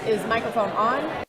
Is microphone on?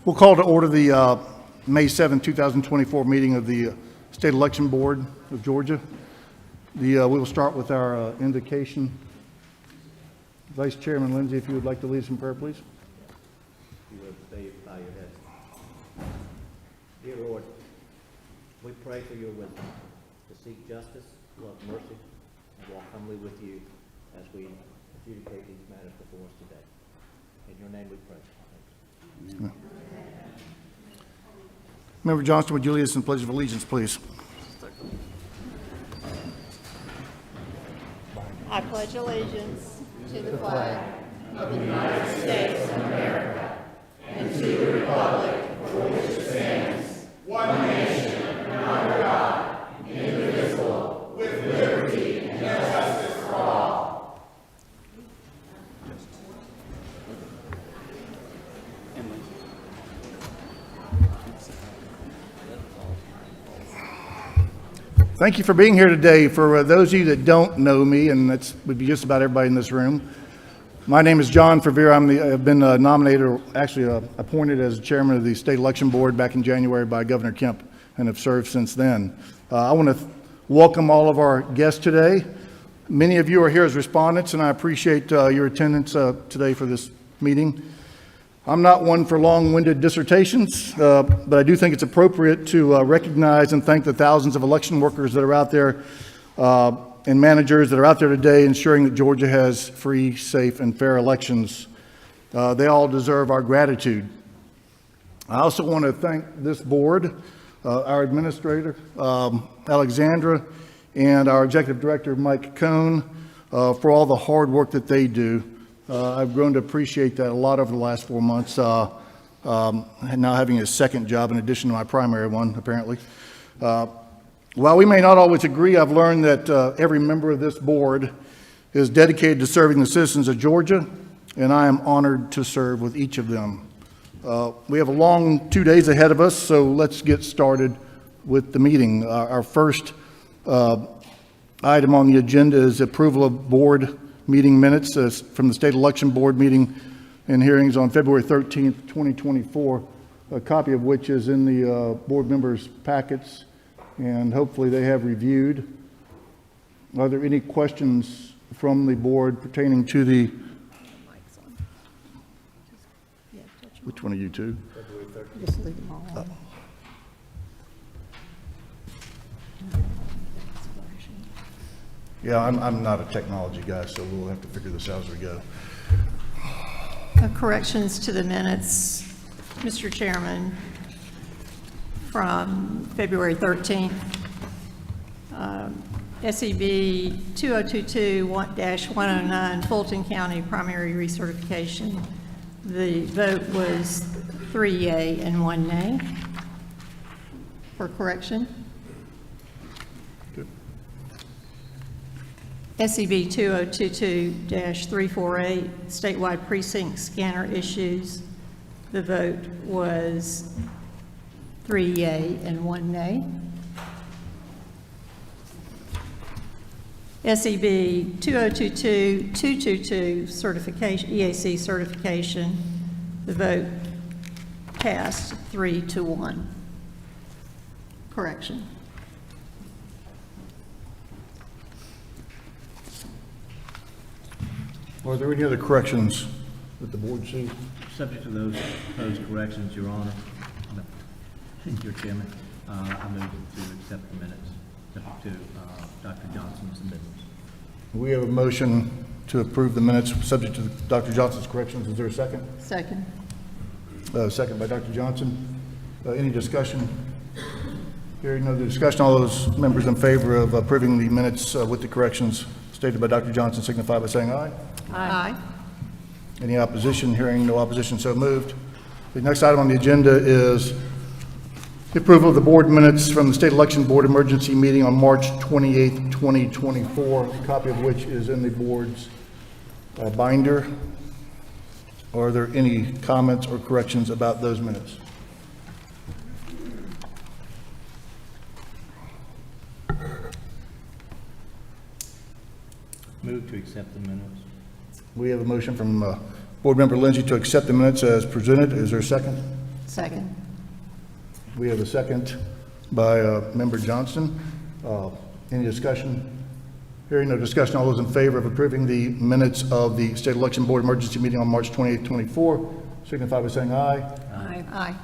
We'll call to order the May 7, 2024 meeting of the State Election Board of Georgia. We will start with our invocation. Vice Chairman Lindsay, if you would like to lead us in prayer, please. You would say, bow your head. Dear Lord, we pray for your wisdom to seek justice, love mercy, and walk humbly with you as we adjudicate these matters before us today. In your name we pray. Amen. Member Johnston, would you lead us in pledge of allegiance, please? I pledge allegiance to the flag of the United States of America and to the republic for which it stands, one nation, under God, indivisible, with liberty and justice for all. Thank you for being here today. For those of you that don't know me, and that would be just about everybody in this room, my name is John Favere. I've been nominated, or actually appointed as chairman of the State Election Board back in January by Governor Kemp, and have served since then. I want to welcome all of our guests today. Many of you are here as respondents, and I appreciate your attendance today for this meeting. I'm not one for long-winded dissertations, but I do think it's appropriate to recognize and thank the thousands of election workers that are out there and managers that are out there today ensuring that Georgia has free, safe, and fair elections. They all deserve our gratitude. I also want to thank this board, our administrator, Alexandra, and our executive director, Mike Cohn, for all the hard work that they do. I've grown to appreciate that a lot over the last 4 months, now having a second job in addition to my primary one, apparently. While we may not always agree, I've learned that every member of this board is dedicated to serving the citizens of Georgia, and I am honored to serve with each of them. We have a long 2 days ahead of us, so let's get started with the meeting. Our first item on the agenda is approval of board meeting minutes from the State Election Board meeting and hearings on February 13th, 2024, a copy of which is in the board members' packets, and hopefully they have reviewed. Are there any questions from the board pertaining to the... Which one are you two? Just leave them all on. Yeah, I'm not a technology guy, so we'll have to figure this out as we go. Corrections to the minutes, Mr. Chairman, from February 13th. SEB 2022-109 Fulton County primary recertification. The vote was 3 yea and 1 nay for correction. Good. SEB 2022-348 statewide precinct scanner issues. The vote was 3 yea and 1 nay. SEB 2022-222 certification, EAC certification. The vote passed 3-1. Correction. Are there any other corrections that the board sees? Subject to those proposed corrections, Your Honor, Your Chairman, I move to accept the minutes, subject to Dr. Johnson's amendments. We have a motion to approve the minutes subject to Dr. Johnson's corrections. Is there a second? Second. Second by Dr. Johnson. Any discussion? Hearing no discussion, all those members in favor of approving the minutes with the corrections stated by Dr. Johnson signify by saying aye. Aye. Any opposition? Hearing no opposition, so moved. The next item on the agenda is the approval of the board minutes from the State Election Board emergency meeting on March 28th, 2024, a copy of which is in the board's binder. Are there any comments or corrections about those minutes? Move to accept the minutes. We have a motion from Board Member Lindsay to accept the minutes as presented. Is there a second? Second. We have a second by Member Johnston. Any discussion? Hearing no discussion, all those in favor of approving the minutes of the State Election Board emergency meeting on March 28, 24, signify by saying aye. Aye. Aye.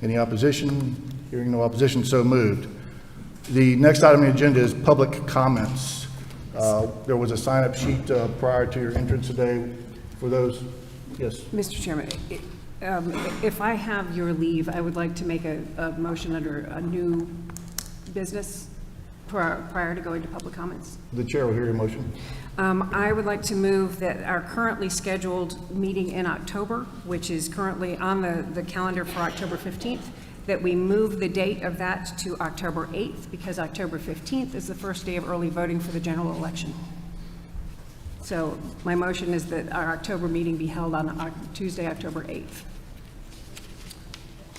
Any opposition? Hearing no opposition, so moved. The next item on the agenda is public comments. There was a sign-up sheet prior to your entrance today for those. Yes. Mr. Chairman, if I have your leave, I would like to make a motion under a new business prior to going to public comments. The chair will hear your motion. I would like to move that our currently scheduled meeting in October, which is currently on the calendar for October 15th, that we move the date of that to October 8th, because October 15th is the first day of early voting for the general election. So my motion is that our October meeting be held on Tuesday, October 8th.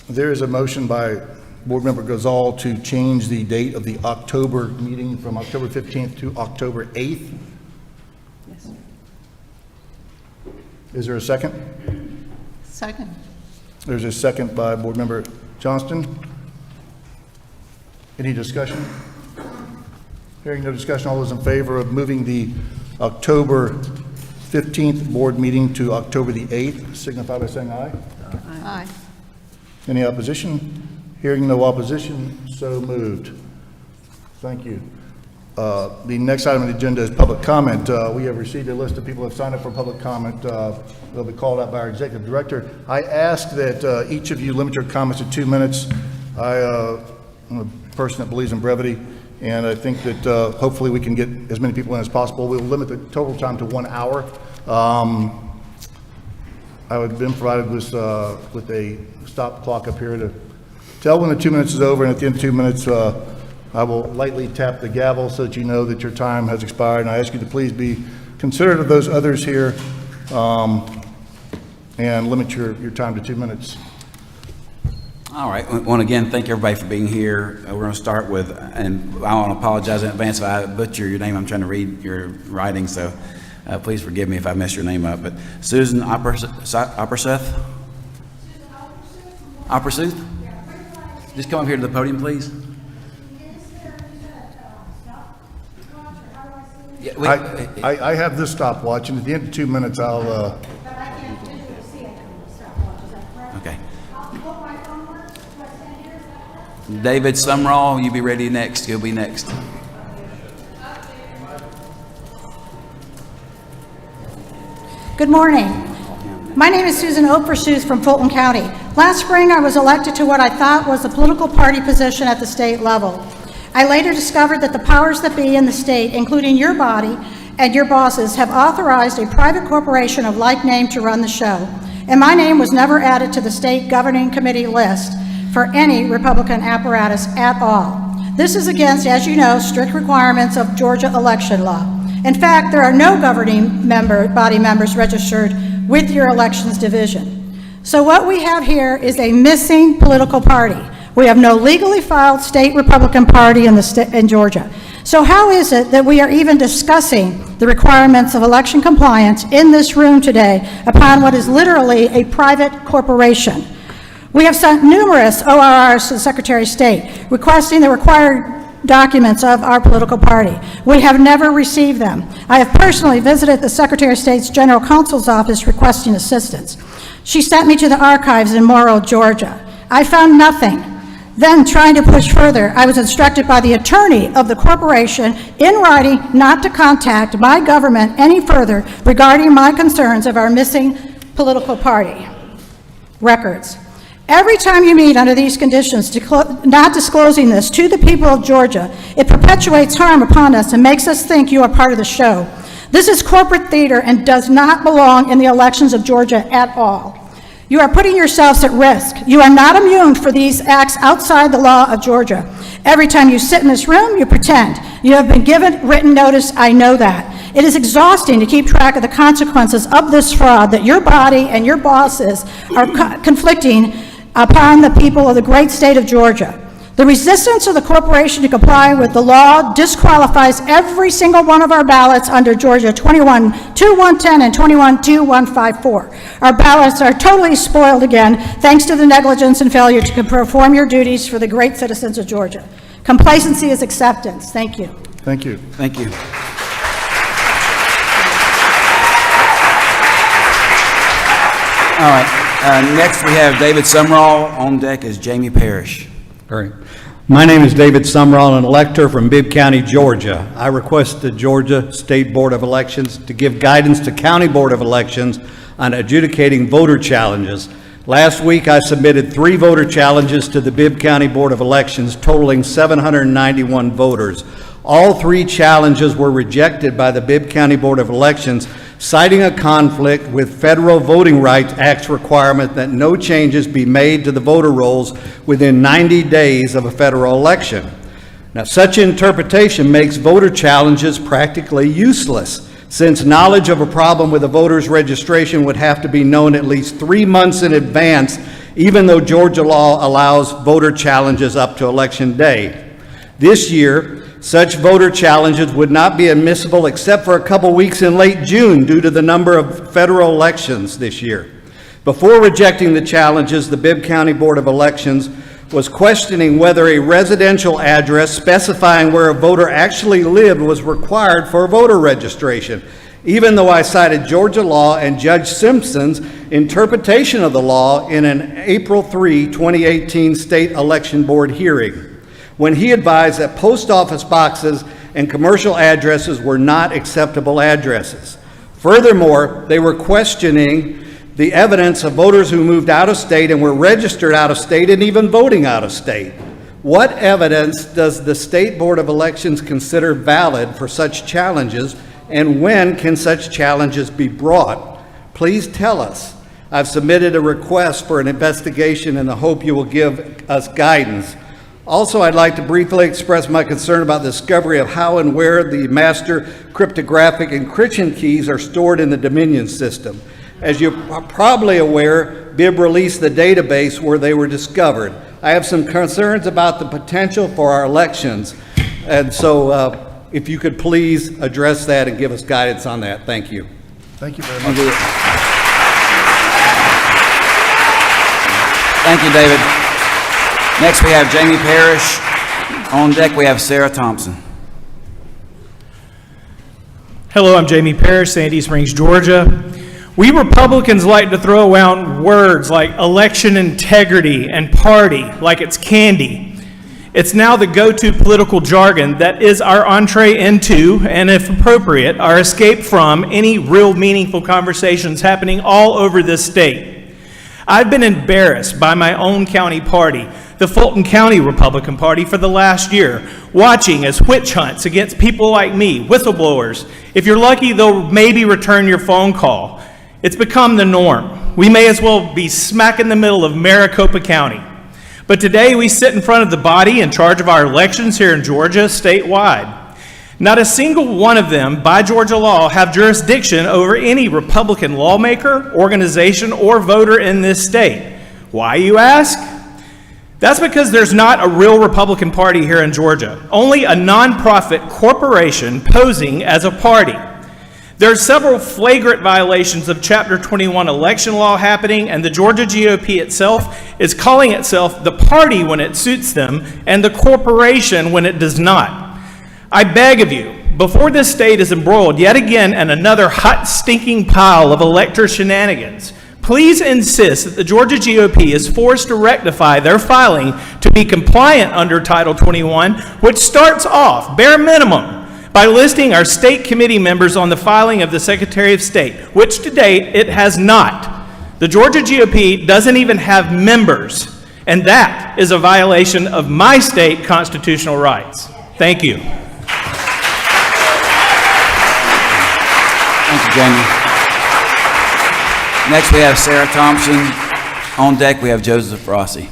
There is a motion by Board Member Gazal to change the date of the October meeting from October 15th to October 8th. Yes. Is there a second? Second. There's a second by Board Member Johnston. Any discussion? Hearing no discussion, all those in favor of moving the October 15th board meeting to October the 8th, signify by saying aye. Aye. Any opposition? Hearing no opposition, so moved. Thank you. The next item on the agenda is public comment. We have received a list of people who have signed up for public comment. They'll be called out by our executive director. I ask that each of you limit your comments to 2 minutes. I'm a person that believes in brevity, and I think that hopefully we can get as many people in as possible. We'll limit the total time to 1 hour. I've been provided with a stop clock up here to tell when the 2 minutes is over, and at the end of 2 minutes, I will lightly tap the gavel so that you know that your time has expired. And I ask you to please be considerate of those others here and limit your time to 2 minutes. All right. Well, again, thank everybody for being here. We're going to start with, and I want to apologize in advance if I butcher your name. I'm trying to read your writing, so please forgive me if I mess your name up. But Susan Opperseth? Opperseth? Just come up here to the podium, please. Yeah, I have this stopwatch, and at the end of 2 minutes, I'll, okay. David Sumrall, you be ready next. You'll be next. Good morning. My name is Susan Oppershuth from Fulton County. Last spring, I was elected to what I thought was a political party position at the state level. I later discovered that the powers that be in the state, including your body and your bosses, have authorized a private corporation of like name to run the show, and my name was never added to the state governing committee list for any Republican apparatus at all. This is against, as you know, strict requirements of Georgia election law. In fact, there are no governing body members registered with your elections division. So what we have here is a missing political party. We have no legally filed state Republican Party in Georgia. So how is it that we are even discussing the requirements of election compliance in this room today upon what is literally a private corporation? We have sent numerous ORRs to the Secretary of State requesting the required documents of our political party. We have never received them. I have personally visited the Secretary of State's General Counsel's office requesting assistance. She sent me to the archives in Morrow, Georgia. I found nothing. Then, trying to push further, I was instructed by the attorney of the corporation in writing not to contact my government any further regarding my concerns of our missing political party records. Every time you meet under these conditions, not disclosing this to the people of Georgia, it perpetuates harm upon us and makes us think you are part of the show. This is corporate theater and does not belong in the elections of Georgia at all. You are putting yourselves at risk. You are not immune for these acts outside the law of Georgia. Every time you sit in this room, you pretend. You have been given written notice, I know that. It is exhausting to keep track of the consequences of this fraud that your body and your bosses are conflicting upon the people of the great state of Georgia. The resistance of the corporation to comply with the law disqualifies every single one of our ballots under Georgia 21-2110 and 21-2154. Our ballots are totally spoiled again, thanks to the negligence and failure to perform your duties for the great citizens of Georgia. Complacency is acceptance. Thank you. Thank you. Thank you. All right, next we have David Sumrall. On deck is Jamie Parrish. All right. My name is David Sumrall, an elector from Bibb County, Georgia. I request the Georgia State Board of Elections to give guidance to County Board of Elections on adjudicating voter challenges. Last week, I submitted 3 voter challenges to the Bibb County Board of Elections, totaling 791 voters. All 3 challenges were rejected by the Bibb County Board of Elections, citing a conflict with Federal Voting Rights Act's requirement that no changes be made to the voter rolls within 90 days of a federal election. Now, such interpretation makes voter challenges practically useless, since knowledge of a problem with a voter's registration would have to be known at least 3 months in advance, even though Georgia law allows voter challenges up to Election Day. This year, such voter challenges would not be admissible except for a couple weeks in late June due to the number of federal elections this year. Before rejecting the challenges, the Bibb County Board of Elections was questioning whether a residential address specifying where a voter actually lived was required for voter registration, even though I cited Georgia law and Judge Simpson's interpretation of the law in an April 3, 2018 State Election Board hearing, when he advised that post office boxes and commercial addresses were not acceptable addresses. Furthermore, they were questioning the evidence of voters who moved out of state and were registered out of state and even voting out of state. What evidence does the State Board of Elections consider valid for such challenges, and when can such challenges be brought? Please tell us. I've submitted a request for an investigation in the hope you will give us guidance. Also, I'd like to briefly express my concern about the discovery of how and where the master cryptographic encryption keys are stored in the Dominion system. As you're probably aware, Bibb released the database where they were discovered. I have some concerns about the potential for our elections, and so if you could please address that and give us guidance on that. Thank you. Thank you very much. Thank you, David. Next, we have Jamie Parrish. On deck, we have Sarah Thompson. Hello, I'm Jamie Parrish, Sandy Springs, Georgia. We Republicans like to throw around words like election integrity and party like it's candy. It's now the go-to political jargon that is our entree into, and if appropriate, our escape from any real meaningful conversations happening all over this state. I've been embarrassed by my own county party, the Fulton County Republican Party, for the last year, watching as witch hunts against people like me, whistleblowers. If you're lucky, they'll maybe return your phone call. It's become the norm. We may as well be smack in the middle of Maricopa County. But today we sit in front of the body in charge of our elections here in Georgia statewide. Not a single one of them, by Georgia law, have jurisdiction over any Republican lawmaker, organization, or voter in this state. Why, you ask? That's because there's not a real Republican Party here in Georgia, only a nonprofit corporation posing as a party. There are several flagrant violations of Chapter 21 election law happening, and the Georgia GOP itself is calling itself the party when it suits them and the corporation when it does not. I beg of you, before this state is embroiled yet again in another hot, stinking pile of elector shenanigans, please insist that the Georgia GOP is forced to rectify their filing to be compliant under Title 21, which starts off, bare minimum, by listing our state committee members on the filing of the Secretary of State, which to date it has not. The Georgia GOP doesn't even have members, and that is a violation of my state constitutional rights. Thank you. Thank you, Jamie. Next, we have Sarah Thompson. On deck, we have Joseph Rossi.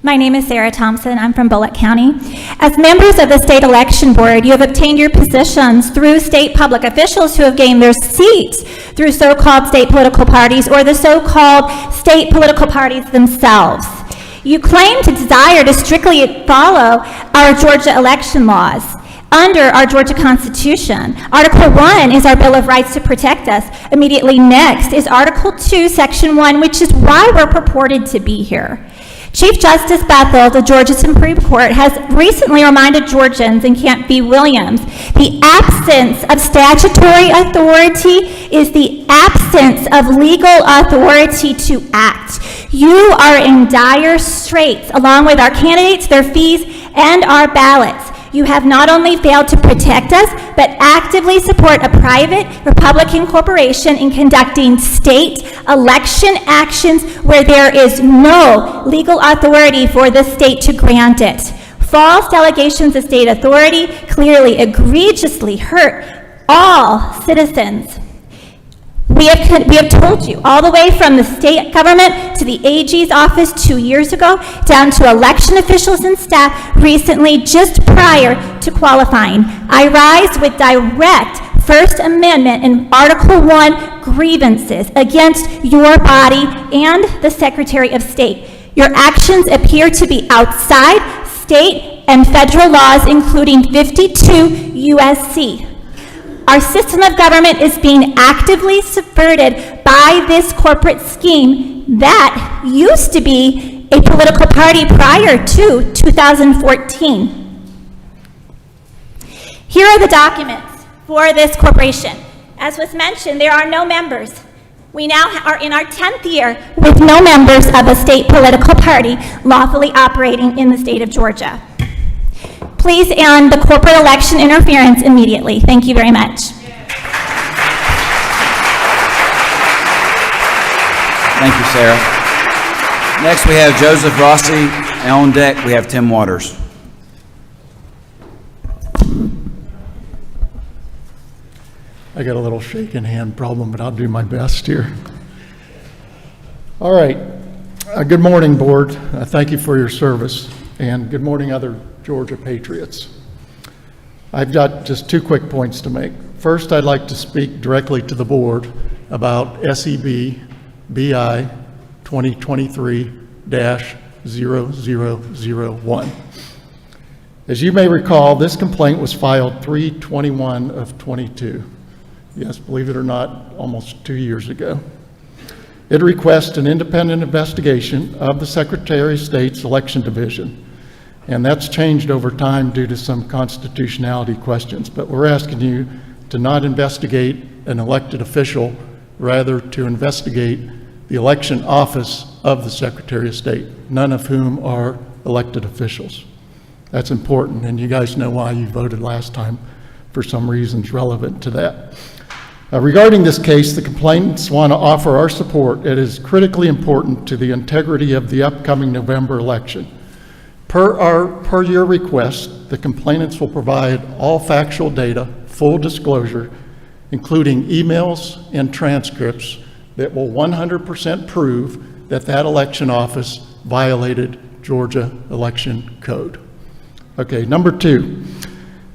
My name is Sarah Thompson. I'm from Bullitt County. As members of the State Election Board, you have obtained your positions through state public officials who have gained their seats through so-called state political parties or the so-called state political parties themselves. You claim to desire to strictly follow our Georgia election laws. Under our Georgia Constitution, Article 1 is our Bill of Rights to protect us. Immediately next is Article 2, Section 1, which is why we're purported to be here. Chief Justice Bethel of the Georgia Supreme Court has recently reminded Georgians in Kent v. Williams, the absence of statutory authority is the absence of legal authority to act. You are in dire straits, along with our candidates, their fees, and our ballots. You have not only failed to protect us, but actively support a private Republican corporation in conducting state election actions where there is no legal authority for the state to grant it. False allegations of state authority clearly egregiously hurt all citizens. We have told you, all the way from the state government to the AG's office 2 years ago, down to election officials and staff recently, just prior to qualifying. I rise with direct First Amendment and Article 1 grievances against your body and the Secretary of State. Your actions appear to be outside state and federal laws, including 52 U.S.C. Our system of government is being actively subverted by this corporate scheme that used to be a political party prior to 2014. Here are the documents for this corporation. As was mentioned, there are no members. We now are in our 10th year with no members of a state political party lawfully operating in the state of Georgia. Please end the corporate election interference immediately. Thank you very much. Thank you, Sarah. Next, we have Joseph Rossi, and on deck, we have Tim Waters. I got a little shaking hand problem, but I'll do my best here. All right. Good morning, Board. Thank you for your service, and good morning, other Georgia Patriots. I've got just 2 quick points to make. First, I'd like to speak directly to the Board about SEB BI 2023-0001. As you may recall, this complaint was filed 3/21 of 22. Yes, believe it or not, almost 2 years ago. It requests an independent investigation of the Secretary of State's Election Division, and that's changed over time due to some constitutionality questions, but we're asking you to not investigate an elected official, rather to investigate the election office of the Secretary of State, none of whom are elected officials. That's important, and you guys know why you voted last time for some reasons relevant to that. Regarding this case, the complainants want to offer our support. It is critically important to the integrity of the upcoming November election. Per your request, the complainants will provide all factual data, full disclosure, including emails and transcripts that will 100% prove that that election office violated Georgia election code. Okay, number 2.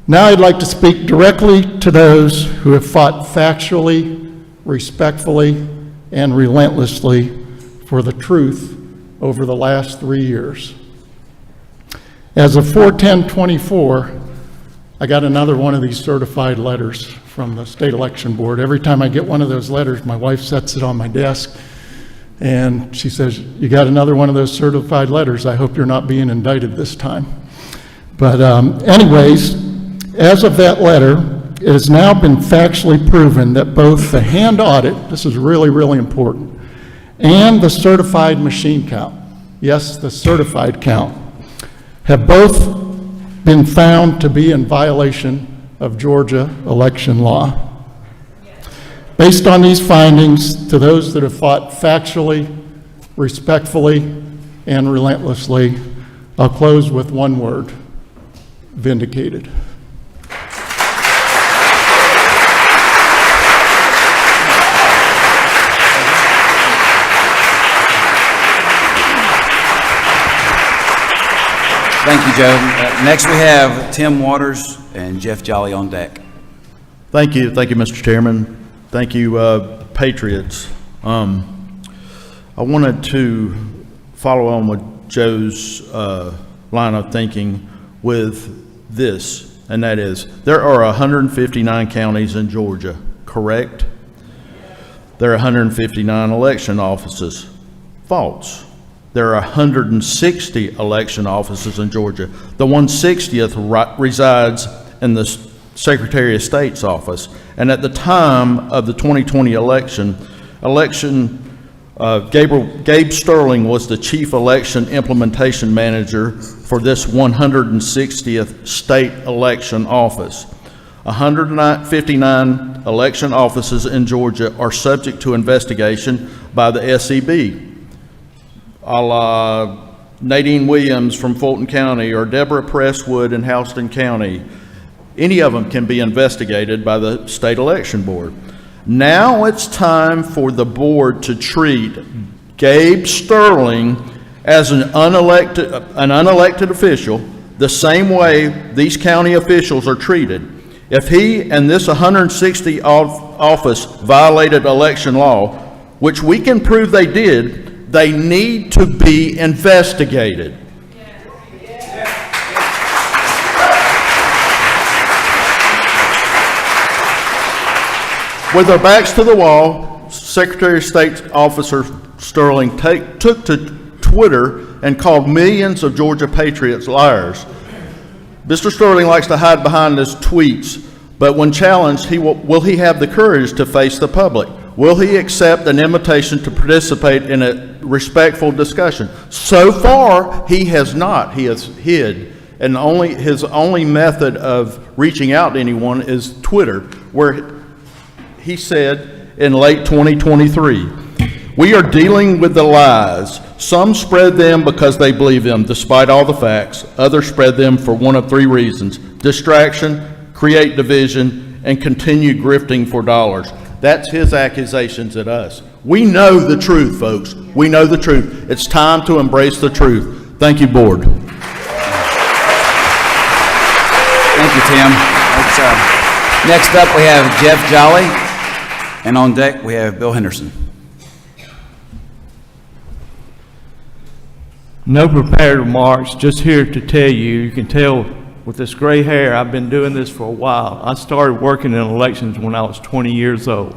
Now I'd like to speak directly to those who have fought factually, respectfully, and relentlessly for the truth over the last 3 years. As of 4/10/24, I got another one of these certified letters from the State Election Board. Every time I get one of those letters, my wife sets it on my desk, and she says, "You got another one of those certified letters. I hope you're not being indicted this time." But anyways, as of that letter, it has now been factually proven that both the hand audit, this is really, really important, and the certified machine count, yes, the certified count, have both been found to be in violation of Georgia election law. Based on these findings, to those that have fought factually, respectfully, and relentlessly, I'll close with one word: vindicated. Thank you, Joe. Next, we have Tim Waters and Jeff Jolly on deck. Thank you, Mr. Chairman. Thank you, Patriots. I wanted to follow on with Joe's line of thinking with this, and that is, there are 159 counties in Georgia, correct? There are 159 election offices. False. There are 160 election offices in Georgia. The 160th resides in the Secretary of State's office. And at the time of the 2020 election, Gabe Sterling was the chief election implementation manager for this 160th state election office. 159 election offices in Georgia are subject to investigation by the SEB. A la Nadine Williams from Fulton County or Deborah Presswood in Houston County. Any of them can be investigated by the state election board. Now it's time for the board to treat Gabe Sterling as an unelected official the same way these county officials are treated. If he and this 160 office violated election law, which we can prove they did, they need to be investigated. With their backs to the wall, Secretary of State Officer Sterling took to Twitter and called millions of Georgia patriots liars. Mr. Sterling likes to hide behind his tweets, but when challenged, will he have the courage to face the public? Will he accept an invitation to participate in a respectful discussion? So far, he has not. He has hid, and his only method of reaching out to anyone is Twitter, where he said in late 2023, "We are dealing with the lies. Some spread them because they believe them, despite all the facts. Others spread them for one of three reasons: distraction, create division, and continue grifting for dollars." That's his accusations at us. We know the truth, folks. We know the truth. It's time to embrace the truth. Thank you, board. Thank you, Tim. Next up, we have Jeff Jolly, and on deck, we have Bill Henderson. No prepared remarks, just here to tell you, you can tell with this gray hair, I've been doing this for a while. I started working in elections when I was 20 years old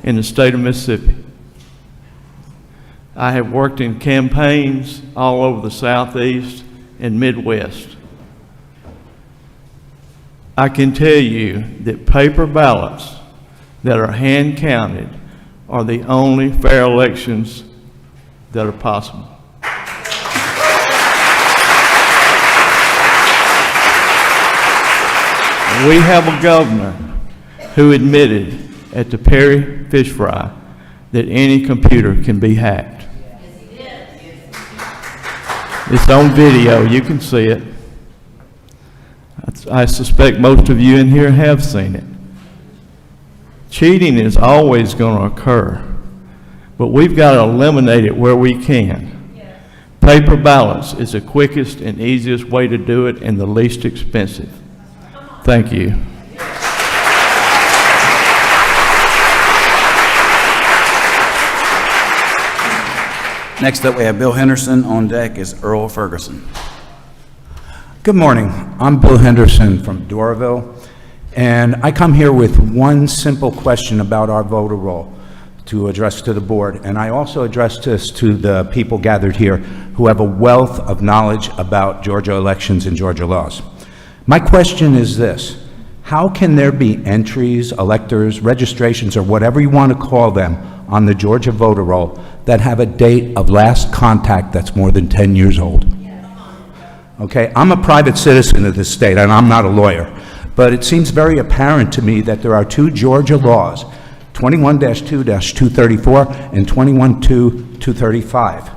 in the state of Mississippi. I have worked in campaigns all over the Southeast and Midwest. I can tell you that paper ballots that are hand counted are the only fair elections that are possible. We have a governor who admitted at the Perry Fish Fry that any computer can be hacked. It's on video, you can see it. I suspect most of you in here have seen it. Cheating is always going to occur, but we've got to eliminate it where we can. Paper ballots is the quickest and easiest way to do it and the least expensive. Thank you. Next up, we have Bill Henderson. On deck is Earl Ferguson. Good morning. I'm Bill Henderson from Doraville, and I come here with one simple question about our voter roll to address to the board, and I also address this to the people gathered here who have a wealth of knowledge about Georgia elections and Georgia laws. My question is this: how can there be entries, electors, registrations, or whatever you want to call them on the Georgia voter roll that have a date of last contact that's more than 10 years old? Okay, I'm a private citizen of this state, and I'm not a lawyer, but it seems very apparent to me that there are two Georgia laws, 21-2-234 and 21-2-235,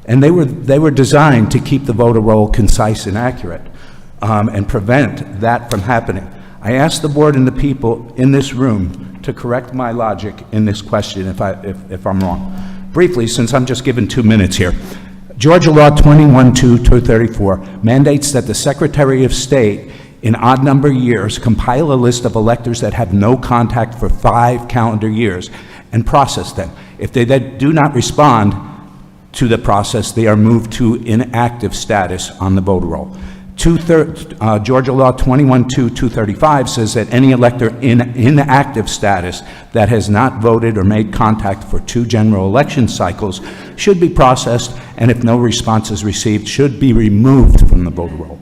and they were designed to keep the voter roll concise and accurate. And prevent that from happening. I ask the board and the people in this room to correct my logic in this question if I'm wrong. Briefly, since I'm just given 2 minutes here, Georgia Law 21-234 mandates that the Secretary of State in odd number years compile a list of electors that have no contact for 5 calendar years and process them. If they then do not respond to the process, they are moved to inactive status on the voter roll. Georgia Law 21-235 says that any elector in inactive status that has not voted or made contact for 2 general election cycles should be processed, and if no response is received, should be removed from the voter roll.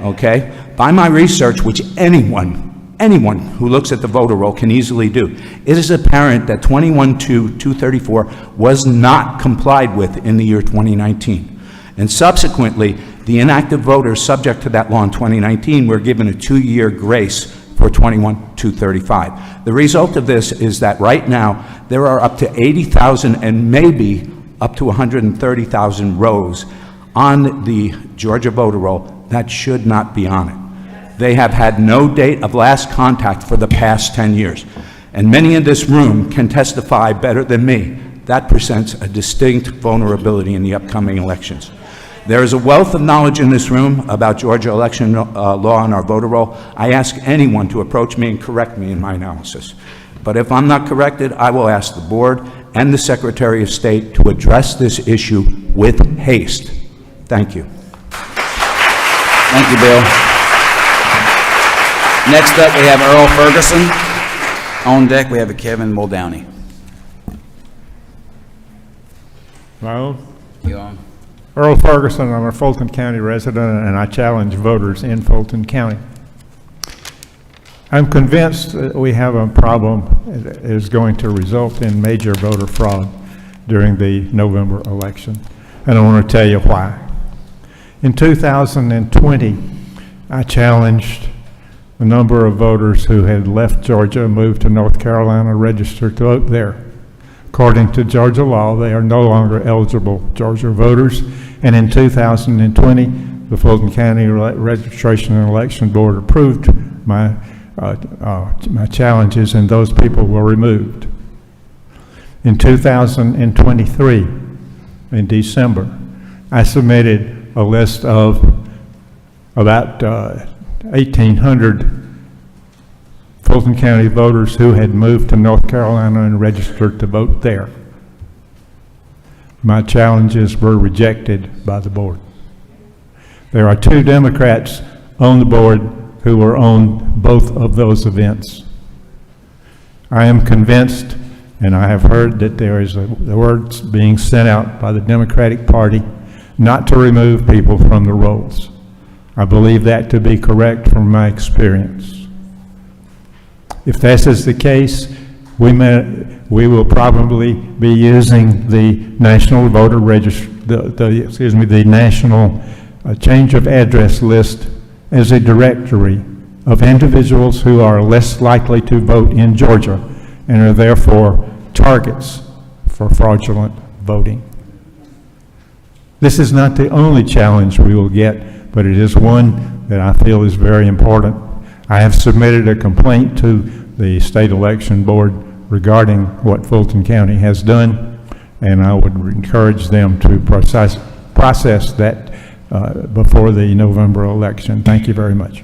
Okay? By my research, which anyone who looks at the voter roll can easily do, it is apparent that 21-234 was not complied with in the year 2019. And subsequently, the inactive voters subject to that law in 2019 were given a 2-year grace for 21-235. The result of this is that right now, there are up to 80,000 and maybe up to 130,000 rows on the Georgia voter roll that should not be on it. They have had no date of last contact for the past 10 years. And many in this room can testify better than me. That presents a distinct vulnerability in the upcoming elections. There is a wealth of knowledge in this room about Georgia election law and our voter roll. I ask anyone to approach me and correct me in my analysis. But if I'm not corrected, I will ask the board and the Secretary of State to address this issue with haste. Thank you. Thank you, Bill. Next up, we have Earl Ferguson. On deck, we have Kevin Muldowney. Hello, You on? Earl Ferguson. I'm a Fulton County resident, and I challenge voters in Fulton County. I'm convinced that we have a problem that is going to result in major voter fraud during the November election, and I want to tell you why. In 2020, I challenged a number of voters who had left Georgia, moved to North Carolina, registered to vote there. According to Georgia law, they are no longer eligible Georgia voters, and in 2020, the Fulton County Registration and Election Board approved my challenges, and those people were removed. In 2023, in December, I submitted a list of about 1,800 Fulton County voters who had moved to North Carolina and registered to vote there. My challenges were rejected by the board. There are 2 Democrats on the board who were on both of those events. I am convinced, and I have heard that there is the words being sent out by the Democratic Party not to remove people from the rolls. I believe that to be correct from my experience. If this is the case, we will probably be using the national voter register, the national change of address list as a directory of individuals who are less likely to vote in Georgia and are therefore targets for fraudulent voting. This is not the only challenge we will get, but it is one that I feel is very important. I have submitted a complaint to the State Election Board regarding what Fulton County has done, and I would encourage them to process that before the November election. Thank you very much.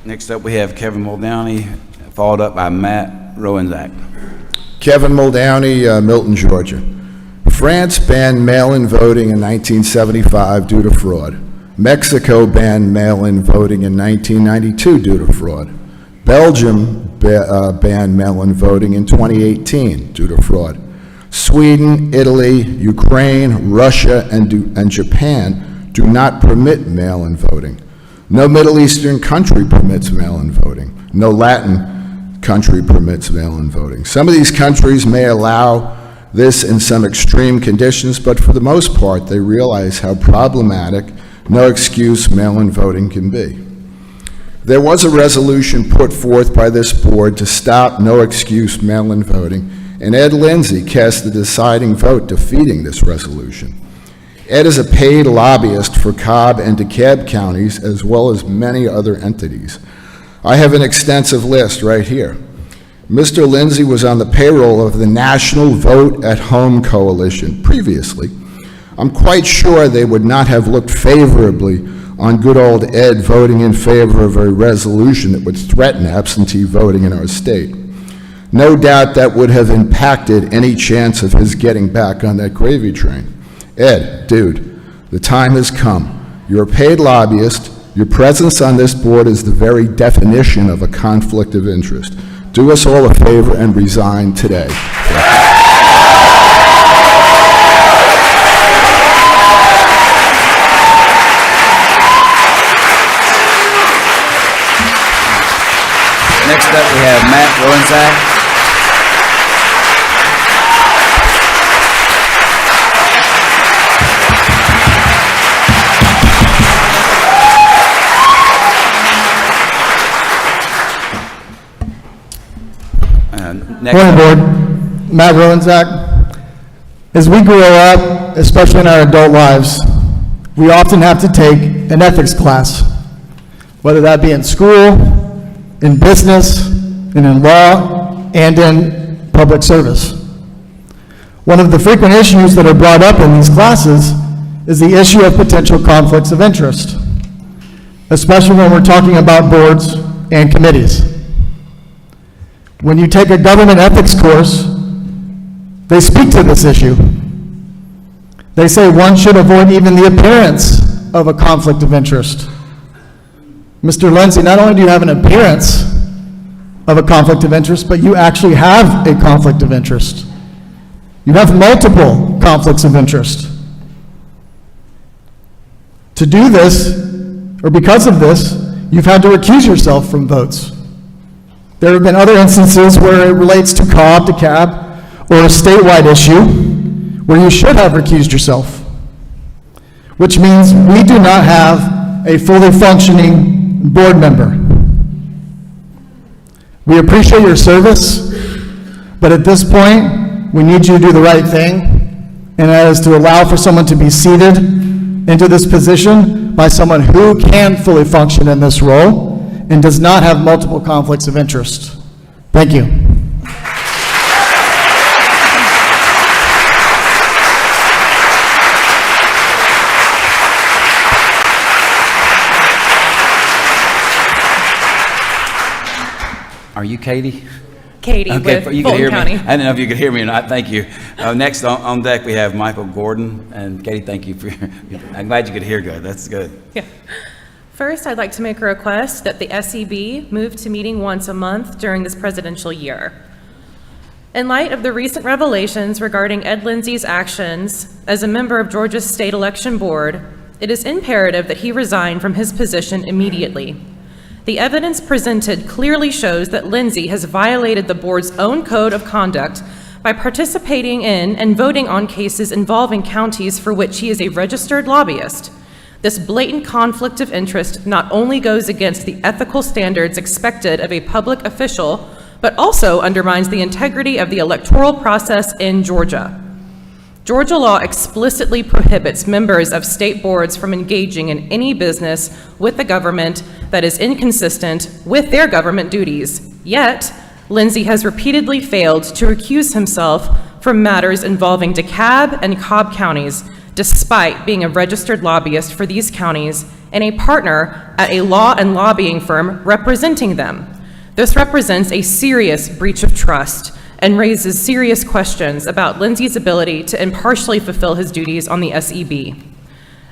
Next up, we have Kevin Muldowney, followed up by Matt Rowenzak. Kevin Muldowney, Milton, Georgia. France banned mail-in voting in 1975 due to fraud. Mexico banned mail-in voting in 1992 due to fraud. Belgium banned mail-in voting in 2018 due to fraud. Sweden, Italy, Ukraine, Russia, and Japan do not permit mail-in voting. No Middle Eastern country permits mail-in voting. No Latin country permits mail-in voting. Some of these countries may allow this in some extreme conditions, but for the most part, they realize how problematic no excuse mail-in voting can be. There was a resolution put forth by this board to stop no excuse mail-in voting, and Ed Lindsay cast the deciding vote defeating this resolution. Ed is a paid lobbyist for Cobb and DeKalb counties, as well as many other entities. I have an extensive list right here. Mr. Lindsay was on the payroll of the National Vote at Home Coalition previously. I'm quite sure they would not have looked favorably on good old Ed voting in favor of a resolution that would threaten absentee voting in our state. No doubt that would have impacted any chance of his getting back on that gravy train. Ed, dude, the time has come. You're a paid lobbyist. Your presence on this board is the very definition of a conflict of interest. Do us all a favor and resign today. Next up, we have Matt Rollinsack. Morning, Board. Matt Rollinsack. As we grow up, especially in our adult lives, we often have to take an ethics class, whether that be in school, in business, and in law, and in public service. One of the frequent issues that are brought up in these classes is the issue of potential conflicts of interest, especially when we're talking about boards and committees. When you take a government ethics course, they speak to this issue. They say one should avoid even the appearance of a conflict of interest. Mr. Lindsay, not only do you have an appearance of a conflict of interest, but you actually have a conflict of interest. You have multiple conflicts of interest. To do this, or because of this, you've had to recuse yourself from votes. There have been other instances where it relates to Cobb, DeKalb, or a statewide issue where you should have recused yourself, which means we do not have a fully functioning board member. We appreciate your service, but at this point, we need you to do the right thing, and that is to allow for someone to be seated into this position by someone who can fully function in this role and does not have multiple conflicts of interest. Thank you. Are you Katie? Katie Okay, with you can Fulton hear County. me. I didn't know if you could hear me or not. Thank you. Next on deck, we have Michael Gordon. And Katie, thank you for I'm glad you could hear good. That's good. Yeah. First, I'd like to make a request that the SEB move to meeting once a month during this presidential year. In light of the recent revelations regarding Ed Lindsay's actions as a member of Georgia's State Election Board, it is imperative that he resign from his position immediately. The evidence presented clearly shows that Lindsay has violated the board's own code of conduct by participating in and voting on cases involving counties for which he is a registered lobbyist. This blatant conflict of interest not only goes against the ethical standards expected of a public official, but also undermines the integrity of the electoral process in Georgia. Georgia law explicitly prohibits members of state boards from engaging in any business with the government that is inconsistent with their government duties. Yet, Lindsay has repeatedly failed to recuse himself from matters involving DeKalb and Cobb counties, despite being a registered lobbyist for these counties and a partner at a law and lobbying firm representing them. This represents a serious breach of trust and raises serious questions about Lindsay's ability to impartially fulfill his duties on the SEB.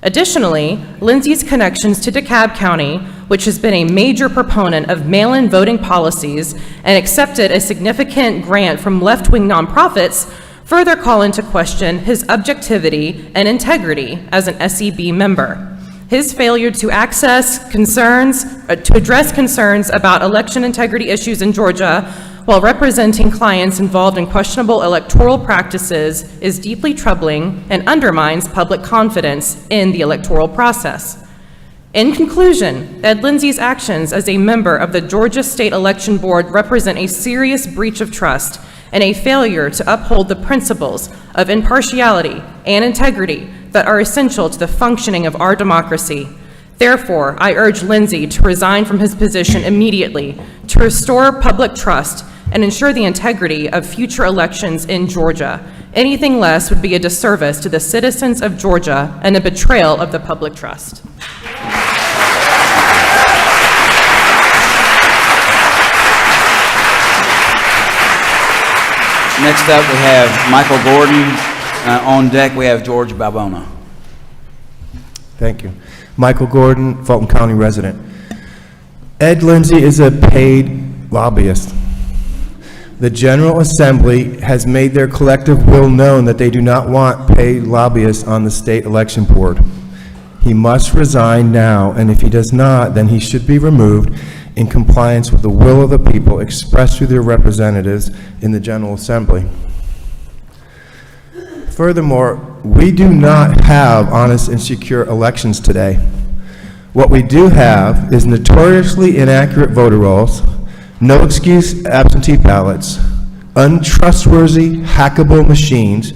Additionally, Lindsay's connections to DeKalb County, which has been a major proponent of mail-in voting policies and accepted a significant grant from left-wing nonprofits, further call into question his objectivity and integrity as an SEB member. His failure to address concerns about election integrity issues in Georgia while representing clients involved in questionable electoral practices is deeply troubling and undermines public confidence in the electoral process. In conclusion, Ed Lindsay's actions as a member of the Georgia State Election Board represent a serious breach of trust and a failure to uphold the principles of impartiality and integrity that are essential to the functioning of our democracy. Therefore, I urge Lindsay to resign from his position immediately to restore public trust and ensure the integrity of future elections in Georgia. Anything less would be a disservice to the citizens of Georgia and a betrayal of the public trust. Next up, we have Michael Gordon. On deck, we have George Balbona. Thank you. Michael Gordon, Fulton County resident. Ed Lindsay is a paid lobbyist. The General Assembly has made their collective will known that they do not want paid lobbyists on the state election board. He must resign now, and if he does not, then he should be removed in compliance with the will of the people expressed through their representatives in the General Assembly. Furthermore, we do not have honest and secure elections today. What we do have is notoriously inaccurate voter rolls, no excuse absentee ballots, untrustworthy hackable machines.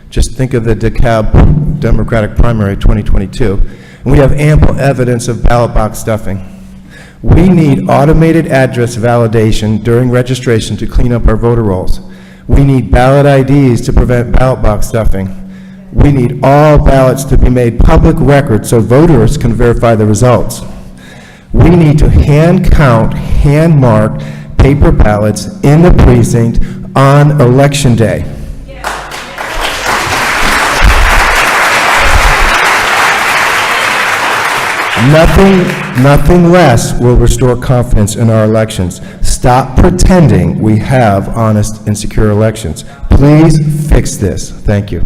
Just think of the DeKalb Democratic primary 2022. And we have ample evidence of ballot box stuffing. We need automated address validation during registration to clean up our voter rolls. We need ballot IDs to prevent ballot box stuffing. We need all ballots to be made public record so voters can verify the results. We need to hand count, hand mark paper ballots in the precinct on election day. Nothing less will restore confidence in our elections. Stop pretending we have honest and secure elections. Please fix this. Thank you.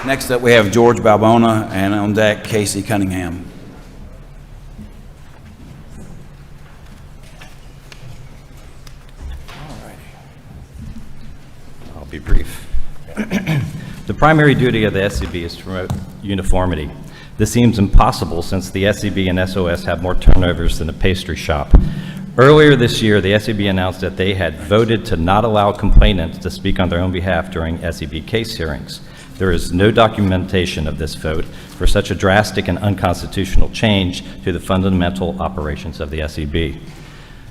Next up, we have George Balbona, and on deck, Casey Cunningham. I'll be brief. The primary duty of the SCB is to promote uniformity. This seems impossible since the SCB and SOS have more turnovers than a pastry shop. Earlier this year, the SCB announced that they had voted to not allow complainants to speak on their own behalf during SCB case hearings. There is no documentation of this vote for such a drastic and unconstitutional change to the fundamental operations of the SCB.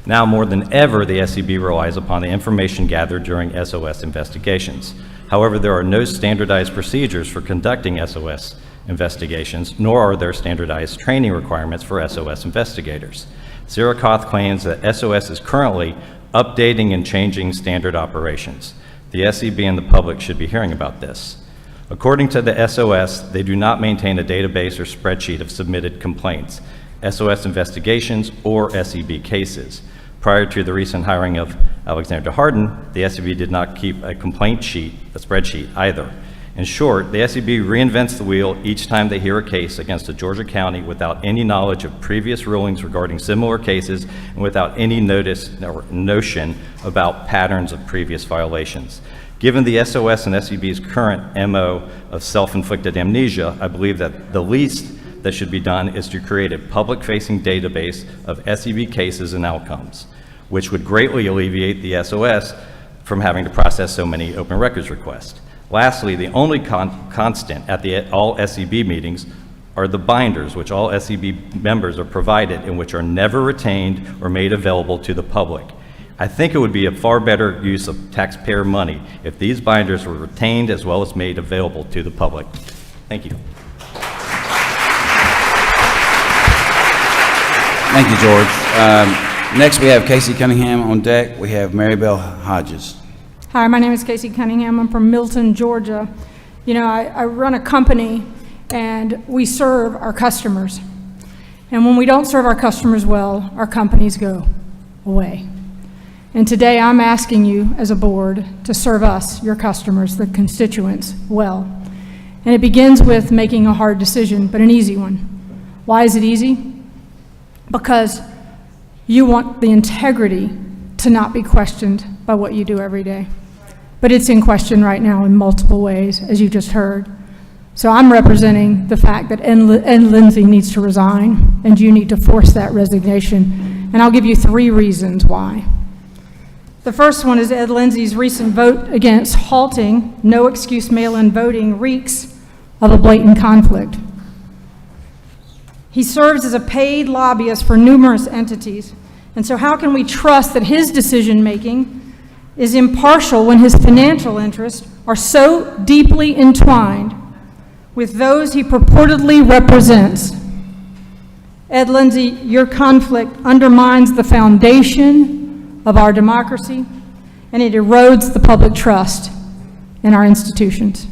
Now more than ever, the SCB relies upon the information gathered during SOS investigations. However, there are no standardized procedures for conducting SOS investigations, nor are there standardized training requirements for SOS investigators. Sirakoth claims that SOS is currently updating and changing standard operations. The SCB and the public should be hearing about this. According to the SOS, they do not maintain a database or spreadsheet of submitted complaints, SOS investigations, or SCB cases. Prior to the recent hiring of Alexander DeHarden, the SCB did not keep a complaint sheet, a spreadsheet either. In short, the SCB reinvents the wheel each time they hear a case against a Georgia county without any knowledge of previous rulings regarding similar cases and without any notice or notion about patterns of previous violations. Given the SOS and SCB's current MO of self-inflicted amnesia, I believe that the least that should be done is to create a public-facing database of SCB cases and outcomes, which would greatly alleviate the SOS from having to process so many open records requests. Lastly, the only constant at all SCB meetings are the binders, which all SCB members are provided and which are never retained or made available to the public. I think it would be a far better use of taxpayer money if these binders were retained as well as made available to the public. Thank you. Thank you, George. Next, we have Casey Cunningham. On deck, we have Maribel Hodges. Hi, my name is Casey Cunningham. I'm from Milton, Georgia. You know, I run a company and we serve our customers. And when we don't serve our customers well, our companies go away. And today I'm asking you as a board to serve us, your customers, the constituents, well. And it begins with making a hard decision, but an easy one. Why is it easy? Because you want the integrity to not be questioned by what you do every day. But it's in question right now in multiple ways, as you just heard. So I'm representing the fact that Ed Lindsay needs to resign, and you need to force that resignation. And I'll give you 3 reasons why. The first one is Ed Lindsay's recent vote against halting no excuse mail-in voting reeks of a blatant conflict. He serves as a paid lobbyist for numerous entities, and so how can we trust that his decision-making is impartial when his financial interests are so deeply entwined with those he purportedly represents? Ed Lindsay, your conflict undermines the foundation of our democracy, and it erodes the public trust in our institutions.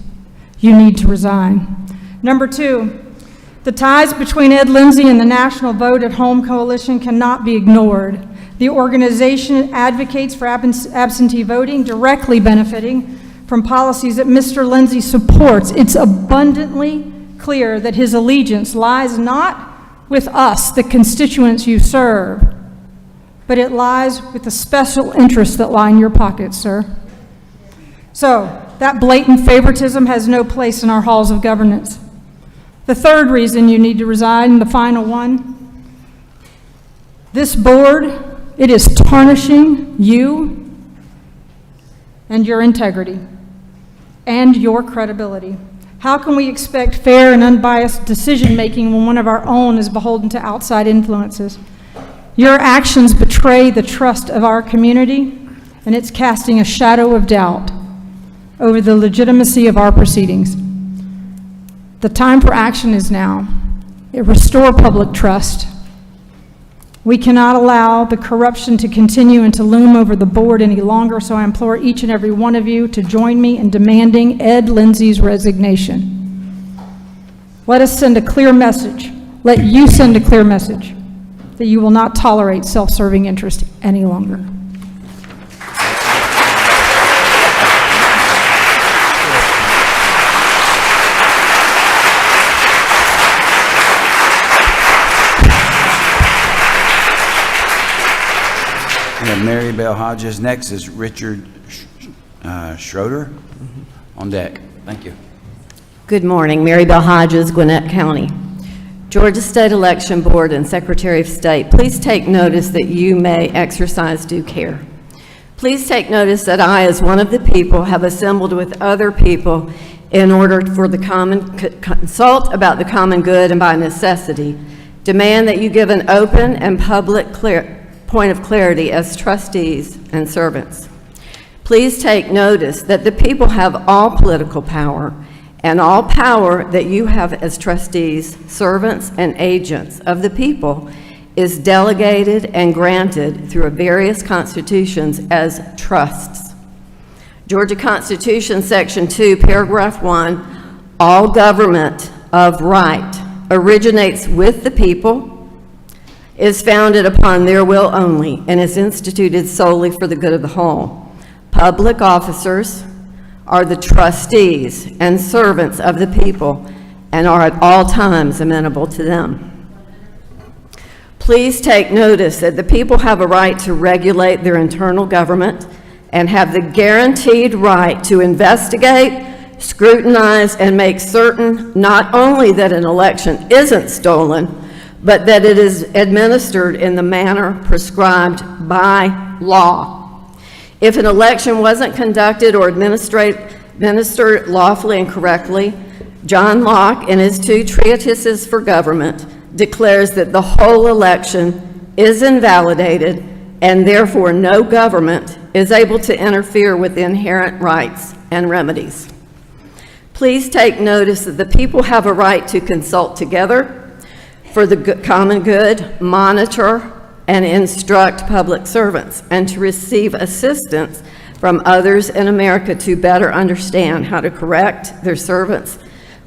You need to resign. Number two, the ties between Ed Lindsay and the National Vote at Home Coalition cannot be ignored. The organization advocates for absentee voting, directly benefiting from policies that Mr. Lindsay supports. It's abundantly clear that his allegiance lies not with us, the constituents you serve, but it lies with the special interests that line your pockets, sir. So, that blatant favoritism has no place in our halls of governance. The third reason you need to resign, and the final one, this board, it is tarnishing you and your integrity and your credibility. How can we expect fair and unbiased decision-making when one of our own is beholden to outside influences? Your actions betray the trust of our community, and it's casting a shadow of doubt over the legitimacy of our proceedings. The time for action is now. Restore public trust. We cannot allow the corruption to continue and to loom over the board any longer, so I implore each and every one of you to join me in demanding Ed Lindsay's resignation. Let us send a clear message. Let you send a clear message that you will not tolerate self-serving interest any longer. We have Mary Bell Hodges. Next is Richard Schroeder on deck. Thank you. Good morning. Mary Bell Hodges, Gwinnett County. Georgia State Election Board and Secretary of State, please take notice that you may exercise due care. Please take notice that I, as one of the people, have assembled with other people in order for the consult about the common good, and by necessity, demand that you give an open and public point of clarity as trustees and servants. Please take notice that the people have all political power, and all power that you have as trustees, servants, and agents of the people is delegated and granted through various constitutions as trusts. Georgia Constitution, Section 2, Paragraph 1, all government of right originates with the people, is founded upon their will only, and is instituted solely for the good of the whole. Public officers are the trustees and servants of the people and are at all times amenable to them. Please take notice that the people have a right to regulate their internal government and have the guaranteed right to investigate, scrutinize, and make certain not only that an election isn't stolen, but that it is administered in the manner prescribed by law. If an election wasn't conducted or administered lawfully and correctly, John Locke, in his 2 treatises for government, declares that the whole election is invalidated and therefore no government is able to interfere with inherent rights and remedies. Please take notice that the people have a right to consult together for the common good, monitor and instruct public servants, and to receive assistance from others in America to better understand how to correct their servants,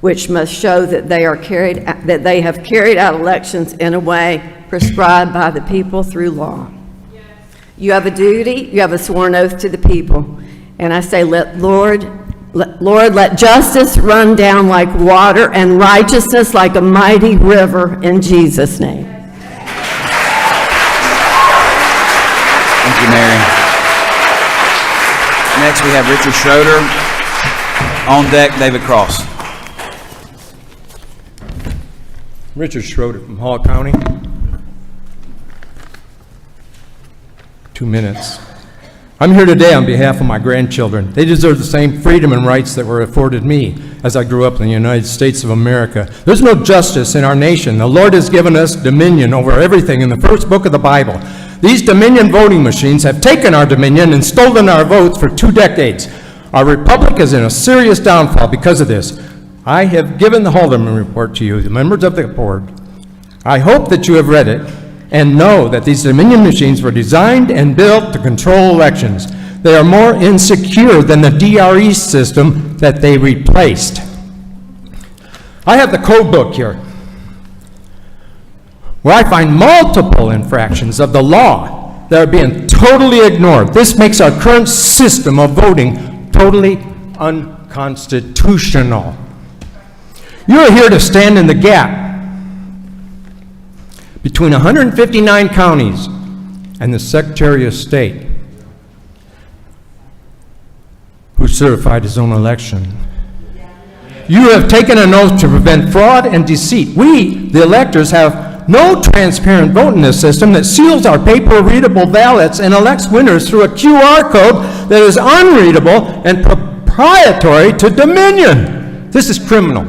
which must show that they have carried out elections in a way prescribed by the people through law. Yes. You have a duty, you have a sworn oath to the people, and I say, Lord, let justice run down like water and righteousness like a mighty river in Jesus' name. Thank you, Mary. Next, we have Richard Schroeder. On deck, David Cross. Richard Schroeder from Hall County. 2 minutes. I'm here today on behalf of my grandchildren. They deserve the same freedom and rights that were afforded me as I grew up in the United States of America. There's no justice in our nation. The Lord has given us dominion over everything in the first book of the Bible. These dominion voting machines have taken our dominion and stolen our votes for 2 decades. Our republic is in a serious downfall because of this. I have given the Haldeman report to you, the members of the board. I hope that you have read it and know that these dominion machines were designed and built to control elections. They are more insecure than the DRE system that they replaced. I have the code book here, where I find multiple infractions of the law that are being totally ignored. This makes our current system of voting totally unconstitutional. You are here to stand in the gap between 159 counties and the Secretary of State, who certified his own election. You have taken an oath to prevent fraud and deceit. We, the electors, have no transparent vote in this system that seals our paper-readable ballots and elects winners through a QR code that is unreadable and proprietary to Dominion. This is criminal.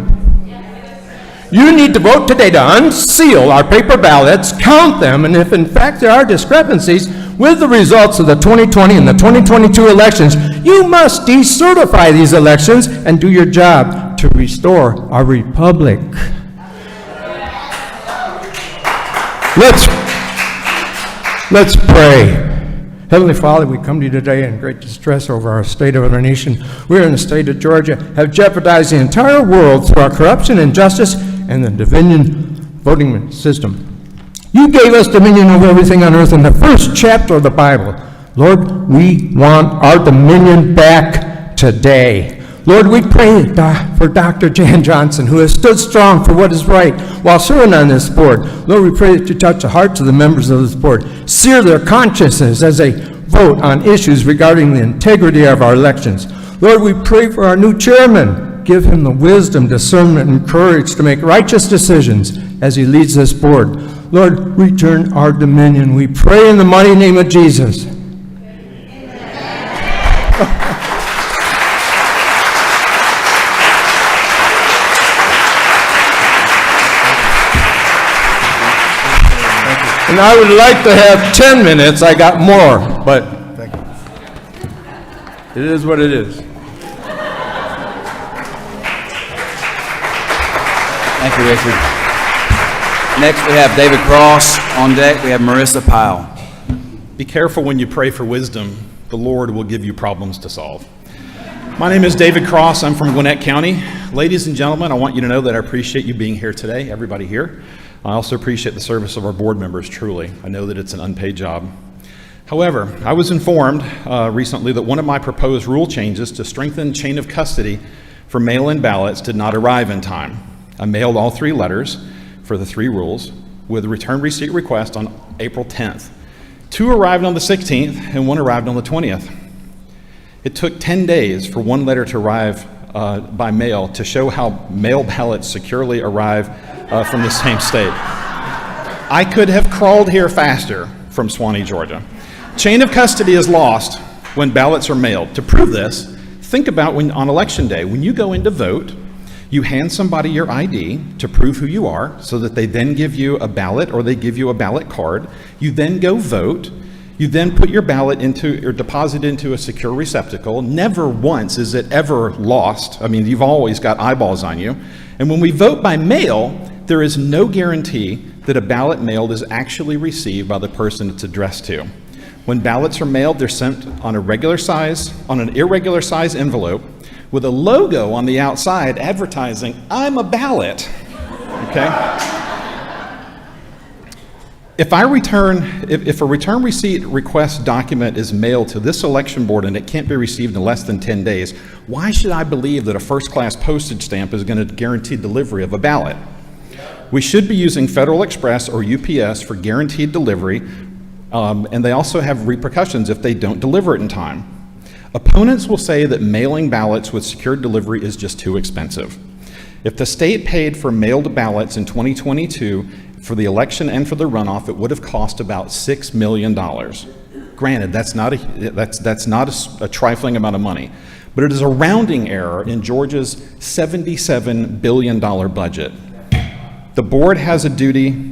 You need to vote today to unseal our paper ballots, count them, and if in fact there are discrepancies with the results of the 2020 and the 2022 elections, you must decertify these elections and do your job to restore our republic. Let's pray. Heavenly Father, we come to you today in great distress over our state of our nation. We in the state of Georgia have jeopardized the entire world through our corruption, injustice, and the dominion voting system. You gave us dominion over everything on earth in the first chapter of the Bible. Lord, we want our dominion back today. Lord, we pray for Dr. Jan Johnson, who has stood strong for what is right while serving on this board. Lord, we pray that you touch the hearts of the members of this board, sear their consciences as they vote on issues regarding the integrity of our elections. Lord, we pray for our new chairman. Give him the wisdom, discernment, and courage to make righteous decisions as he leads this board. Lord, return our dominion. We pray in the mighty name of Jesus. And I would like to have 10 minutes. I got more, but it is what it is. Thank you, Richard. Next, we have David Cross. On deck, we have Marissa Pyle. Be careful when you pray for wisdom. The Lord will give you problems to solve. My name is David Cross. I'm from Gwinnett County. Ladies and gentlemen, I want you to know that I appreciate you being here today, everybody here. I also appreciate the service of our board members, truly. I know that it's an unpaid job. However, I was informed recently that one of my proposed rule changes to strengthen chain of custody for mail-in ballots did not arrive in time. I mailed all 3 letters for the 3 rules with a return receipt request on April 10th. 2 arrived on the 16th and 1 arrived on the 20th. It took 10 days for 1 letter to arrive by mail to show how mail ballots securely arrive from the same state. I could have crawled here faster from Swanee, Georgia. Chain of custody is lost when ballots are mailed. To prove this, think about when on election day, when you go in to vote, you hand somebody your ID to prove who you are so that they then give you a ballot or they give you a ballot card. You then go vote. You then put your ballot into or deposit into a secure receptacle. Never once is it ever lost. I mean, you've always got eyeballs on you. And when we vote by mail, there is no guarantee that a ballot mailed is actually received by the person it's addressed to. When ballots are mailed, they're sent on an irregular size envelope with a logo on the outside advertising, "I'm a ballot." Okay? If a return receipt request document is mailed to this election board and it can't be received in less than 10 days, why should I believe that a first-class postage stamp is going to guarantee delivery of a ballot? We should be using Federal Express or UPS for guaranteed delivery, and they also have repercussions if they don't deliver it in time. Opponents will say that mailing ballots with secured delivery is just too expensive. If the state paid for mailed ballots in 2022 for the election and for the runoff, it would have cost about $6 million. Granted, that's not a trifling amount of money, but it is a rounding error in Georgia's $77 billion budget. The board has a duty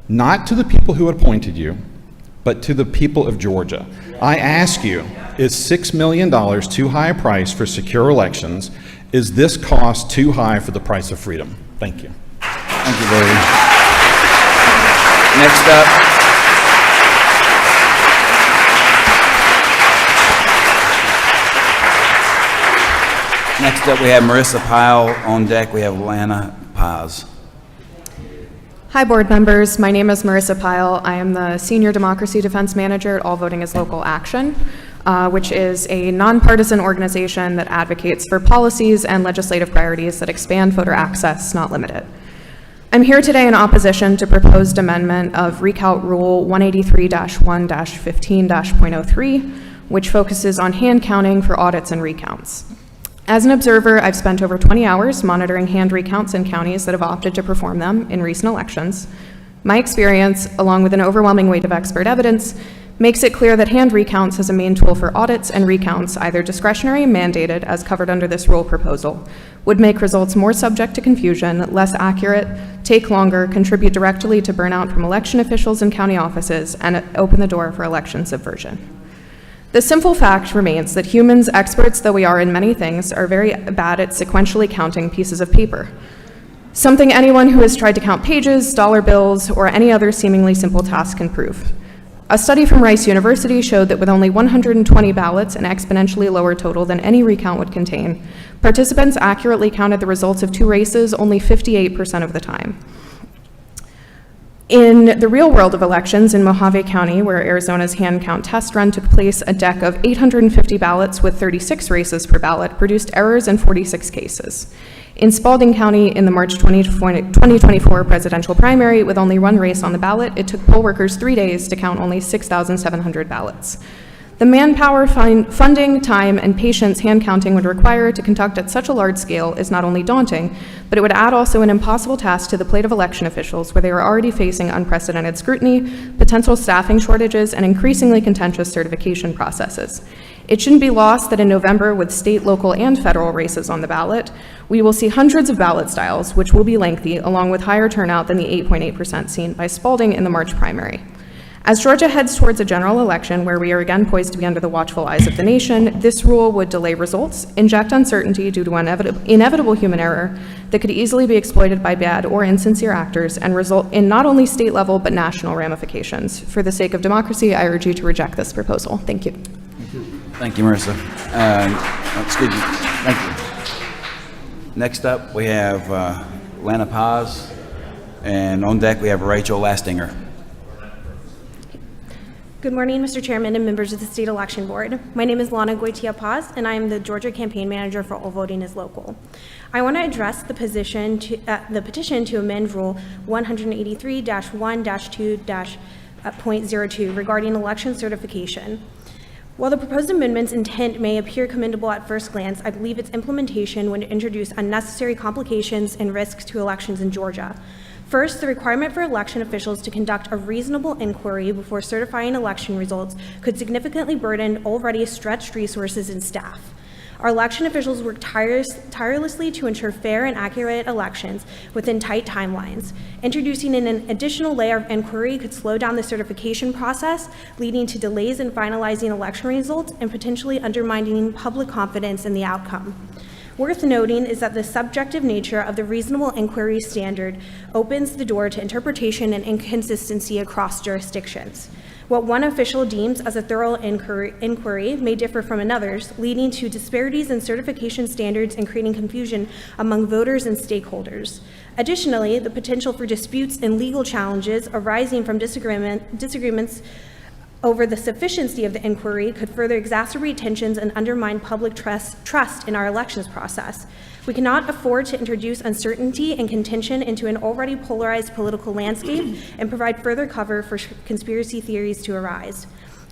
not to the people who appointed you, but to the people of Georgia. I ask you, is $6 million too high a price for secure elections? Is this cost too high for the price of freedom? Thank you. Thank you, David. Next up. Next up, we have Marissa Pyle. On deck, we have Lana Paz. Hi, board members. My name is Marissa Pyle. I am the Senior Democracy Defense Manager at All Voting is Local Action, which is a nonpartisan organization that advocates for policies and legislative priorities that expand voter access, not limit it. I'm here today in opposition to proposed amendment of Recount Rule 183-1-15-.03, which focuses on hand counting for audits and recounts. As an observer, I've spent over 20 hours monitoring hand recounts in counties that have opted to perform them in recent elections. My experience, along with an overwhelming weight of expert evidence, makes it clear that hand recounts as a main tool for audits and recounts, either discretionary and mandated as covered under this rule proposal, would make results more subject to confusion, less accurate, take longer, contribute directly to burnout from election officials and county offices, and open the door for election subversion. The simple fact remains that humans, experts though we are in many things, are very bad at sequentially counting pieces of paper. Something anyone who has tried to count pages, dollar bills, or any other seemingly simple task can prove. A study from Rice University showed that with only 120 ballots, an exponentially lower total than any recount would contain, participants accurately counted the results of 2 races only 58% of the time. In the real world of elections in Mojave County, where Arizona's hand count test run took place, a deck of 850 ballots with 36 races per ballot produced errors in 46 cases. In Spalding County, in the March 2024 presidential primary, with only 1 race on the ballot, it took poll workers 3 days to count only 6,700 ballots. The manpower, funding, time, and patience hand counting would require to conduct at such a large scale is not only daunting, but it would add also an impossible task to the plate of election officials, where they are already facing unprecedented scrutiny, potential staffing shortages, and increasingly contentious certification processes. It shouldn't be lost that in November, with state, local, and federal races on the ballot, we will see hundreds of ballot styles, which will be lengthy, along with higher turnout than the 8.8% seen by Spalding in the March primary. As Georgia heads towards a general election where we are again poised to be under the watchful eyes of the nation, this rule would delay results, inject uncertainty due to inevitable human error that could easily be exploited by bad or insincere actors, and result in not only state level but national ramifications. For the sake of democracy, I urge you to reject this proposal. Thank you. Thank you, Marissa. Excuse me. Thank you. Next up, we have Lana Paz, and on deck we have Rachel Lastinger. Good morning, Mr. Chairman and members of the State Election Board. My name is Lana Goitia Paz, and I am the Georgia Campaign Manager for All Voting is Local. I want to address the petition to amend Rule 183-1-2.02 regarding election certification. While the proposed amendment's intent may appear commendable at first glance, I believe its implementation would introduce unnecessary complications and risks to elections in Georgia. First, the requirement for election officials to conduct a reasonable inquiry before certifying election results could significantly burden already stretched resources and staff. Our election officials work tirelessly to ensure fair and accurate elections within tight timelines. Introducing an additional layer of inquiry could slow down the certification process, leading to delays in finalizing election results and potentially undermining public confidence in the outcome. Worth noting is that the subjective nature of the reasonable inquiry standard opens the door to interpretation and inconsistency across jurisdictions. What one official deems as a thorough inquiry may differ from another's, leading to disparities in certification standards and creating confusion among voters and stakeholders. Additionally, the potential for disputes and legal challenges arising from disagreements over the sufficiency of the inquiry could further exacerbate tensions and undermine public trust in our elections process. We cannot afford to introduce uncertainty and contention into an already polarized political landscape and provide further cover for conspiracy theories to arise.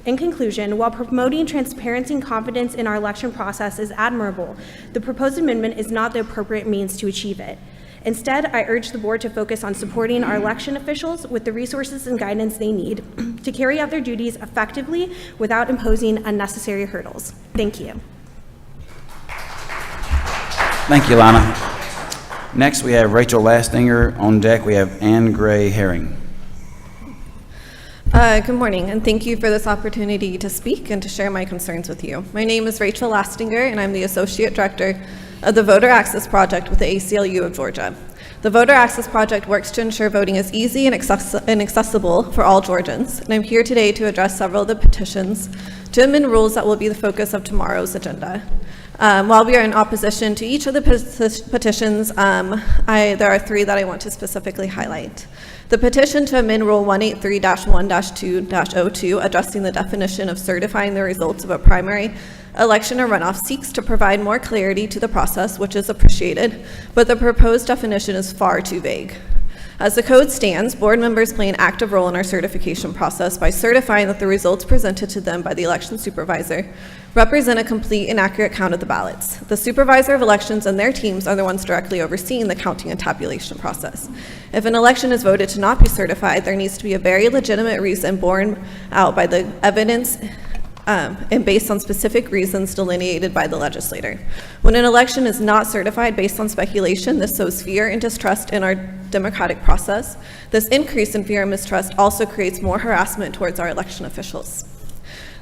In conclusion, while promoting transparency and confidence in our election process is admirable, the proposed amendment is not the appropriate means to achieve it. Instead, I urge the board to focus on supporting our election officials with the resources and guidance they need to carry out their duties effectively without imposing unnecessary hurdles. Thank you. Thank you, Lana. Next, we have Rachel Lastinger. On deck, we have Ann Gray Herring. Good morning, and thank you for this opportunity to speak and to share my concerns with you. My name is Rachel Lastinger, and I'm the Associate Director of the Voter Access Project with the ACLU of Georgia. The Voter Access Project works to ensure voting is easy and accessible for all Georgians, and I'm here today to address several of the petitions to amend rules that will be the focus of tomorrow's agenda. While we are in opposition to each of the petitions, there are three that I want to specifically highlight. The petition to amend Rule 183-1-2-02, addressing the definition of certifying the results of a primary election or runoff, seeks to provide more clarity to the process, which is appreciated, but the proposed definition is far too vague. As the code stands, board members play an active role in our certification process by certifying that the results presented to them by the election supervisor represent a complete and accurate count of the ballots. The supervisor of elections and their teams are the ones directly overseeing the counting and tabulation process. If an election is voted to not be certified, there needs to be a very legitimate reason borne out by the evidence and based on specific reasons delineated by the legislator. When an election is not certified based on speculation, this sows fear and distrust in our democratic process. This increase in fear and mistrust also creates more harassment towards our election officials.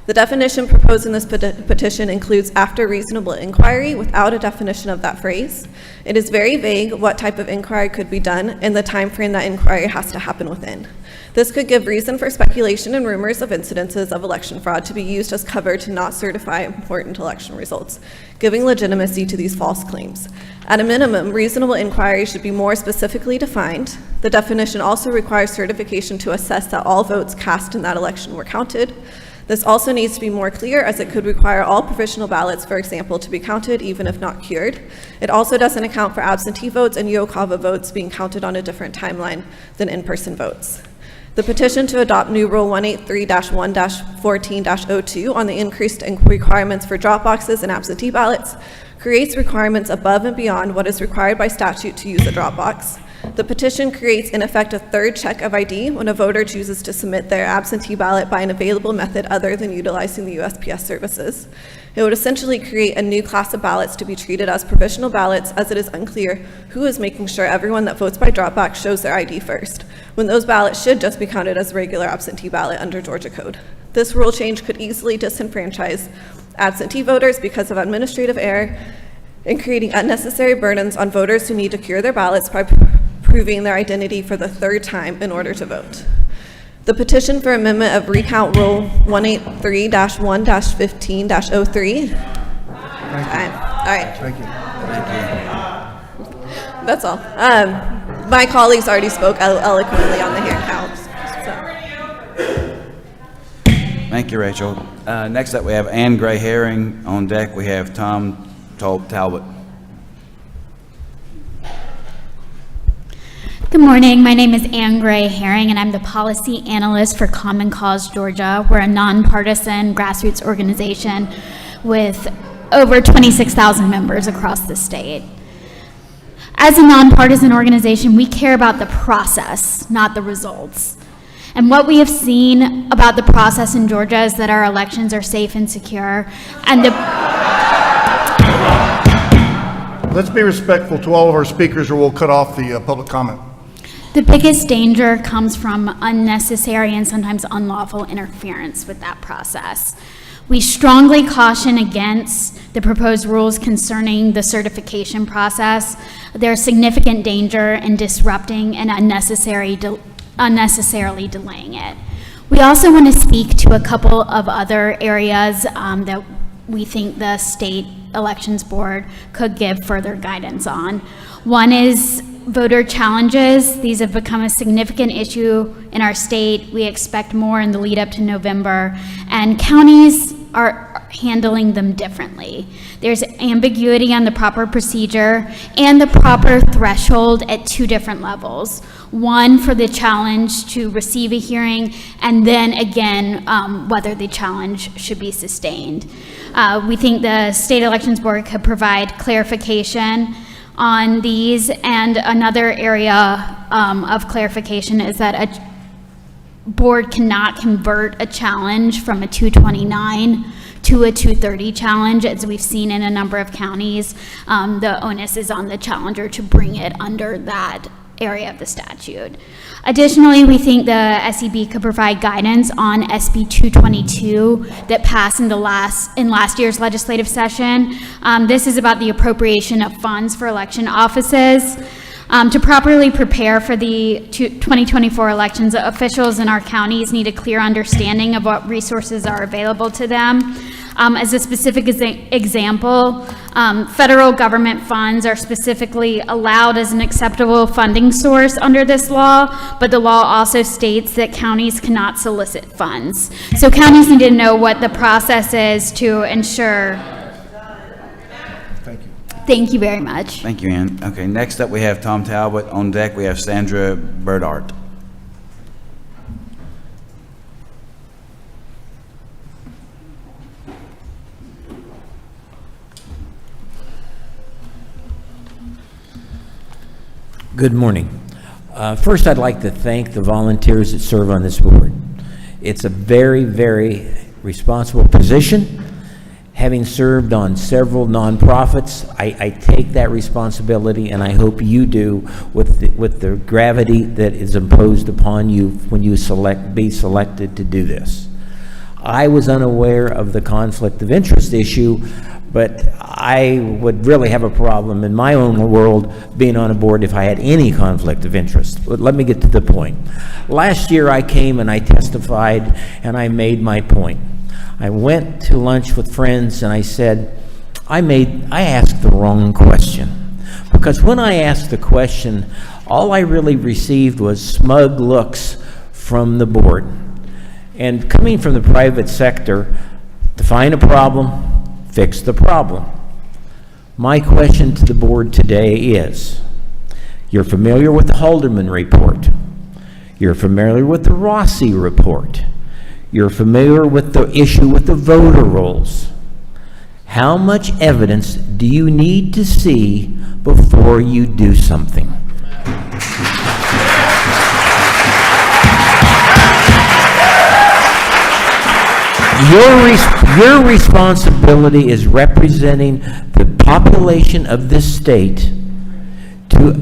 The definition proposed in this petition includes after reasonable inquiry without a definition of that phrase. It is very vague what type of inquiry could be done and the time frame that inquiry has to happen within. This could give reason for speculation and rumors of incidences of election fraud to be used as cover to not certify important election results, giving legitimacy to these false claims. At a minimum, reasonable inquiry should be more specifically defined. The definition also requires certification to assess that all votes cast in that election were counted. This also needs to be more clear, as it could require all provisional ballots, for example, to be counted even if not cured. It also doesn't account for absentee votes and Uokava votes being counted on a different timeline than in-person votes. The petition to adopt new Rule 183-1-14-02 on the increased requirements for drop boxes and absentee ballots creates requirements above and beyond what is required by statute to use a drop box. The petition creates, in effect, a third check of ID when a voter chooses to submit their absentee ballot by an available method other than utilizing the USPS services. It would essentially create a new class of ballots to be treated as provisional ballots, as it is unclear who is making sure everyone that votes by drop box shows their ID first, when those ballots should just be counted as a regular absentee ballot under Georgia code. This rule change could easily disenfranchise absentee voters because of administrative error and creating unnecessary burdens on voters who need to cure their ballots by proving their identity for the third time in order to vote. The petition for amendment of recount Rule 183-1-15-03. All right. Thank you. That's all. My colleagues already spoke eloquently on the hand counts. Thank you, Rachel. Next up, we have Ann Gray Herring. On deck, we have Tom Talbot. Good morning. My name is Ann Gray Herring, and I'm the policy analyst for Common Cause Georgia. We're a nonpartisan grassroots organization with over 26,000 members across the state. As a nonpartisan organization, we care about the process, not the results. And what we have seen about the process in Georgia is that our elections are safe and secure, and Let's be respectful to all of our speakers, or we'll cut off the public comment. the biggest danger comes from unnecessary and sometimes unlawful interference with that process. We strongly caution against the proposed rules concerning the certification process. There's significant danger in disrupting and unnecessarily delaying it. We also want to speak to a couple of other areas that we think the State Elections Board could give further guidance on. One is voter challenges. These have become a significant issue in our state. We expect more in the lead up to November, and counties are handling them differently. There's ambiguity on the proper procedure and the proper threshold at two different levels. One for the challenge to receive a hearing, and then again, whether the challenge should be sustained. We think the State Elections Board could provide clarification on these. And another area of clarification is that a board cannot convert a challenge from a 229 to a 230 challenge, as we've seen in a number of counties. The onus is on the challenger to bring it under that area of the statute. Additionally, we think the SEB could provide guidance on SB 222 that passed in last year's legislative session. This is about the appropriation of funds for election offices. To properly prepare for the 2024 elections, officials in our counties need a clear understanding of what resources are available to them. As a specific example, federal government funds are specifically allowed as an acceptable funding source under this law, but the law also states that counties cannot solicit funds. So counties need to know what the process is to ensure. Thank you very much. Thank you, Ann. Okay, next up we have Tom Talbot. On deck we have Sandra Berdart. Good morning. First, I'd like to thank the volunteers that serve on this board. It's a very, very responsible position. Having served on several nonprofits, I take that responsibility, and I hope you do with the gravity that is imposed upon you when you be selected to do this. I was unaware of the conflict of interest issue, but I would really have a problem in my own world being on a board if I had any conflict of interest. But let me get to the point. Last year I came and I testified and I made my point. I went to lunch with friends and I said, I asked the wrong question. Because when I asked the question, all I really received was smug looks from the board. And coming from the private sector, define a problem, fix the problem. My question to the board today is, you're familiar with the Halderman report. You're familiar with the Rossi report. You're familiar with the issue with the voter rolls. How much evidence do you need to see before you do something? Your responsibility is representing the population of this state to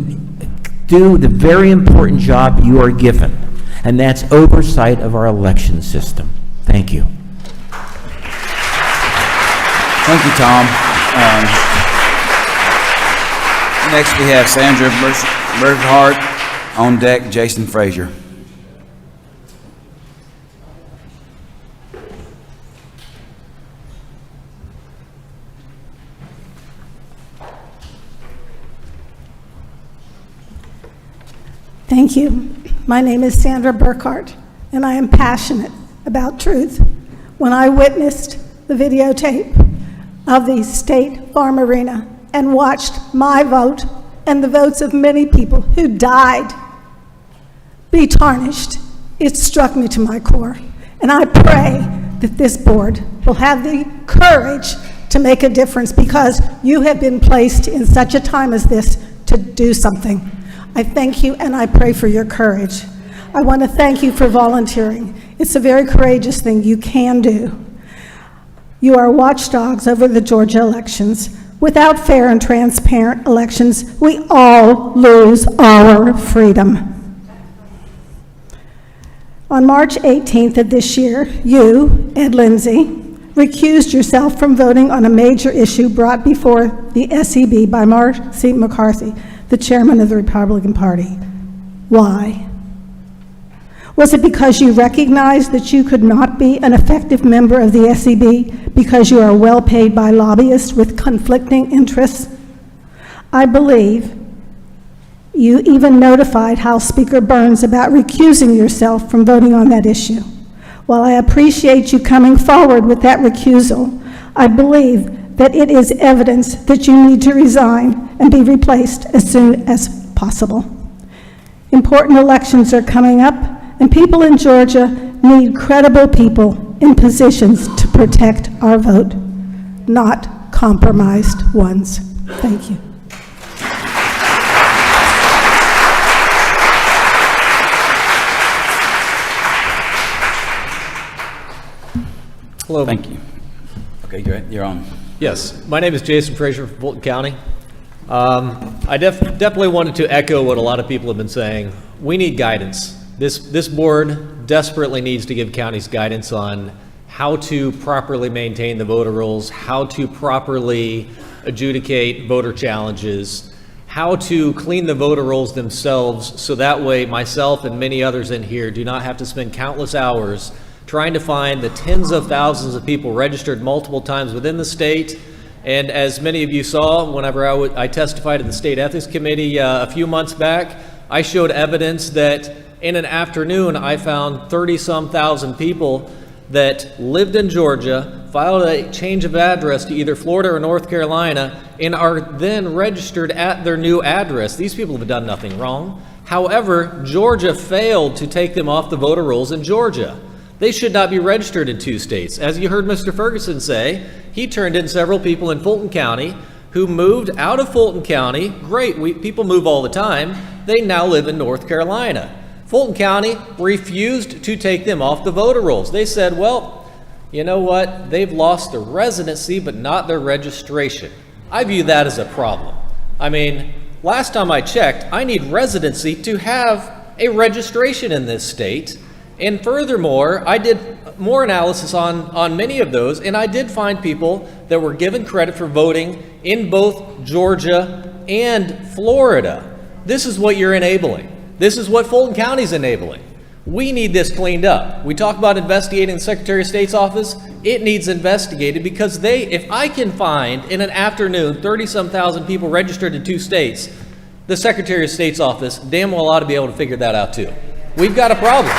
do the very important job you are given, and that's oversight of our election system. Thank you. Thank you, Tom. Next we have Sandra Berdart. On deck, Jason Frazier. Thank you. My name is Sandra Burkhart, and I am passionate about truth. When I witnessed the videotape of the State Farm Arena and watched my vote and the votes of many people who died be tarnished, it struck me to my core. And I pray that this board will have the courage to make a difference, because you have been placed in such a time as this to do something. I thank you and I pray for your courage. I want to thank you for volunteering. It's a very courageous thing you can do. You are watchdogs over the Georgia elections. Without fair and transparent elections, we all lose our freedom. On March 18th of this year, you, Ed Lindsay, recused yourself from voting on a major issue brought before the SEB by Marcy McCarthy, the chairman of the Republican Party. Why? Was it because you recognized that you could not be an effective member of the SEB because you are well paid by lobbyists with conflicting interests? I believe you even notified House Speaker Burns about recusing yourself from voting on that issue. While I appreciate you coming forward with that recusal, I believe that it is evidence that you need to resign and be replaced as soon as possible. Important elections are coming up, and people in Georgia need credible people in positions to protect our vote, not compromised ones. Thank you. Hello. Thank you. Okay, go ahead. You're on. Yes, my name is Jason Frazier from Fulton County. I definitely wanted to echo what a lot of people have been saying. We need guidance. This board desperately needs to give counties guidance on how to properly maintain the voter rolls, how to properly adjudicate voter challenges, how to clean the voter rolls themselves, so that way myself and many others in here do not have to spend countless hours trying to find the tens of thousands of people registered multiple times within the state. And as many of you saw, whenever I testified at the State Ethics Committee a few months back, I showed evidence that in an afternoon I found 30-some thousand people that lived in Georgia, filed a change of address to either Florida or North Carolina, and are then registered at their new address. These people have done nothing wrong. However, Georgia failed to take them off the voter rolls in Georgia. They should not be registered in 2 states. As you heard Mr. Ferguson say, he turned in several people in Fulton County who moved out of Fulton County. Great, people move all the time. They now live in North Carolina. Fulton County refused to take them off the voter rolls. They said, well, you know what? They've lost their residency, but not their registration. I view that as a problem. I mean, last time I checked, I need residency to have a registration in this state. And furthermore, I did more analysis on many of those, and I did find people that were given credit for voting in both Georgia and Florida. This is what you're enabling. This is what Fulton County is enabling. We need this cleaned up. We talk about investigating the Secretary of State's office. It needs investigated because if I can find in an afternoon 30-some thousand people registered in 2 states, the Secretary of State's office damn well ought to be able to figure that out too. We've got a problem.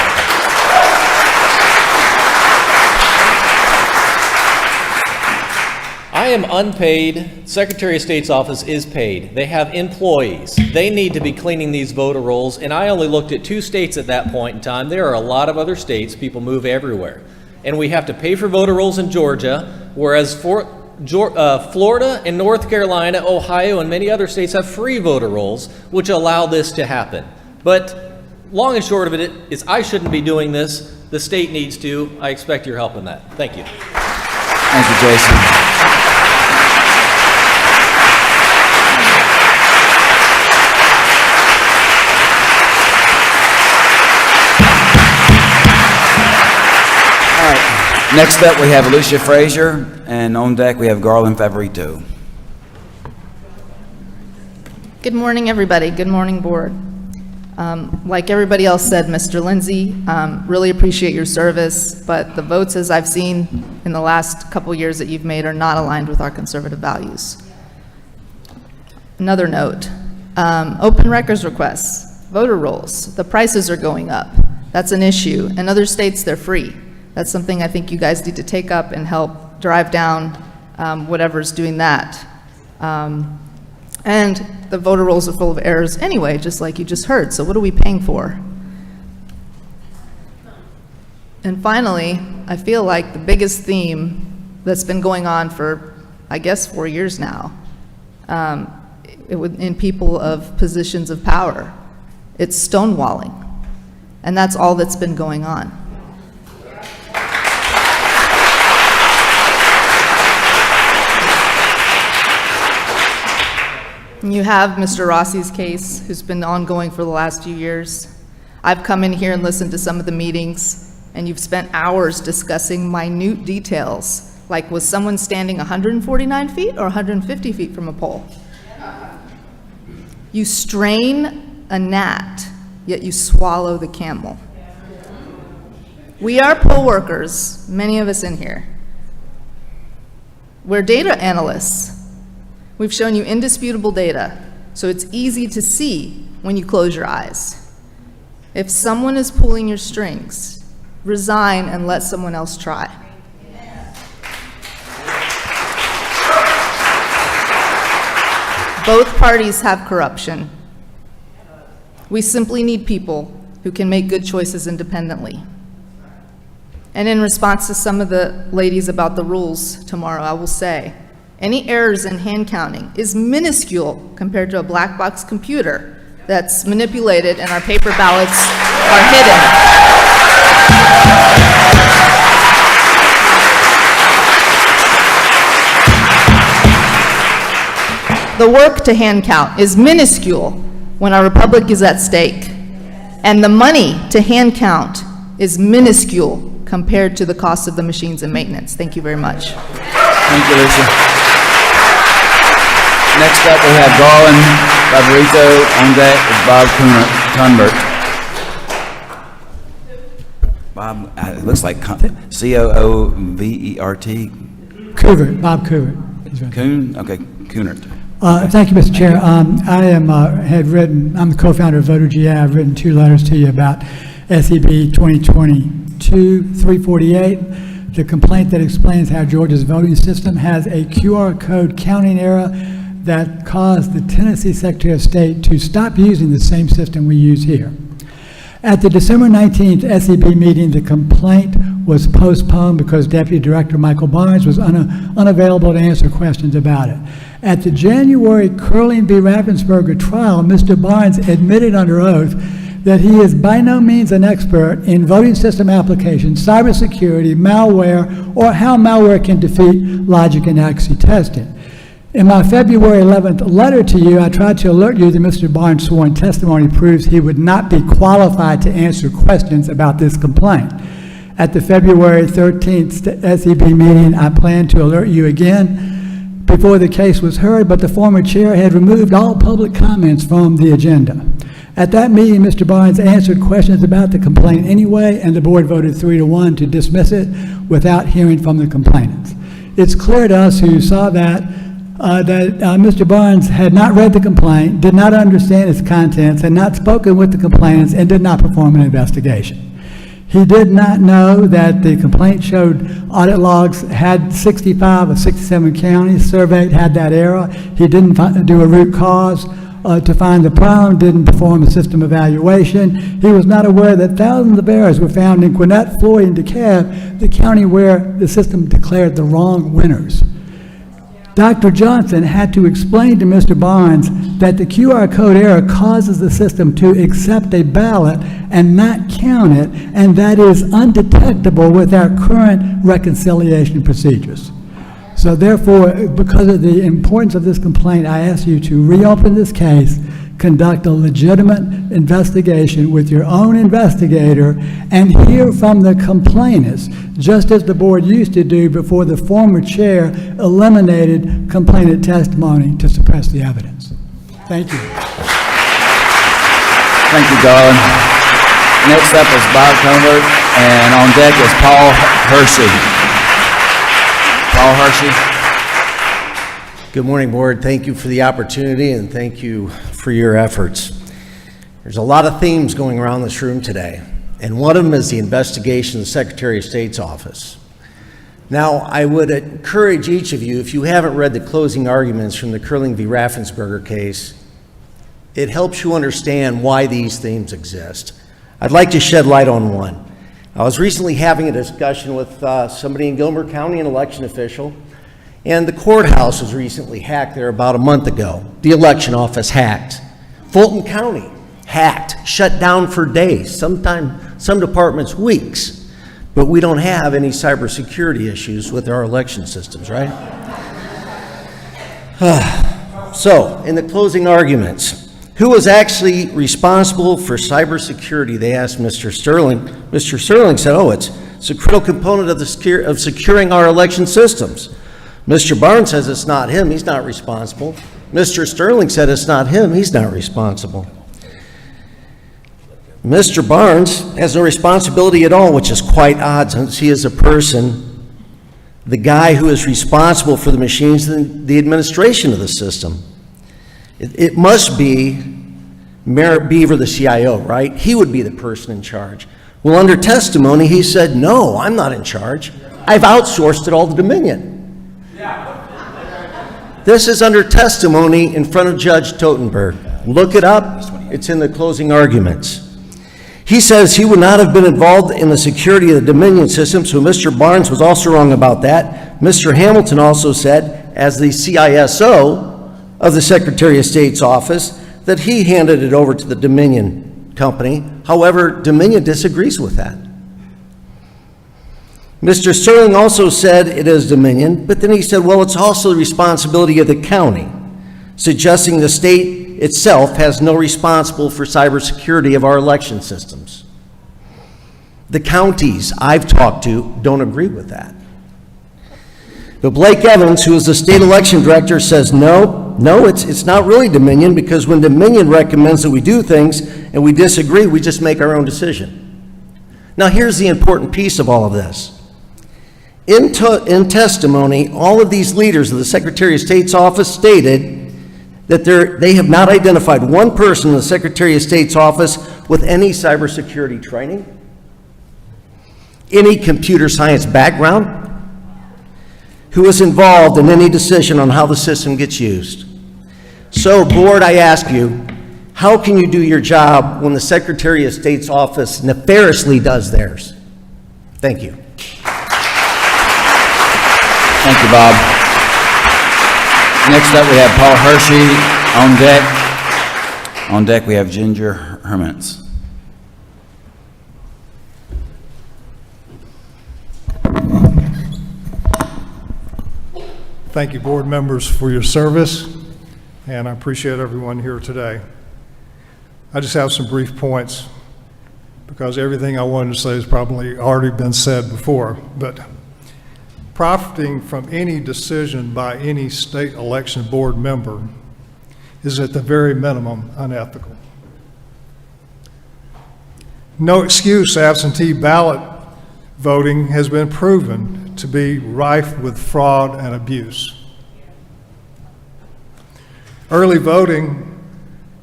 I am unpaid. Secretary of State's office is paid. They have employees. They need to be cleaning these voter rolls, and I only looked at 2 states at that point in time. There are a lot of other states. People move everywhere. And we have to pay for voter rolls in Georgia, whereas Florida and North Carolina, Ohio, and many other states have free voter rolls, which allow this to happen. But long and short of it is I shouldn't be doing this. The state needs to. I expect your help in that. Thank you. Thank you, Jason. Next up, we have Alicia Frazier, and on deck, we have Garland Favorito. Good morning, everybody. Good morning, board. Like everybody else said, Mr. Lindsay, really appreciate your service, but the votes, as I've seen in the last couple years that you've made, are not aligned with our conservative values. Another note, open records requests, voter rolls, the prices are going up. That's an issue. In other states, they're free. That's something I think you guys need to take up and help drive down whatever's doing that. And the voter rolls are full of errors anyway, just like you just heard. So what are we paying for? And finally, I feel like the biggest theme that's been going on for, I guess, 4 years now, in people of positions of power, it's stonewalling. And that's all that's been going on. You have Mr. Rossi's case, who's been ongoing for the last few years. I've come in here and listened to some of the meetings, and you've spent hours discussing minute details, like was someone standing 149 feet or 150 feet from a pole? You strain a gnat, yet you swallow the camel. We are poll workers, many of us in here. We're data analysts. We've shown you indisputable data, so it's easy to see when you close your eyes. If someone is pulling your strings, resign and let someone else try. Both parties have corruption. We simply need people who can make good choices independently. And in response to some of the ladies about the rules tomorrow, I will say, any errors in hand counting is minuscule compared to a black box computer that's manipulated and our paper ballots are hidden. the work to hand count is minuscule when our republic is at stake. And the money to hand count is minuscule compared to the cost of the machines and maintenance. Thank you very much. Thank you, Lisa. Next up, we have Garland, Federico, on deck is Bob Convert. Bob, it looks like C-O-O-V-E-R-T. Coovert, Bob Coovert. Coon? Okay, Coonert. Thank you, Mr. Chair. I'm the co-founder of Voter GA. I've written 2 letters to you about SEB 2022-348, the complaint that explains how Georgia's voting system has a QR code counting error that caused the Tennessee Secretary of State to stop using the same system we use here. At the December 19th SEB meeting, the complaint was postponed because Deputy Director Michael Barnes was unavailable to answer questions about it. At the January Curling v. Raffensperger trial, Mr. Barnes admitted under oath that he is by no means an expert in voting system applications, cybersecurity, malware, or how malware can defeat logic and accuracy testing. In my February 11th letter to you, I tried to alert you that Mr. Barnes' sworn testimony proves he would not be qualified to answer questions about this complaint. At the February 13th SEB meeting, I planned to alert you again before the case was heard, but the former chair had removed all public comments from the agenda. At that meeting, Mr. Barnes answered questions about the complaint anyway, and the board voted 3-1 to dismiss it without hearing from the complainants. It's clear to us who saw that Mr. Barnes had not read the complaint, did not understand its contents, had not spoken with the complainants, and did not perform an investigation. He did not know that the complaint showed audit logs had 65 of 67 counties surveyed, had that error. He didn't do a root cause to find the problem, didn't perform a system evaluation. He was not aware that thousands of errors were found in Gwinnett, Floyd, and DeKalb, the county where the system declared the wrong winners. Dr. Johnson had to explain to Mr. Barnes that the QR code error causes the system to accept a ballot and not count it, and that is undetectable with our current reconciliation procedures. So therefore, because of the importance of this complaint, I ask you to reopen this case, conduct a legitimate investigation with your own investigator, and hear from the complainants, just as the board used to do before the former chair eliminated complainant testimony to suppress the evidence. Thank you. Thank you, Garland. Next up is Bob Convert, and on deck is Paul Hershey. Paul Hershey. Good morning, board. Thank you for the opportunity, and thank you for your efforts. There's a lot of themes going around this room today, and one of them is the investigation of the Secretary of State's office. Now, I would encourage each of you, if you haven't read the closing arguments from the Curling v. Raffensperger case, it helps you understand why these themes exist. I'd like to shed light on one. I was recently having a discussion with somebody in Gilmer County, an election official, and the courthouse was recently hacked there about a month ago. The election office hacked. Fulton County hacked, shut down for days, sometimes some departments weeks, but we don't have any cybersecurity issues with our election systems, right? So, in the closing arguments, who was actually responsible for cybersecurity? They asked Mr. Sterling. Mr. Sterling said, oh, it's a critical component of securing our election systems. Mr. Barnes says it's not him, he's not responsible. Mr. Sterling said it's not him, he's not responsible. Mr. Barnes has no responsibility at all, which is quite odd since he is a person, the guy who is responsible for the machines and the administration of the system. It must be Merritt Beaver, the CIO, right? He would be the person in charge. Well, under testimony, he said, no, I'm not in charge. I've outsourced it all to Dominion. This is under testimony in front of Judge Totenberg. Look it up. It's in the closing arguments. He says he would not have been involved in the security of the Dominion system, so Mr. Barnes was also wrong about that. Mr. Hamilton also said, as the CISO of the Secretary of State's office, that he handed it over to the Dominion company. However, Dominion disagrees with that. Mr. Sterling also said it is Dominion, but then he said, well, it's also the responsibility of the county. suggesting the state itself has no responsible for cybersecurity of our election systems. The counties I've talked to don't agree with that. But Blake Evans, who is the state election director, says no, it's not really Dominion, because when Dominion recommends that we do things and we disagree, we just make our own decision. Now here's the important piece of all of this. In testimony, all of these leaders of the Secretary of State's office stated that they have not identified one person in the Secretary of State's office with any cybersecurity training, any computer science background, who is involved in any decision on how the system gets used. So, board, I ask you, how can you do your job when the Secretary of State's office nefariously does theirs? Thank you. Thank you, Bob. Next up, we have Paul Hershey on deck. On deck, we have Ginger Hermans. Thank you, board members, for your service, and I appreciate everyone here today. I just have some brief points because everything I wanted to say has probably already been said before, but profiting from any decision by any state election board member is at the very minimum unethical. No excuse absentee ballot voting has been proven to be rife with fraud and abuse. Early voting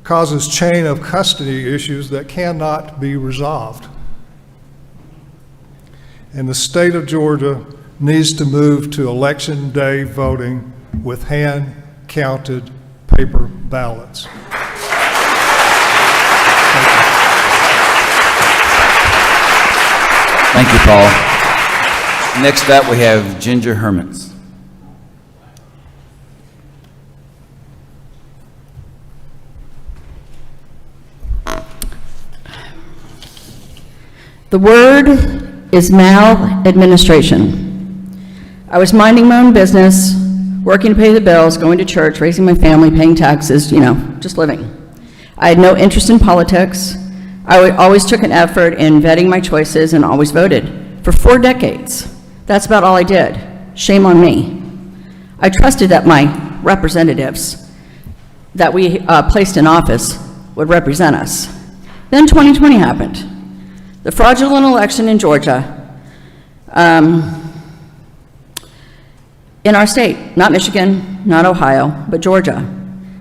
causes chain of custody issues that cannot be resolved. And the state of Georgia needs to move to election day voting with hand-counted paper ballots. Thank you, Paul. Next up, we have Ginger Hermans. The word is maladministration. I was minding my own business, working to pay the bills, going to church, raising my family, paying taxes, just living. I had no interest in politics. I always took an effort in vetting my choices and always voted. For 4 decades, that's about all I did. Shame on me. I trusted that my representatives that we placed in office would represent us. Then 2020 happened. The fraudulent election in Georgia, in our state, not Michigan, not Ohio, but Georgia.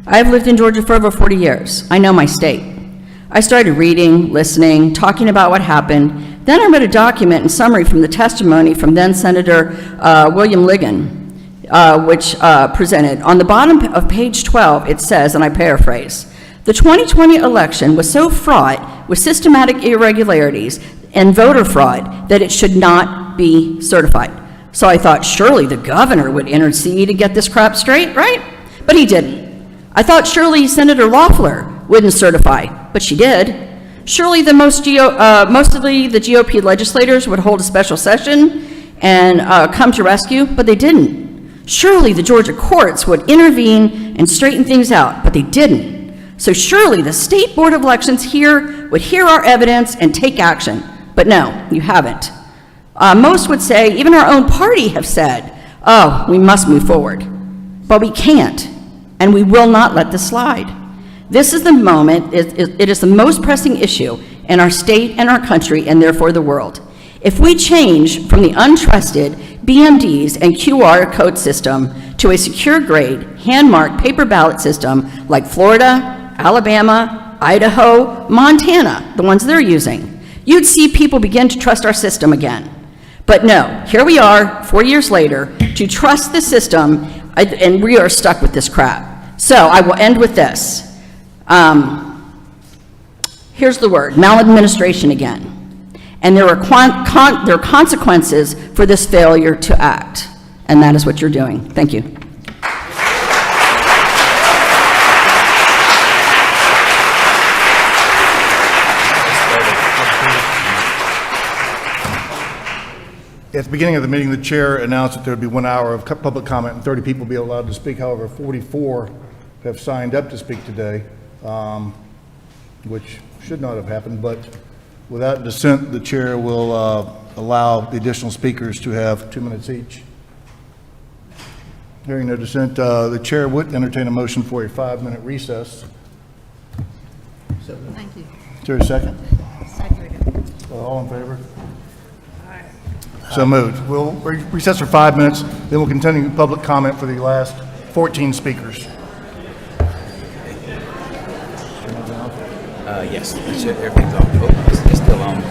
I've lived in Georgia for over 40 years. I know my state. I started reading, listening, talking about what happened. Then I read a document and summary from the testimony from then Senator William Ligon, which presented. On the bottom of page 12, it says, and I paraphrase, the 2020 election was so fraught with systematic irregularities and voter fraud that it should not be certified. So I thought surely the governor would intercede to get this crap straight, right? But he didn't. I thought surely Senator Loeffler wouldn't certify, but she did. Surely mostly the GOP legislators would hold a special session and come to rescue, but they didn't. Surely the Georgia courts would intervene and straighten things out, but they didn't. So surely the State Board of Elections here would hear our evidence and take action, but no, you haven't. Most would say, even our own party have said, oh, we must move forward, but we can't, and we will not let this slide. This is the moment, it is the most pressing issue in our state and our country, and therefore the world. If we change from the untrusted BMDs and QR code system to a secure grade, hand-marked paper ballot system like Florida, Alabama, Idaho, Montana, the ones they're using, you'd see people begin to trust our system again. But no, here we are, 4 years later, to trust the system, and we are stuck with this crap. So I will end with this. Here's the word, maladministration again. And there are consequences for this failure to act. And that is what you're doing. Thank you. At the beginning of the meeting, the chair announced that there would be 1 hour of public comment and 30 people be allowed to speak. However, 44 have signed up to speak today, which should not have happened, but without dissent, the chair will allow the additional speakers to have 2 minutes each. Hearing no dissent, the chair would entertain a motion for a 5-minute recess. Thank you. Is there a second? All in favor? So moved. We'll recess for 5 minutes, then we'll continue public comment for the last 14 speakers. Yes, everything's on. Oh, it's still on.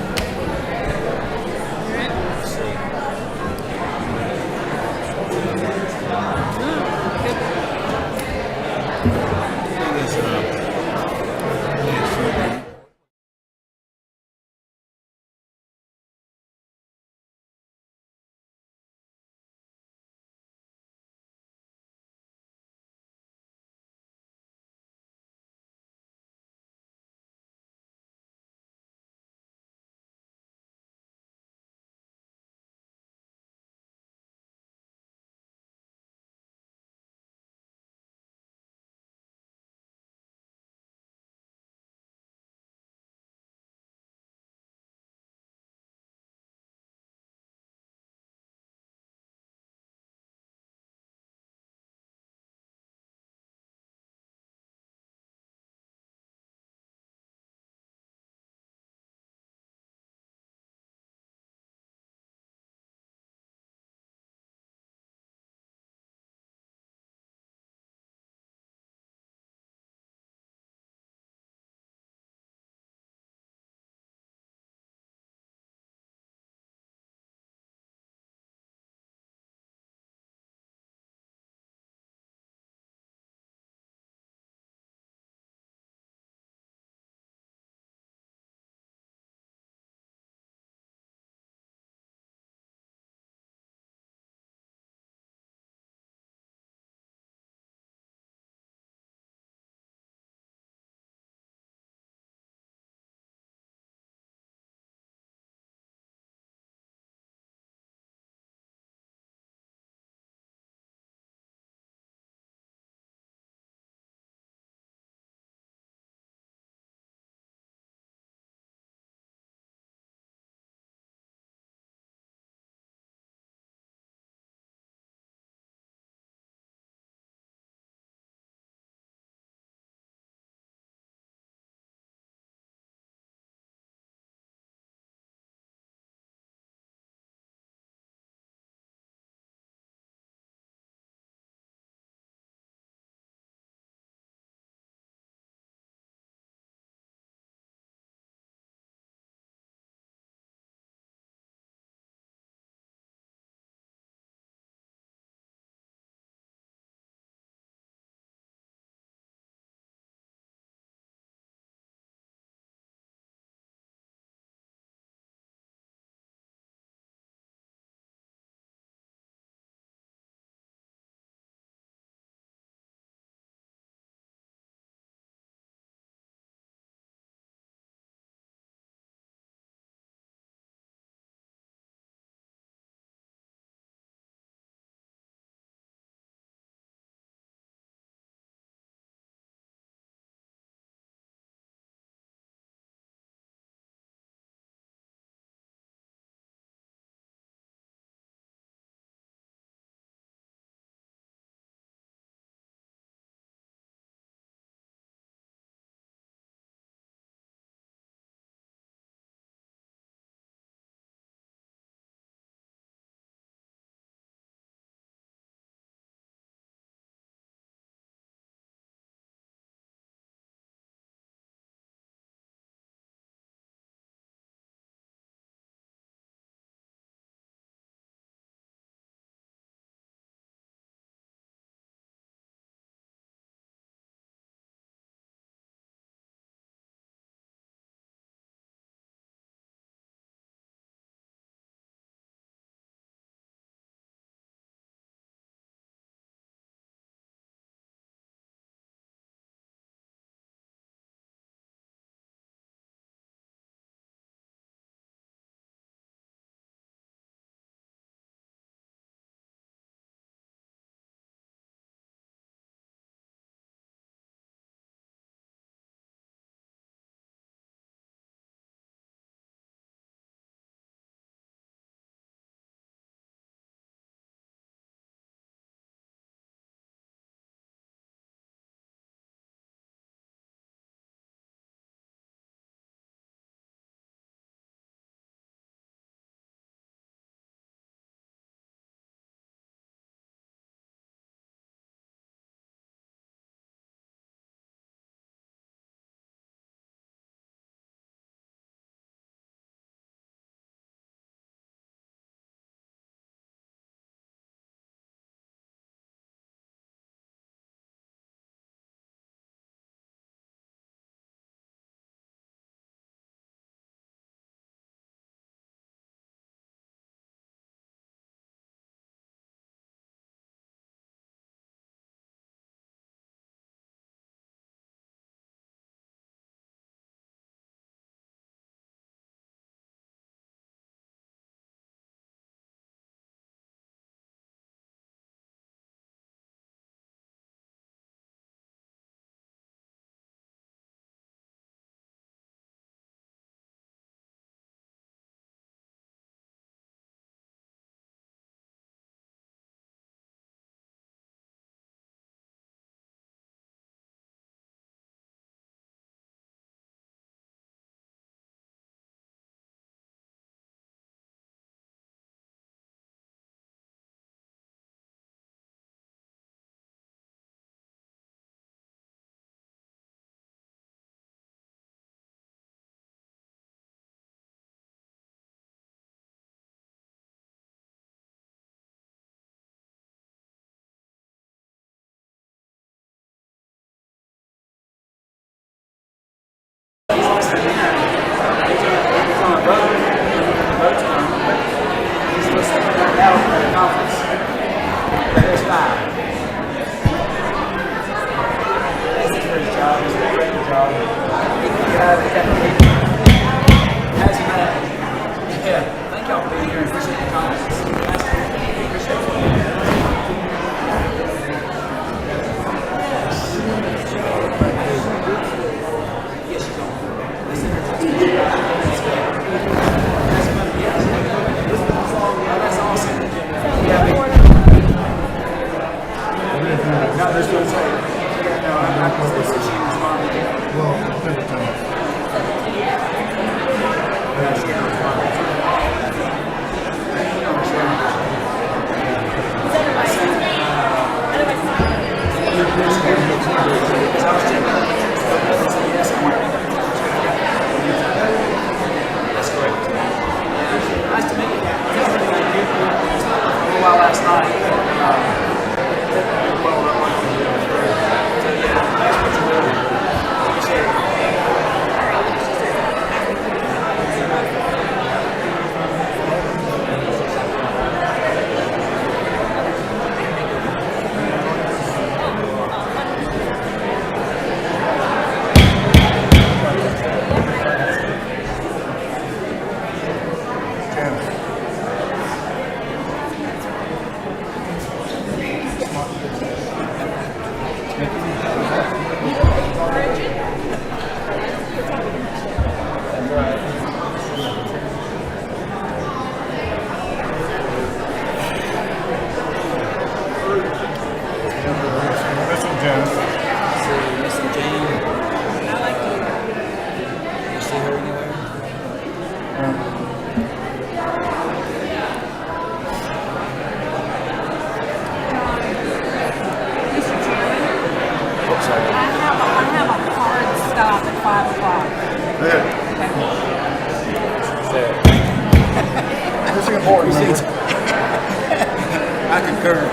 I concur.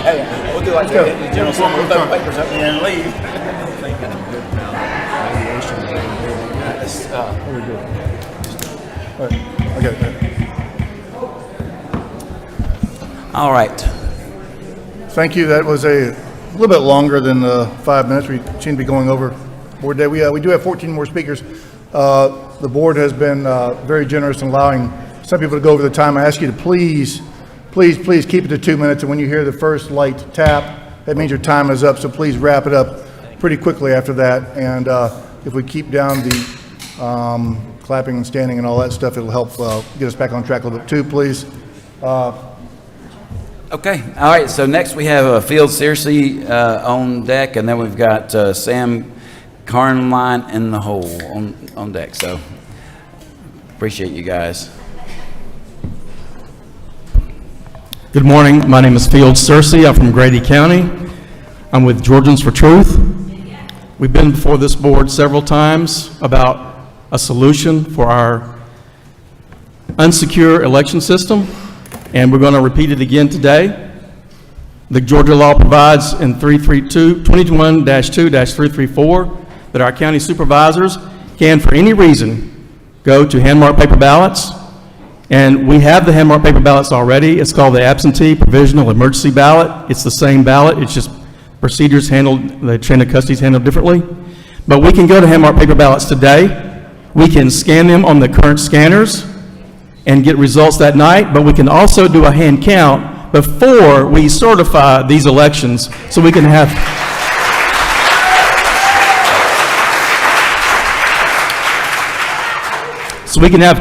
Hey, we'll do like the general song, we'll throw the papers up there and leave. All right. Thank you. That was a little bit longer than 5 minutes. We seem to be going over board day. We do have 14 more speakers. The board has been very generous in allowing some people to go over the time. I ask you to please keep it to 2 minutes. And when you hear the first light tap, that means your time is up. So please wrap it up pretty quickly after that. And if we keep down the clapping and standing and all that stuff, it'll help get us back on track a little bit too, please. Okay, all right, so next we have Field Searcy on deck, and then we've got Sam Carnline in the hole on deck, so appreciate you guys. Good morning, my name is Field Searcy. I'm from Grady County. I'm with Georgians for Truth. We've been before this board several times about a solution for our unsecure election system, and we're going to repeat it again today. The Georgia law provides in 21-2-334 that our county supervisors can, for any reason, go to hand-marked paper ballots. And we have the hand-marked paper ballots already. It's called the absentee provisional emergency ballot. It's the same ballot. It's just procedures handled, the chain of custody is handled differently. But we can go to hand-marked paper ballots today. We can scan them on the current scanners and get results that night, but we can also do a hand count before we certify these elections so we can have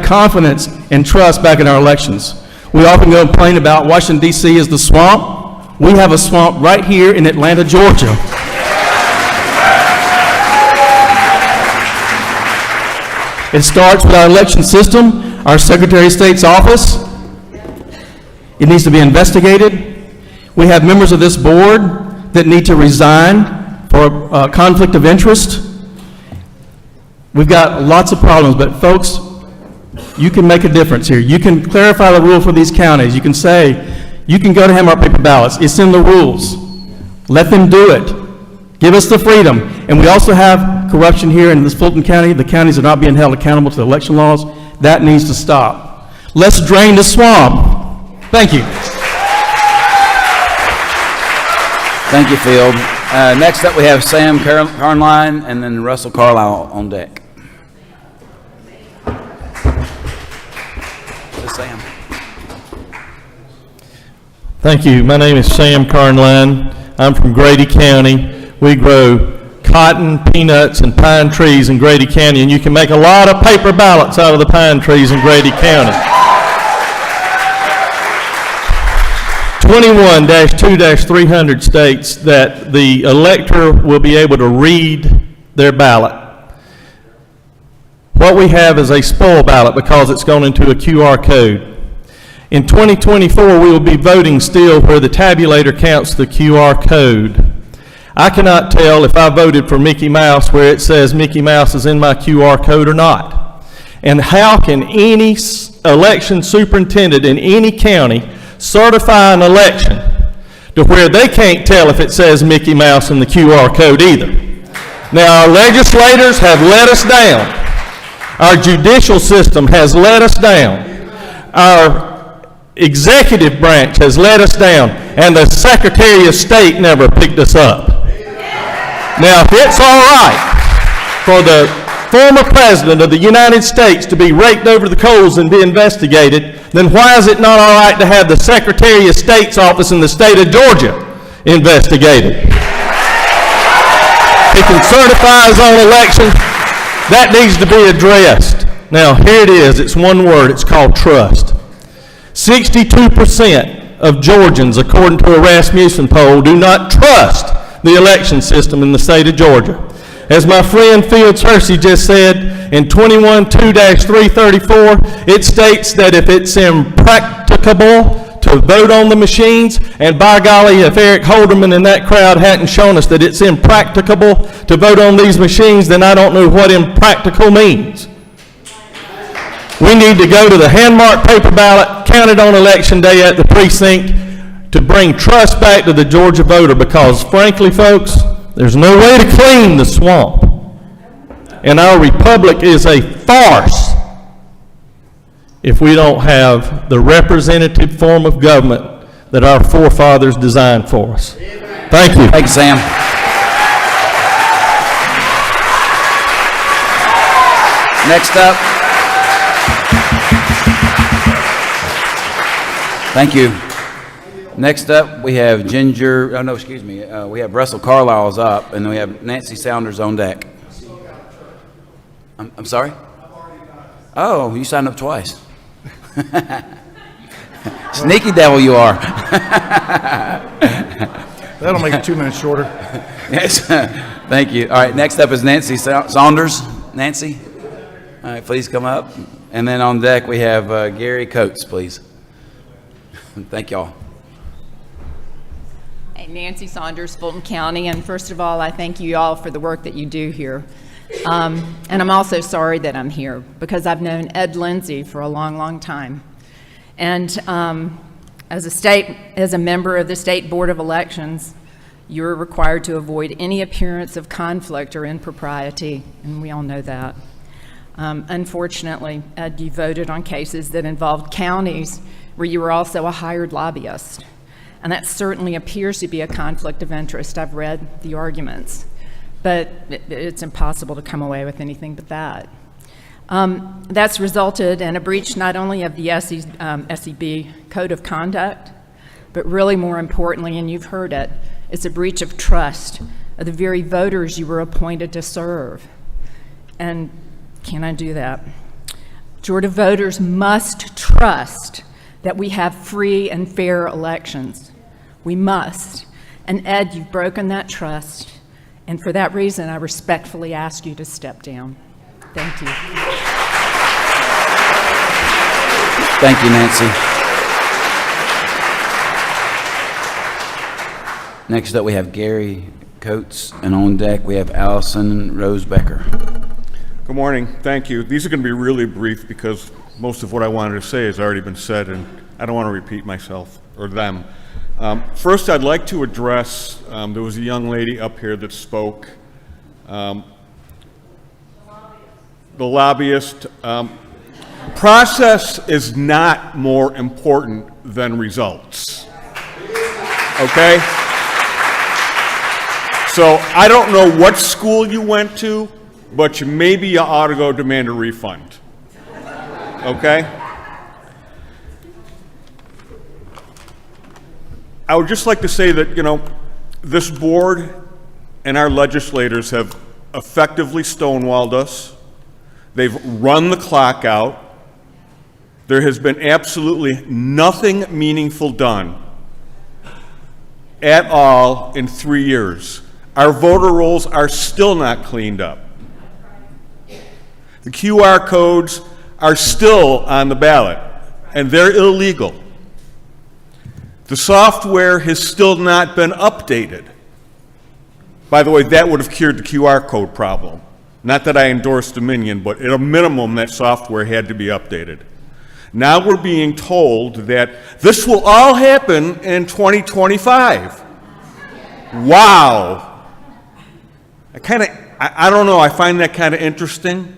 confidence and trust back in our elections. We often go and complain about Washington, D.C. is the swamp. We have a swamp right here in Atlanta, Georgia. It starts with our election system, our Secretary of State's office. It needs to be investigated. We have members of this board that need to resign for conflict of interest. We've got lots of problems, but folks, you can make a difference here. You can clarify the rule for these counties. You can say, you can go to hand-marked paper ballots. It's in the rules. Let them do it. Give us the freedom. And we also have corruption here in this Fulton County. The counties are not being held accountable to the election laws. That needs to stop. Let's drain the swamp. Thank you. Thank you, Field. Next up, we have Sam Carnline and then Russell Carlisle on deck. Sam. Thank you. My name is Sam Carnline. I'm from Grady County. We grow cotton, peanuts, and pine trees in Grady County, and you can make a lot of paper ballots out of the pine trees in Grady County. 21-2-300 states that the elector will be able to read their ballot. What we have is a spoil ballot because it's gone into a QR code. In 2024, we will be voting still where the tabulator counts the QR code. I cannot tell if I voted for Mickey Mouse where it says Mickey Mouse is in my QR code or not. And how can any election superintendent in any county certify an election to where they can't tell if it says Mickey Mouse in the QR code either? Now, our legislators have let us down. Our judicial system has let us down. Our executive branch has let us down, and the Secretary of State never picked us up. Now, if it's all right for the former President of the United States to be raked over the coals and be investigated, then why is it not all right to have the Secretary of State's office in the state of Georgia investigated? He can certify his own election. That needs to be addressed. Now, here it is. It's one word. It's called trust. 62% of Georgians, according to a Rasmussen poll, do not trust the election system in the state of Georgia. As my friend Fields Hersey just said, in 21-2-334, it states that if it's impracticable to vote on the machines, and by golly, if Eric Holderman and that crowd hadn't shown us that it's impracticable to vote on these machines, then I don't know what impractical means. We need to go to the hand-marked paper ballot, counted on election day at the precinct, to bring trust back to the Georgia voter, because frankly, folks, there's no way to clean the swamp. And our republic is a farce if we don't have the representative form of government that our forefathers designed for us. Thank you. Thank you, Sam. Next up. Thank you. Next up, we have we have Russell Carlisle's up, and then we have Nancy Saunders on deck. I'm sorry? Oh, you signed up twice. Sneaky devil you are. That'll make it 2 minutes shorter. Yes. Thank you. All right, next up is Nancy Saunders. Nancy? All right, please come up. And then on deck, we have Gary Coates, please. Thank y'all. Hey, Nancy Saunders, Fulton County, and first of all, I thank you all for the work that you do here. And I'm also sorry that I'm here, because I've known Ed Lindsay for a long, long time. And as a member of the State Board of Elections, you're required to avoid any appearance of conflict or impropriety, and we all know that. Unfortunately, Ed, you voted on cases that involved counties where you were also a hired lobbyist. And that certainly appears to be a conflict of interest. I've read the arguments, but it's impossible to come away with anything but that. That's resulted in a breach not only of the SEB Code of Conduct, but really more importantly, and you've heard it, it's a breach of trust of the very voters you were appointed to serve. And can I do that? Georgia voters must trust that we have free and fair elections. We must. And Ed, you've broken that trust. And for that reason, I respectfully ask you to step down. Thank you. Thank you, Nancy. Next up, we have Gary Coates, and on deck, we have Allison Rosebecker. Good morning. Thank you. These are going to be really brief because most of what I wanted to say has already been said, and I don't want to repeat myself or them. First, I'd like to address, there was a young lady up here that spoke. The lobbyist. Process is not more important than results. Okay? So I don't know what school you went to, but maybe you ought to go demand a refund. Okay? I would just like to say that, this board and our legislators have effectively stonewalled us. They've run the clock out. There has been absolutely nothing meaningful done at all in 3 years. Our voter rolls are still not cleaned up. The QR codes are still on the ballot, and they're illegal. The software has still not been updated. By the way, that would have cured the QR code problem. Not that I endorse Dominion, but at a minimum, that software had to be updated. Now we're being told that this will all happen in 2025. Wow. I don't know, I find that kind of interesting.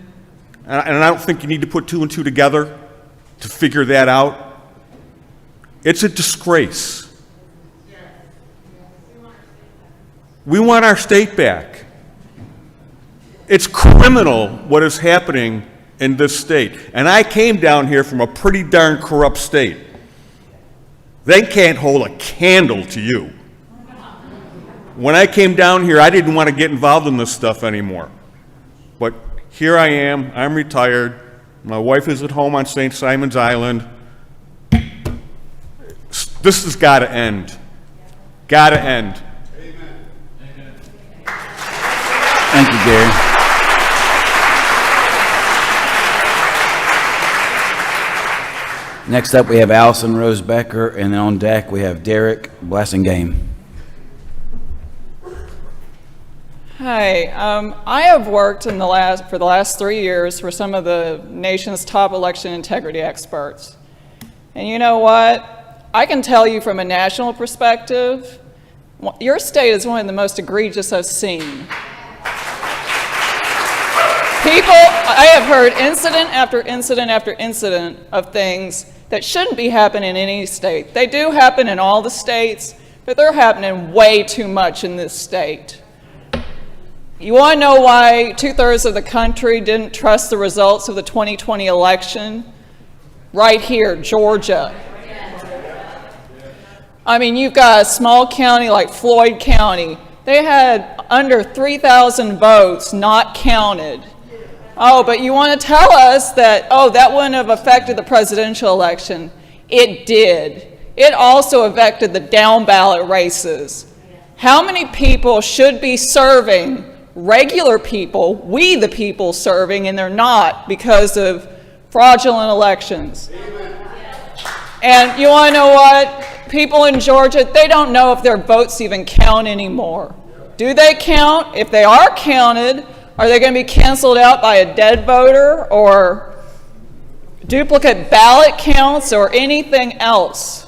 And I don't think you need to put 2 and 2 together to figure that out. It's a disgrace. We want our state back. It's criminal what is happening in this state. And I came down here from a pretty darn corrupt state. They can't hold a candle to you. When I came down here, I didn't want to get involved in this stuff anymore. But here I am, I'm retired. My wife is at home on St. Simon's Island. This has got to end. Got to end. Thank you, Gary. Next up, we have Allison Rose Becker, and then on deck, we have Derek Blassingame. Hi, I have worked for the last 3 years for some of the nation's top election integrity experts. And you know what? I can tell you from a national perspective, your state is one of the most egregious I've seen. I have heard incident after incident after incident of things that shouldn't be happening in any state. They do happen in all the states, but they're happening way too much in this state. You want to know why 2/3 of the country didn't trust the results of the 2020 election? Right here, Georgia. I mean, you've got a small county like Floyd County. They had under 3,000 votes not counted. Oh, but you want to tell us that, oh, that wouldn't have affected the presidential election. It did. It also affected the down ballot races. How many people should be serving, regular people, we the people serving, and they're not because of fraudulent elections? And you want to know what? People in Georgia, they don't know if their votes even count anymore. Do they count? If they are counted, are they going to be canceled out by a dead voter or duplicate ballot counts or anything else?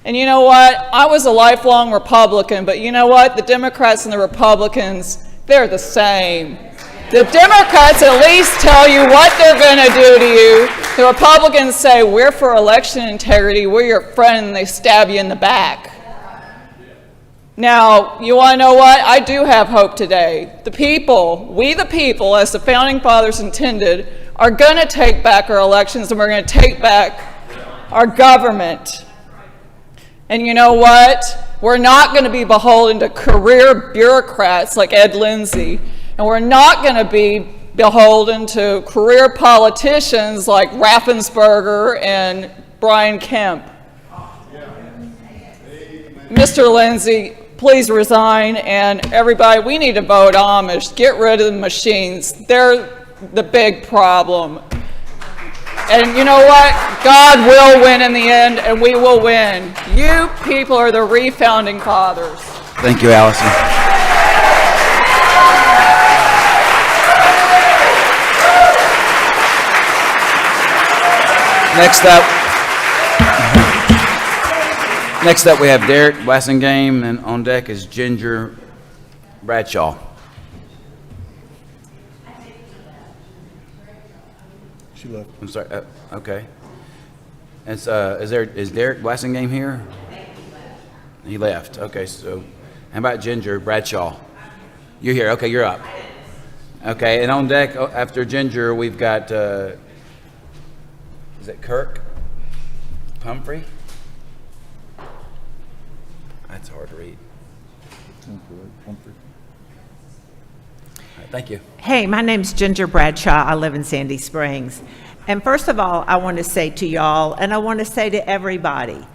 And you know what? I was a lifelong Republican, but you know what? The Democrats and the Republicans, they're the same. The Democrats at least tell you what they're going to do to you. The Republicans say, we're for election integrity, we're your friend, and they stab you in the back. Now, you want to know what? I do have hope today. The people, we the people, as the Founding Fathers intended, are going to take back our elections, and we're going to take back our government. And you know what? We're not going to be beholden to career bureaucrats like Ed Lindsay, and we're not going to be beholden to career politicians like Raffensperger and Brian Kemp. Mr. Lindsay, please resign, and everybody, we need to vote Amish. Get rid of the machines. They're the big problem. And you know what? God will win in the end, and we will win. You people are the re-founding fathers. Thank you, Allison. Next up, we have Derek Blassingame, and on deck is Ginger Bradshaw. She left. I'm sorry. Okay. Is Derek Blassingame here? He left. Okay. So, how about Ginger Bradshaw? You're here. Okay, you're up. Okay, and on deck after Ginger, we've got. Is it Kirk Pumphrey? That's hard to read. Thank you. Hey, my name's Ginger Bradshaw. I live in Sandy Springs. And first of all, I want to say to y'all, and I want to say to everybody,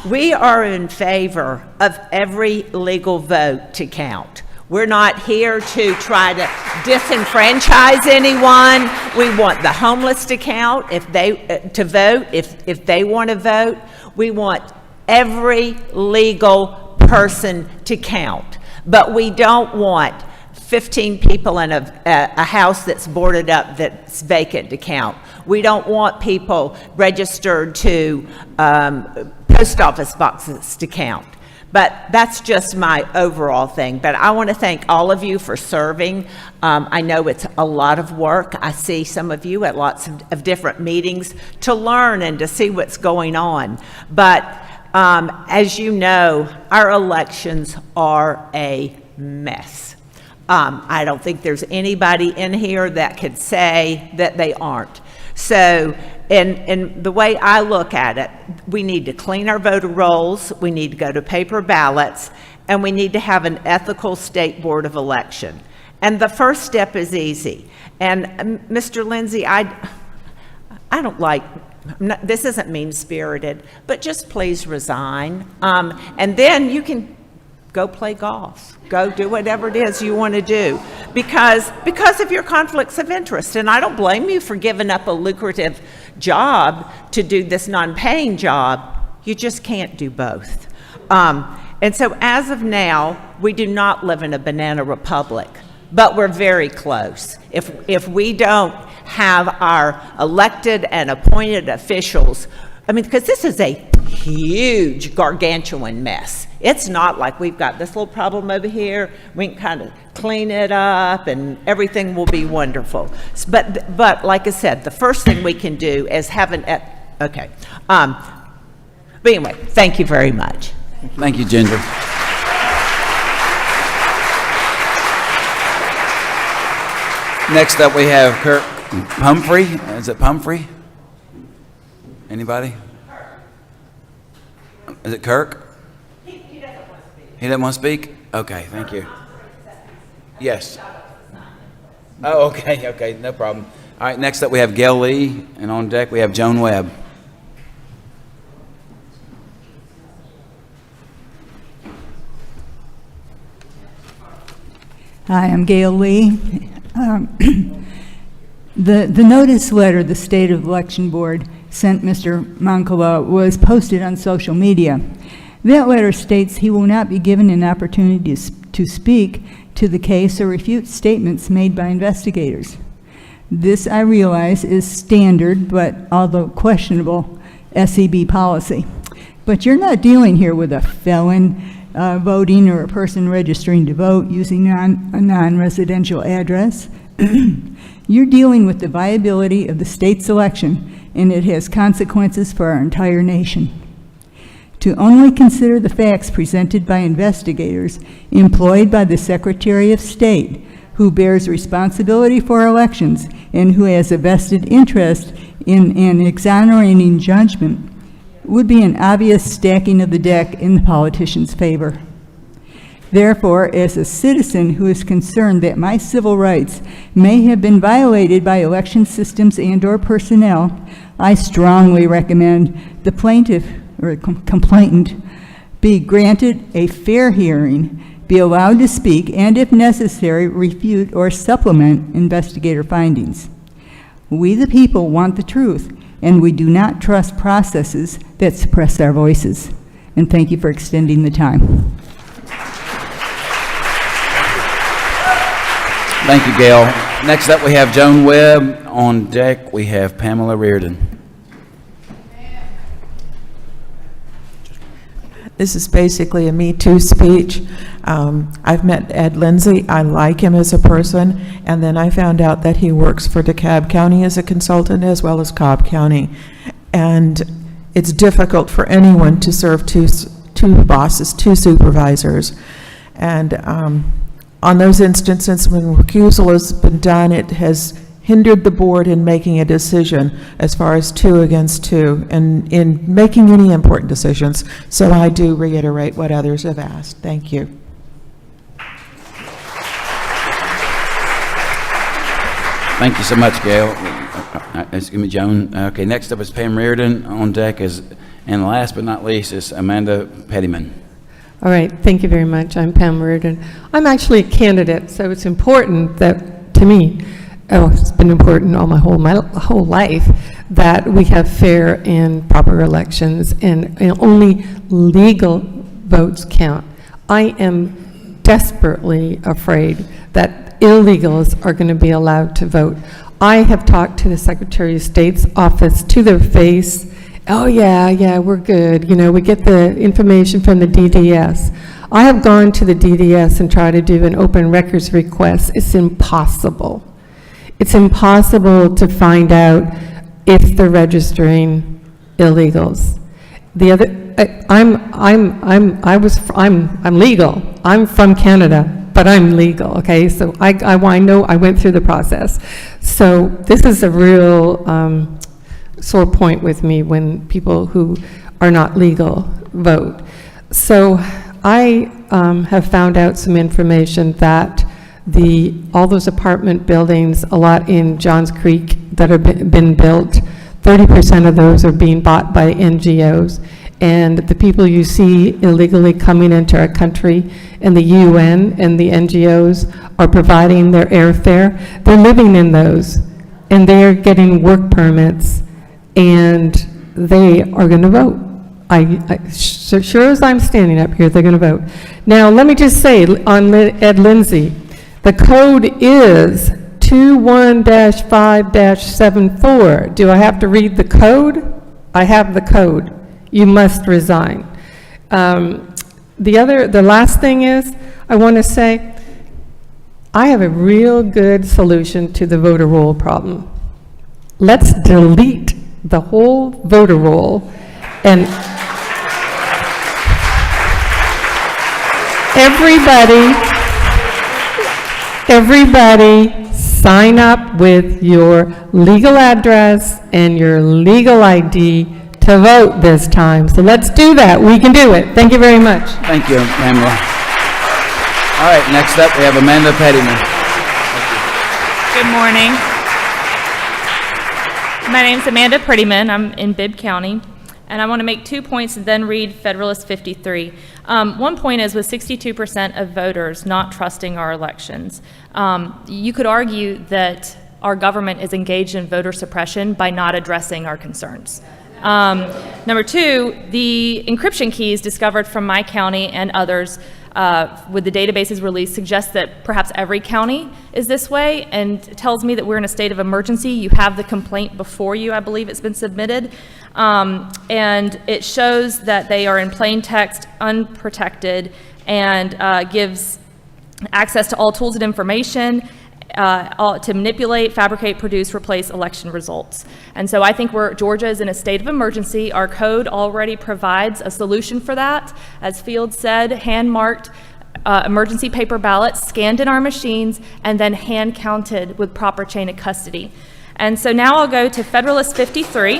we are in favor of every legal vote to count. We're not here to try to disenfranchise anyone. We want the homeless to count if they to vote if they want to vote. We want every legal person to count, but we don't want 15 people in a house that's boarded up that's vacant to count. We don't want people registered to post office boxes to count. But that's just my overall thing. But I want to thank all of you for serving. I know it's a lot of work. I see some of you at lots of different meetings to learn and to see what's going on. But as you know, our elections are a mess. I don't think there's anybody in here that could say that they aren't. So, and the way I look at it, we need to clean our voter rolls, we need to go to paper ballots, and we need to have an ethical state board of election. And the first step is easy. And Mr. Lindsay, I don't like, this isn't mean-spirited, but just please resign. And then you can go play golf. Go do whatever it is you want to do because of your conflicts of interest. And I don't blame you for giving up a lucrative job to do this non-paying job. You just can't do both. And so as of now, we do not live in a banana republic, but we're very close. If we don't have our elected and appointed officials, I mean, because this is a huge, gargantuan mess. It's not like we've got this little problem over here. We can kind of clean it up and everything will be wonderful. But like I said, the first thing we can do is have an, okay. But anyway, thank you very much. Thank you, Ginger. Next up, we have Kirk Pumphrey. Is it Pumphrey? Anybody? Is it Kirk? He doesn't want to speak. Okay, thank you. Yes. Oh, okay, no problem. All right, next up we have Gail Lee, and on deck we have Joan Webb. Hi, I'm Gail Lee. The notice letter the State Election Board sent Mr. Moncala was posted on social media. That letter states he will not be given an opportunity to speak to the case or refute statements made by investigators. This, I realize, is standard, but although questionable, SEB policy. But you're not dealing here with a felon voting or a person registering to vote using a non-residential address. You're dealing with the viability of the state's election, and it has consequences for our entire nation. To only consider the facts presented by investigators employed by the Secretary of State, who bears responsibility for elections and who has a vested interest in an exonerating judgment, would be an obvious stacking of the deck in the politician's favor. Therefore, as a citizen who is concerned that my civil rights may have been violated by election systems and/or personnel, I strongly recommend the plaintiff or complainant be granted a fair hearing, be allowed to speak, and if necessary, refute or supplement investigator findings. We the people want the truth, and we do not trust processes that suppress our voices. And thank you for extending the time. Thank you, Gail. Next up, we have Joan Webb. On deck, we have Pamela Reardon. This is basically a Me Too speech. I've met Ed Lindsay. I like him as a person, and then I found out that he works for DeKalb County as a consultant as well as Cobb County. And it's difficult for anyone to serve two bosses, two supervisors. And on those instances when recusal has been done, it has hindered the board in making a decision as far as 2 against 2 and in making any important decisions. So I do reiterate what others have asked. Thank you. Thank you so much, Gail. Excuse me, Joan. Okay, next up is Pam Reardon on deck, and last but not least is Amanda Pettyman. All right, thank you very much. I'm Pam Reardon. I'm actually a candidate, so it's important that, to me, it's been important all my whole life, that we have fair and proper elections, and only legal votes count. I am desperately afraid that illegals are going to be allowed to vote. I have talked to the Secretary of State's office to their face. Oh, yeah, we're good. You know, we get the information from the DDS. I have gone to the DDS and tried to do an open records request. It's impossible. It's impossible to find out if they're registering illegals. The other, I'm legal. I'm from Canada, but I'm legal, okay? So I know I went through the process. So this is a real sore point with me when people who are not legal vote. So I have found out some information that all those apartment buildings, a lot in Johns Creek that have been built, 30% of those are being bought by NGOs. And the people you see illegally coming into our country, and the UN and the NGOs are providing their airfare, they're living in those, and they are getting work permits, and they are going to vote. So sure as I'm standing up here, they're going to vote. Now, let me just say on Ed Lindsay, the code is 21-5-74. Do I have to read the code? I have the code. You must resign. The last thing is, I want to say, I have a real good solution to the voter roll problem. Let's delete the whole voter roll and everybody sign up with your legal address and your legal ID to vote this time. So let's do that. We can do it. Thank you very much. Thank you, Pamela. All right, next up we have Amanda Pettyman. Good morning. My name's Amanda Prettyman. I'm in Bibb County, and I want to make 2 points and then read Federalist 53. One point is with 62% of voters not trusting our elections, you could argue that our government is engaged in voter suppression by not addressing our concerns. Number two, the encryption keys discovered from my county and others with the databases released suggests that perhaps every county is this way, and tells me that we're in a state of emergency. You have the complaint before you, I believe it's been submitted, and it shows that they are in plain text, unprotected, and gives access to all tools and information to manipulate, fabricate, produce, replace election results. And so I think Georgia is in a state of emergency. Our code already provides a solution for that. As Fields said, hand-marked emergency paper ballots scanned in our machines and then hand-counted with proper chain of custody. And so now I'll go to Federalist 53.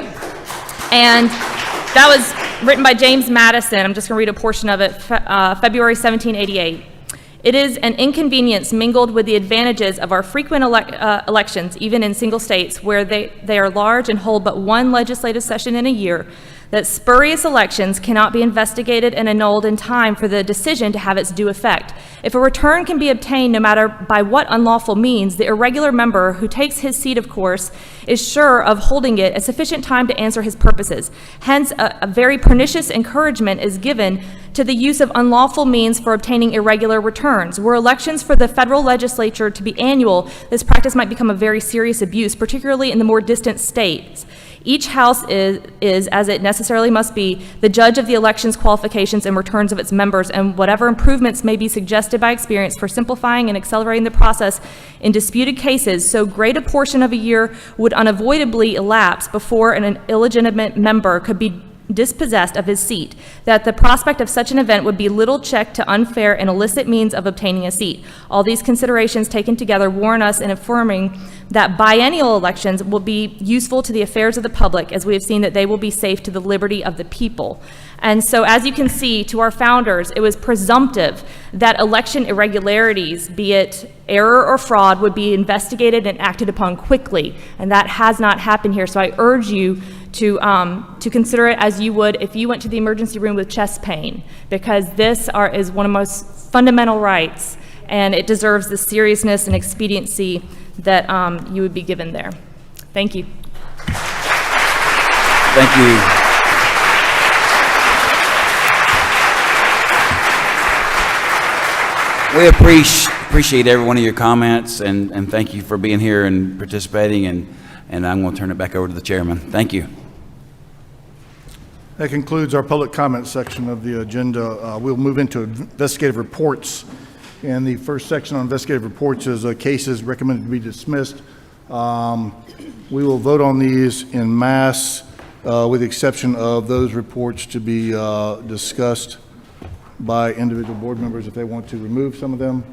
And that was written by James Madison. I'm just going to read a portion of it, February 1788. It is an inconvenience mingled with the advantages of our frequent elections, even in single states, where they are large and hold but one legislative session in a year, that spurious elections cannot be investigated and annulled in time for the decision to have its due effect. If a return can be obtained no matter by what unlawful means, the irregular member who takes his seat, of course, is sure of holding it a sufficient time to answer his purposes. Hence, a very pernicious encouragement is given to the use of unlawful means for obtaining irregular returns. Were elections for the federal legislature to be annual, this practice might become a very serious abuse, particularly in the more distant states. Each house is, as it necessarily must be, the judge of the election's qualifications and returns of its members, and whatever improvements may be suggested by experience for simplifying and accelerating the process in disputed cases, so great a portion of a year would unavoidably elapse before an illegitimate member could be dispossessed of his seat, that the prospect of such an event would be little check to unfair and illicit means of obtaining a seat. All these considerations taken together warn us in affirming that biennial elections will be useful to the affairs of the public, as we have seen that they will be safe to the liberty of the people. And so, as you can see, to our founders, it was presumptive that election irregularities, be it error or fraud, would be investigated and acted upon quickly, and that has not happened here. So I urge you to consider it as you would if you went to the emergency room with chest pain, because this is one of the most fundamental rights, and it deserves the seriousness and expediency that you would be given there. Thank you. Thank you. We appreciate every one of your comments, and thank you for being here and participating, and I'm going to turn it back over to the chairman. Thank you. That concludes our public comment section of the agenda. We'll move into investigative reports. And the first section on investigative reports is cases recommended to be dismissed. We will vote on these in mass, with the exception of those reports to be discussed by individual board members if they want to remove some of them.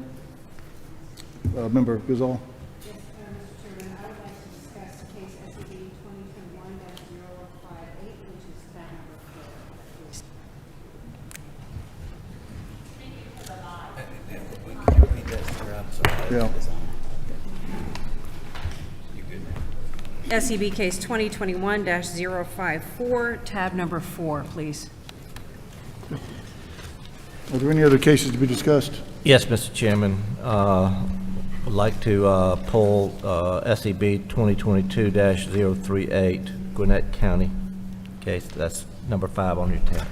Member Guzal. Yes, Mr. Chairman, I would like to discuss case SEB 2021-058, which is tab number 4. Yeah. SEB case 2021-054, tab number 4, please. Are there any other cases to be discussed? Yes, Mr. Chairman. I'd like to pull SEB 2022-038, Gwinnett County case. That's number 5 on your tab.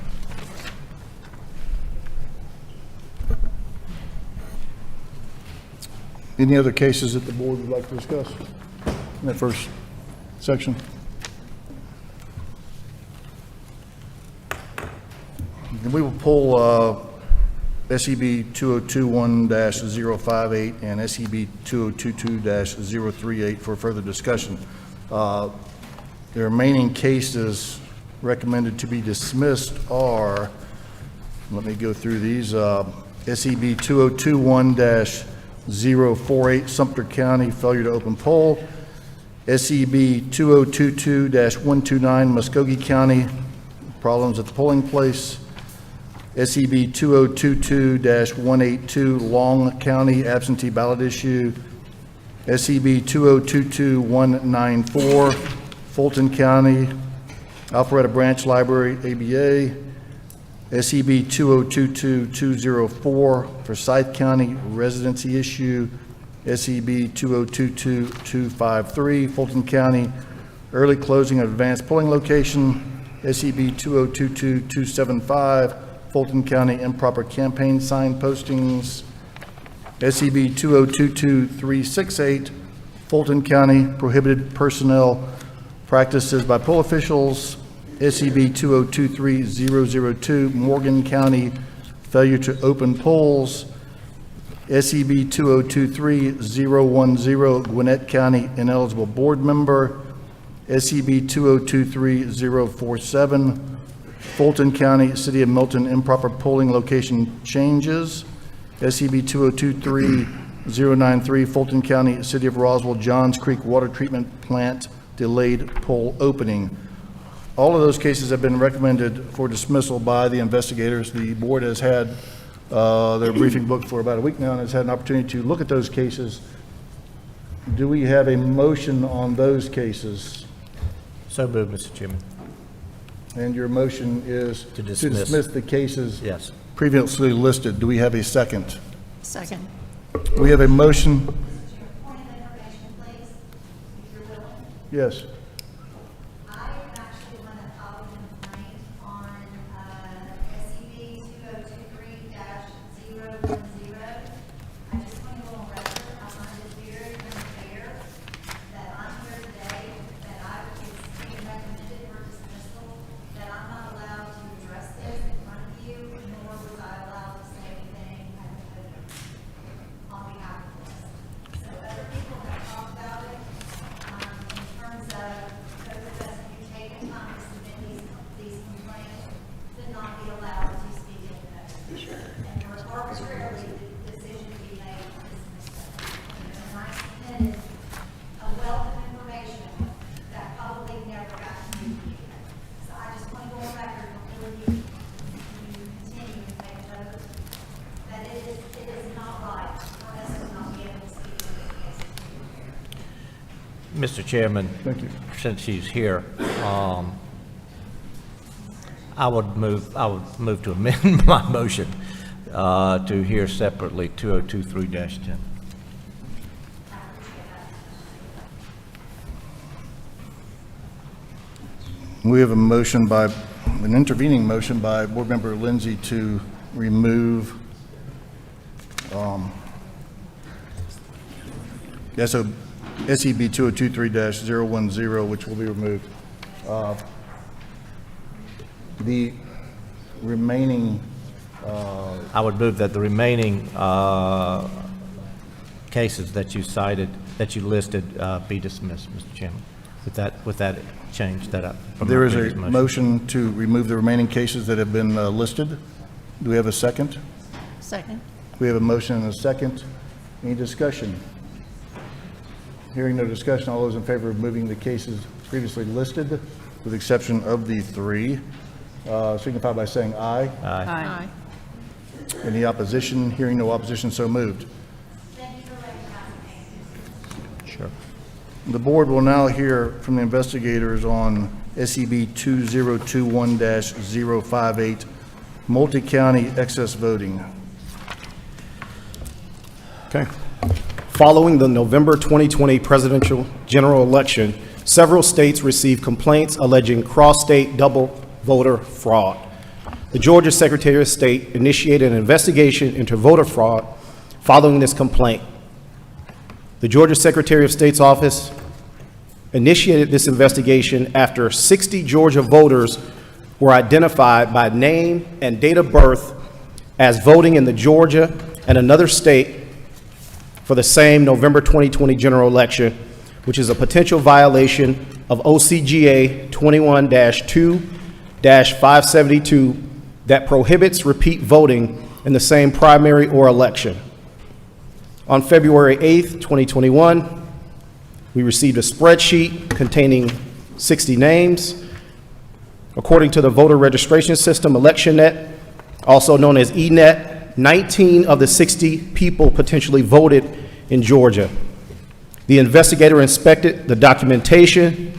Any other cases that the board would like to discuss in that first section? And we will pull SEB 2021-058 and SEB 2022-038 for further discussion. The remaining cases recommended to be dismissed are, let me go through these, SEB 2021-048, Sumter County, failure to open poll. SEB 2022-129, Muskogee County, problems at the polling place. SEB 2022-182, Long County, absentee ballot issue. SEB 2022-194, Fulton County, Alpharetta Branch Library, ABA. SEB 2022-204, Forsyth County, residency issue. SEB 2022-253, Fulton County, early closing of advanced polling location. SEB 2022-275, Fulton County, improper campaign sign postings. SEB 2022-368, Fulton County, prohibited personnel practices by poll officials. SEB 2023-002, Morgan County, failure to open polls. SEB 2023-010, Gwinnett County, ineligible board member. SEB 2023-047, Fulton County, City of Milton, improper polling location changes. SEB 2023-093, Fulton County, City of Roswell, Johns Creek Water Treatment Plant, delayed poll opening. All of those cases have been recommended for dismissal by the investigators. The board has had their briefing book for about a week now and has had an opportunity to look at those cases. Do we have a motion on those cases? So moved, Mr. Chairman. And your motion is To dismiss. the cases Yes. previously listed. Do we have a second? Second. We have a motion. Yes. Mr. Chairman, Thank you. since she's here, I would move to amend my motion to hear separately 2023-10. We have a motion an intervening motion by Board Member Lindsay to remove SEB 2023-010, which will be removed. The remaining, I would move that the remaining cases that you cited, that you listed, be dismissed, Mr. Chairman. With that change that up. From there my is a previous motion to remove the remaining cases that have been listed. Do we have a second? Second. We have a motion and a second. Any discussion? Hearing no discussion, all those in favor of moving the cases previously listed, with the exception of the 3, signify by saying aye. Aye. Any opposition? Hearing no opposition, so moved. Sure. The board will now hear from the investigators on SEB 2021-058, multi-county excess voting. Okay. Following the November 2020 presidential general election, several states received complaints alleging cross-state double voter fraud. The Georgia Secretary of State initiated an investigation into voter fraud following this complaint. The Georgia Secretary of State's office initiated this investigation after 60 Georgia voters were identified by name and date of birth as voting in the Georgia and another state for the same November 2020 general election, which is a potential violation of OCGA 21-2-572 that prohibits repeat voting in the same primary or election. On February 8th, 2021, we received a spreadsheet containing 60 names. According to the voter registration system, ElectionNet, also known as eNet, 19 of the 60 people potentially voted in Georgia. The investigator inspected the documentation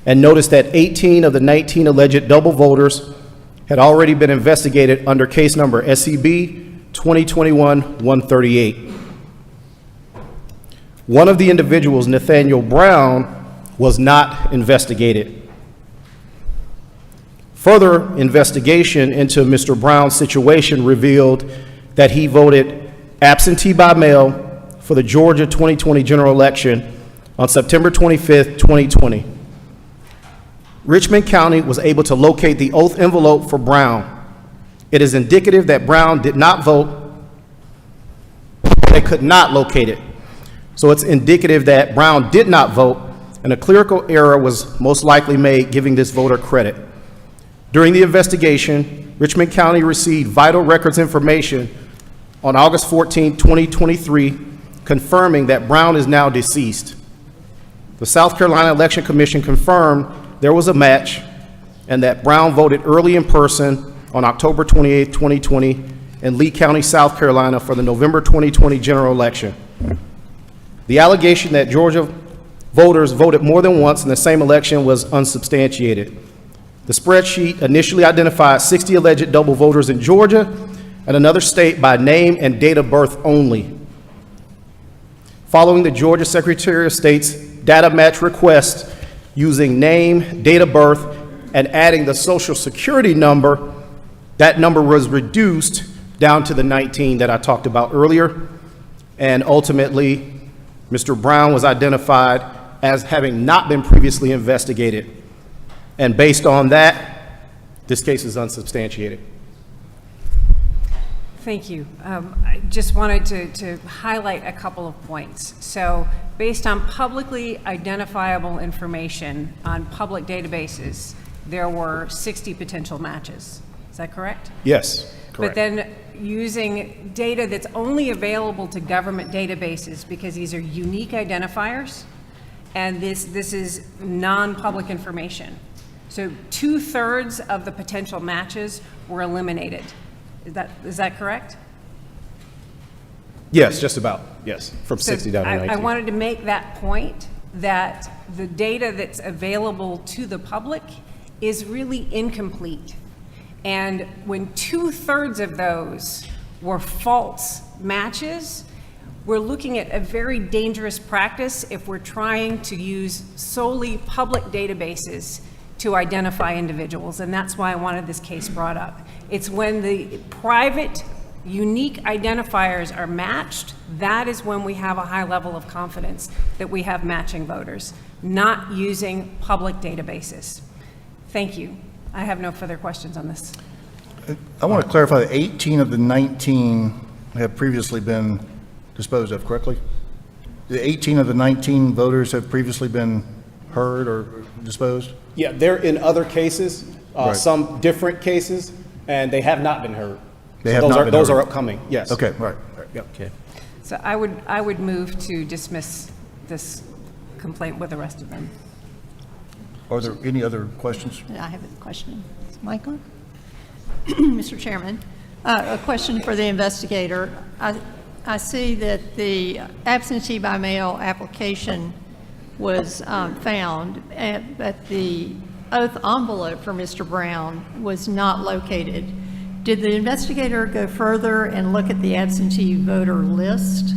and noticed that 18 of the 19 alleged double voters had already been investigated under case number SEB 2021-138. One of the individuals, Nathaniel Brown, was not investigated. Further investigation into Mr. Brown's situation revealed that he voted absentee by mail for the Georgia 2020 general election on September 25th, 2020. Richmond County was able to locate the oath envelope for Brown. It is indicative that Brown did not vote. They could not locate it. So it's indicative that Brown did not vote, and a clerical error was most likely made giving this voter credit. During the investigation, Richmond County received vital records information on August 14, 2023, confirming that Brown is now deceased. The South Carolina Election Commission confirmed there was a match and that Brown voted early in person on October 28, 2020 in Lee County, South Carolina for the November 2020 general election. The allegation that Georgia voters voted more than once in the same election was unsubstantiated. The spreadsheet initially identified 60 alleged double voters in Georgia and another state by name and date of birth only. Following the Georgia Secretary of State's data match request using name, date of birth, and adding the Social Security number, that number was reduced down to the 19 that I talked about earlier, and ultimately, Mr. Brown was identified as having not been previously investigated. And based on that, this case is unsubstantiated. Thank you. I just wanted to highlight a couple of points. So based on publicly identifiable information on public databases, there were 60 potential matches. Is that correct? Yes, But correct. then using data that's only available to government databases, because these are unique identifiers, and this is non-public information. So 2/3 of the potential matches were eliminated. Is that correct? Yes, just about, yes, from So 60 down to 19. I wanted to make that point that the data that's available to the public is really incomplete. And when 2/3 of those were false matches, we're looking at a very dangerous practice if we're trying to use solely public databases to identify individuals, and that's why I wanted this case brought up. It's when the private, unique identifiers are matched, that is when we have a high level of confidence that we have matching voters, not using public databases. Thank you. I have no further questions on this. I want to clarify that 18 of the 19 have previously been disposed of, correctly? The 18 of the 19 voters have previously been heard or disposed? Yeah, they're in other cases, Right. some different cases, and they have not been heard. They So have those not are- been Those heard. are upcoming, yes. Okay, right. Yep. Okay. So I would move to dismiss this complaint with the rest of them. Are there any other questions? I have a question. Is the mic on? Mr. Chairman, a question for the investigator. I see that the absentee by mail application was found, but the oath envelope for Mr. Brown was not located. Did the investigator go further and look at the absentee voter list,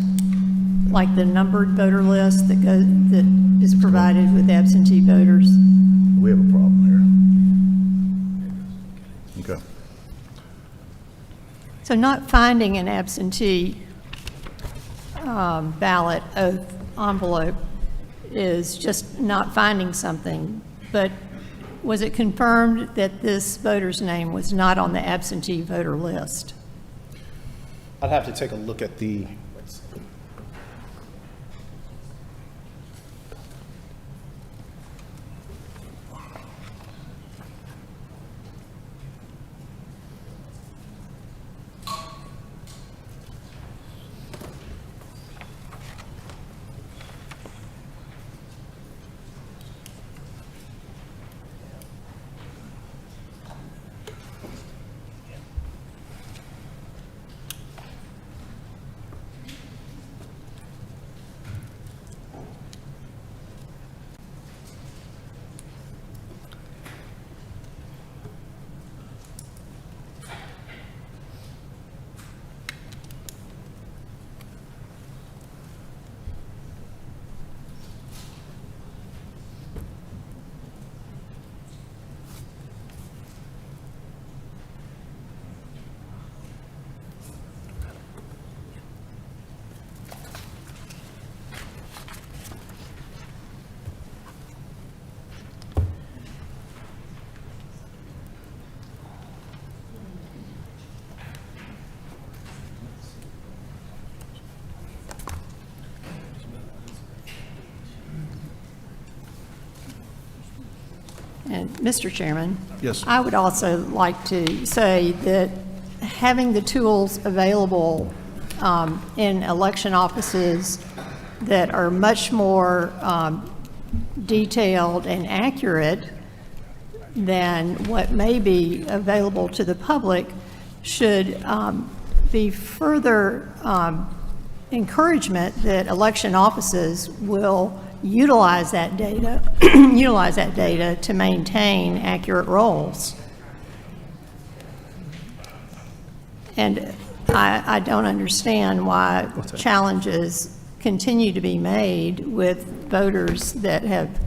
like the numbered voter list that is provided with absentee voters? We have a problem there. Okay. So not finding an absentee ballot oath envelope is just not finding something, but was it confirmed that this voter's name was not on the absentee voter list? I'd have to take a look at the, And Mr. Chairman? Yes. I would also like to say that having the tools available in election offices that are much more detailed and accurate than what may be available to the public should be further encouragement that election offices will utilize that data, to maintain accurate rolls. And I don't understand why challenges continue to be made with voters that have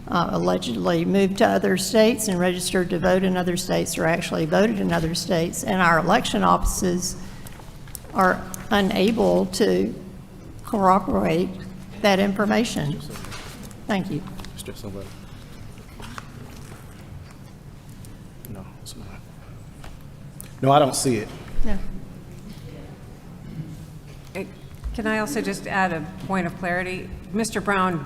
allegedly moved to other states and registered to vote in other states or actually voted in other states, and our election offices are unable to corroborate that information. Thank you. No, it's not. No, I don't see it. No. Can I also just add a point of clarity? Mr. Brown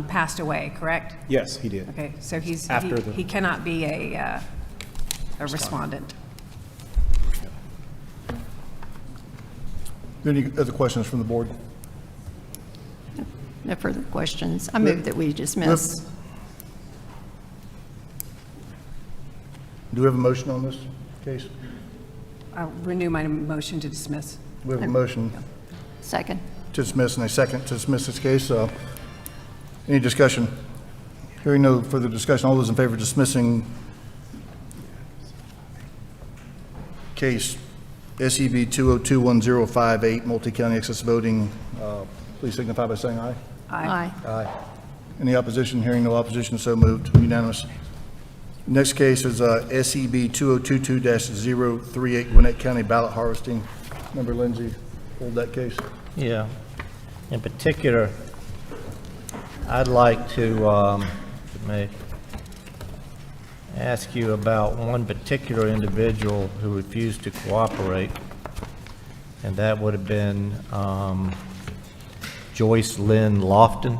passed away, correct? Yes, he did. Okay, so After the- he cannot be a respondent. Any other questions from the board? No further questions. I move that we dismiss. Do we have a motion on this case? I'll renew my motion to dismiss. We have a motion Second. to dismiss and a second to dismiss this case. Any discussion? Hearing no further discussion, all those in favor of dismissing case SEB 2021058, multi-county excess voting, please signify by saying aye. Aye. Aye. Any opposition? Hearing no opposition, so moved. Unanimous. Next case is SEB 2022-038, Gwinnett County ballot harvesting. Member Lindsay, hold that case. Yeah. In particular, I'd like to may ask you about one particular individual who refused to cooperate, and that would have been Joyce Lynn Lofton.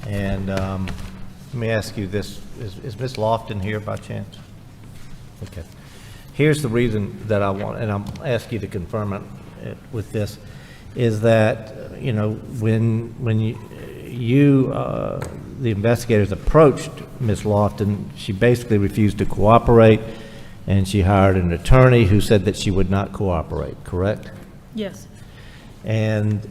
And let me ask you this, is Ms. Lofton here by chance? Okay. Here's the reason that I want, and I'll ask you to confirm it with this, is that, you know, when the investigators approached Ms. Lofton, she basically refused to cooperate, and she hired an attorney who said that she would not cooperate, correct? Yes. And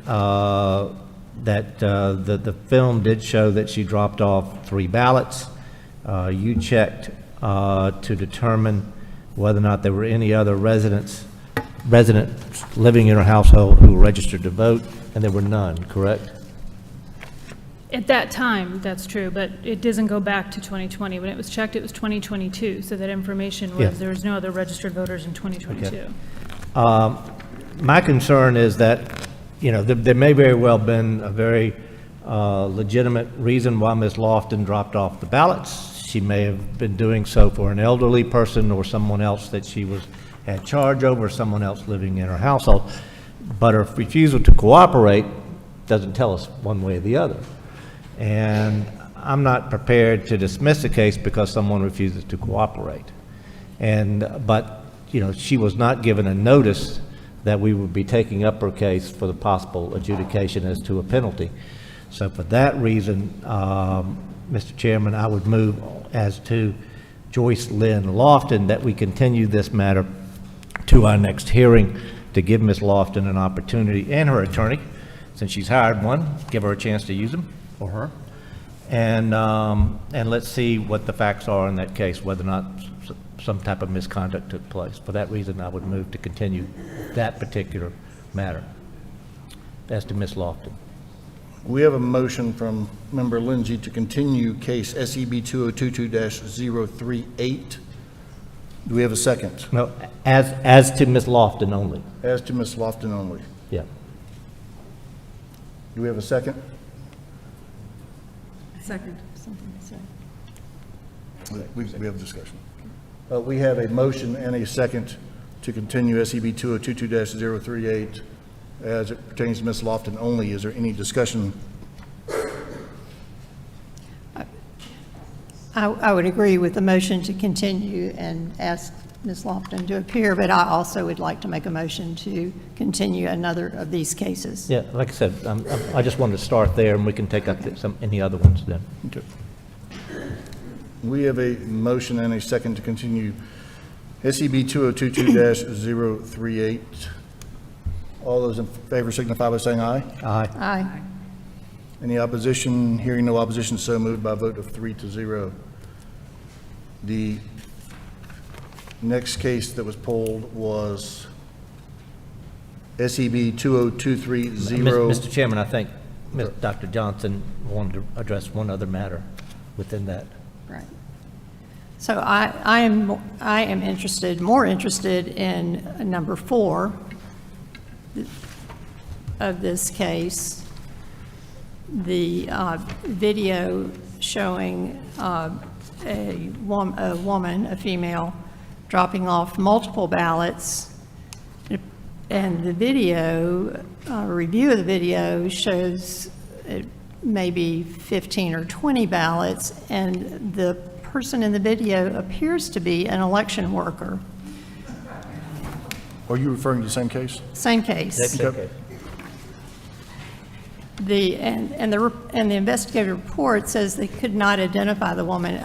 that the film did show that she dropped off 3 ballots. You checked to determine whether or not there were any other residents living in her household who registered to vote, and there were none, correct? At that time, that's true, but it doesn't go back to 2020. When it was checked, it was 2022, so that information was, Yeah. there was no other registered voters in 2022. Okay. My concern is that, you know, there may very well been a very legitimate reason why Ms. Lofton dropped off the ballots. She may have been doing so for an elderly person or someone else that she had charge over, someone else living in her household. But her refusal to cooperate doesn't tell us one way or the other. And I'm not prepared to dismiss a case because someone refuses to cooperate. But, you know, she was not given a notice that we would be taking up her case for the possible adjudication as to a penalty. So for that reason, Mr. Chairman, I would move as to Joyce Lynn Lofton that we continue this matter to our next hearing to give Ms. Lofton an opportunity, and her attorney, since she's hired one, give her a chance to use them, or her. And let's see what the facts are in that case, whether or not some type of misconduct took place. For that reason, I would move to continue that particular matter as to Ms. Lofton. We have a motion from Member Lindsay to continue case SEB 2022-038. Do we have a second? No, as to Ms. Lofton only. As to Ms. Lofton only. Yeah. Do we have a second? Second. We have a discussion. We have a motion and a second to continue SEB 2022-038 as it pertains to Ms. Lofton only. Is there any discussion? I would agree with the motion to continue and ask Ms. Lofton to appear, but I also would like to make a motion to continue another of these cases. Yeah, like I said, I just wanted to start there, and we can take up any other ones then. Okay. We have a motion and a second to continue SEB 2022-038. All those in favor signify by saying aye. Aye. Aye. Any opposition? Hearing no opposition, so moved by a vote of 3-0. The next case that was polled was SEB 2023-0. Mr. Chairman, I think Dr. Johnson wanted to address one other matter within that. Right. So I am more interested in number 4 of this case, the video showing a woman, a female, dropping off multiple ballots, and the video, review of the video shows maybe 15 or 20 ballots, and the person in the video appears to be an election worker. Are you referring to the same case? Same case. Okay. The investigative report says they could not identify the woman.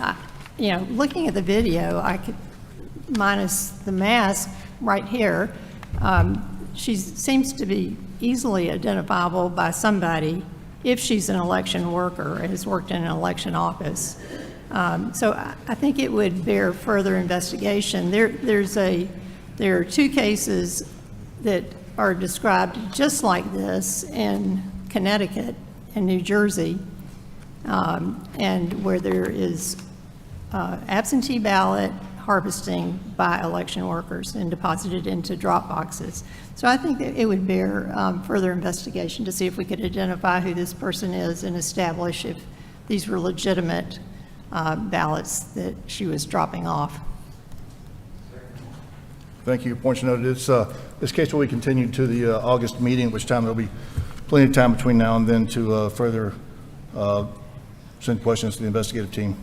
Looking at the video, I could, minus the mask right here, she seems to be easily identifiable by somebody if she's an election worker and has worked in an election office. So I think it would bear further investigation. There are two cases that are described just like this in Connecticut and New Jersey, and where there is absentee ballot harvesting by election workers and deposited into drop boxes. So I think that it would bear further investigation to see if we could identify who this person is and establish if these were legitimate ballots that she was dropping off. Thank you. Point noted. This case will be continued to the August meeting, at which time there'll be plenty of time between now and then to further send questions to the investigative team.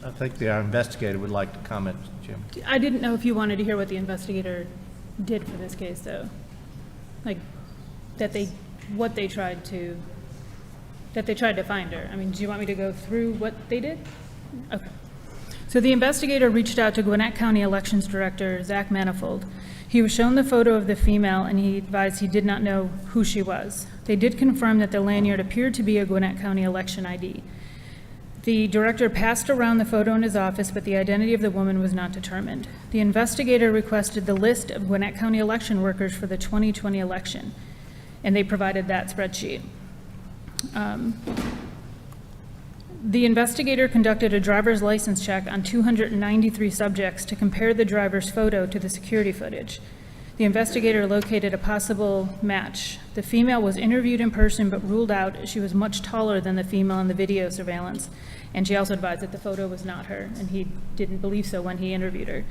I think our investigator would like to comment, Jim. I didn't know if you wanted to hear what the investigator did for this case, though. Like, what they tried to find her. I mean, do you want me to go through what they did? Okay. So the investigator reached out to Gwinnett County Elections Director Zach Manifold. He was shown the photo of the female, and he advised he did not know who she was. They did confirm that the lanyard appeared to be a Gwinnett County election ID. The director passed around the photo in his office, but the identity of the woman was not determined. The investigator requested the list of Gwinnett County election workers for the 2020 election, and they provided that spreadsheet. The investigator conducted a driver's license check on 293 subjects to compare the driver's photo to the security footage. The investigator located a possible match. The female was interviewed in person but ruled out as she was much taller than the female in the video surveillance, and she also advised that the photo was not her, and he didn't believe so when he interviewed her.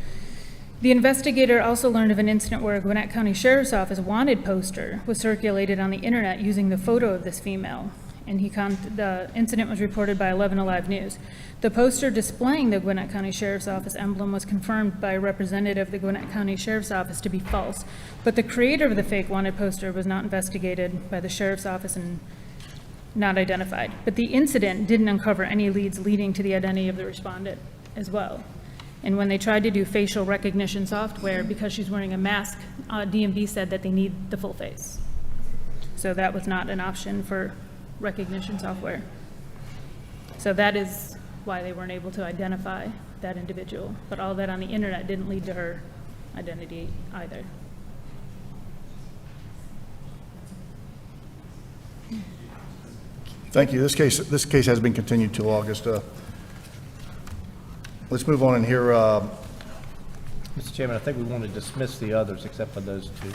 The investigator also learned of an incident where a Gwinnett County Sheriff's Office wanted poster was circulated on the internet using the photo of this female, and the incident was reported by 11 Alive News. The poster displaying the Gwinnett County Sheriff's Office emblem was confirmed by a representative of the Gwinnett County Sheriff's Office to be false, but the creator of the fake wanted poster was not investigated by the Sheriff's Office and not identified. But the incident didn't uncover any leads leading to the identity of the respondent as well. And when they tried to do facial recognition software, because she's wearing a mask, DMV said that they need the full face. So that was not an option for recognition software. So that is why they weren't able to identify that individual. But all that on the internet didn't lead to her identity either. Thank you. This case has been continued till August. Let's move on and hear. Mr. Chairman, I think we want to dismiss the others except for those two.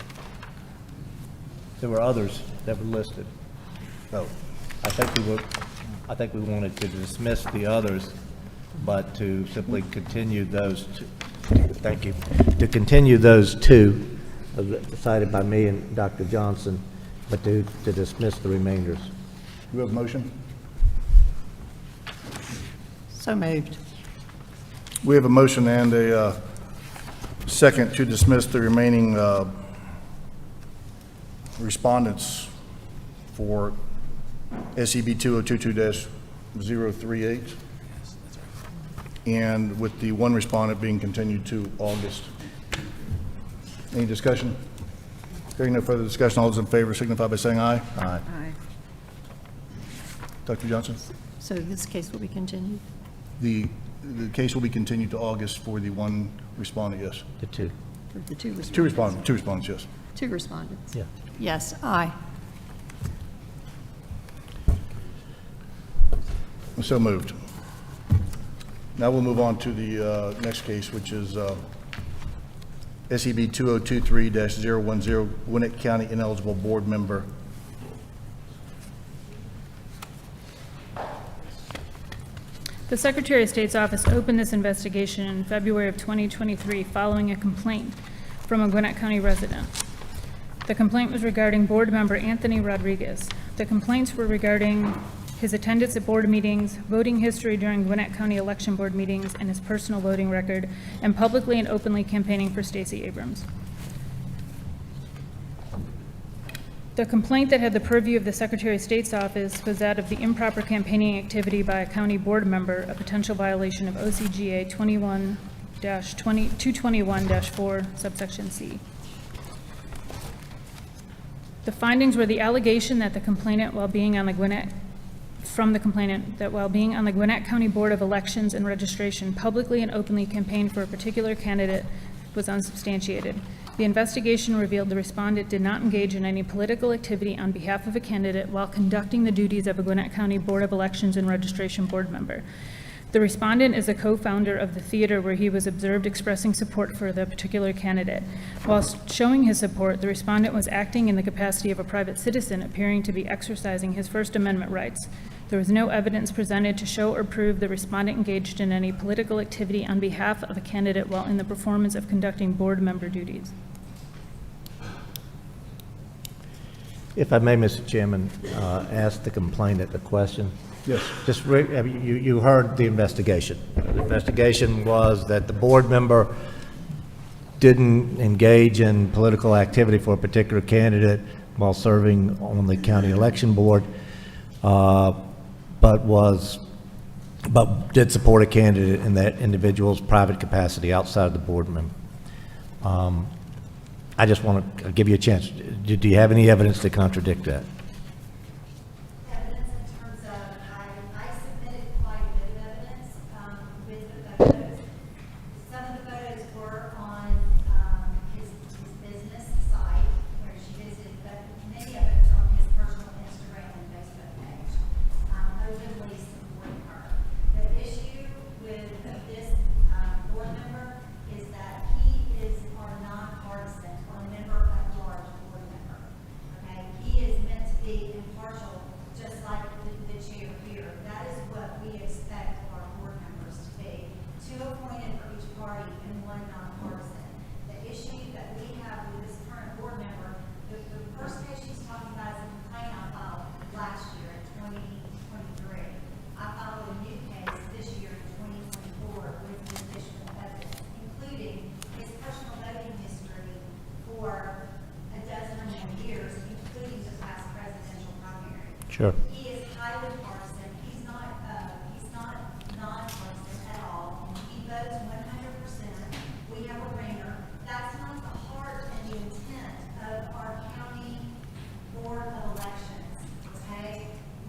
There were others that were listed. Oh. I think we wanted to dismiss the others, but to simply continue those two. Thank you. To continue those two, cited by me and Dr. Johnson, but to dismiss the remainders. Do we have a motion? So moved. We have a motion and a second to dismiss the remaining respondents for SEB 2022-038, and with the one respondent being continued to August. Any discussion? Hearing no further discussion, all those in favor signify by saying aye. Aye. Aye. Dr. Johnson? So this case will be continued? The case will be continued to August for the one respondent, yes. The two. For the two respondents? Two respondents, yes. Two respondents? Yeah. Yes, aye. So moved. Now we'll move on to the next case, which is SEB 2023-010, Gwinnett County ineligible board member. The Secretary of State's office opened this investigation in February of 2023 following a complaint from a Gwinnett County resident. The complaint was regarding board member Anthony Rodriguez. The complaints were regarding his attendance at board meetings, voting history during Gwinnett County election board meetings, and his personal voting record, and publicly and openly campaigning for Stacey Abrams. The complaint that had the purview of the Secretary of State's office was that of the improper campaigning activity by a county board member, a potential violation of OCGA 221-4, subsection C. The findings were the allegation that the complainant, while being on the Gwinnett, from the complainant, that while being on the Gwinnett County Board of Elections and Registration, publicly and openly campaigned for a particular candidate was unsubstantiated. The investigation revealed the respondent did not engage in any political activity on behalf of a candidate while conducting the duties of a Gwinnett County Board of Elections and Registration Board member. The respondent is a co-founder of the theater where he was observed expressing support for the particular candidate. Whilst showing his support, the respondent was acting in the capacity of a private citizen, appearing to be exercising his First Amendment rights. There was no evidence presented to show or prove the respondent engaged in any political activity on behalf of a candidate while in the performance of conducting board member duties. If I may, Mr. Chairman, ask the complainant a question. Yes. Just, you heard the investigation. The investigation was that the board member didn't engage in political activity for a particular candidate while serving on the county election board, but did support a candidate in that individual's private capacity outside the board member. I just want to give you a chance. Do you have any evidence to contradict that? Evidence in terms of, I submitted quite a bit of evidence with the photos. Some of the photos were on his business site where she visited, but many of it was on his personal Instagram and Facebook page, openly supporting her. The issue with this board member is that he is our nonpartisan, or member at large board member. Okay, he is meant to be impartial, just like the chair here. That is what we expect our board members to be. Two appointed for each party and one nonpartisan. The issue that we have with this current board member, the first case she's talking about is a complaint I filed last year in 2023. I filed a new case this year in 2024 with the additional evidence, including his personal voting history for a dozen or more years, including the past presidential primary. Sure. He is highly partisan. He's not nonpartisan at all. He votes 100%. We have a ringer. That's not the heart and the intent of our county board of elections. Okay,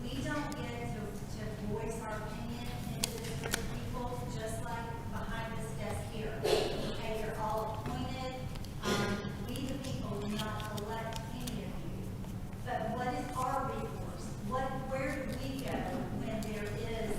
we don't get to voice our opinion into the different people, just like behind this desk here. Okay, you're all appointed. We the people do not elect any of you. But what is our recourse? Where do we go when there is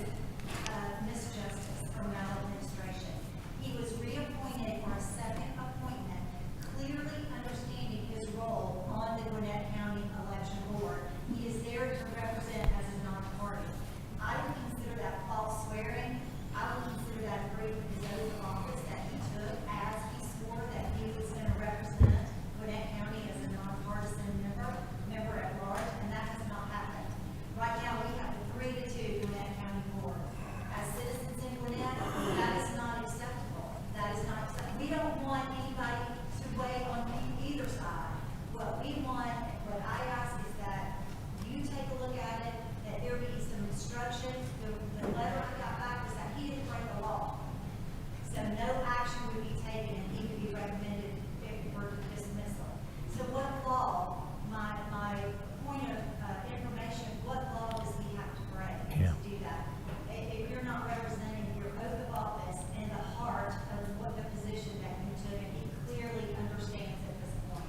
misjustice from maladministration? He was reappointed for a second appointment, clearly understanding his role on the Gwinnett County Election Board. He is there to represent as a non-party. I would consider that false swearing. I would consider that a breach of his oath of office that he took as he swore that he was going to represent Gwinnett County as a nonpartisan member at large, and that has not happened. Right now, we have a 3-2 Gwinnett County Board. As citizens in Gwinnett, that is not acceptable. That is not acceptable. We don't want anybody to weigh on either side. What we want, what I ask is that you take a look at it, that there be some instructions. The letter I got back was that he didn't break the law. So no action would be taken and he would be recommended for dismissal. So what law, my point of information, what law does he have to break to do that? If you're not representing your oath of office and the heart of what the position that you took, and he clearly understands at this point.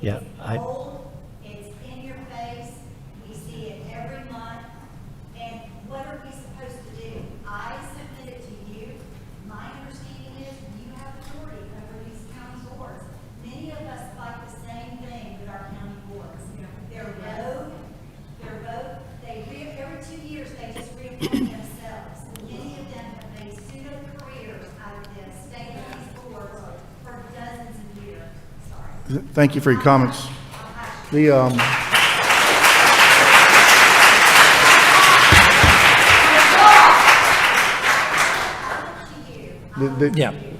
Yeah, It's old, it's in your face, we see it every month, and what are we supposed to do? I submit it to you. My understanding is you have authority over these county boards. Many of us fight the same thing with our county boards. They're rogue, every 2 years they just reappoint themselves. Many of them have made pseudo careers out of this, staying on these boards for dozens of years. Sorry. Thank you for your comments. Yeah,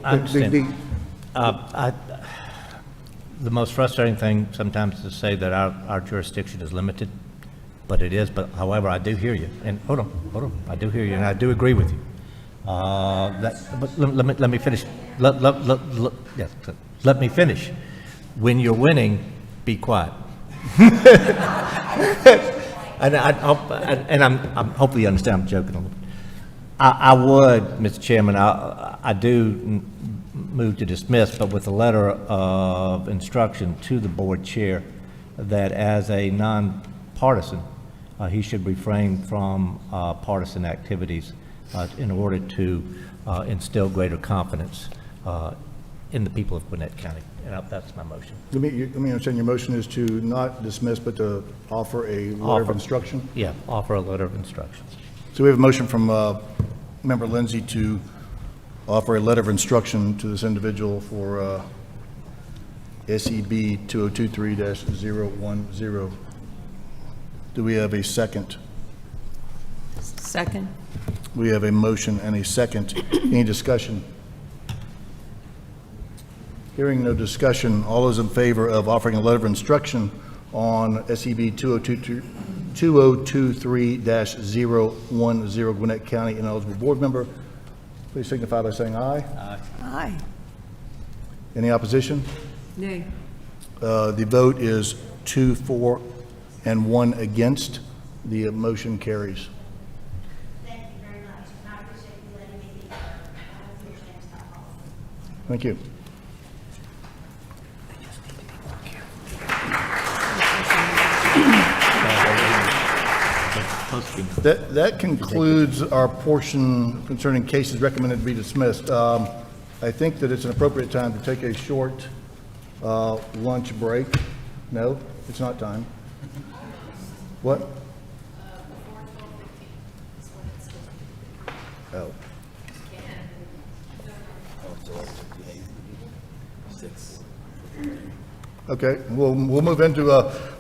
I understand. The most frustrating thing sometimes is to say that our jurisdiction is limited, but it is. But however, I do hear you. And hold on. I do hear you, and I do agree with you. But let me finish. Let me finish. When you're winning, be quiet. And I'm hopefully you understand I'm joking a little. I would, Mr. Chairman, I do move to dismiss, but with a letter of instruction to the board chair that as a nonpartisan, he should refrain from partisan activities in order to instill greater confidence in the people of Gwinnett County. And that's my motion. Let me understand, your motion is to not dismiss, but to offer a letter of instruction? Yeah, offer a letter of instruction. So we have a motion from Member Lindsay to offer a letter of instruction to this individual for SEB 2023-010. Do we have a second? Second. We have a motion and a second. Any discussion? Hearing no discussion, all those in favor of offering a letter of instruction on SEB 2023-010 Gwinnett County ineligible board member, please signify by saying aye. Aye. Aye. Any opposition? Nay. The vote is 2 for and 1 against. The motion carries. Thank you very much, and I appreciate you letting me be here. I will change that policy. Thank you. That concludes our portion concerning cases recommended to be dismissed. I think that it's an appropriate time to take a short lunch break. No, it's not time. What? Oh. Okay, we'll move into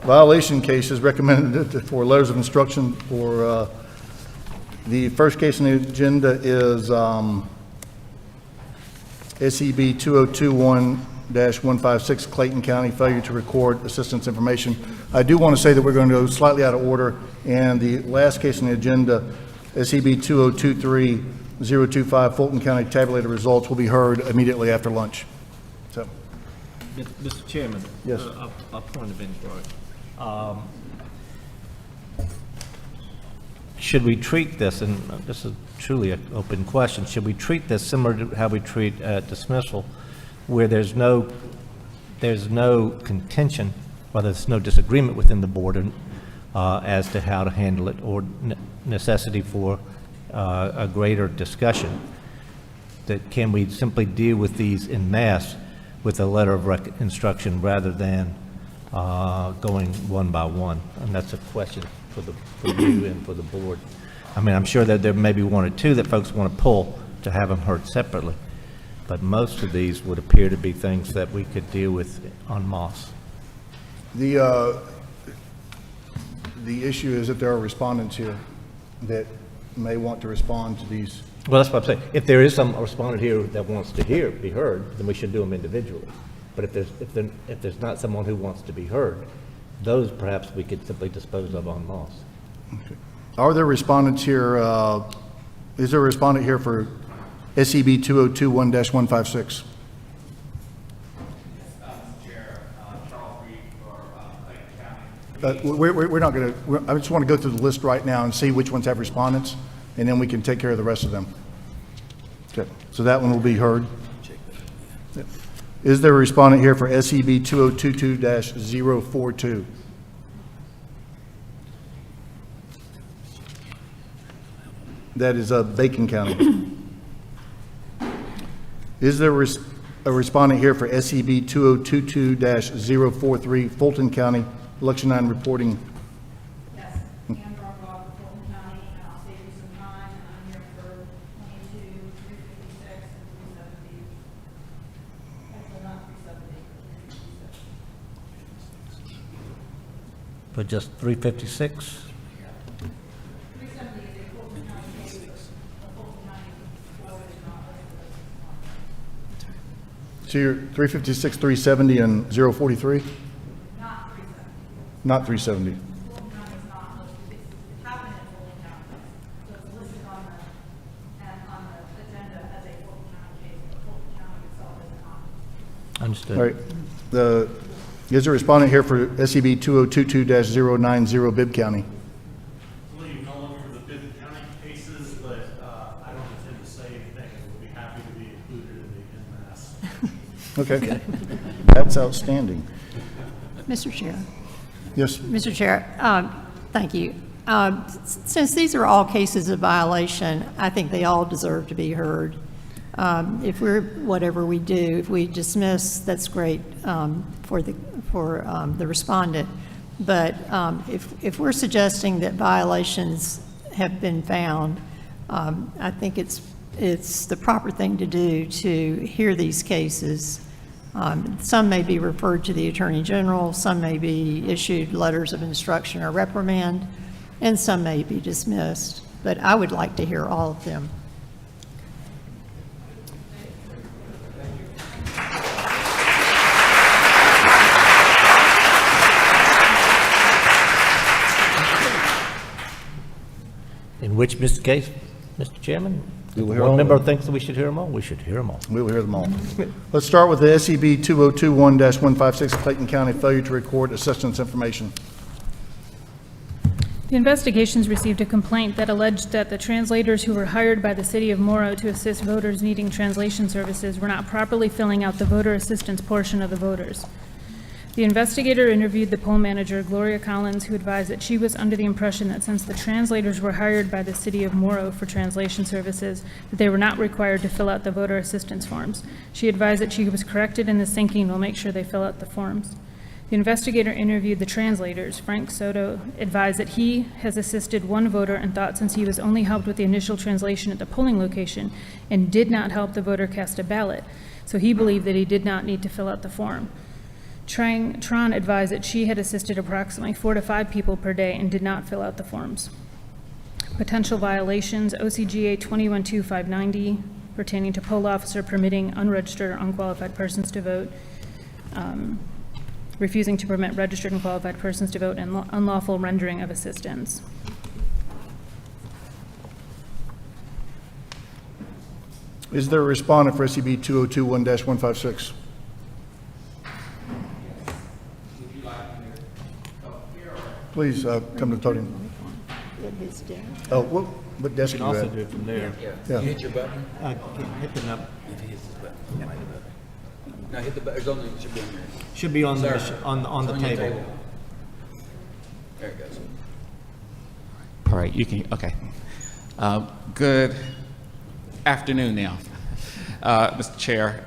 violation cases recommended for letters of instruction for the first case on the agenda is SEB 2021-156 Clayton County failure to record assistance information. I do want to say that we're going to go slightly out of order, and the last case on the agenda, SEB 2023-025 Fulton County tabulated results, will be heard immediately after lunch. So. Mr. Chairman. Yes. A point of inquiry. Should we treat this, and this is truly an open question, should we treat this similar to how we treat dismissal, where there's no contention, or there's no disagreement within the board as to how to handle it, or necessity for a greater discussion? That can we simply deal with these en masse with a letter of instruction rather than going one by one? And that's a question for you and for the board. I mean, I'm sure that there may be one or two that folks want to pull to have them heard separately, but most of these would appear to be things that we could deal with en masse. The issue is that there are respondents here that may want to respond to these. Well, that's what I'm saying. If there is some respondent here that wants to be heard, then we should do them individually. But if there's not someone who wants to be heard, those perhaps we could simply dispose of en masse. Okay. Are there respondents here? Is there a respondent here for SEB 2021-156? We're not going to, I just want to go through the list right now and see which ones have respondents, and then we can take care of the rest of them. Okay, so that one will be heard. Is there a respondent here for SEB 2022-042? That is Bacon County. Is there a respondent here for SEB 2022-043 Fulton County Election 9 reporting? Yes, Ann Barbaugh, Fulton County, and I'll save you some time, and I'm here for 22, 356, and 370. Actually, not 370, but 356. But just 356? 370 is a Fulton County case, a Fulton County vote is not listed. So you're 356, 370, and 043? Not 370. Fulton County is not listed. It's happened in Fulton County. So it's listed on the agenda as a Fulton County case, but Fulton County itself is not. Understood. All right. Is there a respondent here for SCB 2022-090 Bibb County? I believe no longer for the Bibb County cases, but I don't intend to say anything, and would be happy to be included in the en masse. Okay. That's outstanding. Mr. Chair. Yes. Mr. Chair, thank you. Since these are all cases of violation, I think they all deserve to be heard. If whatever we do, if we dismiss, that's great for the respondent. But if we're suggesting that violations have been found, I think it's the proper thing to do to hear these cases. Some may be referred to the Attorney General, some may be issued letters of instruction or reprimand, and some may be dismissed. But I would like to hear all of them. In which case, Mr. Chairman, We if will the hear board all member of them. thinks that we should hear them all, we should hear them all. We will hear them all. Let's start with the SCB 2021-156 Clayton County failure to record assistance information. The investigations received a complaint that alleged that the translators who were hired by the city of Morrow to assist voters needing translation services were not properly filling out the voter assistance portion of the voters. The investigator interviewed the poll manager, Gloria Collins, who advised that she was under the impression that since the translators were hired by the city of Morrow for translation services, that they were not required to fill out the voter assistance forms. She advised that she was corrected in this thinking and will make sure they fill out the forms. The investigator interviewed the translators. Frank Soto advised that he has assisted one voter and thought since he was only helped with the initial translation at the polling location and did not help the voter cast a ballot, so he believed that he did not need to fill out the form. Tron advised that she had assisted approximately 4 to 5 people per day and did not fill out the forms. Potential violations, OCGA 212590 pertaining to poll officer permitting unregistered or unqualified persons to vote, refusing to permit registered and qualified persons to vote, and unlawful rendering of assistance. Is there a respondent for SCB 2021-156? Please come to the podium. Oh, what desk You are can you also at? do it from there. Yeah. You hit your button? Hit the number. If he hits his button. No, hit the button. It's on the, it should be on there. Should be on the, Sir, on the it's your table. There it goes. All right, you can, okay. Good afternoon now, Mr. Chair.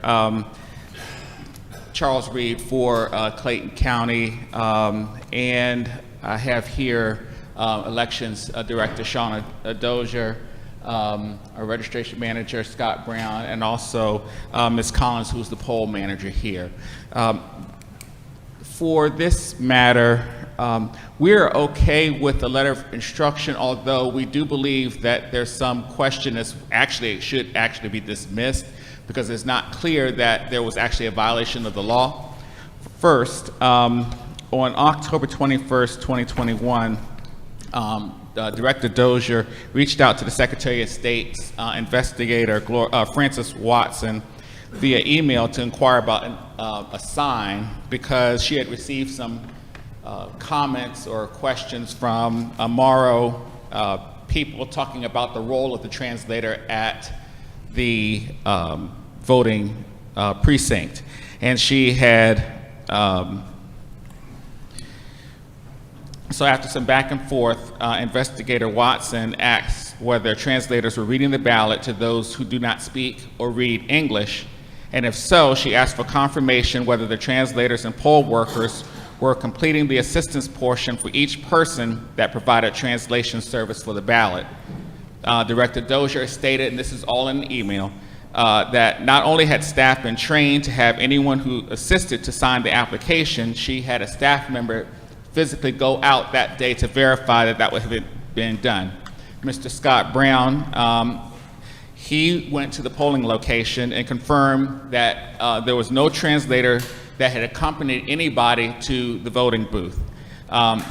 Charles Reed for Clayton County, and I have here Elections Director Shauna Dozier, our Registration Manager Scott Brown, and also Ms. Collins, who's the poll manager here. For this matter, we're okay with the letter of instruction, although we do believe that there's some question that's actually, it should actually be dismissed because it's not clear that there was actually a violation of the law. First, on October 21st, 2021, Director Dozier reached out to the Secretary of State's investigator, Frances Watson, via email to inquire about a sign because she had received some comments or questions from Morrow people talking about the role of the translator at the voting precinct. And she had, so after some back and forth, Investigator Watson asked whether translators were reading the ballot to those who do not speak or read English, and if so, she asked for confirmation whether the translators and poll workers were completing the assistance portion for each person that provided translation service for the ballot. Director Dozier stated, and this is all in the email, that not only had staff been trained to have anyone who assisted to sign the application, she had a staff member physically go out that day to verify that that would have been done. Mr. Scott Brown, he went to the polling location and confirmed that there was no translator that had accompanied anybody to the voting booth.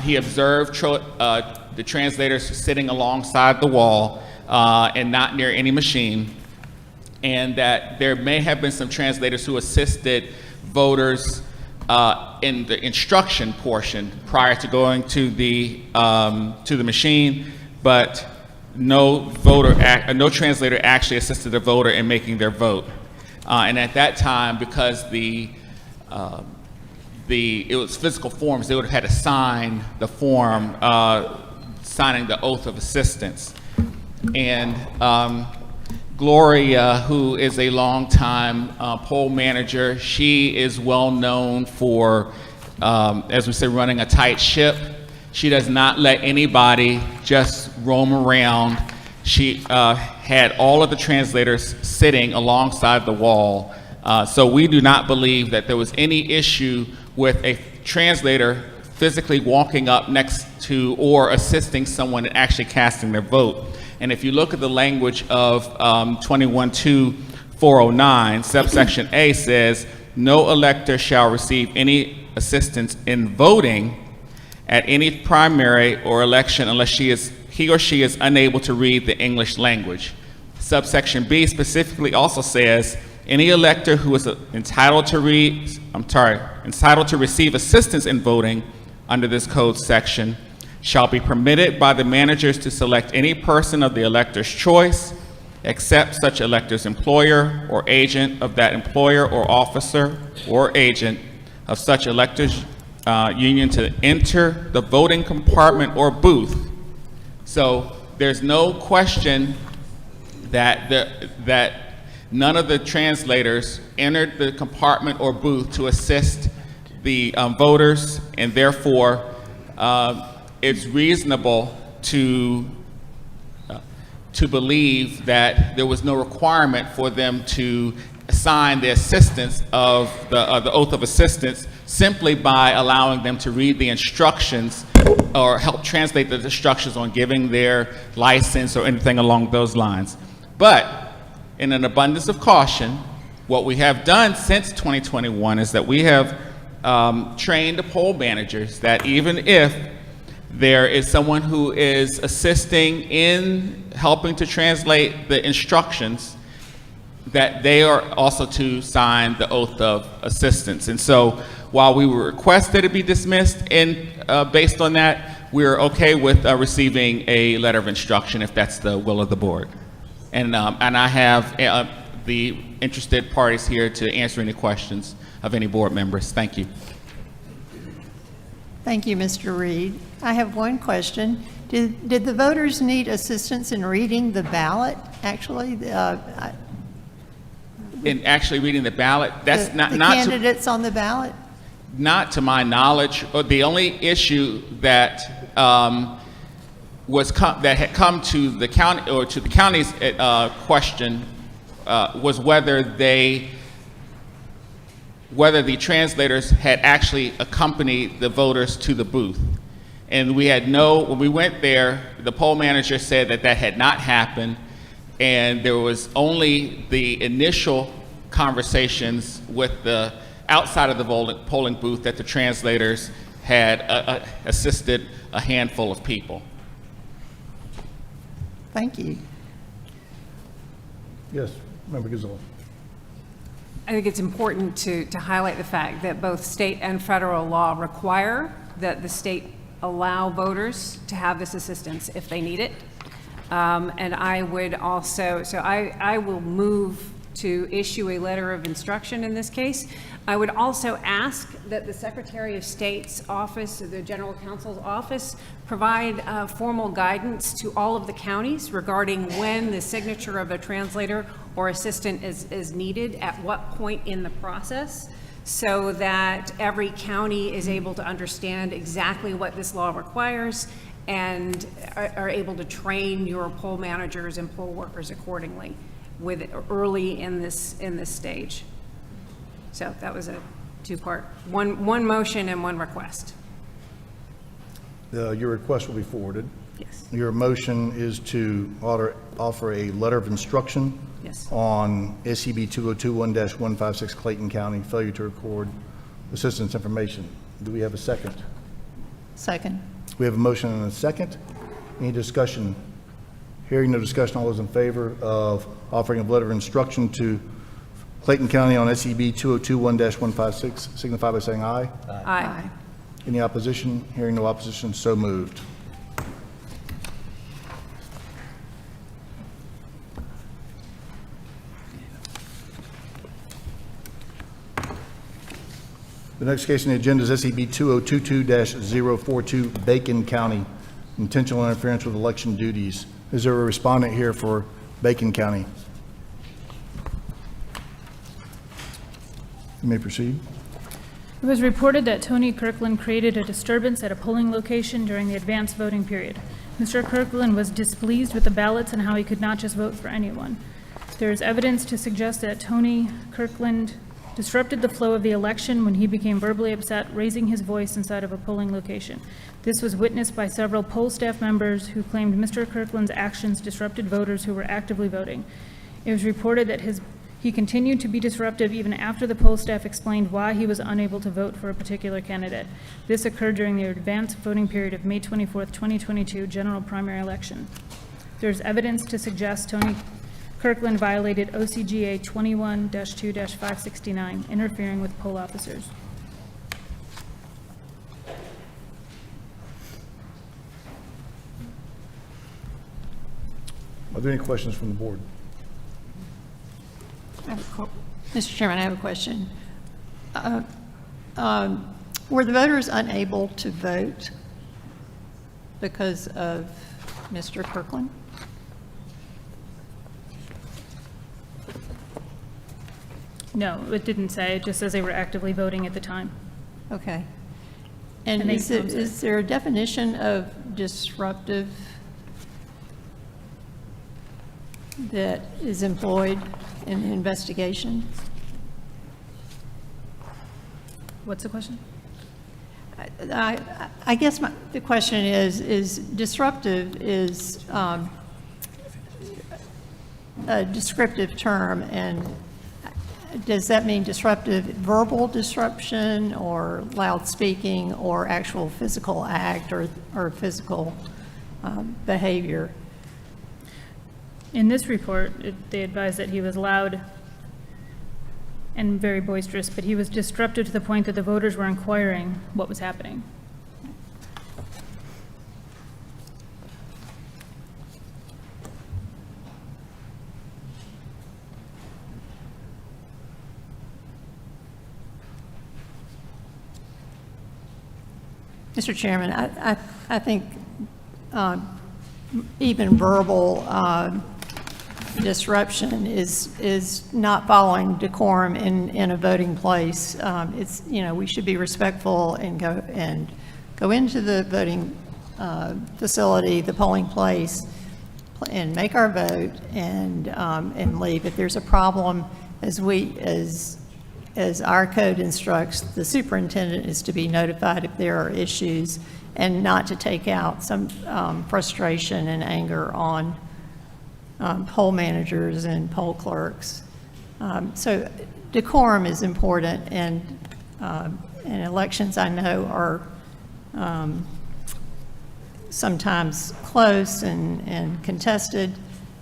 He observed the translators sitting alongside the wall and not near any machine, and that there may have been some translators who assisted voters in the instruction portion prior to going to the machine, but no translator actually assisted the voter in making their vote. And at that time, because it was physical forms, they would have had to sign the form, signing the oath of assistance. And Gloria, who is a longtime poll manager, she is well known for, as we say, running a tight ship. She does not let anybody just roam around. She had all of the translators sitting alongside the wall. So we do not believe that there was any issue with a translator physically walking up next to or assisting someone in actually casting their vote. And if you look at the language of 21-2409, subsection A says, no elector shall receive any assistance in voting at any primary or election unless he or she is unable to read the English language. Subsection B specifically also says, any elector who is entitled to receive assistance in voting under this code section shall be permitted by the managers to select any person of the elector's choice, except such elector's employer or agent of that employer or officer or agent of such elector's union to enter the voting compartment or booth. So there's no question that none of the translators entered the compartment or booth to assist the voters, and therefore it's reasonable to believe that there was no requirement for them to sign the assistance of the oath of assistance simply by allowing them to read the instructions or help translate the instructions on giving their license or anything along those lines. But in an abundance of caution, what we have done since 2021 is that we have trained the poll managers that even if there is someone who is assisting in helping to translate the instructions, that they are also to sign the oath of assistance. And so while we were requested to be dismissed and based on that, we're okay with receiving a letter of instruction if that's the will of the board. And I have the interested parties here to answer any questions of any board members. Thank you. Thank you, Mr. Reed. I have one question. Did the voters need assistance in reading the ballot, actually? In actually reading the ballot, that's the candidates on the ballot? Not to my knowledge. The only issue that that had come to the county or to the county's question was whether the translators had actually accompanied the voters to the booth. And we had when we went there, the poll manager said that that had not happened, and there was only the initial conversations with the outside of the polling booth that the translators had assisted a handful of people. Thank you. Yes, Member Gazal. I think it's important to highlight the fact that both state and federal law require that the state allow voters to have this assistance if they need it. And I would also, I will move to issue a letter of instruction in this case. I would also ask that the Secretary of State's office, or the General Counsel's office, provide formal guidance to all of the counties regarding when the signature of a translator or assistant is needed, at what point in the process, so that every county is able to understand exactly what this law requires and are able to train your poll managers and poll workers accordingly early in this stage. So that was a two-part, one motion and one request. Your request will be forwarded. Yes. Your motion is to offer a letter of instruction Yes. on SCB 2021-156 Clayton County, failure to record assistance information. Do we have a second? Second. We have a motion and a second. Any discussion? Hearing no discussion, all those in favor of offering a letter of instruction to Clayton County on SEB 2021-156, signify by saying aye. Aye. Any opposition? Hearing no opposition, so moved. The next case on the agenda is SEB 2022-042, Bacon County, intentional interference with election duties. Is there a respondent here for Bacon County? You may proceed. It was reported that Tony Kirkland created a disturbance at a polling location during the advanced voting period. Mr. Kirkland was displeased with the ballots and how he could not just vote for anyone. There is evidence to suggest that Tony Kirkland disrupted the flow of the election when he became verbally upset, raising his voice inside of a polling location. This was witnessed by several poll staff members who claimed Mr. Kirkland's actions disrupted voters who were actively voting. It was reported that he continued to be disruptive even after the poll staff explained why he was unable to vote for a particular candidate. This occurred during the advanced voting period of May 24th, 2022 general primary election. There's evidence to suggest Tony Kirkland violated OCGA 21-2-569, interfering with poll officers. Are there any questions from the board? Mr. Chairman, I have a question. Were the voters unable to vote because of Mr. Kirkland? No, it didn't say. It just says they were actively voting at the time. Okay. And they is there a definition of disruptive that is employed in the investigation? What's the question? I guess the question is disruptive is a descriptive term, and does that mean disruptive verbal disruption or loud speaking or actual physical act or physical behavior? In this report, they advised that he was loud and very boisterous, but he was disruptive to the point that the voters were inquiring what was happening. Mr. Chairman, I think even verbal disruption is not following decorum in a voting place. It's, we should be respectful and go into the voting facility, the polling place, and make our vote and leave. If there's a problem, as our code instructs, the superintendent is to be notified if there are issues and not to take out some frustration and anger on poll managers and poll clerks. So decorum is important, and elections I know are sometimes close and contested,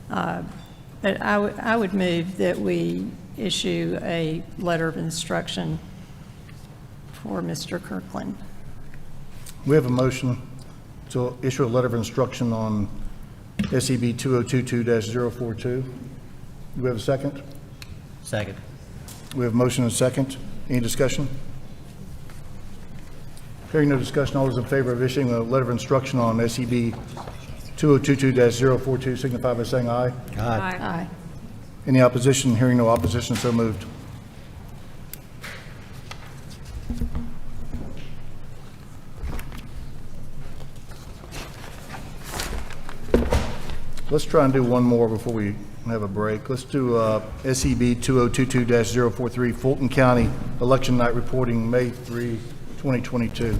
but I would move that we issue a letter of instruction for Mr. Kirkland. We have a motion to issue a letter of instruction on SEB 2022-042. Do we have a second? Second. We have a motion and a second. Any discussion? Hearing no discussion, all those in favor of issuing a letter of instruction on SEB 2022-042 signify by saying aye. Aye. Any opposition? Hearing no opposition, so moved. Let's try and do one more before we have a break. Let's do SEB 2022-043, Fulton County, election night reporting, May 3, 2022.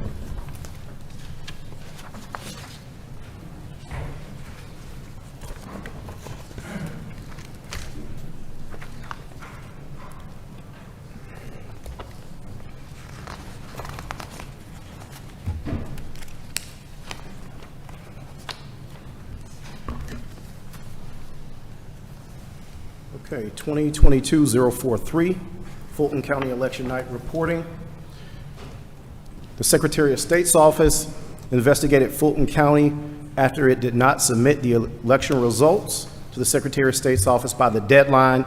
Okay, 2022-043, Fulton County Election Night Reporting. The Secretary of State's office investigated Fulton County after it did not submit the election results to the Secretary of State's office by the deadline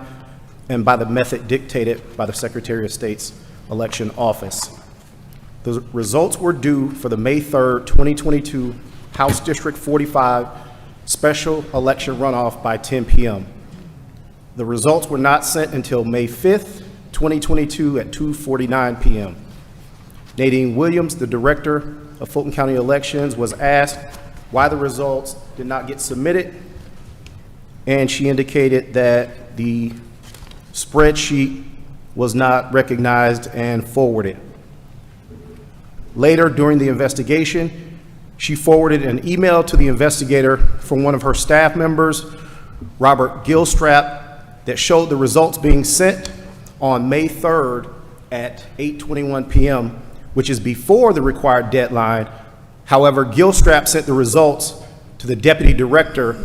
and by the method dictated by the Secretary of State's election office. The results were due for the May 3rd, 2022 House District 45 special election runoff by 10 p.m. The results were not sent until May 5th, 2022 at 2:49 p.m. Nadine Williams, the director of Fulton County Elections, was asked why the results did not get submitted, and she indicated that the spreadsheet was not recognized and forwarded. Later, during the investigation, she forwarded an email to the investigator from one of her staff members, Robert Gilstrap, that showed the results being sent on May 3rd at 8:21 p.m., which is before the required deadline. However, Gilstrap sent the results to the deputy director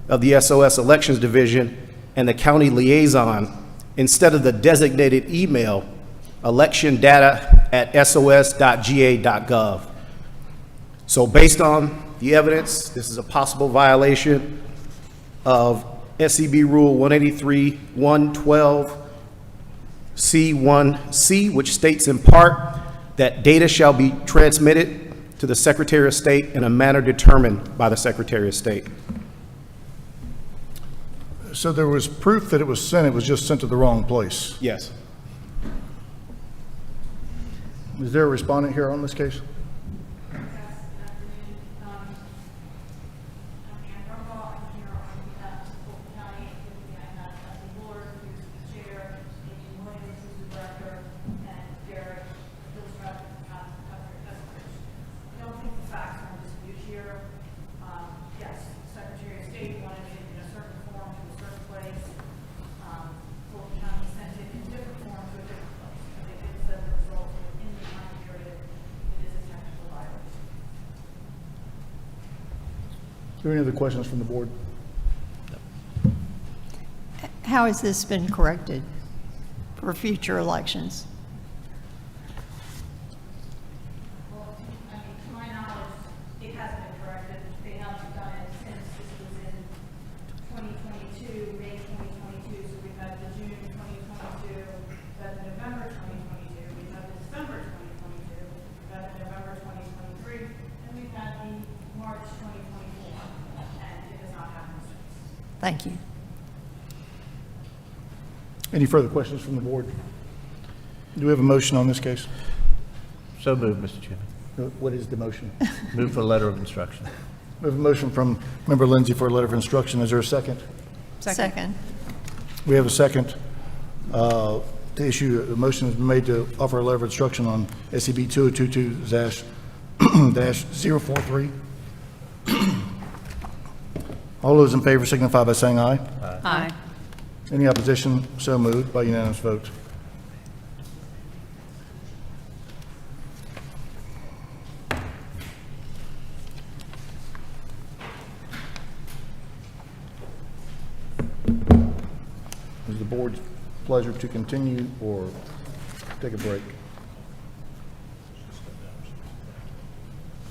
of the SOS Elections Division and the county liaison instead of the designated email, electiondata@sos.ga.gov. So based on the evidence, this is a possible violation of SCB Rule 183-112C1C, which states in part that data shall be transmitted to the Secretary of State in a manner determined by the Secretary of State. So there was proof that it was sent, it was just sent to the wrong place. Yes. Is there a respondent here on this case? Are there any other questions from the board? How has this been corrected for future elections? To my knowledge, it hasn't been corrected. They haven't done it since this was in 2022, May 2022. So we've had the June 2022, we've had the November 2022, we've had the December 2022, we've had the November 2023, and we've had the March 2024, and it has not happened since. Thank you. Any further questions from the board? Do we have a motion on this case? So moved, Mr. Chairman. What is the motion? Move for a letter of instruction. We have a motion from Member Lindsay for a letter of instruction. Is there a second? Second. We have a second to issue. The motion has been made to offer a letter of instruction on SCB 2022-043. All those in favor signify by saying aye. Aye. Any opposition? So moved by unanimous vote. Is the board's pleasure to continue or take a break?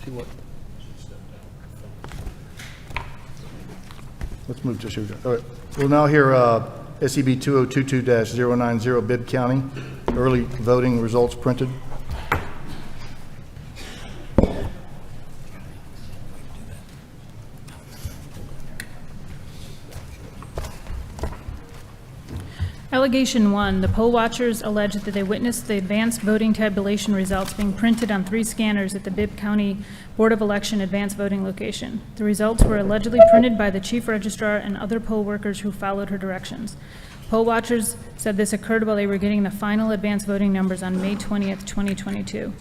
See what? Let's move to shooter. All right. We'll now hear SCB 2022-090 Bibb County, early voting results printed. Allegation 1, the poll watchers alleged that they witnessed the advanced voting tabulation results being printed on 3 scanners at the Bibb County Board of Election advanced voting location. The results were allegedly printed by the chief registrar and other poll workers who followed her directions. Poll watchers said this occurred while they were getting the final advanced voting numbers on May 20th, 2022.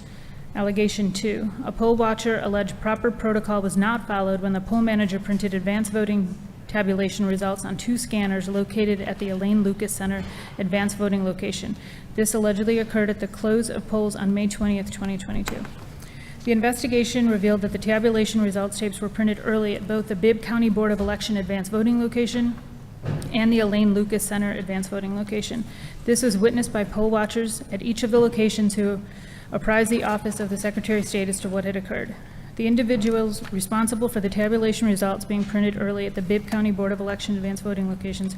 Allegation 2, a poll watcher alleged proper protocol was not followed when the poll manager printed advanced voting tabulation results on 2 scanners located at the Elaine Lucas Center advanced voting location. This allegedly occurred at the close of polls on May 20th, 2022. The investigation revealed that the tabulation results tapes were printed early at both the Bibb County Board of Election advanced voting location and the Elaine Lucas Center advanced voting location. This was witnessed by poll watchers at each of the locations who apprised the office of the Secretary of State as to what had occurred. The individuals responsible for the tabulation results being printed early at the Bibb County Board of Election advanced voting locations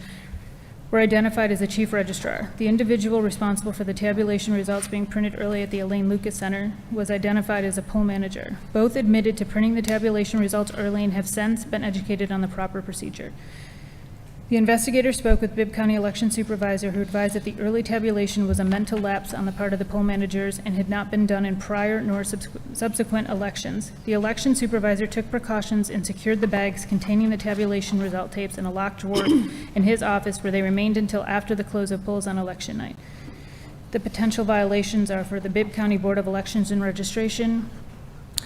were identified as the chief registrar. The individual responsible for the tabulation results being printed early at the Elaine Lucas Center was identified as a poll manager. Both admitted to printing the tabulation results early and have since been educated on the proper procedure. The investigator spoke with Bibb County election supervisor, who advised that the early tabulation was a mental lapse on the part of the poll managers and had not been done in prior nor subsequent elections. The election supervisor took precautions and secured the bags containing the tabulation result tapes in a locked drawer in his office, where they remained until after the close of polls on election night. The potential violations are for the Bibb County Board of Elections and Registration,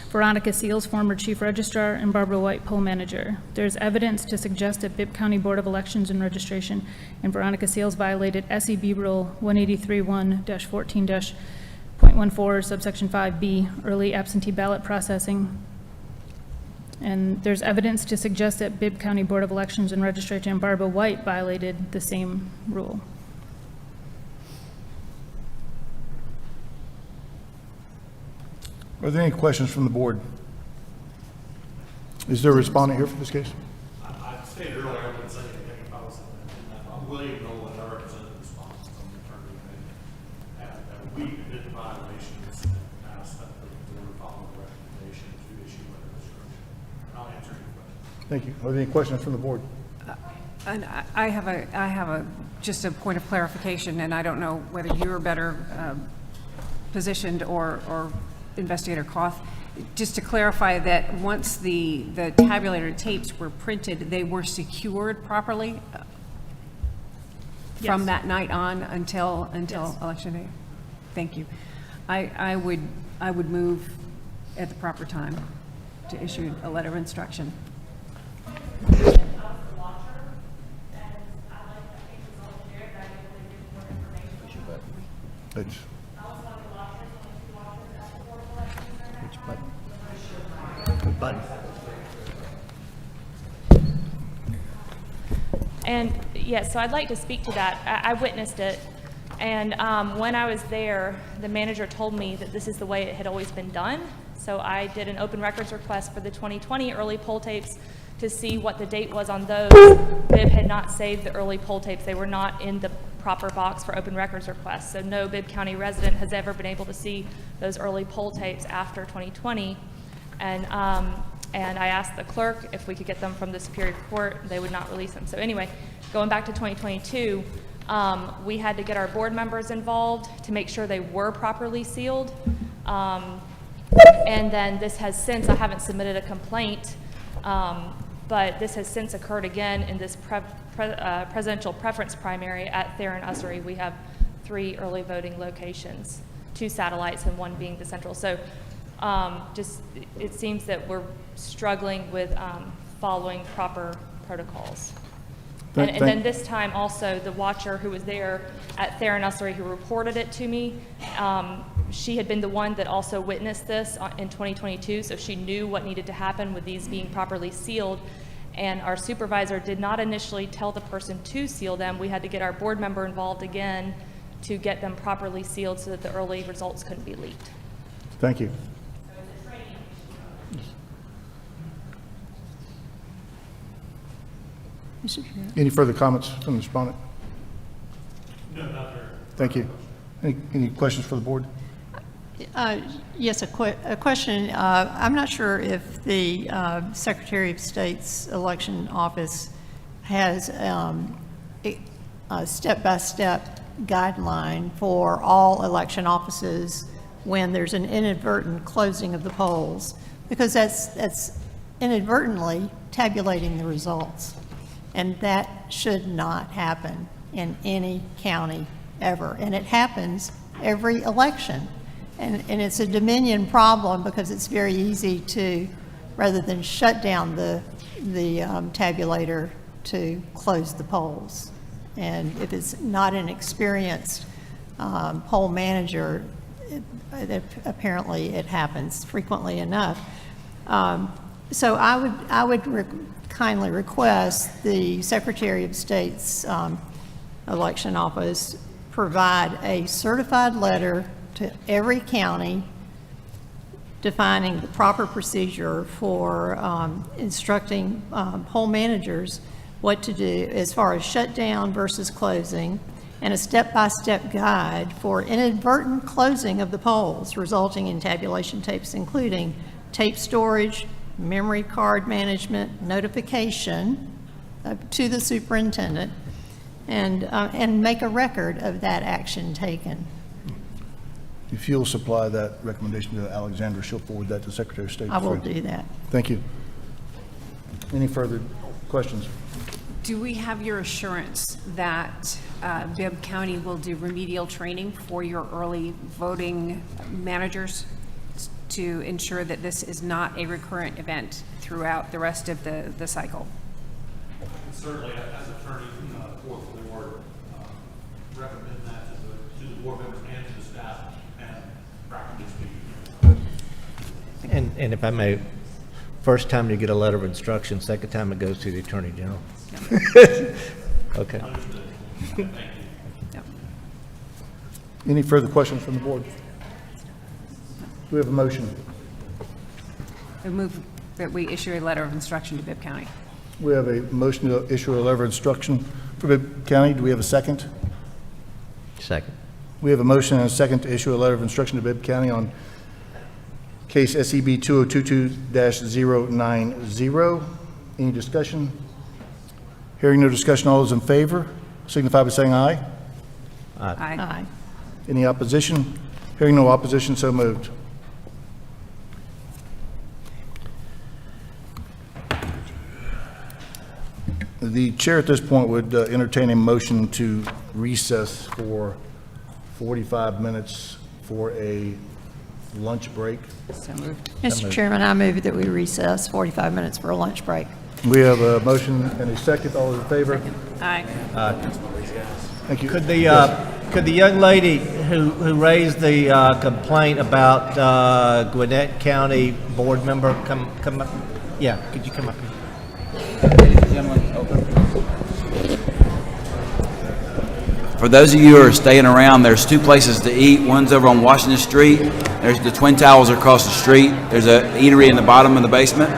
Veronica Seals, former chief registrar, and Barbara White, poll manager. There's evidence to suggest that Bibb County Board of Elections and Registration and Veronica Seals violated SEB Rule 183-1-14-.14, subsection 5B, early absentee ballot processing. And there's evidence to suggest that Bibb County Board of Elections and Registration and Barbara White violated the same rule. Are there any questions from the board? Is there a respondent here for this case? I stated earlier, I wouldn't say anything about something. I'm William Nolan, I represent the respondents on the attorney. And we did violations and asked that the board follow the recommendation to issue a description. I'll answer any questions. Thank you. Are there any questions from the board? And I have just a point of clarification, and I don't know whether you're better positioned or Investigator Koth. Just to clarify that once the tabulator tapes were printed, they were secured properly from that night on until election day? Thank you. I would move at the proper time to issue a letter of instruction. Which button? And yes, so I'd like to speak to that. I witnessed it, and when I was there, the manager told me that this is the way it had always been done. So I did an open records request for the 2020 early poll tapes to see what the date was on those. Bibb had not saved the early poll tapes. They were not in the proper box for open records requests. So no Bibb County resident has ever been able to see those early poll tapes after 2020. And I asked the clerk if we could get them from the Superior Court. They would not release them. So anyway, going back to 2022, we had to get our board members involved to make sure they were properly sealed. And then this has since, I haven't submitted a complaint, but this has since occurred again in this presidential preference primary at Theron Ussery. We have 3 early voting locations, 2 satellites and 1 being the central. So just it seems that we're struggling with following proper protocols. And then this time also, the watcher who was there at Theron Ussery who reported it to me, she had been the one that also witnessed this in 2022, so she knew what needed to happen with these being properly sealed. And our supervisor did not initially tell the person to seal them. We had to get our board member involved again to get them properly sealed so that the early results couldn't be leaked. Thank you. Any further comments from the respondent? No, not there. Thank you. Any questions for the board? Yes, a question. I'm not sure if the Secretary of State's election office has a step-by-step guideline for all election offices when there's an inadvertent closing of the polls, because that's inadvertently tabulating the results. And that should not happen in any county ever. And it happens every election. And it's a Dominion problem because it's very easy to, rather than shut down the tabulator, to close the polls. And if it's not an experienced poll manager, apparently it happens frequently enough. So I would kindly request the Secretary of State's election office provide a certified letter to every county defining the proper procedure for instructing poll managers what to do as far as shutdown versus closing, and a step-by-step guide for inadvertent closing of the polls resulting in tabulation tapes, including tape storage, memory card management, notification to the superintendent, and make a record of that action taken. If you'll supply that recommendation to Alexandra, she'll forward that to the Secretary of State. I will do that. Thank you. Any further questions? Do we have your assurance that Bibb County will do remedial training for your early voting managers to ensure that this is not a recurrent event throughout the rest of the cycle? Certainly, as attorney for the board, recommend that to the board members and to the staff, and practically speaking. And if I may, first time you get a letter of instruction, second time it goes to the Attorney General. Okay. Any further questions from the board? Do we have a motion? I move that we issue a letter of instruction to Bibb County. We have a motion to issue a letter of instruction for Bibb County. Do we have a second? Second. We have a motion and a second to issue a letter of instruction to Bibb County on case SEB 2022-090. Any discussion? Hearing no discussion, all those in favor signify by saying aye. Aye. Any opposition? Hearing no opposition, so moved. The chair at this point would entertain a motion to recess for 45 minutes for a lunch break. So moved. Mr. Chairman, I move that we recess 45 minutes for a lunch break. We have a motion and a second. All those in favor? Aye. Thank you. Could the young lady who raised the complaint about Gwinnett County board member come up? Yeah, could you come up here? For those of you who are staying around, there's two places to eat. One's over on Washington Street. There's the Twin Towers across the street. There's a eatery in the bottom of the basement.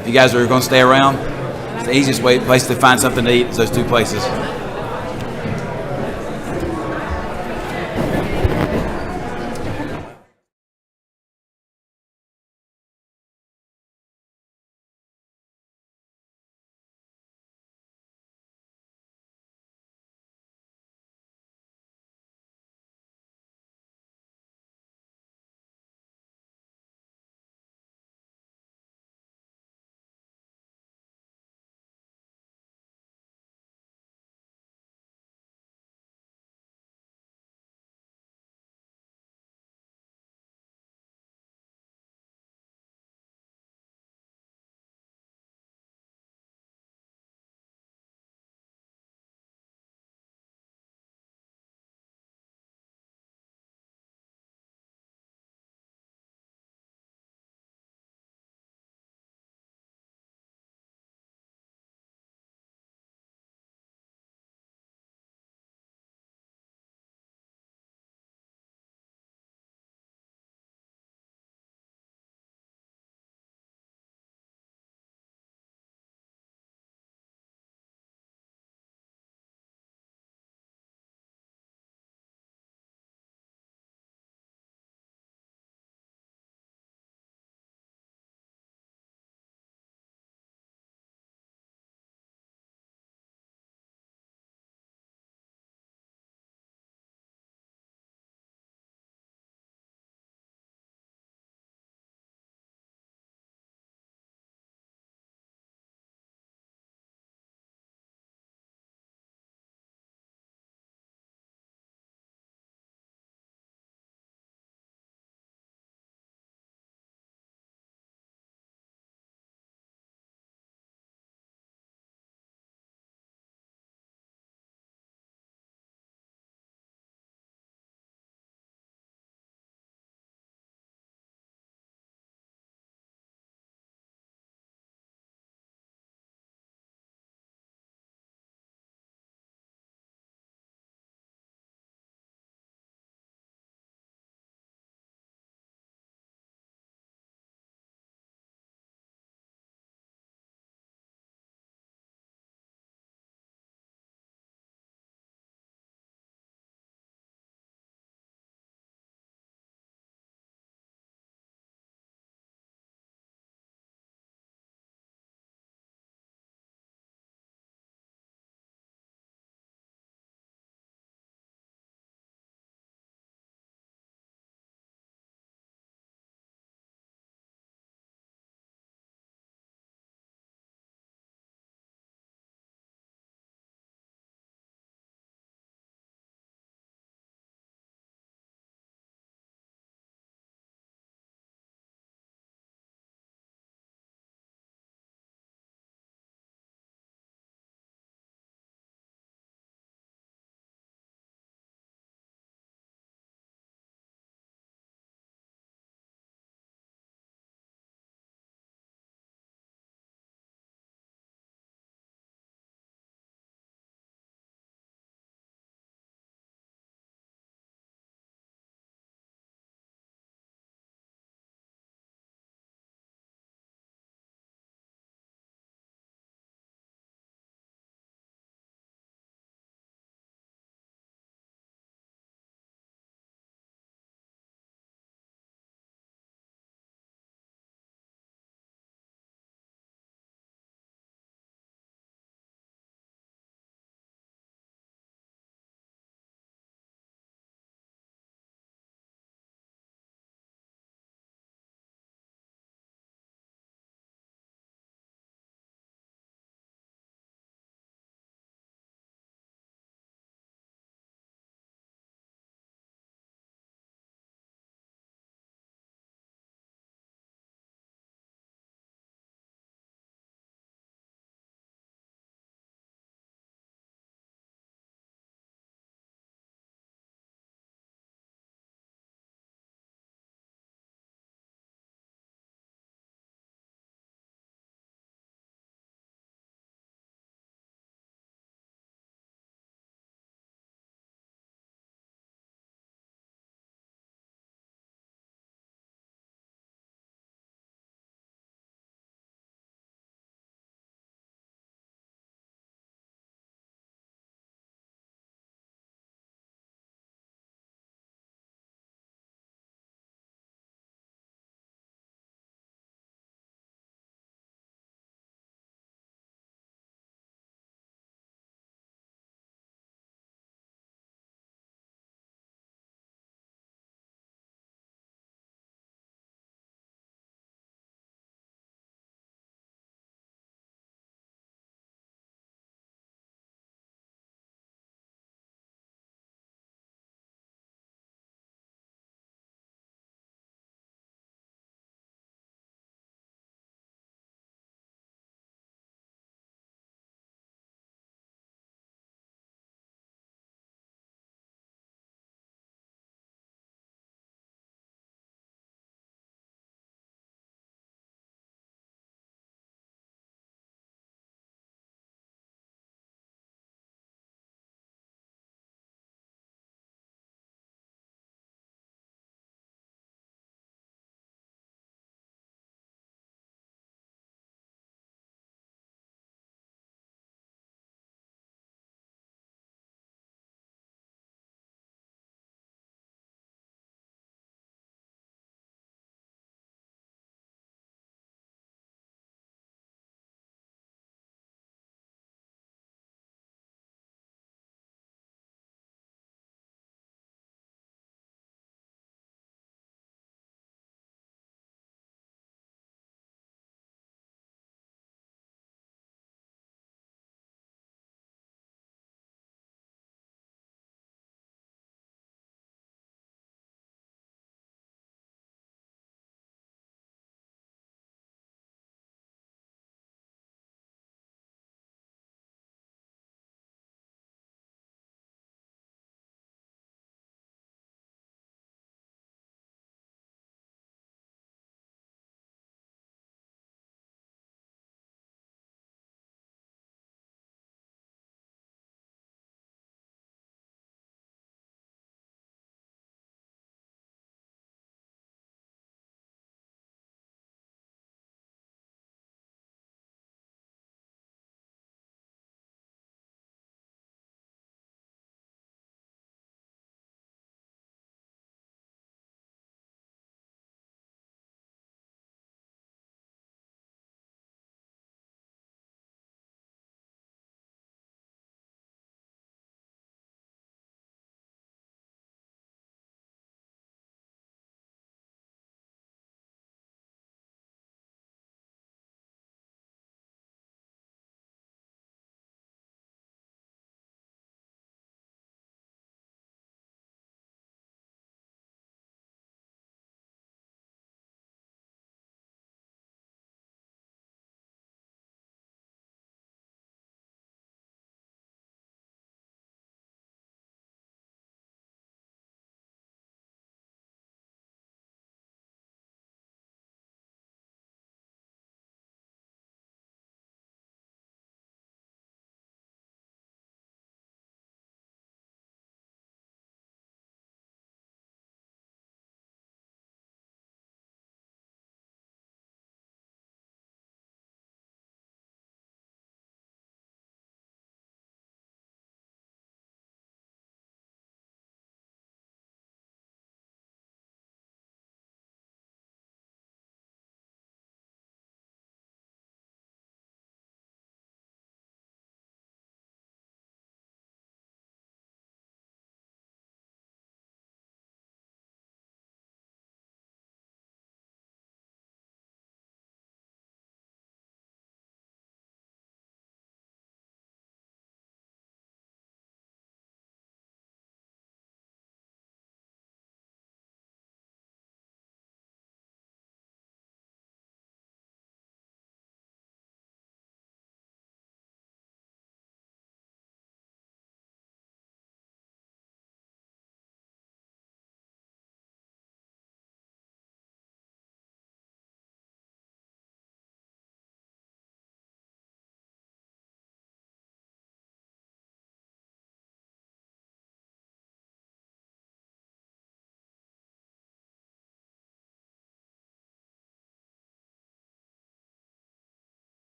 If you guys are going to stay around, it's the easiest place to find something to eat is those two places.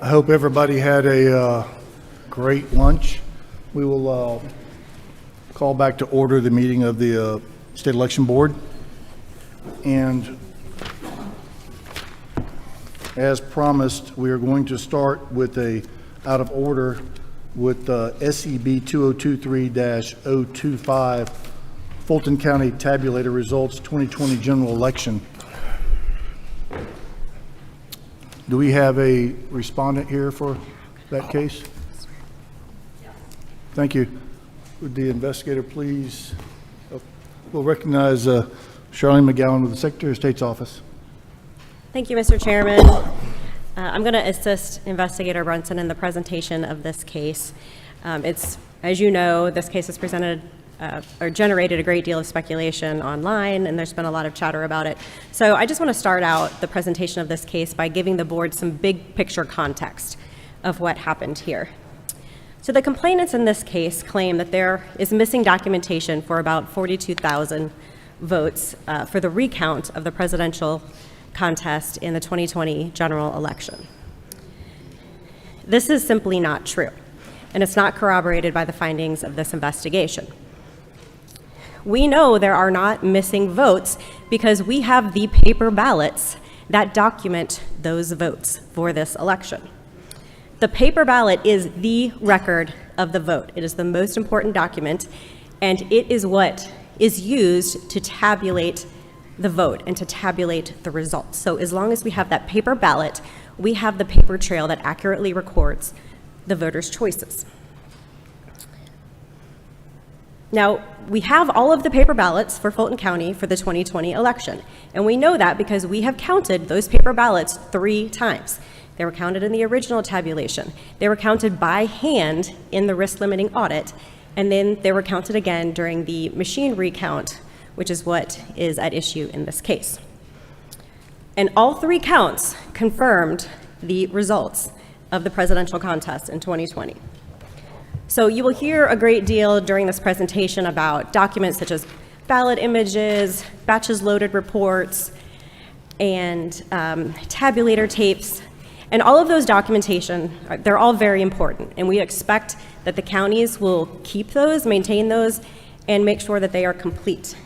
I hope everybody had a great lunch. We will call back to order the meeting of the State Election Board. And as promised, we are going to start with a out of order with SEB 2023-025, Fulton County Tabulator Results 2020 General Election. Do we have a respondent here for that case? Thank you. Would the investigator please, we'll recognize Charlene McGowan with the Secretary of State's office. Thank you, Mr. Chairman. I'm going to assist Investigator Brunson in the presentation of this case. As you know, this case has presented or generated a great deal of speculation online, and there's been a lot of chatter about it. So I just want to start out the presentation of this case by giving the board some big picture context of what happened here. So the complainants in this case claim that there is missing documentation for about 42,000 votes for the recount of the presidential contest in the 2020 general election. This is simply not true, and it's not corroborated by the findings of this investigation. We know there are not missing votes because we have the paper ballots that document those votes for this election. The paper ballot is the record of the vote. It is the most important document, and it is what is used to tabulate the vote and to tabulate the results. So as long as we have that paper ballot, we have the paper trail that accurately records the voters' choices. Now, we have all of the paper ballots for Fulton County for the 2020 election, and we know that because we have counted those paper ballots 3 times. They were counted in the original tabulation. They were counted by hand in the risk-limiting audit, and then they were counted again during the machine recount, which is what is at issue in this case. And all 3 counts confirmed the results of the presidential contest in 2020. So you will hear a great deal during this presentation about documents such as ballot images, batches loaded reports, and tabulator tapes. And all of those documentation, they're all very important, and we expect that the counties will keep those, maintain those, and make sure that they are complete.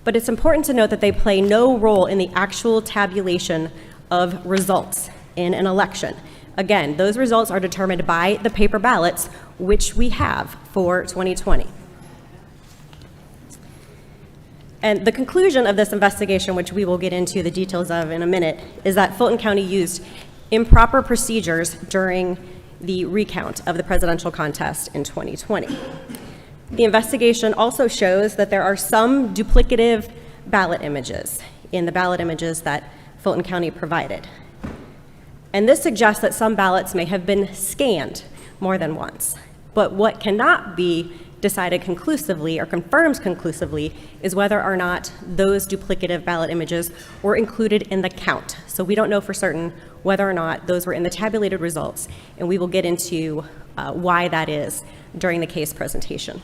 But it's important to note that they play no role in the actual tabulation of results in an election. Again, those results are determined by the paper ballots, which we have for 2020. And the conclusion of this investigation, which we will get into the details of in a minute, is that Fulton County used improper procedures during the recount of the presidential contest in 2020. The investigation also shows that there are some duplicative ballot images in the ballot images that Fulton County provided. And this suggests that some ballots may have been scanned more than once. But what cannot be decided conclusively or confirmed conclusively is whether or not those duplicative ballot images were included in the count. So we don't know for certain whether or not those were in the tabulated results, and we will get into why that is during the case presentation.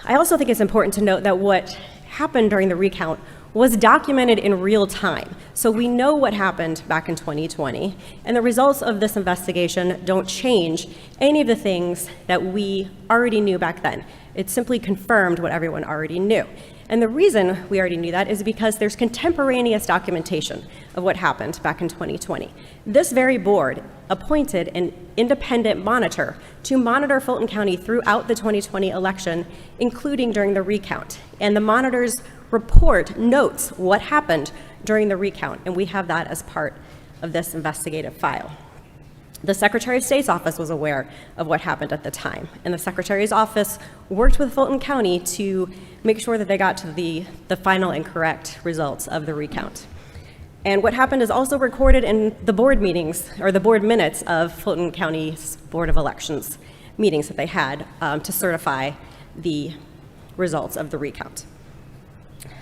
I also think it's important to note that what happened during the recount was documented in real time. So we know what happened back in 2020, and the results of this investigation don't change any of the things that we already knew back then. It simply confirmed what everyone already knew. And the reason we already knew that is because there's contemporaneous documentation of what happened back in 2020. This very board appointed an independent monitor to monitor Fulton County throughout the 2020 election, including during the recount. And the monitor's report notes what happened during the recount, and we have that as part of this investigative file. The Secretary of State's office was aware of what happened at the time, and the Secretary's office worked with Fulton County to make sure that they got to the final and correct results of the recount. And what happened is also recorded in the board meetings, or the board minutes of Fulton County's Board of Elections meetings that they had to certify the results of the recount.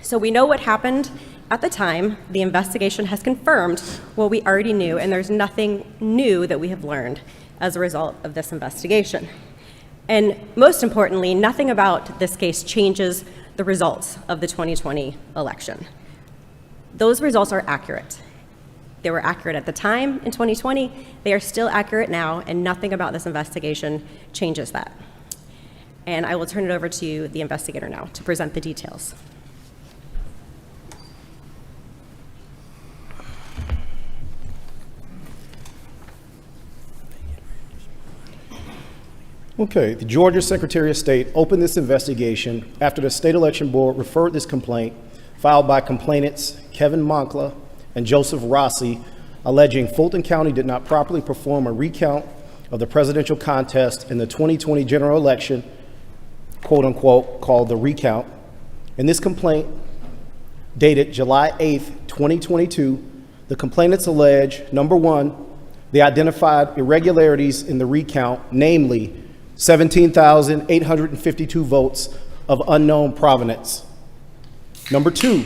So we know what happened at the time. The investigation has confirmed what we already knew, and there's nothing new that we have learned as a result of this investigation. And most importantly, nothing about this case changes the results of the 2020 election. Those results are accurate. They were accurate at the time in 2020. They are still accurate now, and nothing about this investigation changes that. And I will turn it over to the investigator now to present the details. Okay, the Georgia Secretary of State opened this investigation after the State Election Board referred this complaint filed by complainants Kevin Moncla and Joseph Rossi, alleging Fulton County did not properly perform a recount of the presidential contest in the 2020 general election, quote unquote, called the recount. In this complaint, dated July 8th, 2022, the complainants allege, number one, they identified irregularities in the recount, namely 17,852 votes of unknown provenance. Number two,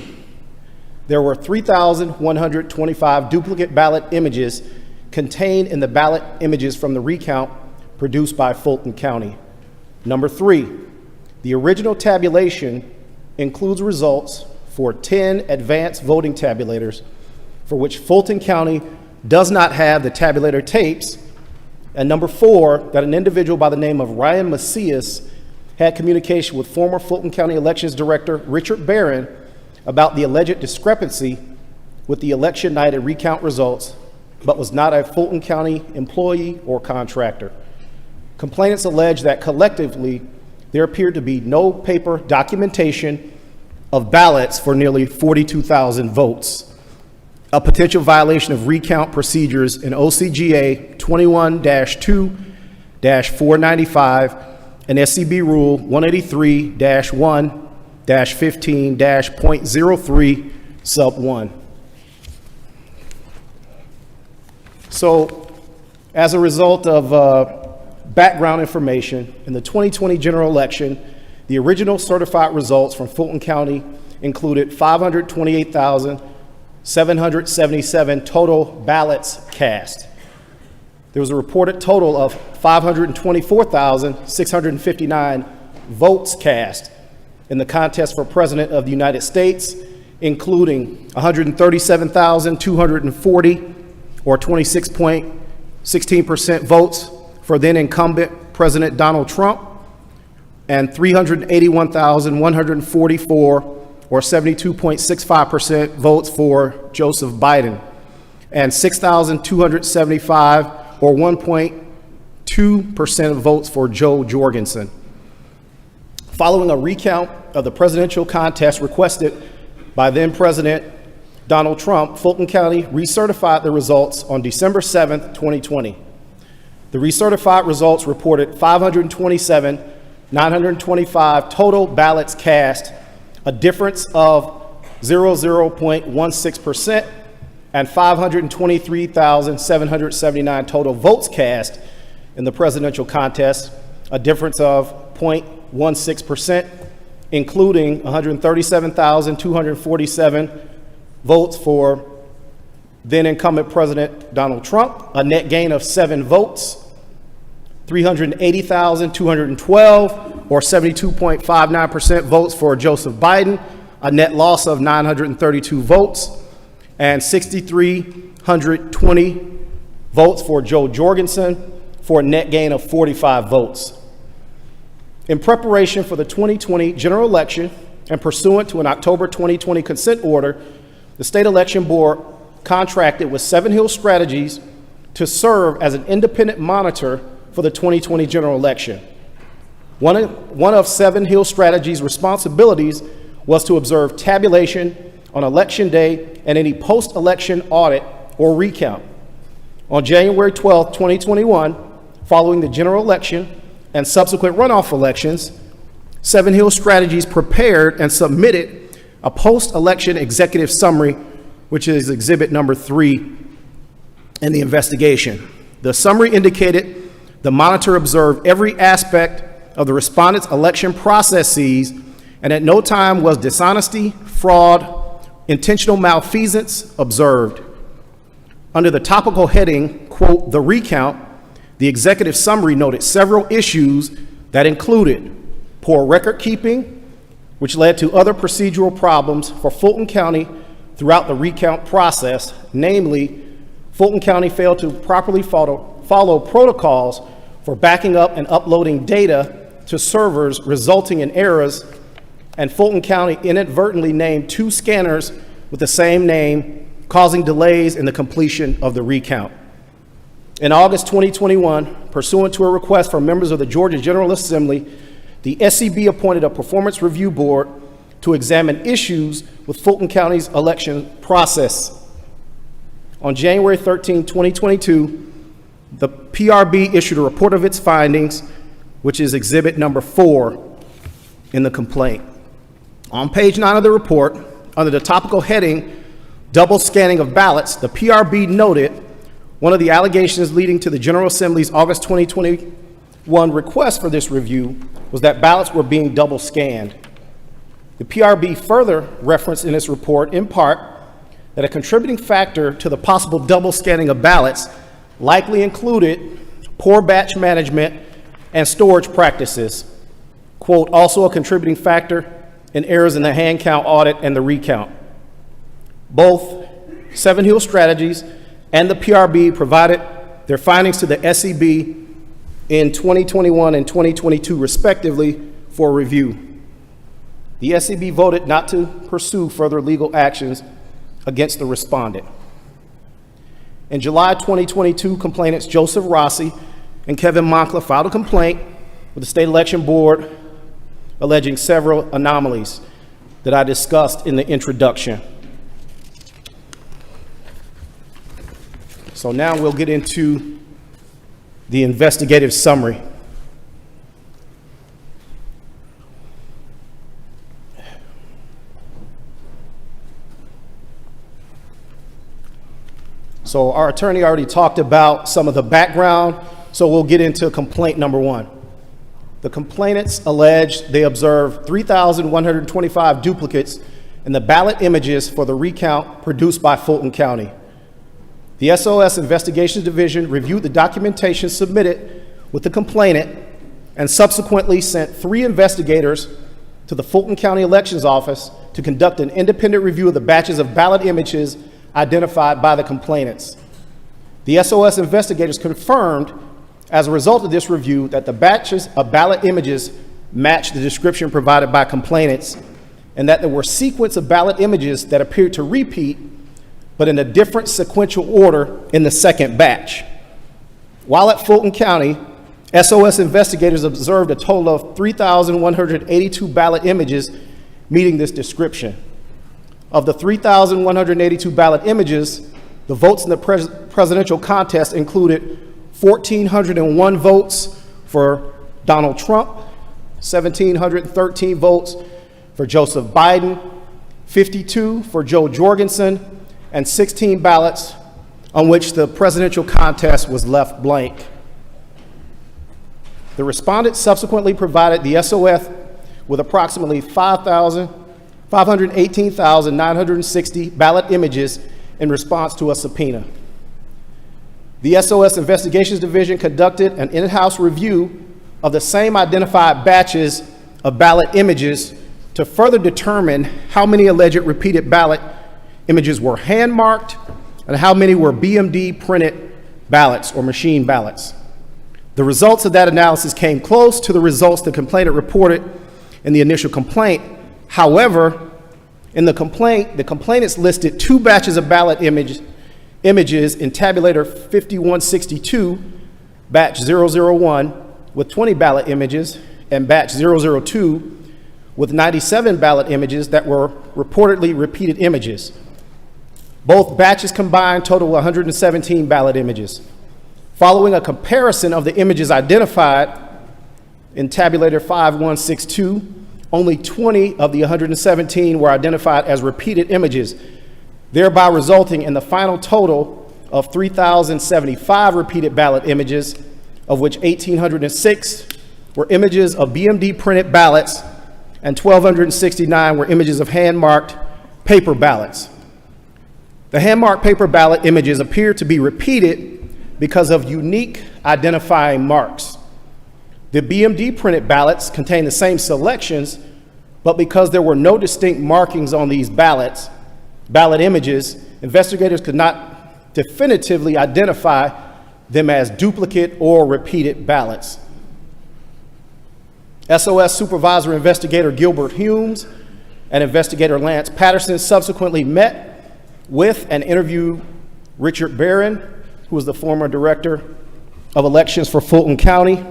there were 3,125 duplicate ballot images contained in the ballot images from the recount produced by Fulton County. Number three, the original tabulation includes results for 10 advanced voting tabulators for which Fulton County does not have the tabulator tapes. And number four, that an individual by the name of Ryan Macias had communication with former Fulton County Elections Director Richard Barron about the alleged discrepancy with the election night and recount results, but was not a Fulton County employee or contractor. Complainants allege that collectively there appeared to be no paper documentation of ballots for nearly 42,000 votes, a potential violation of recount procedures in OCGA 21-2-495 and SCB Rule 183-1-15-.03 sub 1. So, as a result of background information, in the 2020 general election, the original certified results from Fulton County included 528,777 total ballots cast. There was a reported total of 524,659 votes cast in the contest for President of the United States, including 137,240, or 26.16% votes for then incumbent President Donald Trump, and 381,144, or 72.65% votes for Joseph Biden, and 6,275, or 1.2% of votes for Joe Jorgensen. Following a recount of the presidential contest requested by then President Donald Trump, Fulton County recertified the results on December 7th, 2020. The recertified results reported 527,925 total ballots cast, a difference of 0.16%, and 523,779 total votes cast in the presidential contest, a difference of 0.16%, including 137,247 votes for then incumbent President Donald Trump, a net gain of 7 votes, 380,212, or 72.59% votes for Joseph Biden, a net loss of 932 votes, and 6,320 votes for Joe Jorgensen, for a net gain of 45 votes. In preparation for the 2020 general election and pursuant to an October 2020 consent order, the State Election Board contracted with Seven Hills Strategies to serve as an independent monitor for the 2020 general election. One of Seven Hills Strategies' responsibilities was to observe tabulation on election day and any post-election audit or recount. On January 12, 2021, following the general election and subsequent runoff elections, Seven Hills Strategies prepared and submitted a post-election executive summary, which is exhibit number 3 in the investigation. The summary indicated the monitor observed every aspect of the respondents' election processes, and at no time was dishonesty, fraud, intentional malfeasance observed. Under the topical heading, quote, the recount, the executive summary noted several issues that included poor record keeping, which led to other procedural problems for Fulton County throughout the recount process, namely, Fulton County failed to properly follow protocols for backing up and uploading data to servers, resulting in errors, and Fulton County inadvertently named 2 scanners with the same name, causing delays in the completion of the recount. In August 2021, pursuant to a request from members of the Georgia General Assembly, the SCB appointed a performance review board to examine issues with Fulton County's election process. On January 13, 2022, the PRB issued a report of its findings, which is exhibit number 4 in the complaint. On page 9 of the report, under the topical heading, double scanning of ballots, the PRB noted one of the allegations leading to the General Assembly's August 2021 request for this review was that ballots were being double scanned. The PRB further referenced in its report, in part, that a contributing factor to the possible double scanning of ballots likely included poor batch management and storage practices. Quote, also a contributing factor in errors in the hand count audit and the recount. Both Seven Hill Strategies and the PRB provided their findings to the SCB in 2021 and 2022 respectively for review. The SCB voted not to pursue further legal actions against the respondent. In July 2022, complainants Joseph Rossi and Kevin Moncla filed a complaint with the State Election Board alleging several anomalies that I discussed in the introduction. So now we'll get into the investigative summary. So our attorney already talked about some of the background, so we'll get into complaint number 1. The complainants alleged they observed 3,125 duplicates in the ballot images for the recount produced by Fulton County. The SOS Investigations Division reviewed the documentation submitted with the complainant and subsequently sent 3 investigators to the Fulton County Elections Office to conduct an independent review of the batches of ballot images identified by the complainants. The SOS investigators confirmed, as a result of this review, that the batches of ballot images matched the description provided by complainants, and that there were sequence of ballot images that appeared to repeat, but in a different sequential order in the second batch. While at Fulton County, SOS investigators observed a total of 3,182 ballot images meeting this description. Of the 3,182 ballot images, the votes in the presidential contest included 1,401 votes for Donald Trump, 1,713 votes for Joseph Biden, 52 for Joe Jorgensen, and 16 ballots on which the presidential contest was left blank. The respondents subsequently provided the SOS with approximately 518,960 ballot images in response to a subpoena. The SOS Investigations Division conducted an in-house review of the same identified batches of ballot images to further determine how many alleged repeated ballot images were hand-marked and how many were BMD printed ballots or machine ballots. The results of that analysis came close to the results the complainant reported in the initial complaint. However, in the complaint, the complainants listed 2 batches of ballot images in tabulator 5162, batch 001, with 20 ballot images, and batch 002 with 97 ballot images that were reportedly repeated images. Both batches combined total 117 ballot images. Following a comparison of the images identified in tabulator 5162, only 20 of the 117 were identified as repeated images, thereby resulting in the final total of 3,075 repeated ballot images, of which 1,806 were images of BMD printed ballots and 1,269 were images of hand-marked paper ballots. The hand-marked paper ballot images appear to be repeated because of unique identifying marks. The BMD printed ballots contain the same selections, but because there were no distinct markings on these ballots, ballot images, investigators could not definitively identify them as duplicate or repeated ballots. SOS Supervisor Investigator Gilbert Humes and Investigator Lance Patterson subsequently met with and interviewed Richard Barron, who was the former Director of Elections for Fulton County.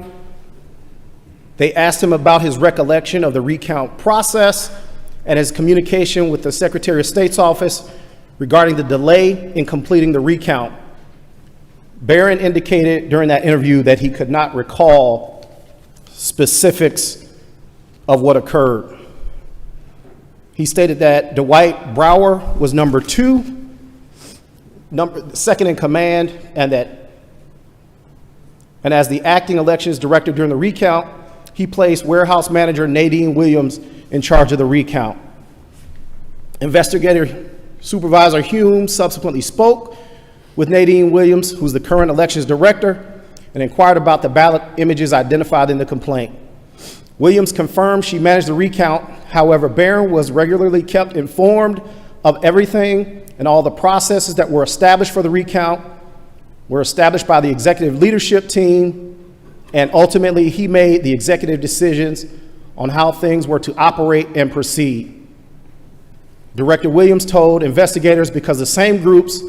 They asked him about his recollection of the recount process and his communication with the Secretary of State's office regarding the delay in completing the recount. Barron indicated during that interview that he could not recall specifics of what occurred. He stated that Dwight Brower was number 2, second in command, and as the acting elections director during the recount, he placed warehouse manager Nadine Williams in charge of the recount. Investigator Supervisor Humes subsequently spoke with Nadine Williams, who's the current elections director, and inquired about the ballot images identified in the complaint. Williams confirmed she managed the recount. However, Barron was regularly kept informed of everything, and all the processes that were established for the recount were established by the executive leadership team, and ultimately he made the executive decisions on how things were to operate and proceed. Director Williams told investigators because the same groups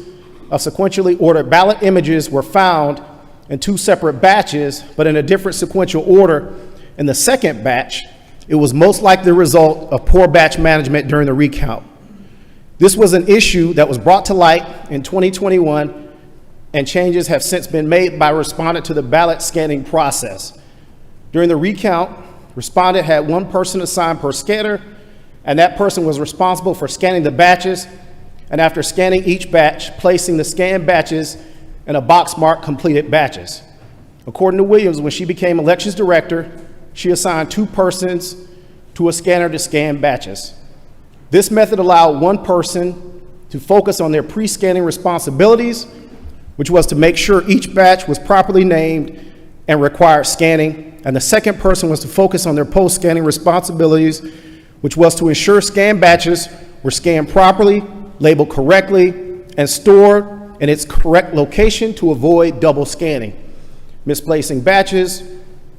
of sequentially ordered ballot images were found in 2 separate batches, but in a different sequential order in the second batch, it was most likely the result of poor batch management during the recount. This was an issue that was brought to light in 2021, and changes have since been made by respondent to the ballot scanning process. During the recount, respondent had 1 person assigned per scanner, and that person was responsible for scanning the batches, and after scanning each batch, placing the scanned batches in a box marked completed batches. According to Williams, when she became elections director, she assigned 2 persons to a scanner to scan batches. This method allowed 1 person to focus on their pre-scanning responsibilities, which was to make sure each batch was properly named and required scanning, and the second person was to focus on their post-scanning responsibilities, which was to ensure scanned batches were scanned properly, labeled correctly, and stored in its correct location to avoid double scanning, misplacing batches,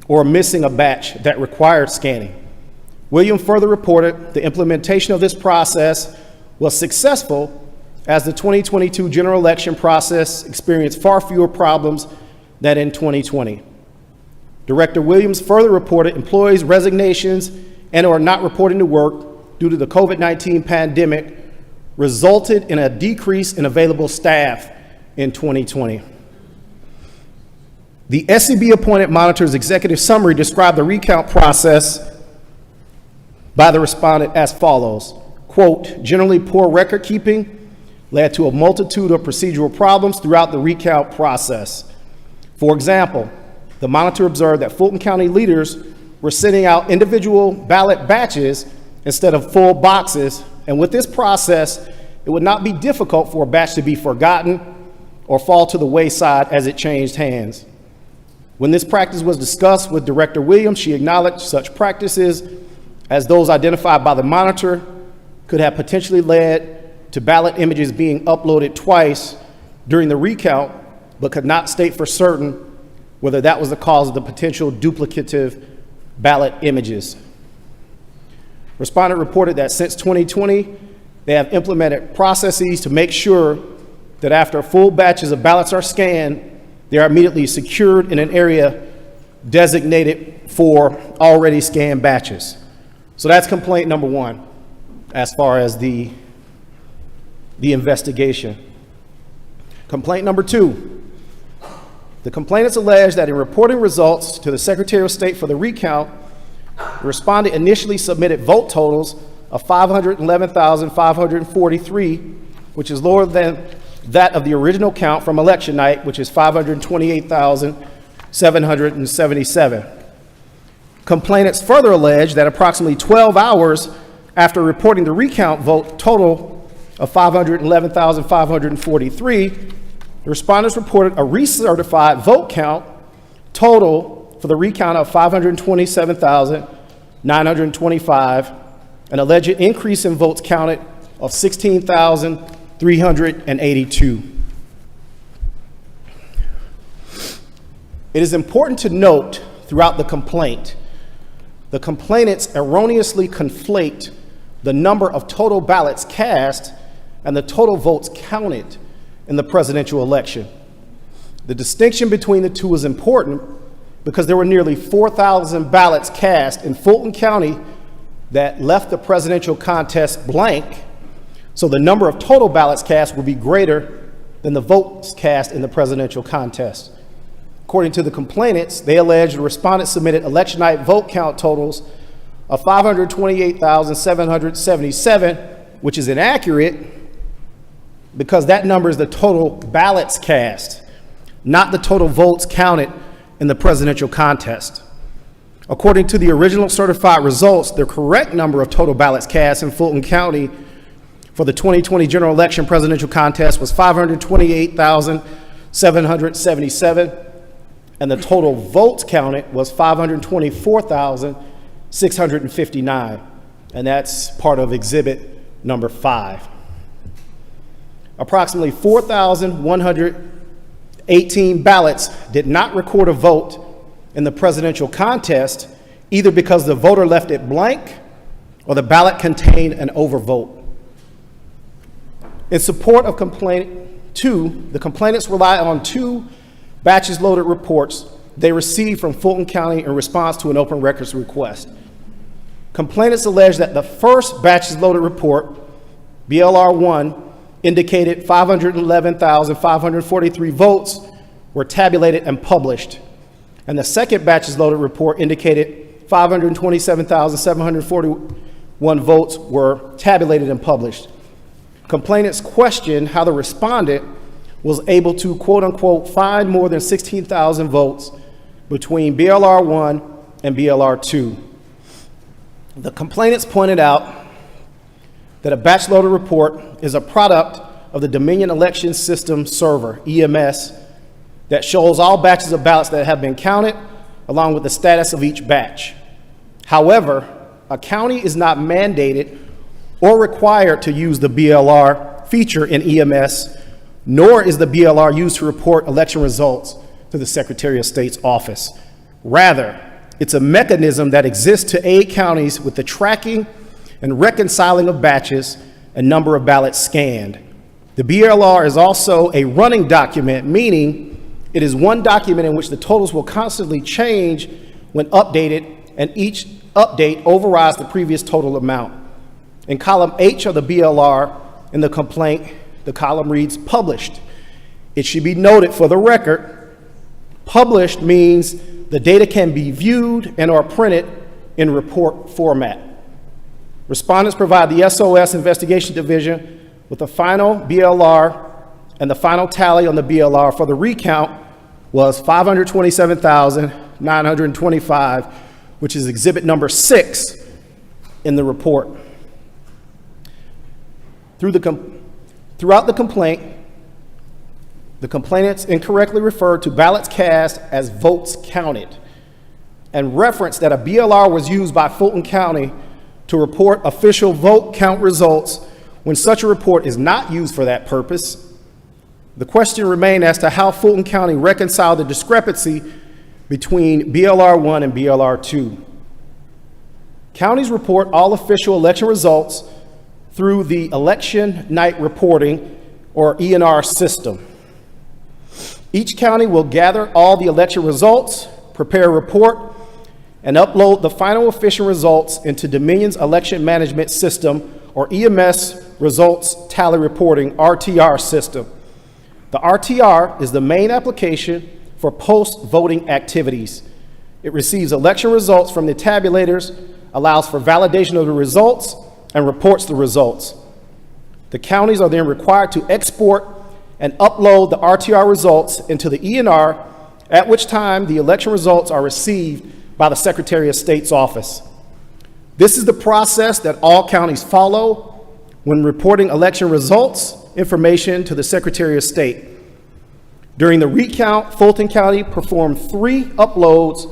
or missing a batch that required scanning. William further reported the implementation of this process was successful as the 2022 general election process experienced far fewer problems than in 2020. Director Williams further reported employees' resignations and or not reporting to work due to the COVID-19 pandemic resulted in a decrease in available staff in 2020. The SCB-appointed monitor's executive summary described the recount process by the respondent as follows, quote, generally poor record keeping led to a multitude of procedural problems throughout the recount process. For example, the monitor observed that Fulton County leaders were sending out individual ballot batches instead of full boxes, and with this process, it would not be difficult for a batch to be forgotten or fall to the wayside as it changed hands. When this practice was discussed with Director Williams, she acknowledged such practices as those identified by the monitor could have potentially led to ballot images being uploaded twice during the recount, but could not state for certain whether that was the cause of the potential duplicative ballot images. Respondent reported that since 2020, they have implemented processes to make sure that after full batches of ballots are scanned, they are immediately secured in an area designated for already scanned batches. So that's complaint number 1 as far as the investigation. Complaint number 2. The complainants allege that in reporting results to the Secretary of State for the recount, the respondent initially submitted vote totals of 511,543, which is lower than that of the original count from election night, which is 528,777. Complainants further allege that approximately 12 hours after reporting the recount vote total of 511,543, the respondents reported a recertified vote count total for the recount of 527,925, an alleged increase in votes counted of 16,382. It is important to note throughout the complaint, the complainants erroneously conflate the number of total ballots cast and the total votes counted in the presidential election. The distinction between the two is important because there were nearly 4,000 ballots cast in Fulton County that left the presidential contest blank, so the number of total ballots cast will be greater than the votes cast in the presidential contest. According to the complainants, they allege the respondents submitted election night vote count totals of 528,777, which is inaccurate because that number is the total ballots cast, not the total votes counted in the presidential contest. According to the original certified results, the correct number of total ballots cast in Fulton County for the 2020 general election presidential contest was 528,777, and the total votes counted was 524,659, and that's part of exhibit number 5. Approximately 4,118 ballots did not record a vote in the presidential contest, either because the voter left it blank or the ballot contained an overvote. In support of complaint 2, the complainants rely on 2 batches loaded reports they received from Fulton County in response to an open records request. Complainants allege that the first batches loaded report, BLR1, indicated 511,543 votes were tabulated and published, and the second batches loaded report indicated 527,741 votes were tabulated and published. Complainants questioned how the respondent was able to, quote unquote, find more than 16,000 votes between BLR1 and BLR2. The complainants pointed out that a batch loaded report is a product of the Dominion Election System server, EMS, that shows all batches of ballots that have been counted, along with the status of each batch. However, a county is not mandated or required to use the BLR feature in EMS, nor is the BLR used to report election results to the Secretary of State's office. Rather, it's a mechanism that exists to aid counties with the tracking and reconciling of batches and number of ballots scanned. The BLR is also a running document, meaning it is one document in which the totals will constantly change when updated, and each update overrides the previous total amount. In column H of the BLR in the complaint, the column reads published. It should be noted for the record, published means the data can be viewed and or printed in report format. Respondents provide the SOS Investigation Division with the final BLR, and the final tally on the BLR for the recount was 527,925, which is exhibit number 6 in the report. Throughout the complaint, the complainants incorrectly referred to ballots cast as votes counted and referenced that a BLR was used by Fulton County to report official vote count results when such a report is not used for that purpose. The question remained as to how Fulton County reconciled the discrepancy between BLR1 and BLR2. Counties report all official election results through the election night reporting, or ENR system. Each county will gather all the election results, prepare a report, and upload the final official results into Dominion's Election Management System, or EMS Results Tally Reporting, RTR system. The RTR is the main application for post-voting activities. It receives election results from the tabulators, allows for validation of the results, and reports the results. The counties are then required to export and upload the RTR results into the ENR, at which time the election results are received by the Secretary of State's office. This is the process that all counties follow when reporting election results information to the Secretary of State. During the recount, Fulton County performed 3 uploads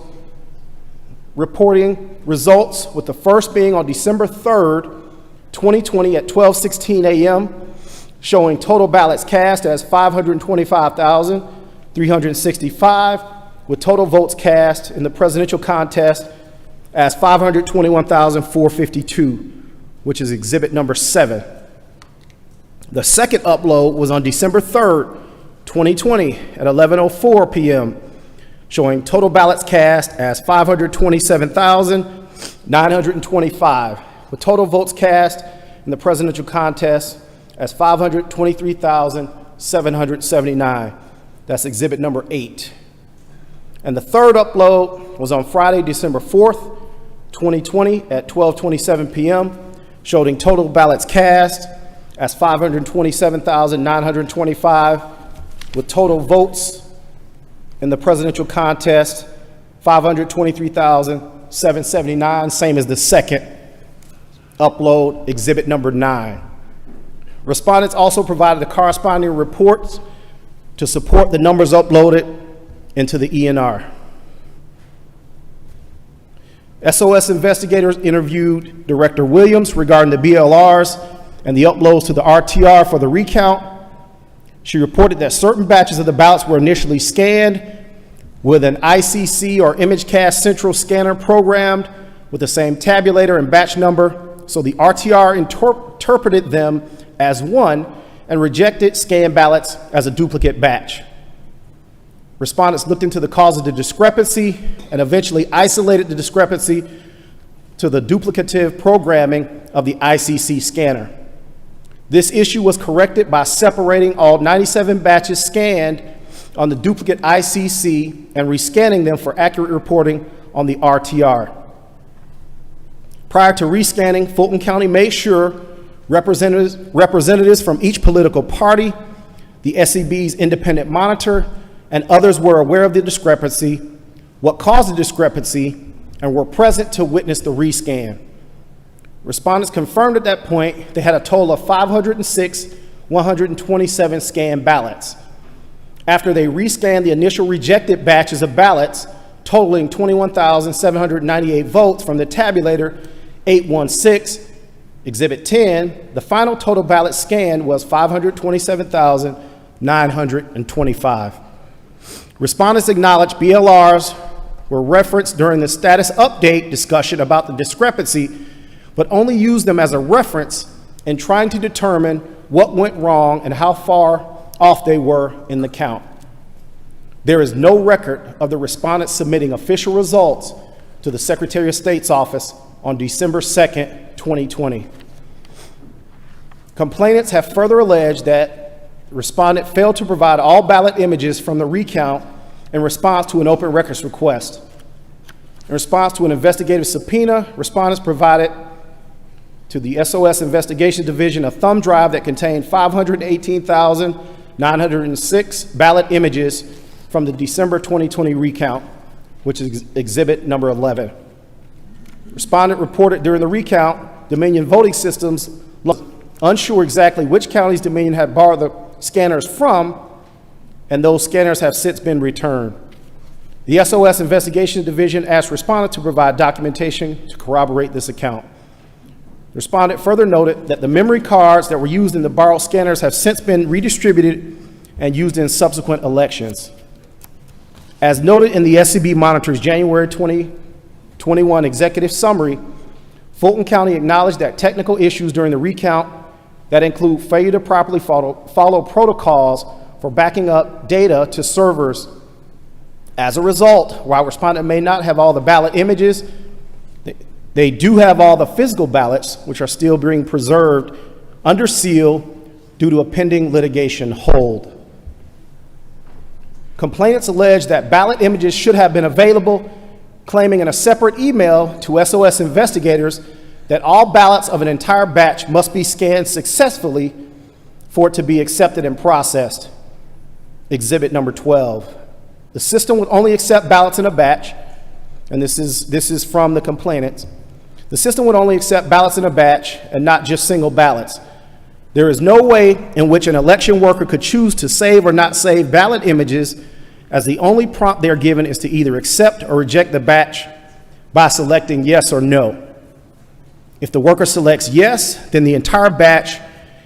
reporting results, with the first being on December 3rd 2020 at 12:16 a.m., showing total ballots cast as 525,365, with total votes cast in the presidential contest as 521,452, which is exhibit number 7. The second upload was on December 3rd, 2020 at 11:04 p.m., showing total ballots cast as 527,925, with total votes cast in the presidential contest as 523,779. That's exhibit number 8. And the third upload was on Friday, December 4th, 2020 at 12:27 p.m., showing total ballots cast as 527,925, with total votes in the presidential contest 523,779, same as the second upload, exhibit number 9. Respondents also provided the corresponding reports to support the numbers uploaded into the ENR. SOS investigators interviewed Director Williams regarding the BLRs and the uploads to the RTR for the recount. She reported that certain batches of the ballots were initially scanned with an ICC or ImageCast Central scanner programmed with the same tabulator and batch number, so the RTR interpreted them as one and rejected scanned ballots as a duplicate batch. Respondents looked into the cause of the discrepancy and eventually isolated the discrepancy to the duplicative programming of the ICC scanner. This issue was corrected by separating all 97 batches scanned on the duplicate ICC and rescanning them for accurate reporting on the RTR. Prior to rescanning, Fulton County made sure representatives from each political party, the SCB's independent monitor, and others were aware of the discrepancy, what caused the discrepancy, and were present to witness the rescan. Respondents confirmed at that point they had a total of 506,127 scanned ballots. After they rescanned the initial rejected batches of ballots, totaling 21,798 votes from the tabulator 816, Exhibit 10, the final total ballot scanned was 527,925. Respondents acknowledged BLRs were referenced during the status update discussion about the discrepancy, but only used them as a reference in trying to determine what went wrong and how far off they were in the count. There is no record of the respondents submitting official results to the Secretary of State's office on December 2nd, 2020. Complainants have further alleged that the respondent failed to provide all ballot images from the recount in response to an open records request. In response to an investigative subpoena, respondents provided to the SOS Investigation Division a thumb drive that contained 518,906 ballot images from the December 2020 recount, which is exhibit number 11. Respondent reported during the recount, Dominion voting systems unsure exactly which counties Dominion had borrowed the scanners from, and those scanners have since been returned. The SOS Investigation Division asked respondent to provide documentation to corroborate this account. The respondent further noted that the memory cards that were used in the borrowed scanners have since been redistributed and used in subsequent elections. As noted in the SCB Monitor's January 2021 executive summary, Fulton County acknowledged that technical issues during the recount that include failure to properly follow protocols for backing up data to servers. As a result, while respondent may not have all the ballot images, they do have all the physical ballots, which are still being preserved under seal due to a pending litigation hold. Complainants allege that ballot images should have been available, claiming in a separate email to SOS investigators that all ballots of an entire batch must be scanned successfully for it to be accepted and processed. Exhibit number 12. The system would only accept ballots in a batch, and this is from the complainants. The system would only accept ballots in a batch and not just single ballots. There is no way in which an election worker could choose to save or not save ballot images, as the only prompt they are given is to either accept or reject the batch by selecting yes or no. If the worker selects yes, then the entire batch,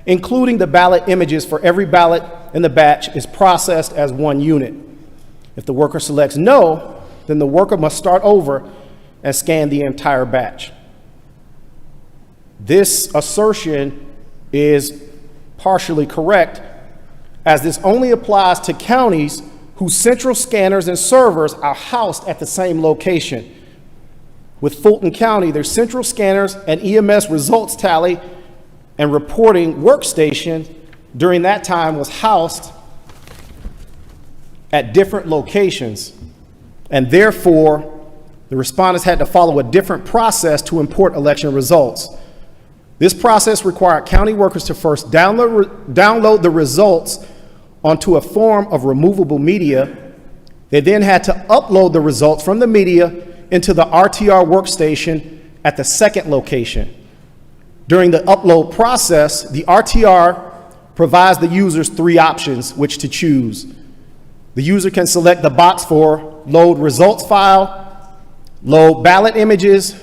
including the ballot images for every ballot in the batch, is processed as one unit. If the worker selects no, then the worker must start over and scan the entire batch. This assertion is partially correct, as this only applies to counties whose central scanners and servers are housed at the same location. With Fulton County, their central scanners and EMS results tally and reporting workstation during that time was housed at different locations, and therefore the respondents had to follow a different process to import election results. This process required county workers to first download the results onto a form of removable media. They then had to upload the results from the media into the RTR workstation at the second location. During the upload process, the RTR provides the users three options which to choose. The user can select the box for load results file, load ballot images,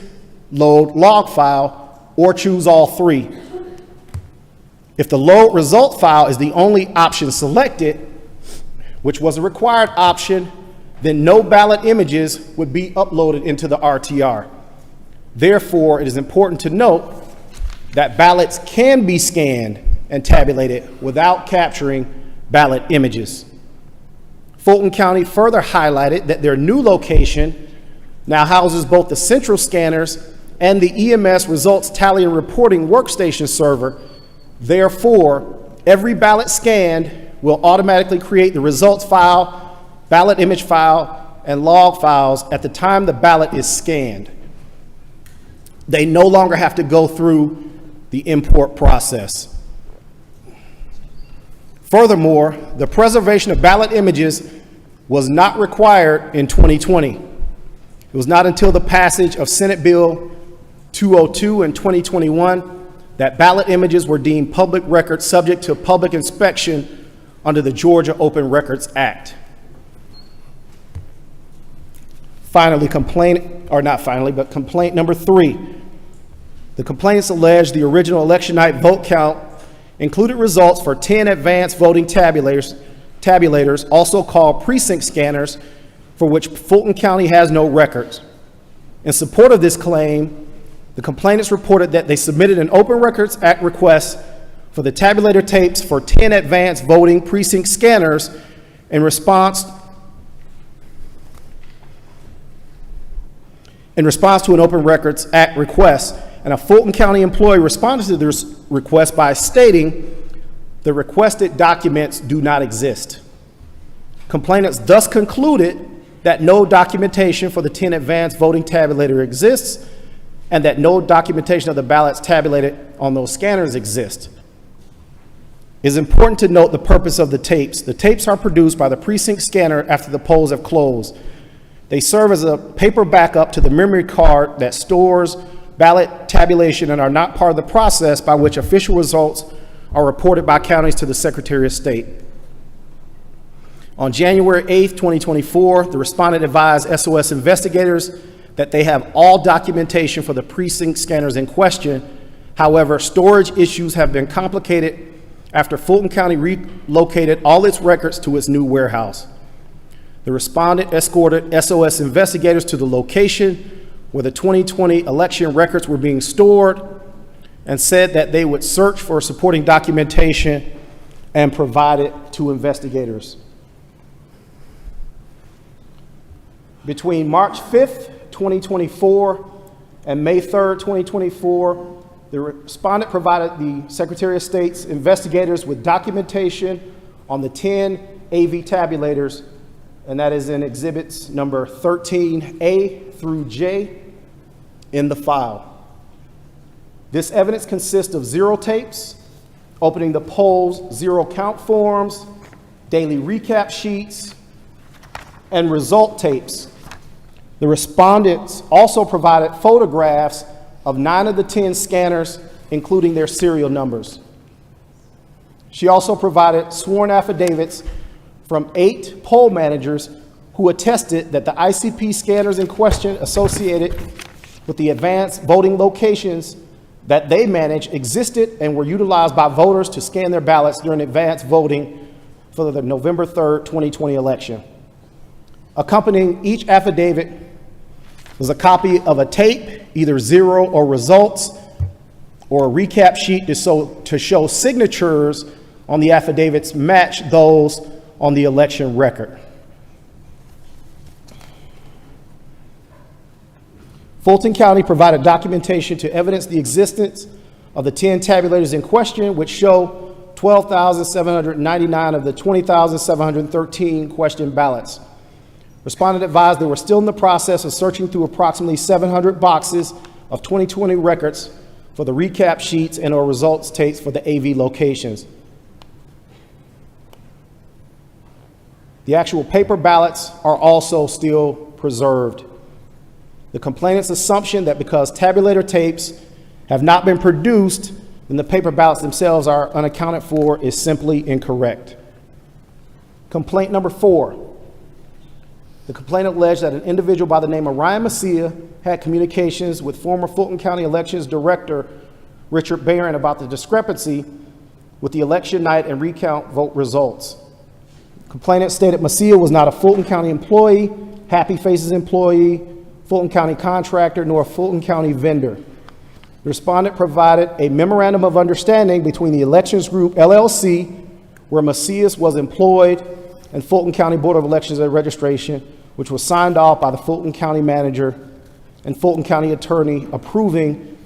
load log file, or choose all three. If the load result file is the only option selected, which was a required option, then no ballot images would be uploaded into the RTR. Therefore, it is important to note that ballots can be scanned and tabulated without capturing ballot images. Fulton County further highlighted that their new location now houses both the central scanners and the EMS results tally and reporting workstation server. Therefore, every ballot scanned will automatically create the results file, ballot image file, and log files at the time the ballot is scanned. They no longer have to go through the import process. Furthermore, the preservation of ballot images was not required in 2020. It was not until the passage of Senate Bill 202 in 2021 that ballot images were deemed public records subject to public inspection under the Georgia Open Records Act. Complaint number 3. The complainants alleged the original election night vote count included results for 10 advanced voting tabulators, also called precinct scanners, for which Fulton County has no records. In support of this claim, the complainants reported that they submitted an Open Records Act request for the tabulator tapes for 10 advanced voting precinct scanners in response to an Open Records Act request, and a Fulton County employee responded to this request by stating the requested documents do not exist. Complainants thus concluded that no documentation for the 10 advanced voting tabulator exists, and that no documentation of the ballots tabulated on those scanners exist. It is important to note the purpose of the tapes. The tapes are produced by the precinct scanner after the polls have closed. They serve as a paper backup to the memory card that stores ballot tabulation and are not part of the process by which official results are reported by counties to the Secretary of State. On January 8th, 2024, the respondent advised SOS investigators that they have all documentation for the precinct scanners in question. However, storage issues have been complicated after Fulton County relocated all its records to its new warehouse. The respondent escorted SOS investigators to the location where the 2020 election records were being stored and said that they would search for supporting documentation and provide it to investigators. Between March 5th, 2024 and May 3rd, 2024, the respondent provided the Secretary of State's investigators with documentation on the 10 AV tabulators, and that is in exhibits number 13A through J in the file. This evidence consists of zero tapes, opening the polls zero count forms, daily recap sheets, and result tapes. The respondents also provided photographs of 9 of the 10 scanners, including their serial numbers. She also provided sworn affidavits from 8 poll managers who attested that the ICP scanners in question associated with the advanced voting locations that they manage existed and were utilized by voters to scan their ballots during advanced voting for the November 3rd, 2020 election. Accompanying each affidavit was a copy of a tape, either zero or results, or a recap sheet to show signatures on the affidavits match those on the election record. Fulton County provided documentation to evidence the existence of the 10 tabulators in question, which show 12,799 of the 20,713 questioned ballots. Respondent advised they were still in the process of searching through approximately 700 boxes of 2020 records for the recap sheets and or results tapes for the AV locations. The actual paper ballots are also still preserved. The complainant's assumption that because tabulator tapes have not been produced, then the paper ballots themselves are unaccounted for is simply incorrect. Complaint number 4. The complainant alleged that an individual by the name of Ryan Macia had communications with former Fulton County Elections Director Richard Barron about the discrepancy with the election night and recount vote results. Complainant stated Macia was not a Fulton County employee, Happy Faces employee, Fulton County contractor, nor a Fulton County vendor. The respondent provided a memorandum of understanding between the Elections Group LLC, where Macias was employed, and Fulton County Board of Elections and Registration, which was signed off by the Fulton County Manager and Fulton County Attorney, approving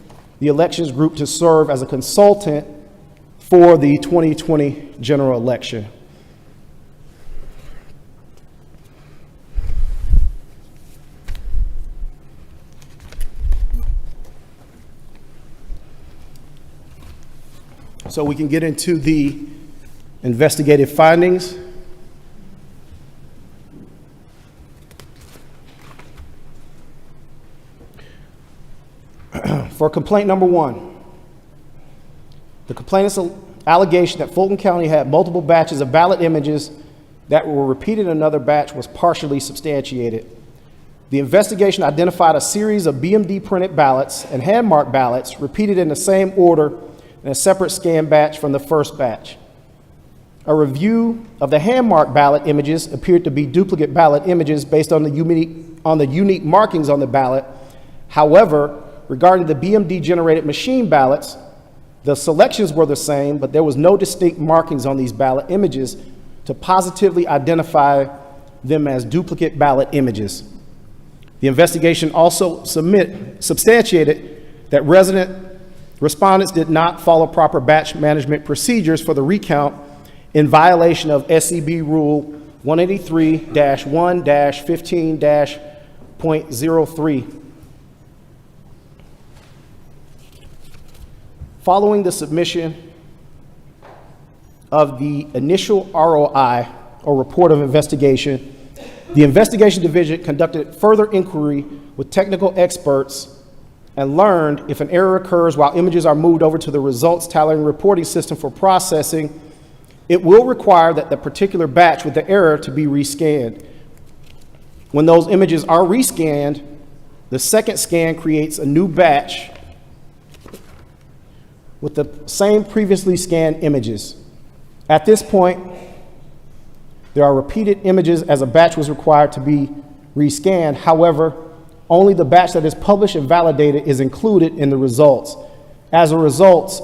the Elections Group to serve as a consultant for the 2020 general election. So we can get into the investigative findings. For complaint number 1, the complainant's allegation that Fulton County had multiple batches of ballot images that were repeated in another batch was partially substantiated. The investigation identified a series of BMD printed ballots and hand-marked ballots repeated in the same order in a separate scan batch from the first batch. A review of the hand-marked ballot images appeared to be duplicate ballot images based on the unique markings on the ballot. However, regarding the BMD-generated machine ballots, the selections were the same, but there was no distinct markings on these ballot images to positively identify them as duplicate ballot images. The investigation also substantiated that respondents did not follow proper batch management procedures for the recount in violation of SCB Rule 183-1-15-.03. Following the submission of the initial ROI, or report of investigation, the investigation division conducted further inquiry with technical experts and learned if an error occurs while images are moved over to the results tallying reporting system for processing, it will require that the particular batch with the error to be rescanned. When those images are rescanned, the second scan creates a new batch with the same previously scanned images. At this point, there are repeated images as a batch was required to be rescanned. However, only the batch that is published and validated is included in the results. As a result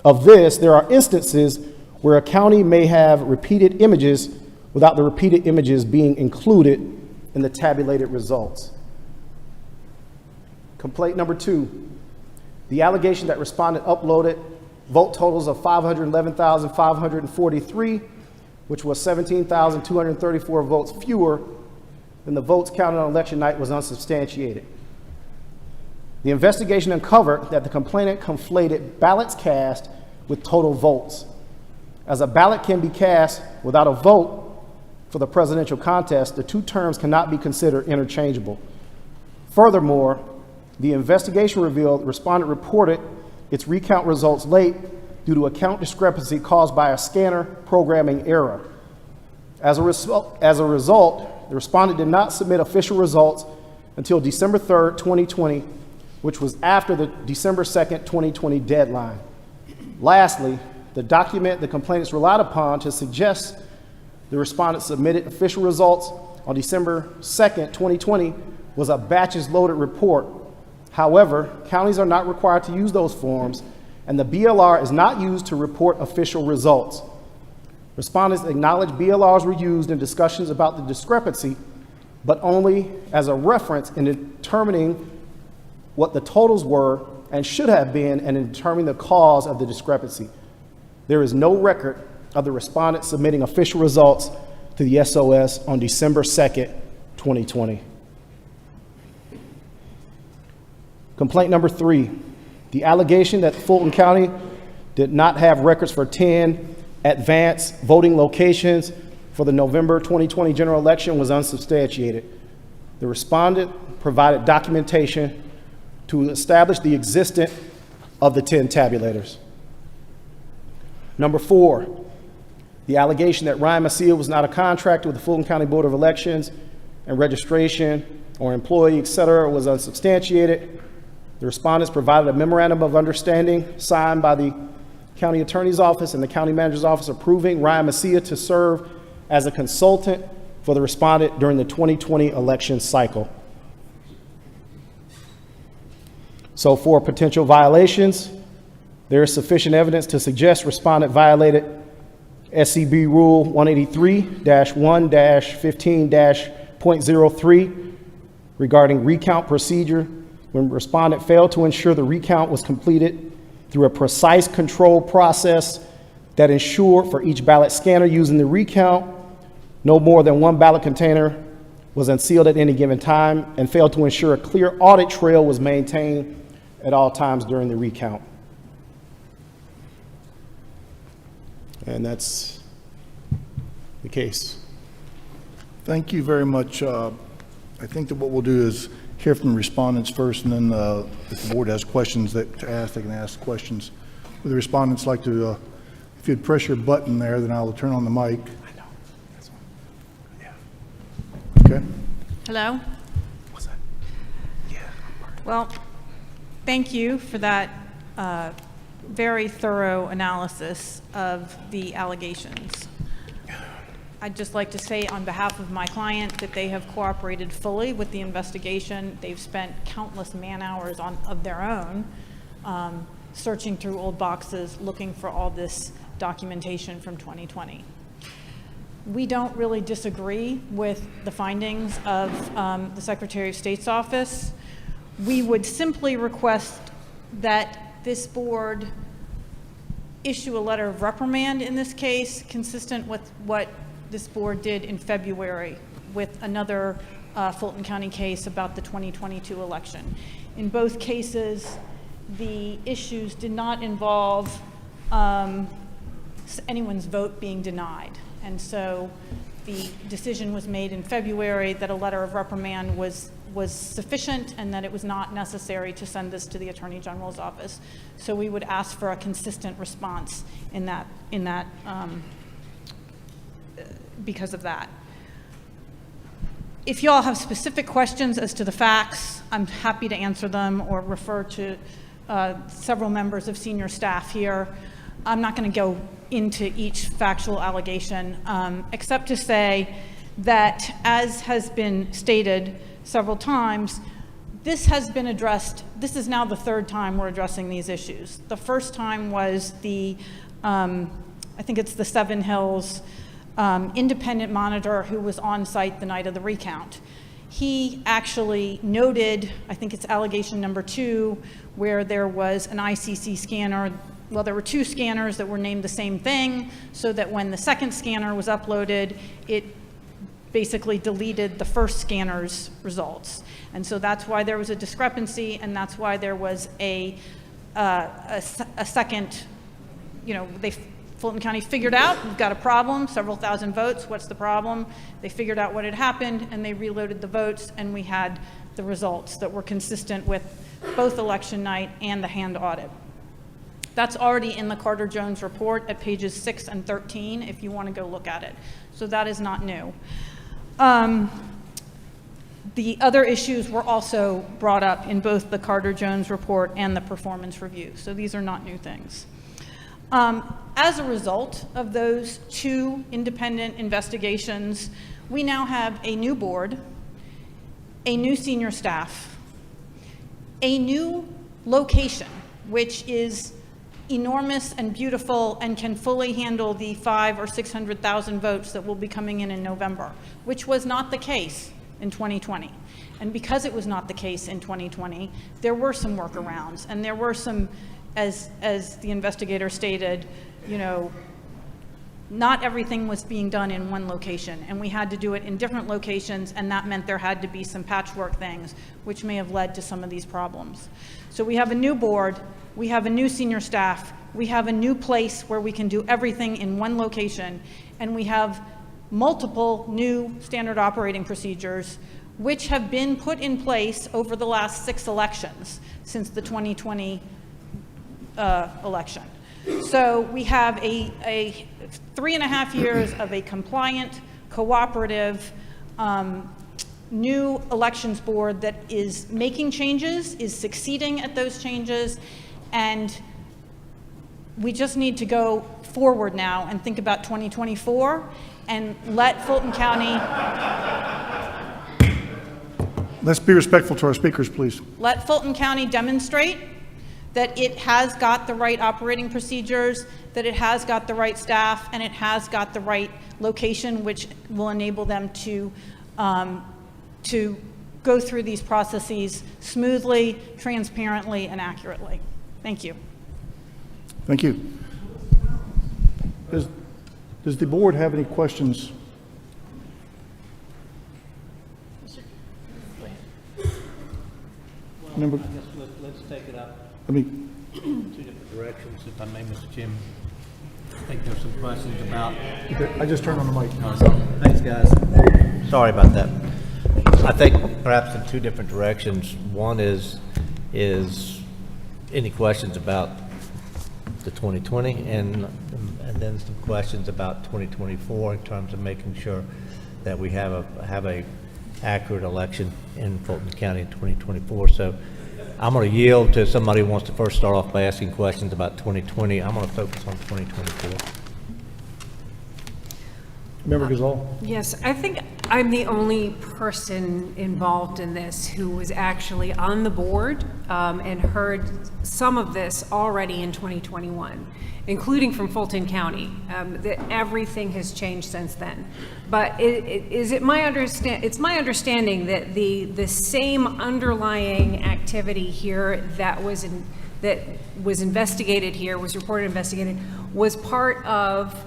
of this, there are instances where a county may have repeated images without the repeated images being included in the tabulated results. Complaint number 2, the allegation that respondent uploaded vote totals of 511,543, which was 17,234 votes fewer than the votes counted on election night, was unsubstantiated. The investigation uncovered that the complainant conflated ballots cast with total votes. As a ballot can be cast without a vote for the presidential contest, the two terms cannot be considered interchangeable. Furthermore, the investigation revealed the respondent reported its recount results late due to a count discrepancy caused by a scanner programming error. As a result, the respondent did not submit official results until December 3rd, 2020, which was after the December 2nd, 2020 deadline. Lastly, the document the complainants relied upon to suggest the respondents submitted official results on December 2nd, 2020 was a batches loaded report. However, counties are not required to use those forms, and the BLR is not used to report official results. Respondents acknowledge BLRs were used in discussions about the discrepancy, but only as a reference in determining what the totals were and should have been and in determining the cause of the discrepancy. There is no record of the respondents submitting official results to the SOS on December 2nd, 2020. Complaint number 3, the allegation that Fulton County did not have records for 10 advance voting locations for the November 2020 general election was unsubstantiated. The respondent provided documentation to establish the existence of the 10 tabulators. Number 4, the allegation that Ryan Macia was not a contractor with the Fulton County Board of Elections and registration or employee, etc., was unsubstantiated. The respondents provided a memorandum of understanding signed by the county attorney's office and the county manager's office approving Ryan Macia to serve as a consultant for the respondent during the 2020 election cycle. So for potential violations, there is sufficient evidence to suggest respondent violated SCB Rule 183-1-15-.03 regarding recount procedure when respondent failed to ensure the recount was completed through a precise control process that ensured for each ballot scanner using the recount, no more than one ballot container was unsealed at any given time, and failed to ensure a clear audit trail was maintained at all times during the recount. And that's the case. Thank you very much. I think that what we'll do is hear from the respondents first, and then if the board has questions to ask, they can ask questions. Would the respondents like to, if you'd press your button there, then I'll turn on the mic. I know. That's one. Yeah. Okay. Hello? What's that? Yeah. Well, thank you for that very thorough analysis of the allegations. I'd just like to say on behalf of my client that they have cooperated fully with the investigation. They've spent countless man-hours of their own searching through old boxes, looking for all this documentation from 2020. We don't really disagree with the findings of the Secretary of State's office. We would simply request that this board issue a letter of reprimand in this case, consistent with what this board did in February with another Fulton County case about the 2022 election. In both cases, the issues did not involve anyone's vote being denied. And so the decision was made in February that a letter of reprimand was sufficient and that it was not necessary to send this to the Attorney General's office. So we would ask for a consistent response in that because of that. If you all have specific questions as to the facts, I'm happy to answer them or refer to several members of senior staff here. I'm not going to go into each factual allegation, except to say that, as has been stated several times, this has been addressed. This is now the third time we're addressing these issues. The first time was the, I think it's the Seven Hills independent monitor who was on site the night of the recount. He actually noted, I think it's allegation number 2, where there was an ICC scanner. Well, there were 2 scanners that were named the same thing, so that when the second scanner was uploaded, it basically deleted the first scanner's results. And so that's why there was a discrepancy, and that's why there was a second, Fulton County figured out, we've got a problem, several thousand votes, what's the problem? They figured out what had happened, and they reloaded the votes, and we had the results that were consistent with both election night and the hand audit. That's already in the Carter-Jones report at pages 6 and 13, if you want to go look at it. So that is not new. The other issues were also brought up in both the Carter-Jones report and the performance review, so these are not new things. As a result of those two independent investigations, we now have a new board, a new senior staff, a new location, which is enormous and beautiful and can fully handle the 500,000 or 600,000 votes that will be coming in November, which was not the case in 2020. And because it was not the case in 2020, there were some workarounds, and there were some, as the investigator stated, you know, not everything was being done in one location, and we had to do it in different locations, and that meant there had to be some patchwork things, which may have led to some of these problems. So we have a new board, we have a new senior staff, we have a new place where we can do everything in one location, and we have multiple new standard operating procedures, which have been put in place over the last 6 elections since the 2020 election. So we have a 3.5 years of a compliant, cooperative, new elections board that is making changes, is succeeding at those changes, and we just need to go forward now and think about 2024 and let Fulton County... Let's be respectful to our speakers, please. Let Fulton County demonstrate that it has got the right operating procedures, that it has got the right staff, and it has got the right location, which will enable them to go through these processes smoothly, transparently, and accurately. Thank you. Thank you. Does the board have any questions? Member? Let's take it up. I mean, two different directions, if I may, Mr. Chairman. I think there's some questions about. Okay, I just turned on the mic. Thanks, guys. Sorry about that. I think perhaps in two different directions. One is any questions about the 2020, and then some questions about 2024 in terms of making sure that we have a accurate election in Fulton County in 2024. So I'm going to yield to somebody who wants to first start off by asking questions about 2020. I'm going to focus on 2024. Member Gazal? Yes, I think I'm the only person involved in this who was actually on the board and heard some of this already in 2021, including from Fulton County. That everything has changed since then. But it's my understanding that the same underlying activity here that was investigated here, was reported investigated, was part of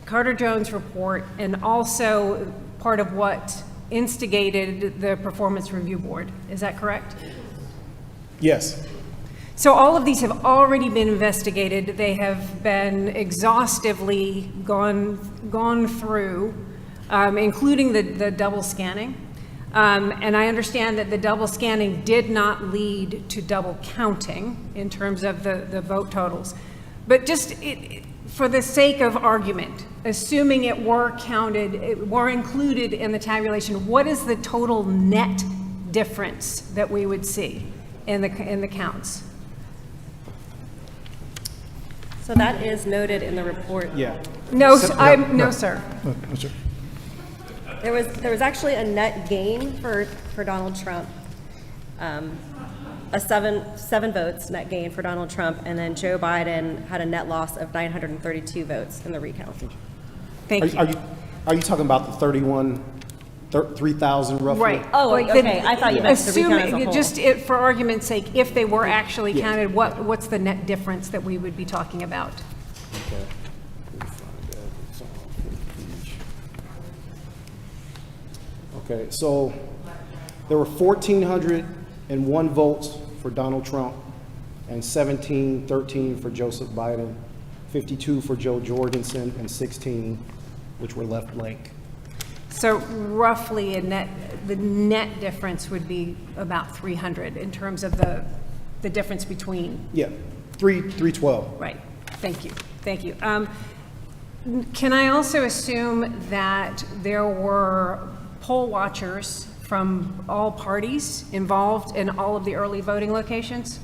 Carter-Jones report and also part of what instigated the Performance Review Board. Is that correct? Yes. So all of these have already been investigated. They have been exhaustively gone through, including the double scanning. And I understand that the double scanning did not lead to double counting in terms of the vote totals. But just for the sake of argument, assuming it were counted, it were included in the tabulation, what is the total net difference that we would see in the counts? So that is noted in the report. Yeah. No, no, sir. No, sir. There was actually a net gain for Donald Trump, a seven votes net gain for Donald Trump, and then Joe Biden had a net loss of 932 votes in the recount. Thank you. Are you talking about the 3,000 roughly? Right. Oh, okay. I thought you meant the recount as a whole. Just for argument's sake, if they were actually counted, what's the net difference that we would be talking about? Okay. Okay, so there were 1,401 votes for Donald Trump and 1,713 for Joseph Biden, 52 for Joe Jorgensen, and 16 which were left blank. So roughly the net difference would be about 300 in terms of the difference between. Yeah, 312. Right. Thank you. Thank you. Can I also assume that there were poll watchers from all parties involved in all of the early voting locations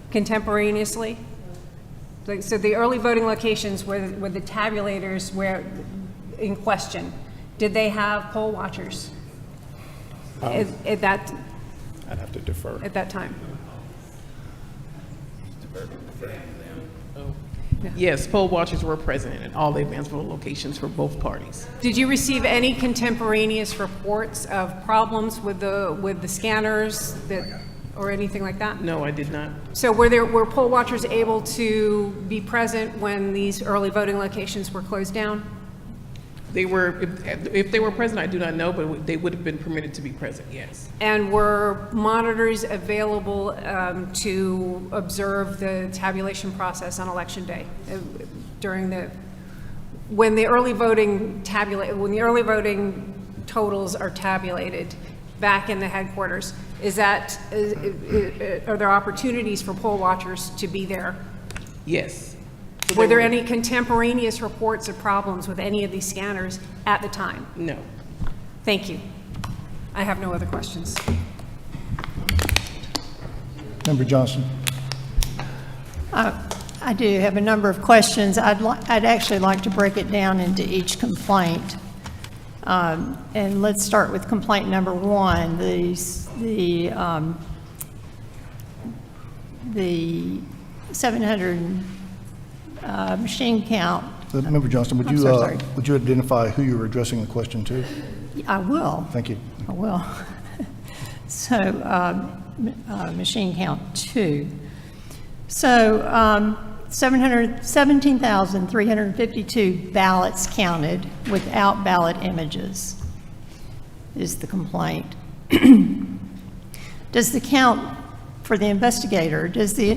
contemporaneously? So the early voting locations were the tabulators were in question. Did they have poll watchers at that? I'd have to defer. At that time? Yes, poll watchers were present in all the advance voting locations for both parties. Did you receive any contemporaneous reports of problems with the scanners or anything like that? No, I did not. So were poll watchers able to be present when these early voting locations were closed down? They were, if they were present, I do not know, but they would have been permitted to be present, yes. And were monitors available to observe the tabulation process on Election Day when the early voting totals are tabulated back in the headquarters? Are there opportunities for poll watchers to be there? Yes. Were there any contemporaneous reports of problems with any of these scanners at the time? No. Thank you. I have no other questions. Member Johnson. I do have a number of questions. I'd actually like to break it down into each complaint. And let's start with complaint number 1, the 700 machine count. Member Johnson, would you identify who you were addressing the question to? I will. Thank you. I will. So, machine count 2. So, 17,352 ballots counted without ballot images is the complaint. Does the count for the investigator, does the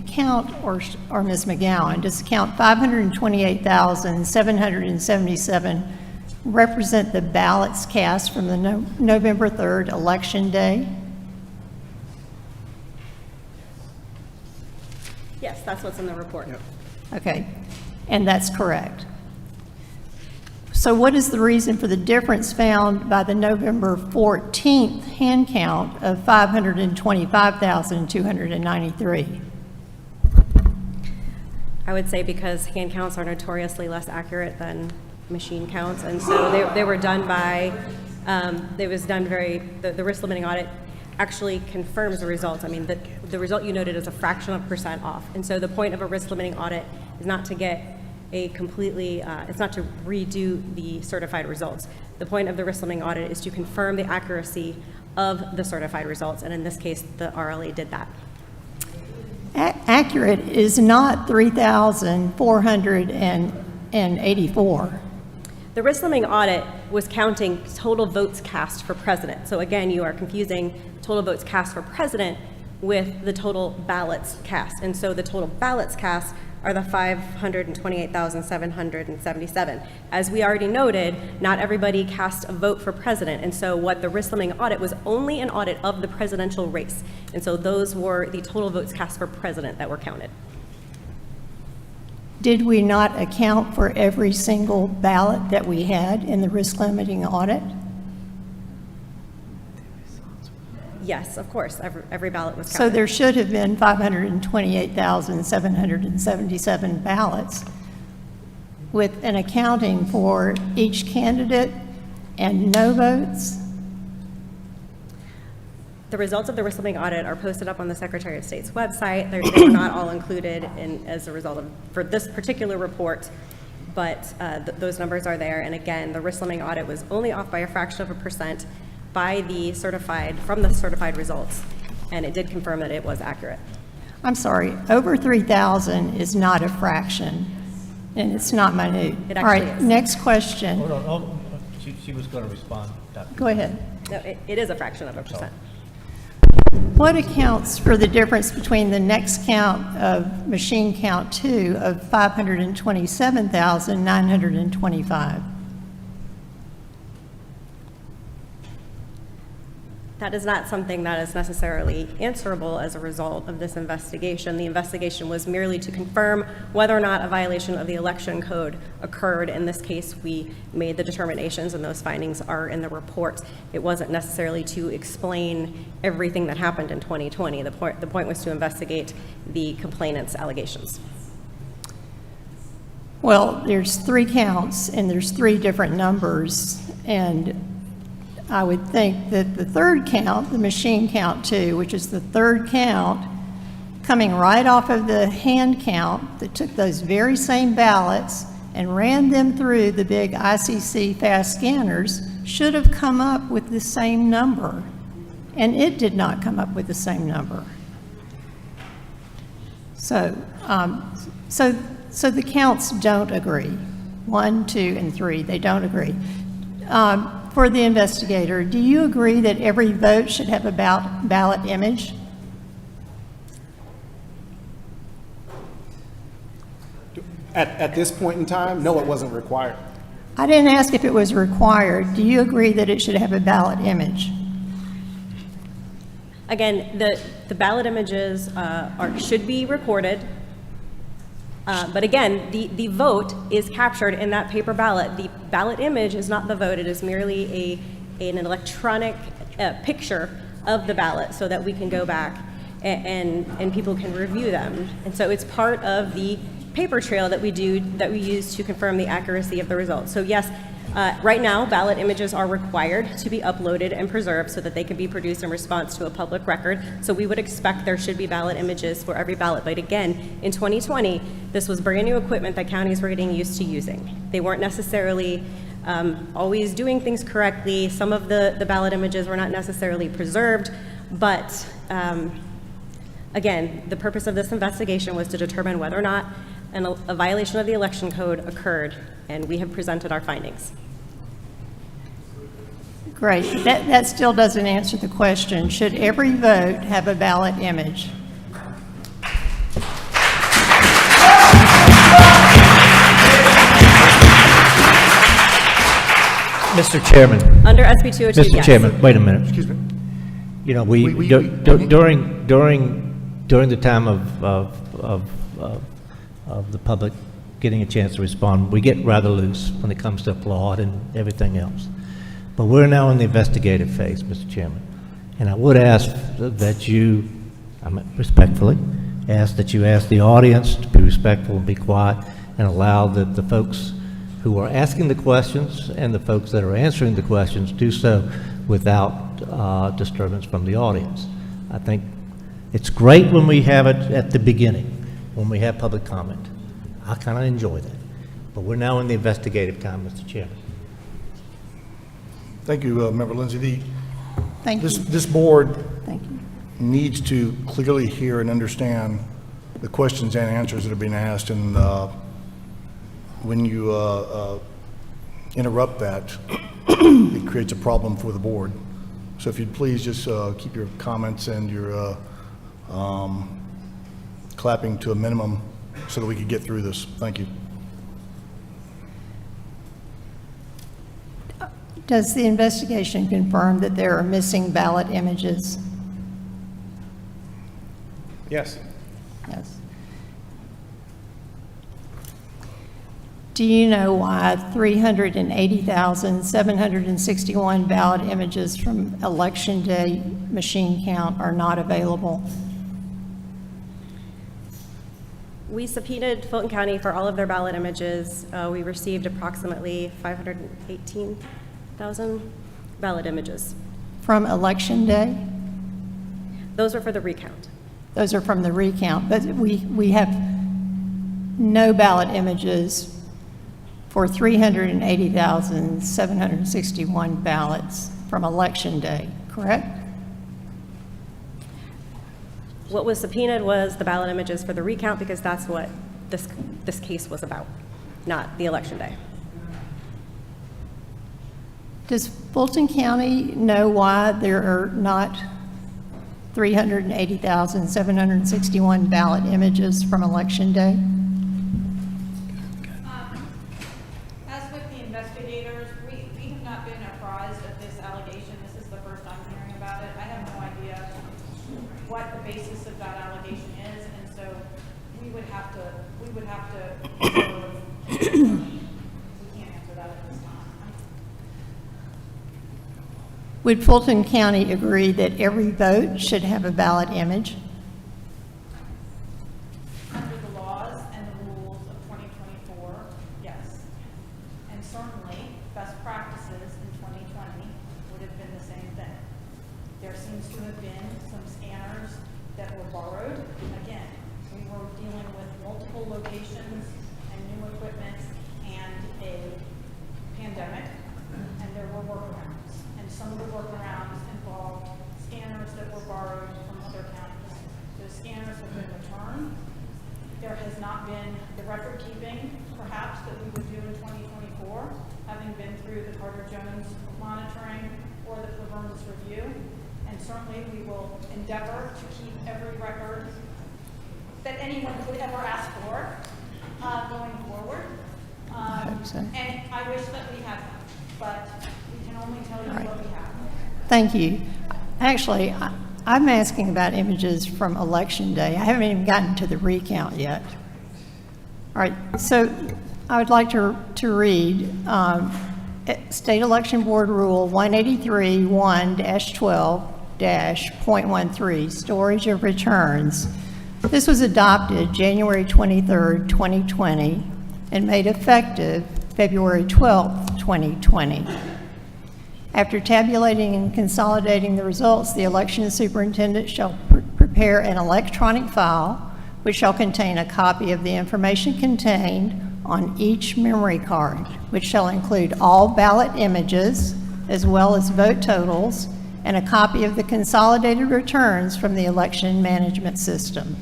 count, or Ms. McGowan, does the count 528,777 represent the ballots cast from the November 3rd election day? Yes, that's what's in the report. Okay, and that's correct. So what is the reason for the difference found by the November 14th hand count of 525,293? I would say because hand counts are notoriously less accurate than machine counts, and so they were done by, the risk limiting audit actually confirms the results. I mean, the result you noted is a fraction of % off, and so the point of a risk limiting audit is not to get it's not to redo the certified results. The point of the risk limiting audit is to confirm the accuracy of the certified results, and in this case, the RLA did that. Accurate is not 3,484. The risk limiting audit was counting total votes cast for president. So again, you are confusing total votes cast for president with the total ballots cast. And so the total ballots cast are the 528,777. As we already noted, not everybody cast a vote for president. And so what the risk limiting audit was only an audit of the presidential race. And so those were the total votes cast for president that were counted. Did we not account for every single ballot that we had in the risk limiting audit? Yes, of course, every ballot was counted. So there should have been 528,777 ballots with an accounting for each candidate and no votes? The results of the risk limiting audit are posted up on the Secretary of State's website. They were not all included as a result for this particular report, but those numbers are there. And again, the risk limiting audit was only off by a fraction of a % from the certified results, and it did confirm that it was accurate. I'm sorry, over 3,000 is not a fraction, and it's not minute. It All actually right, is. next question. Hold on, she was going to respond. Go ahead. No, it is a fraction of a %. What accounts for the difference between the next count of machine count 2 of 527,925? That is not something that is necessarily answerable as a result of this investigation. The investigation was merely to confirm whether or not a violation of the election code occurred. In this case, we made the determinations, and those findings are in the report. It wasn't necessarily to explain everything that happened in 2020. The point was to investigate the complainant's allegations. Well, there's 3 counts, and there's 3 different numbers, and I would think that the 3rd count, the machine count 2, which is the 3rd count, coming right off of the hand count that took those very same ballots and ran them through the big ICC fast scanners, should have come up with the same number. And it did not come up with the same number. So, so the counts don't agree. 1, 2, and 3, they don't agree. For the investigator, do you agree that every vote should have a ballot image? At this point in time, no, it wasn't required. I didn't ask if it was required. Do you agree that it should have a ballot image? Again, the ballot images should be recorded. But again, the vote is captured in that paper ballot. The ballot image is not the vote. It is merely an electronic picture of the ballot so that we can go back and people can review them. And so it's part of the paper trail that we use to confirm the accuracy of the results. So yes, right now, ballot images are required to be uploaded and preserved so that they can be produced in response to a public record. So we would expect there should be ballot images for every ballot. But again, in 2020, this was brand new equipment that counties were getting used to using. They weren't necessarily always doing things correctly. Some of the ballot images were not necessarily preserved, but again, the purpose of this investigation was to determine whether or not a violation of the election code occurred, and we have presented our findings. Great. That still doesn't answer the question. Should every vote have a ballot image? Mr. Chairman. Under SB 202, Mr. yes. Chairman, wait a minute. Excuse me. You know, during the time of the public getting a chance to respond, we get rather loose when it comes to applaud and everything else. But we're now in the investigative phase, Mr. Chairman. And I would ask that you, respectfully, ask that you ask the audience to be respectful and be quiet and allow the folks who are asking the questions and the folks that are answering the questions do so without disturbance from the audience. I think it's great when we have it at the beginning, when we have public comment. I kind of enjoy that. But we're now in the investigative time, Mr. Chairman. Thank you, Member Lindsay. Thank you. This board Thank you. needs to clearly hear and understand the questions and answers that are being asked, and when you interrupt that, it creates a problem for the board. So if you'd please just keep your comments and your clapping to a minimum so that we could get through this. Thank you. Does the investigation confirm that there are missing ballot images? Yes. Yes. Do you know why 380,761 ballot images from Election Day machine count are not available? We subpoenaed Fulton County for all of their ballot images. We received approximately 518,000 ballot images. From Election Day? Those were for the recount. Those are from the recount, but we have no ballot images for 380,761 ballots from Election Day, correct? What was subpoenaed was the ballot images for the recount because that's what this case was about, not the election day. Does Fulton County know why there are not 380,761 ballot images from Election Day? As with the investigators, we have not been apprised of this allegation. This is the first I'm hearing about it. what the basis of that allegation is, and so we would have to, we can't answer that at this time. Would Fulton County agree that every vote should have a ballot image? Under the laws and the rules of 2024, yes. And certainly, best practices in 2020 would have been the same thing. There seems to have been some scanners that were borrowed. Again, we were dealing with multiple locations and new equipment and a pandemic, and there were workarounds. And some of the workarounds involved scanners that were borrowed from other counties. Those scanners have been returned. There has not been the record keeping, perhaps, that we would do in 2024, having been through the Carter-Jones monitoring or the Flavermus review. And certainly we will endeavor to keep every record that anyone could ever ask for going forward. hope so. And I wish that we had them, but we can only tell you what we have. Thank you. Actually, I'm asking about images from Election Day. I haven't even gotten to the recount yet. All right, so I would like to read State Election Board Rule 183-1-12-.13, Storage of Returns. This was adopted January 23rd, 2020, and made effective February 12th, 2020. After tabulating and consolidating the results, the election superintendent shall prepare an electronic file which shall contain a copy of the information contained on each memory card, which shall include all ballot images as well as vote totals, and a copy of the consolidated returns from the election management system.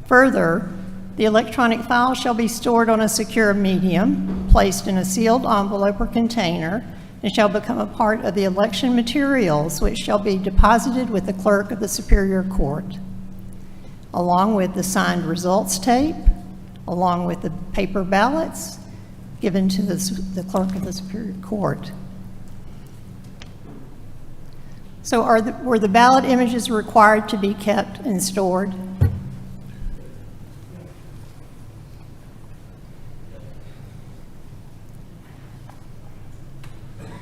Further, the electronic file shall be stored on a secure medium, placed in a sealed envelope or container, and shall become a part of the election materials, which shall be deposited with the clerk of the Superior Court, along with the signed results tape, along with the paper ballots given to the clerk of the Superior Court. So were the ballot images required to be kept and stored?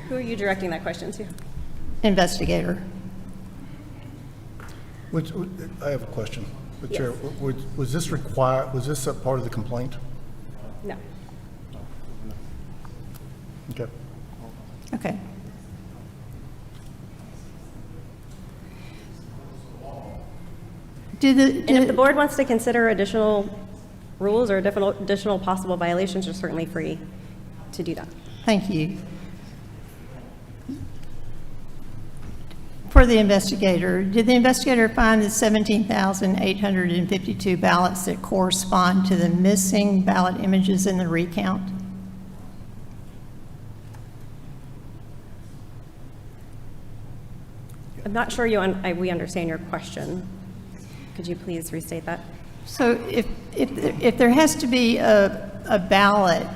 Who are you directing that question to? Investigator. I have a question. Yes. Chair, was this required, was this a part of the complaint? No. Okay. Okay. And if the board wants to consider additional rules or additional possible violations, you're certainly free to do that. Thank you. For the investigator, did the investigator find the 17,852 ballots that correspond to the missing ballot images in the recount? I'm not sure we understand your question. Could you please restate that? So if there has to be a ballot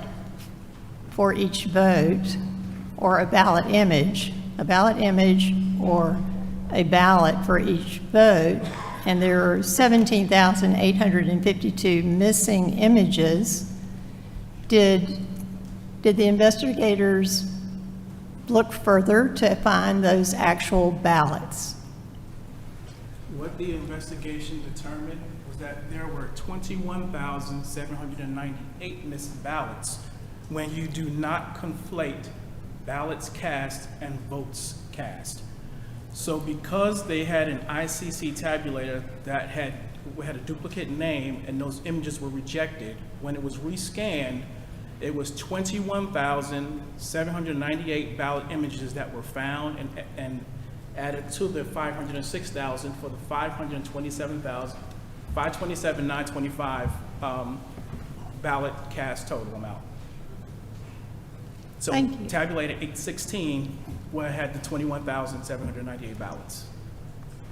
for each vote, or a ballot image or a ballot for each vote, and there are 17,852 missing images, did the investigators look further to find those actual ballots? What the investigation determined was that there were 21,798 missing ballots when you do not conflate ballots cast and votes cast. So because they had an ICC tabulator that had a duplicate name and those images were rejected, when it was rescanned, it was 21,798 ballot images that were found and added to the 506,000 for the 527,925 ballot cast total amount. So Thank you. tabulated 816, where it had the 21,798 ballots.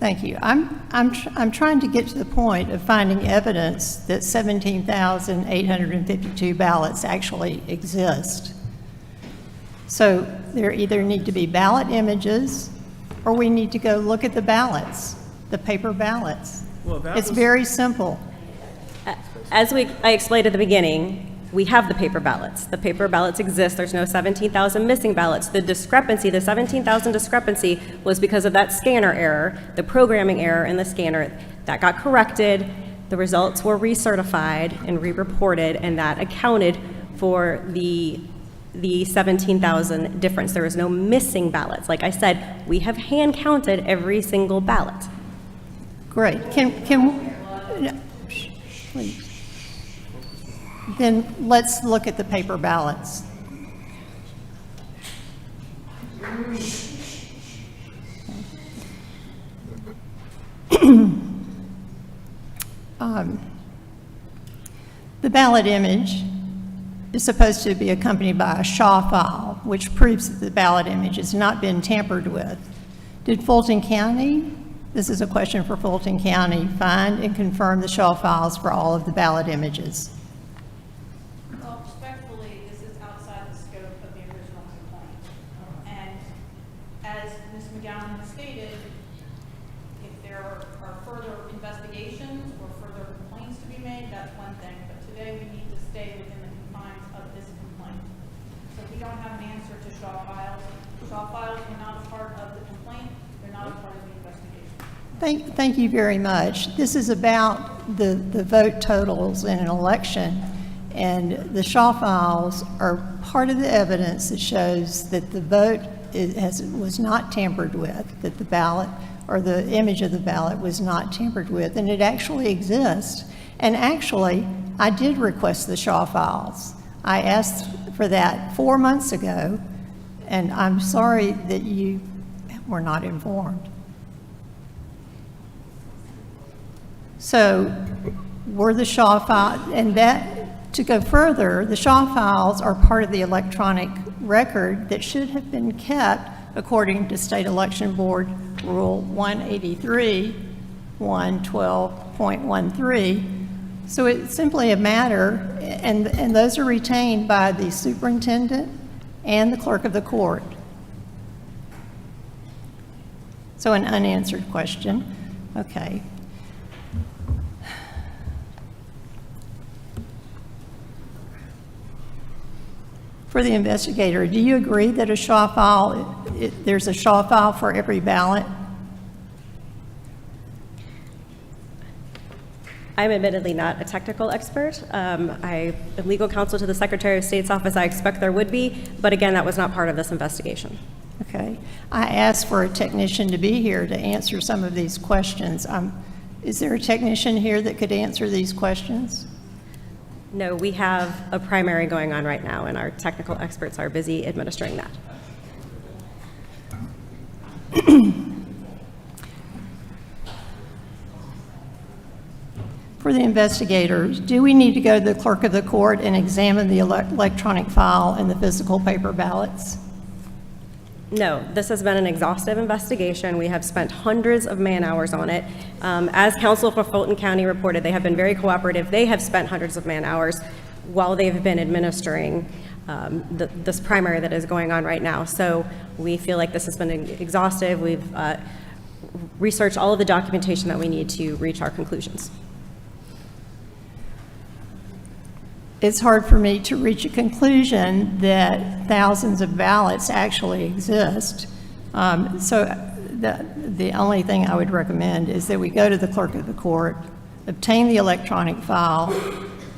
Thank you. I'm trying to get to the point of finding evidence that 17,852 ballots actually exist. So there either need to be ballot images, or we need to go look at the ballots. the paper ballots. Well, that It's was- very simple. As I explained at the beginning, we have the paper ballots. The paper ballots exist. There's no 17,000 missing ballots. The discrepancy, the 17,000 discrepancy was because of that scanner error, the programming error in the scanner. That got corrected. The results were recertified and re-reported, and that accounted for the 17,000 difference. There was no missing ballots. Like I said, we have hand counted every single ballot. Great. No, please. Then let's look at the paper ballots. The ballot image is supposed to be accompanied by a SHA file, which proves that the ballot image has not been tampered with. Did Fulton County, this is a question for Fulton County, find and confirm the SHA files for all of the ballot images? Well, respectfully, this is outside the scope of the original complaint. And as Ms. McGowan stated, if there are further investigations or further complaints to be made, that's one thing. But today, we need to stay within the confines of this complaint. So we don't have an answer to SHA files. SHA files were not a part of the complaint. They're not a part of the investigation. Thank you very much. This is about the vote totals in an election, and the SHA files are part of the evidence that shows that the vote was not tampered with, that the ballot or the image of the ballot was not tampered with, and it actually exists. And actually, I did request the SHA files. I asked for that 4 months ago, and I'm sorry that you were not informed. So were the SHA files, and that, to go further, the SHA files are part of the electronic record that should have been kept according to State Election Board Rule 183, 112.13. So it's simply a matter, and those are retained by the superintendent and the clerk of the court. So an unanswered question. Okay. For the investigator, do you agree that a SHA file, there's a SHA file for every ballot? I'm admittedly not a technical expert. I am legal counsel to the Secretary of State's office. I expect there would be, but again, that was not part of this investigation. Okay. I asked for a technician to be here to answer some of these questions. Is there a technician here that could answer these questions? No, we have a primary going on right now, and our technical experts are busy administering that. For the investigators, do we need to go to the clerk of the court and examine the electronic file and the physical paper ballots? No, this has been an exhaustive investigation. We have spent hundreds of man-hours on it. As counsel for Fulton County reported, they have been very cooperative. They have spent hundreds of man-hours while they've been administering this primary that is going on right now. So we feel like this has been exhaustive. We've researched all of the documentation that we need to reach our conclusions. It's hard for me to reach a conclusion that thousands of ballots actually exist. So the only thing I would recommend is that we go to the clerk of the court, obtain the electronic file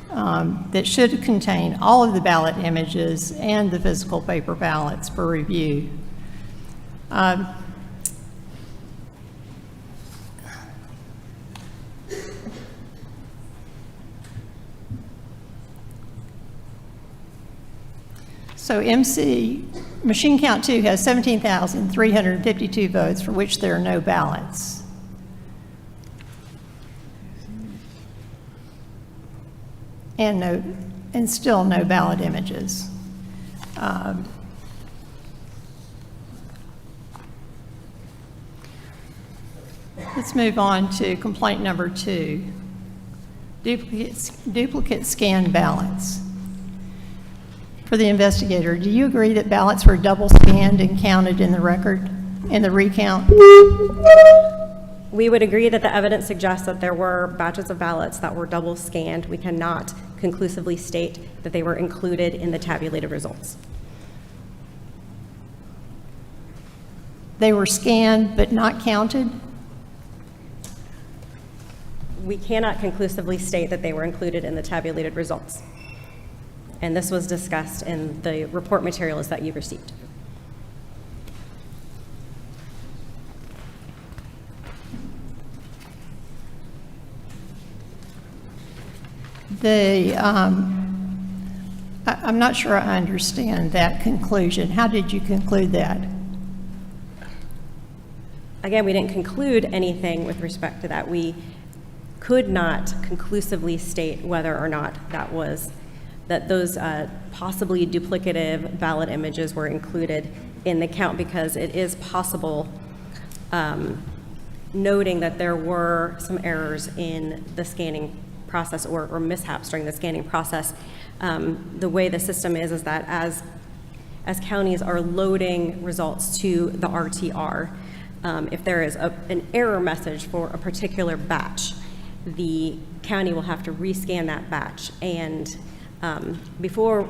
that should contain all of the ballot images and the physical paper ballots for review. So machine count 2 has 17,352 votes for which there are no ballots. And still no ballot images. Let's move on to complaint number 2. Duplicate scanned ballots. For the investigator, do you agree that ballots were double scanned and counted in the record, in the recount? We would agree that the evidence suggests that there were batches of ballots that were double scanned. We cannot conclusively state that they were included in the tabulated results. They were scanned but not counted? We cannot conclusively state that they were included in the tabulated results. And this was discussed in the report materials that you received. I'm not sure I understand that conclusion. How did you conclude that? Again, we didn't conclude anything with respect to that. We could not conclusively state whether or not that those possibly duplicative ballot images were included in the count, because it is possible, noting that there were some errors in the scanning process or mishaps during the scanning process. The way the system is that as counties are loading results to the RTR, if there is an error message for a particular batch, the county will have to rescan that batch, and before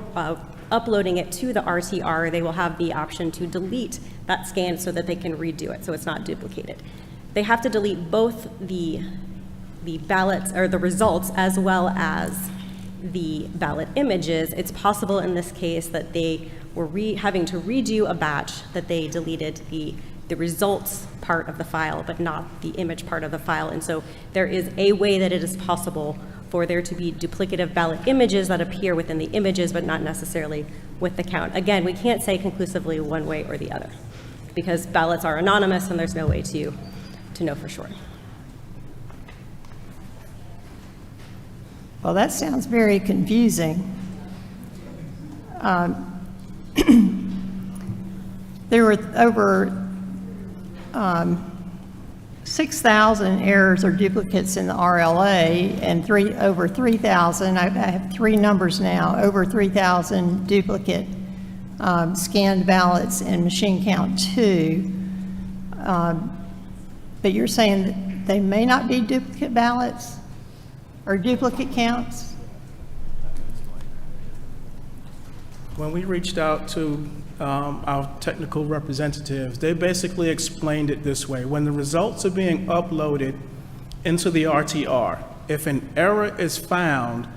uploading it to the RTR, they will have the option to delete that scan so that they can redo it, so it's not duplicated. They have to delete both the ballots or the results as well as the ballot images. It's possible in this case that they were having to redo a batch, that they deleted the results part of the file, but not the image part of the file. And so there is a way that it is possible for there to be duplicative ballot images that appear within the images, but not necessarily with the count. Again, we can't say conclusively one way or the other, because ballots are anonymous and there's no way to know for sure. Well, that sounds very confusing. There were over 6,000 errors or duplicates in the RLA, and over 3,000, I have three numbers now, over 3,000 duplicate scanned ballots in machine count 2. But you're saying that they may not be duplicate ballots or duplicate counts? When we reached out to our technical representatives, they basically explained it this way. When the results are being uploaded into the RTR, if an error is found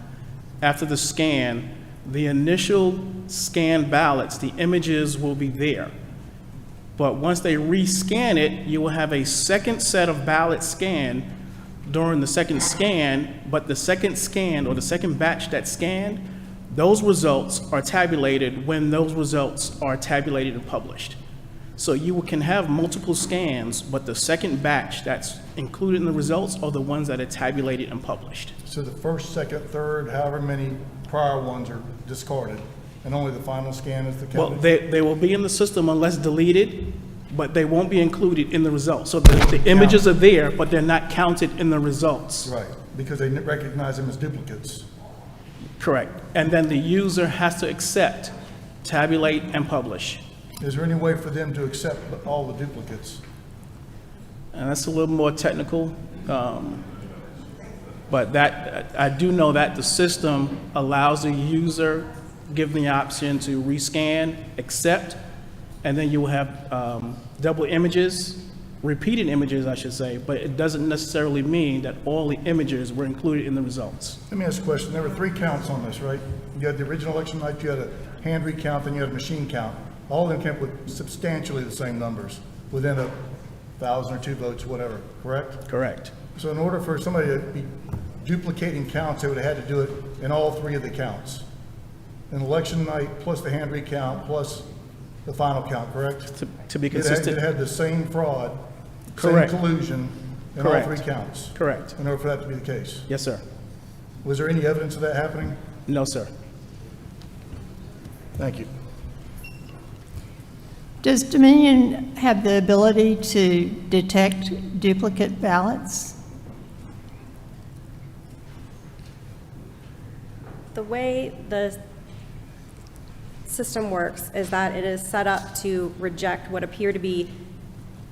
after the scan, the initial scanned ballots, the images will be there. But once they rescan it, you will have a second set of ballots scanned during the second scan, but the second scan or the second batch that's scanned, those results are tabulated when those results are tabulated and published. So you can have multiple scans, but the second batch that's included in the results are the ones that are tabulated and published. So the first, second, third, however many prior ones are discarded, and only the final scan is the count? Well, they will be in the system unless deleted, but they won't be included in the results. So the images are there, but they're not counted in the results. Right, because they recognize them as duplicates. Correct. And then the user has to accept, tabulate, and publish. Is there any way for them to accept all the duplicates? And that's a little more technical, but that I do know that the system allows the user, give the option to rescan, accept, and then you will have double images, repeated images, I should say, but it doesn't necessarily mean that all the images were included in the results. Let me ask a question. There were 3 counts on this, right? You had the original election night, you had a hand recount, then you had a machine count. All of them came up with substantially the same numbers, within 1,000 or 2 votes, whatever, correct? Correct. So in order for somebody to be duplicating counts, they would have had to do it in all 3 of the counts. An election night, plus the hand recount, plus the final count, correct? To be consistent. It had the same fraud, Correct. same collusion in Correct. all 3 counts. Correct. In order for that to be the case. Yes, sir. Was there any evidence of that happening? No, sir. Thank you. Does Dominion have the ability to detect duplicate ballots? The way the system works is that it is set up to reject what appear to be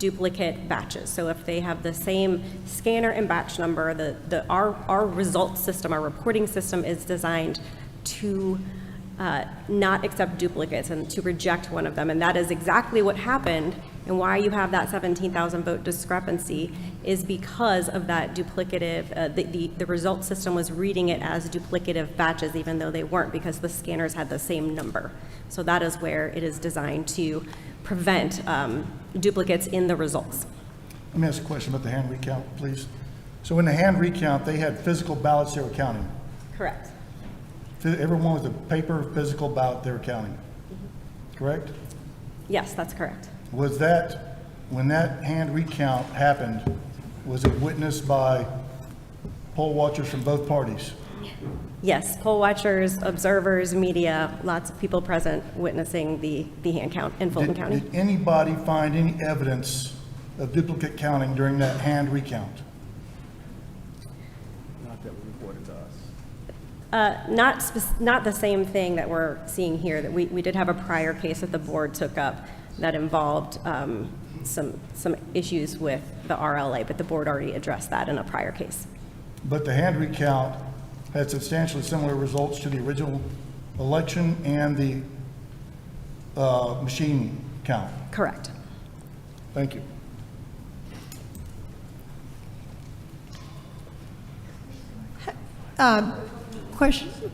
duplicate batches. So if they have the same scanner and batch number, our results system, our reporting system is designed to not accept duplicates and to reject one of them. And that is exactly what happened, and why you have that 17,000 vote discrepancy is because of that duplicative, the result system was reading it as duplicative batches even though they weren't, because the scanners had the same number. So that is where it is designed to prevent duplicates in the results. Let me ask a question about the hand recount, please. So in the hand recount, they had physical ballots they were counting. Correct. Everyone was a paper physical ballot they were counting, correct? Yes, that's correct. Was that, when that hand recount happened, was it witnessed by poll watchers from both parties? Yes, poll watchers, observers, media, lots of people present witnessing the hand count in Fulton County. Did anybody find any evidence of duplicate counting during that hand recount? Not that was reported to us. Not the same thing that we're seeing here. That we did have a prior case that the board took up that involved some issues with the RLA, but the board already addressed that in a prior case. But the hand recount had substantially similar results to the original election and the machine count. Correct. Thank you.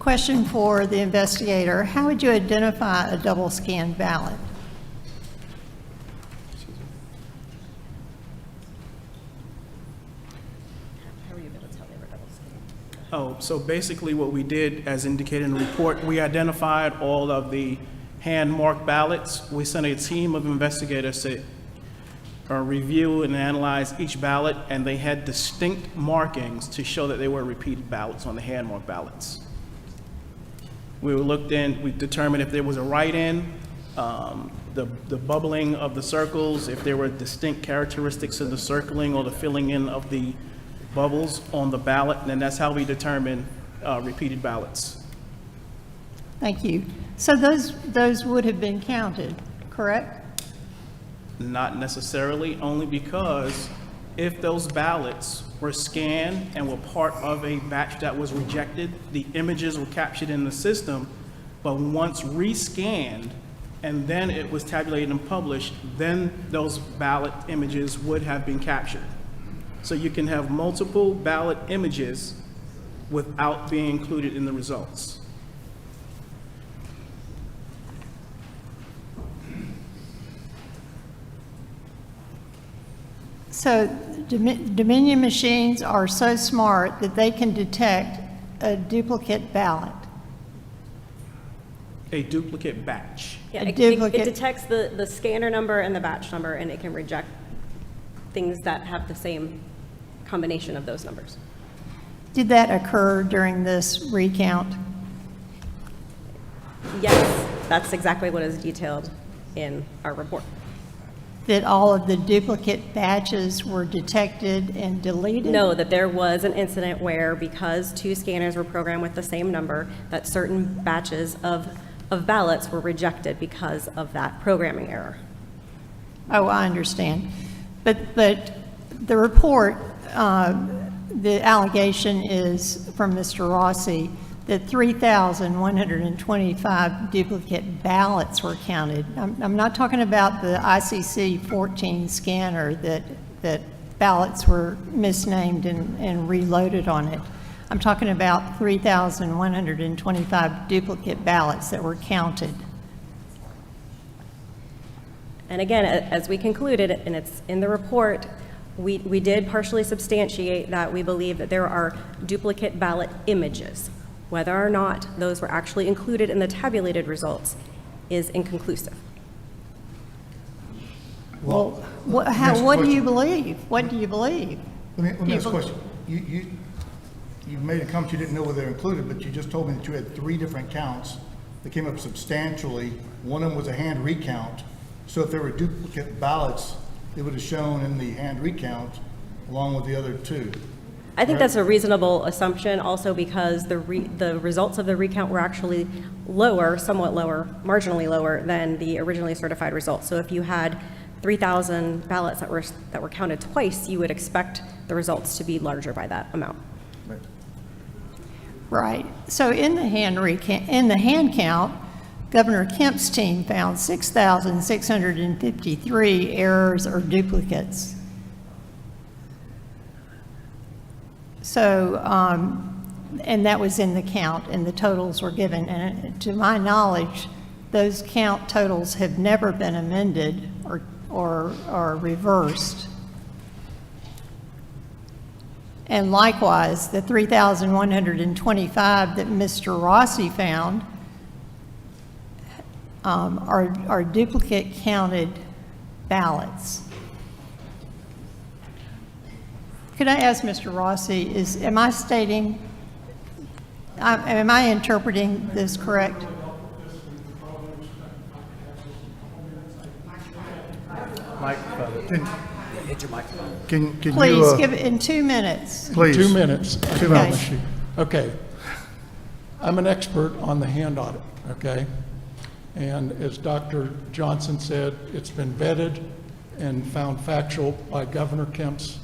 Question for the investigator. How would you identify a double scanned ballot? Oh, so basically what we did, as indicated in the report, we identified all of the hand-marked ballots. We sent a team of investigators to review and analyze each ballot, and they had distinct markings to show that they were repeated ballots on the hand-marked ballots. We looked in, we determined if there was a write-in, the bubbling of the circles, if there were distinct characteristics of the circling or the filling in of the bubbles on the ballot, and that's how we determine repeated ballots. Thank you. So those would have been counted, correct? Not necessarily, only because if those ballots were scanned and were part of a batch that was rejected, the images were captured in the system, but once rescanned and then it was tabulated and published, then those ballot images would have been captured. So you can have multiple ballot images without being included in the results. So Dominion machines are so smart that they can detect a duplicate ballot. A duplicate batch. Yeah, A it duplicate- detects the scanner number and the batch number, and it can reject things that have the same combination of those numbers. Did that occur during this recount? Yes, that's exactly what is detailed in our report. That all of the duplicate batches were detected and deleted? No, that there was an incident where, because two scanners were programmed with the same number, that certain batches of ballots were rejected because of that programming error. Oh, I understand. But the report, the allegation is from Mr. Rossi that 3,125 duplicate ballots were counted. I'm not talking about the ICC 14 scanner that ballots were misnamed and reloaded on it. I'm talking about 3,125 duplicate ballots that were counted. And again, as we concluded, and it's in the report, we did partially substantiate that we believe that there are duplicate ballot images. Whether or not those were actually included in the tabulated results is inconclusive. Well, what do you believe? What do you believe? Let me ask a question. You made a comment you didn't know whether they're included, but you just told me that you had 3 different counts that came up substantially. One of them was a hand recount. So if there were duplicate ballots, it would have shown in the hand recount along with the other 2. I think that's a reasonable assumption also because the results of the recount were actually lower, somewhat lower, marginally lower than the originally certified results. So if you had 3,000 ballots that were counted twice, you would expect the results to be larger by that amount. Right. So in the hand count, Governor Kemp's team found 6,653 errors or duplicates. So, and that was in the count, and the totals were given. And to my knowledge, those count totals have never been amended or reversed. And likewise, the 3,125 that Mr. Rossi found are duplicate counted ballots. Could I ask Mr. Rossi, am I interpreting this correct? Microphone. Hit your microphone. Can Please, you, give it in 2 minutes. Please. 2 minutes. 2 minutes. Okay. I'm an expert on the hand audit, okay? And as Dr. Johnson said, it's been vetted and found factual by Governor Kemp's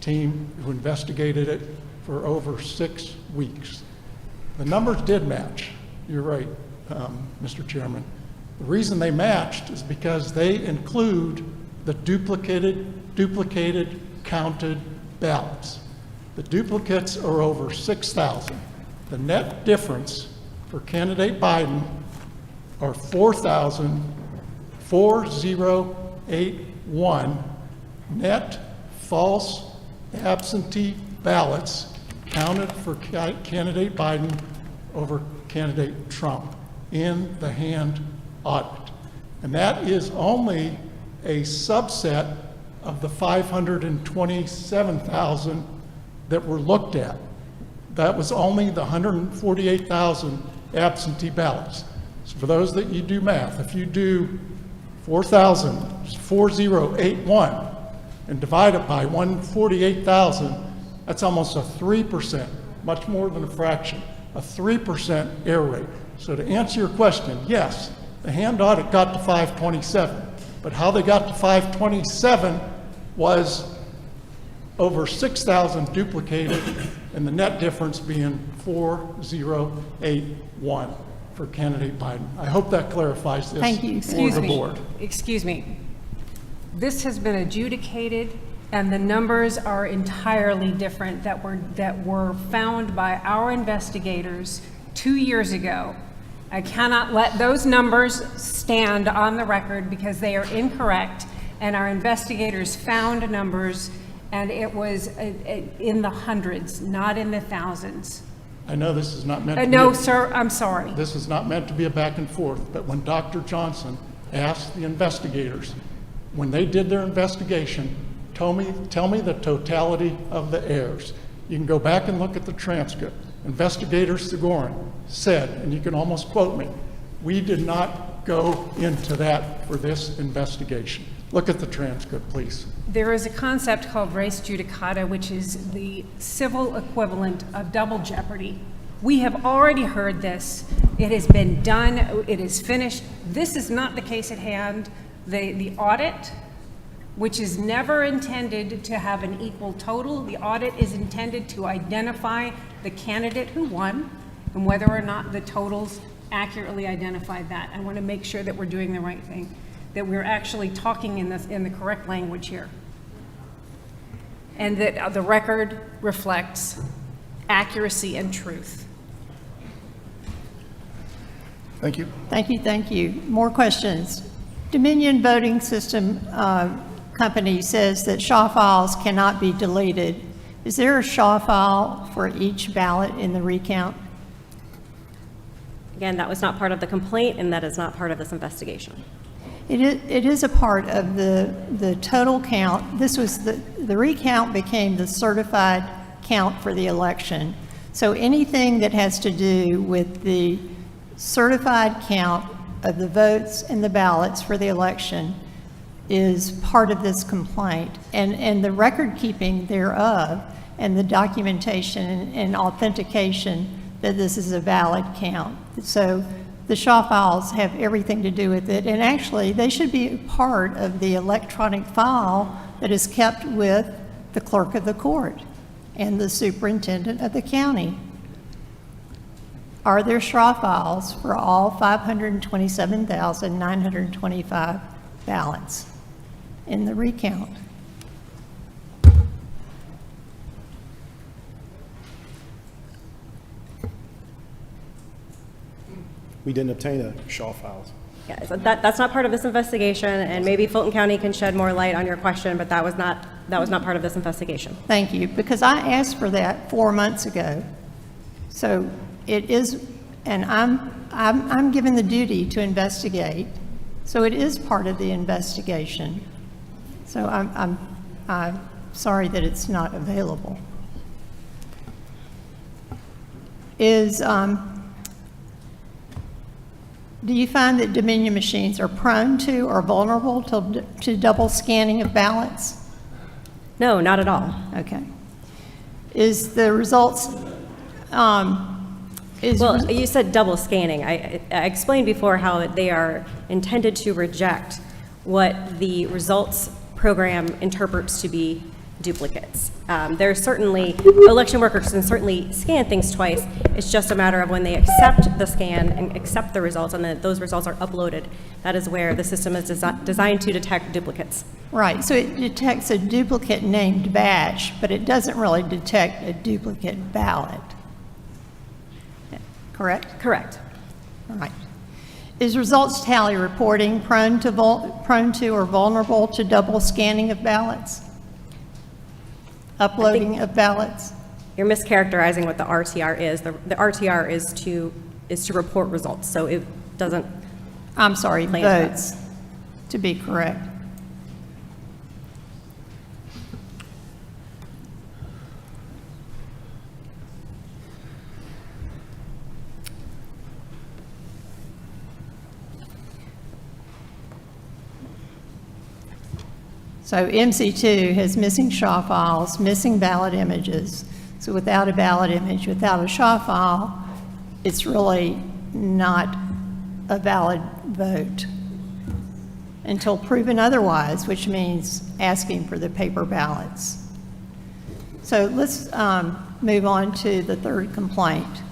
team who investigated it for over 6 weeks. The numbers did match. You're right, Mr. Chairman. The reason they matched is because they include the duplicated counted ballots. The duplicates are over 6,000. The net difference for candidate Biden are 4,081 net false absentee ballots counted for candidate Biden over candidate Trump in the hand audit. And that is only a subset of the 527,000 that were looked at. That was only the 148,000 absentee ballots. So for those that you do math, if you do 4,081 and divide it by 148,000, that's almost a 3%, much more than a fraction, a 3% error rate. So to answer your question, yes, the hand audit got to 527, but how they got to 527 was over 6,000 duplicated, and the net difference being 4,081 for candidate Biden. I hope that clarifies this Thank you. for the board. Excuse me. This has been adjudicated, and the numbers are entirely different that were found by our investigators 2 years ago. I cannot let those numbers stand on the record because they are incorrect, and our investigators found numbers, and it was in the hundreds, not in the thousands. I know this is not meant to be. No, sir, I'm sorry. This is not meant to be a back and forth, but when Dr. Johnson asked the investigators, when they did their investigation, tell me the totality of the errors. You can go back and look at the transcript. Investigator Sigorin said, and you can almost quote me, we did not go into that for this investigation. Look at the transcript, please. There is a concept called res judicata, which is the civil equivalent of double jeopardy. We have already heard this. It has been done. It is finished. This is not the case at hand. The audit, which is never intended to have an equal total, the audit is intended to identify the candidate who won and whether or not the totals accurately identified that. I want to make sure that we're doing the right thing, that we're actually talking in the correct language here, and that the record reflects accuracy and truth. Thank you. Thank you, thank you. More questions. Dominion Voting System Company says that SHA files cannot be deleted. Is there a SHA file for each ballot in the recount? Again, that was not part of the complaint, and that is not part of this investigation. It is a part of the total count. This was the recount became the certified count for the election. So anything that has to do with the certified count of the votes and the ballots for the election is part of this complaint, and the record keeping thereof and the documentation and authentication that this is a valid count. So the SHA files have everything to do with it, and actually, they should be part of the electronic file that is kept with the clerk of the court and the superintendent of the county. Are there SHA files for all 527,925 ballots in the recount? We didn't obtain a SHA files. Yeah, so that's not part of this investigation, and maybe Fulton County can shed more light on your question, but that was not part of this investigation. Thank you, because I asked for that 4 months ago. So it is, and I'm given the duty to investigate, so it is part of the investigation. So I'm sorry that it's not available. Do you find that Dominion machines are prone to or vulnerable to double scanning of ballots? No, not at all. Okay. Is the results, Well, you said double scanning. I explained before how they are intended to reject what the results program interprets to be duplicates. There's certainly, election workers can certainly scan things twice. It's just a matter of when they accept the scan and accept the results, and then those results are uploaded. That is where the system is designed to detect duplicates. right, so it detects a duplicate named batch, but it doesn't really detect a duplicate ballot. Correct? Correct. All right. Is results tally reporting prone to or vulnerable to double scanning of ballots? Uploading of ballots? You're mischaracterizing what the RTR is. The RTR is to report results, so it doesn't. I'm sorry, claim that. votes, to be correct. So MC2 has missing SHA files, missing ballot images. So without a ballot image, without a SHA file, it's really not a valid vote until proven otherwise, which means asking for the paper ballots. So let's move on to the third complaint.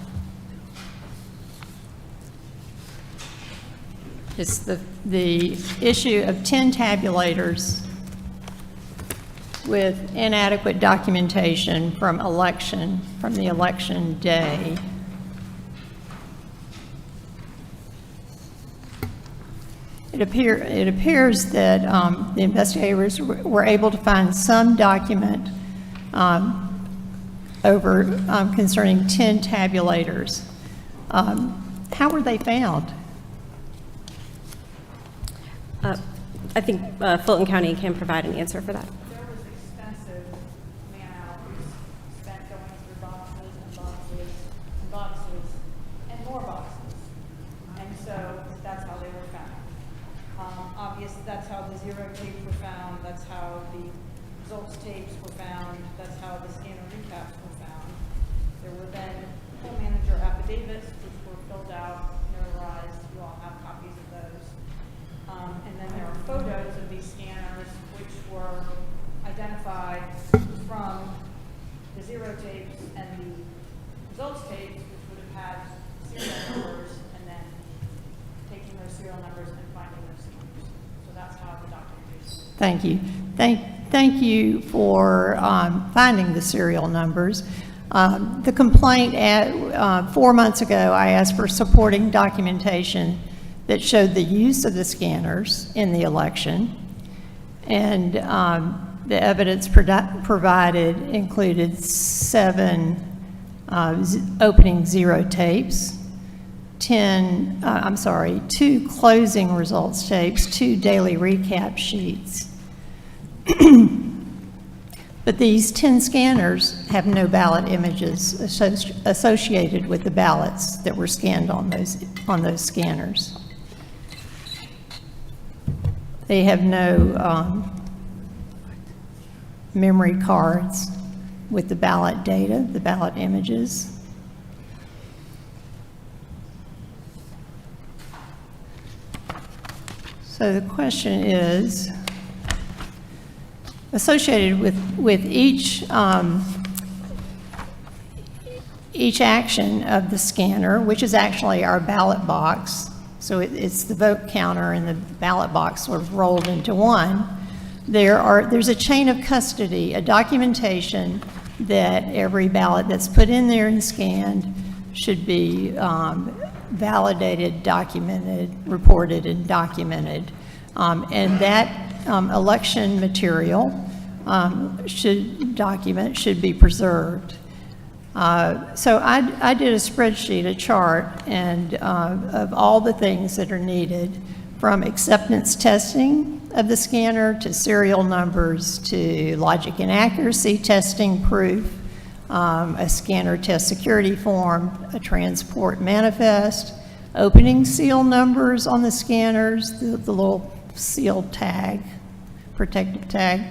It's the issue of 10 tabulators with inadequate documentation from the election day. It appears that the investigators were able to find some document concerning 10 tabulators. How were they found? I think Fulton County can provide an answer for that. There was extensive man-hours spent going through boxes and boxes and boxes and more boxes. And so that's how they were found. Obviously, that's how the zero tapes were found. That's how the results tapes were found. That's how the scanner recaps were found. There were then poll manager affidavits, which were filled out, notarized. You all have copies of those. And then there are photos of these scanners, which were identified from the zero tapes and the results tapes, which would have had serial numbers, and then taking those serial numbers and finding those scanners. So that's how the documentation. Thank you. Thank you for finding the serial numbers. The complaint 4 months ago, I asked for supporting documentation that showed the use of the scanners in the election, and the evidence provided included 7 opening zero tapes, 2 closing results tapes, 2 daily recap sheets. But these 10 scanners have no ballot images associated with the ballots that were scanned on those scanners. They have no memory cards with the ballot data, the ballot images. So the question is, associated with each action of the scanner, which is actually our ballot box, so it's the vote counter and the ballot box sort of rolled into one, there's a chain of custody, a documentation that every ballot that's put in there and scanned should be validated, documented, reported, and documented. And that election material should be preserved. So I did a spreadsheet, a chart, and of all the things that are needed, from acceptance testing of the scanner to serial numbers to logic and accuracy testing proof, a scanner test security form, a transport manifest, opening seal numbers on the scanners, the little seal tag, protective tag,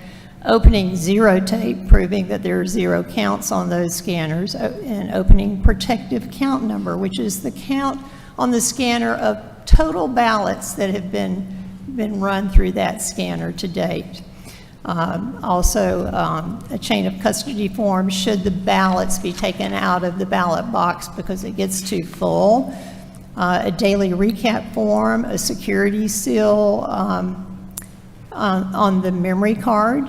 opening zero tape, proving that there are zero counts on those scanners, and opening protective count number, which is the count on the scanner of total ballots that have been run through that scanner to date. Also, a chain of custody form should the ballots be taken out of the ballot box because it gets too full. A daily recap form, a security seal on the memory card,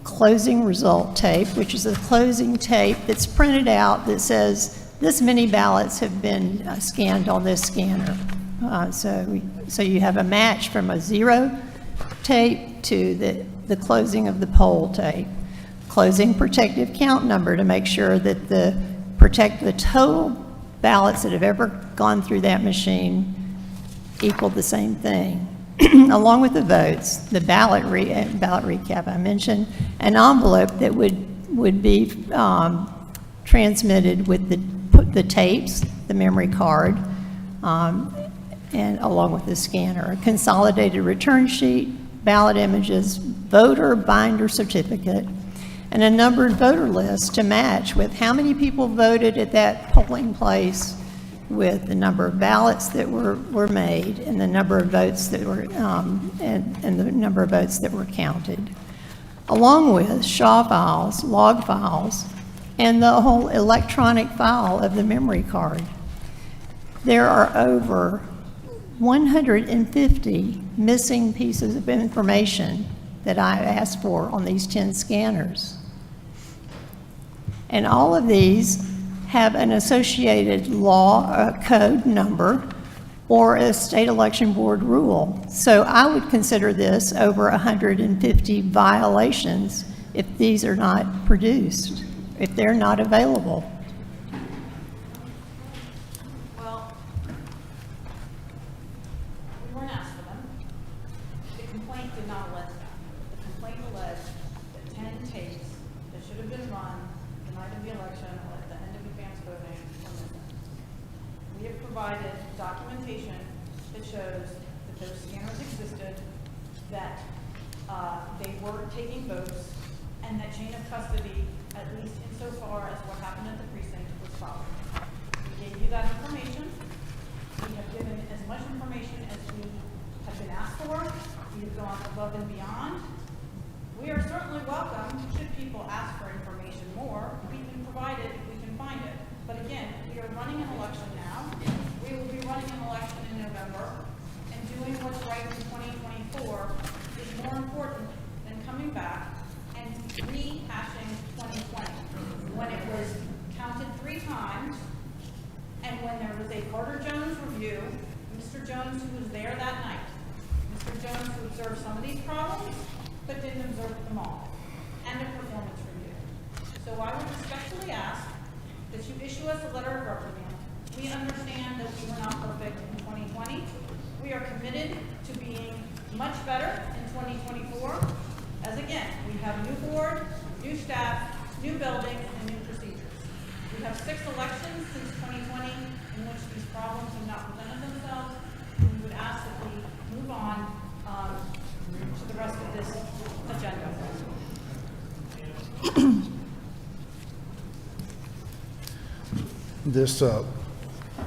closing result tape, which is a closing tape that's printed out that says this many ballots have been scanned on this scanner. So you have a match from a zero tape to the closing of the poll tape. Closing protective count number to make sure that the total ballots that have ever gone through that machine equal the same thing. Along with the votes, the ballot recap I mentioned, an envelope that would be transmitted with the tapes, the memory card, and along with the scanner, a consolidated return sheet, ballot images, voter binder certificate, and a numbered voter list to match with how many people voted at that polling place, with the number of ballots that were made and the number of votes that were and the number of votes that were counted, along with SHA files, log files, and the whole electronic file of the memory card. There are over 150 missing pieces of information that I asked for on these 10 scanners. And all of these have an associated law code number or a state election board rule. So I would consider this over 150 violations if these are not produced, if they're not available. Well, we weren't asked for them. The complaint did not allege that. The complaint alleged that 10 tapes that should have been run the night of the election or at the end of advance voting were missing. We have provided documentation that shows that those scanners existed, that they were taking votes, and that chain of custody, at least insofar as what happened at the precinct, was followed. We gave you that information. We have given as much information as we have been asked for. We have gone above and beyond. We are certainly welcome, should people ask for information more, we can provide it if we can find it. But again, we are running an election now. We will be running an election in November, and doing what's right in 2024 is more important than coming back and rehashing 2020, when it was counted 3 times, and when there was a Carter Jones review, Mr. Jones, who was there that night, Mr. Jones, who observed some of these problems, but didn't observe them all, and a performance review. So I would respectfully ask that you issue us a letter of reprimand. We understand that we were not perfect in 2020. We are committed to being much better in 2024, as again, we have new board, new staff, new building, and new procedures. We have 6 elections since 2020 in which these problems have not presented themselves, and we would ask that we move on to the rest of this agenda. This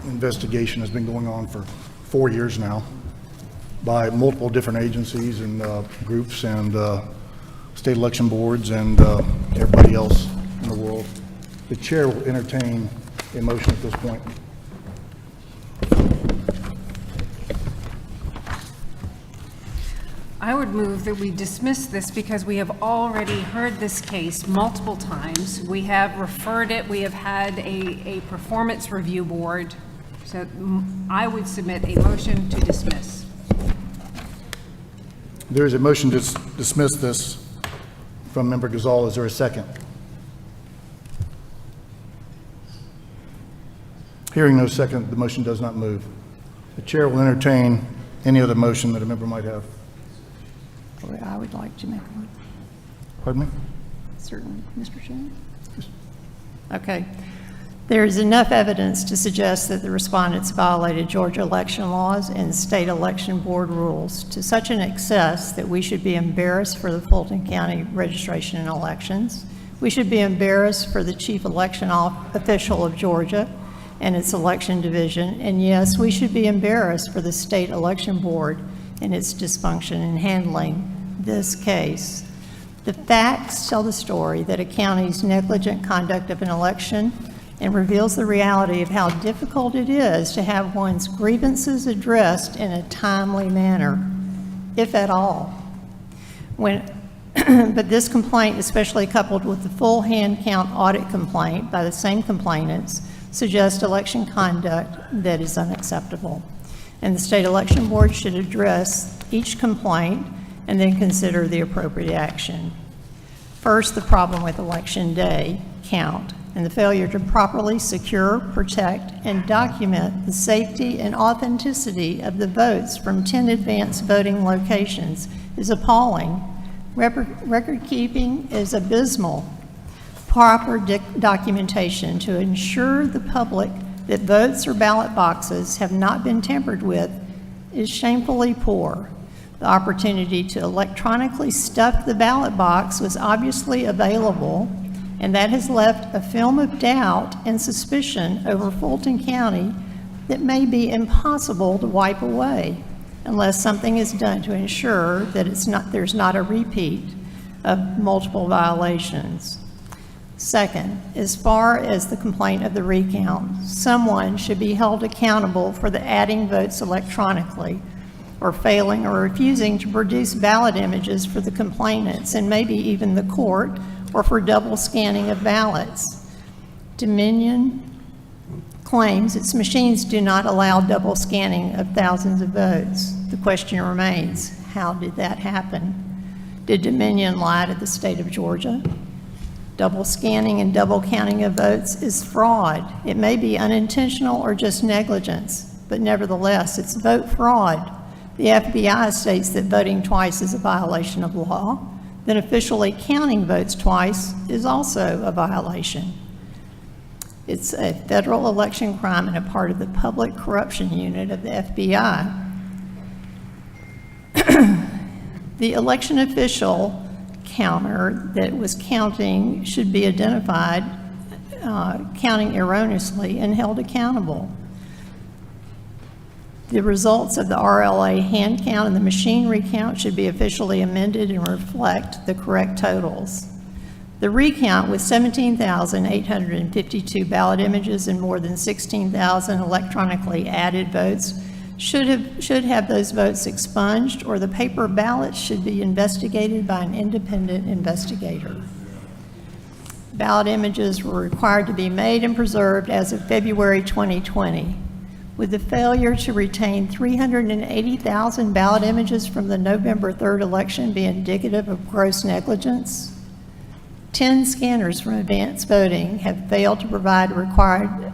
investigation has been going on for 4 years now. by multiple different agencies and groups and state election boards and everybody else in the world. The chair will entertain a motion at this point. I would move that we dismiss this because we have already heard this case multiple times. We have referred it, we have had a performance review board. So I would submit a motion to dismiss. There is a motion to dismiss this from Member Gazal. Is there a second? Hearing no second, the motion does not move. The chair will entertain any other motion that a member might have. I would like to make one. Pardon me? Certainly, Mr. Chairman. Okay. There is enough evidence to suggest that the respondents violated Georgia election laws and state election board rules to such an excess that we should be embarrassed for the Fulton County registration and elections. We should be embarrassed for the chief election official of Georgia and its election division. And yes, we should be embarrassed for the state election board and its dysfunction in handling this case. The facts tell the story that a county's negligent conduct of an election and reveals the reality of how difficult it is to have one's grievances addressed in a timely manner, if at all. But this complaint, especially coupled with the full hand count audit complaint by the same complainants, suggests election conduct that is unacceptable. And the state election board should address each complaint and then consider the appropriate action. First, the problem with election day count and the failure to properly secure, protect, and document the safety and authenticity of the votes from 10 advanced voting locations is appalling. Record keeping is abysmal. Proper documentation to ensure the public that votes or ballot boxes have not been tampered with is shamefully poor. The opportunity to electronically stuff the ballot box was obviously available, and that has left a film of doubt and suspicion over Fulton County that may be impossible to wipe away unless something is done to ensure that there's not a repeat of multiple violations. Second, as far as the complaint of the recount, someone should be held accountable for the adding votes electronically or failing or refusing to produce ballot images for the complainants and maybe even the court, or for double scanning of ballots. Dominion claims its machines do not allow double scanning of thousands of votes. The question remains, how did that happen? Did Dominion lie to the state of Georgia? Double scanning and double counting of votes is fraud. It may be unintentional or just negligence, but nevertheless, it's vote fraud. The FBI states that voting twice is a violation of law. Then officially counting votes twice is also a violation. It's a federal election crime and a part of the public corruption unit of the FBI. The election official counter that was counting should be identified, counting erroneously, and held accountable. The results of the RLA hand count and the machine recount should be officially amended and reflect the correct totals. The recount with 17,852 ballot images and more than 16,000 electronically added votes should have those votes expunged, or the paper ballots should be investigated by an independent investigator. Ballot images were required to be made and preserved as of February 2020. With the failure to retain 380,000 ballot images from the November 3rd election be indicative of gross negligence? 10 scanners from advanced voting have failed to provide required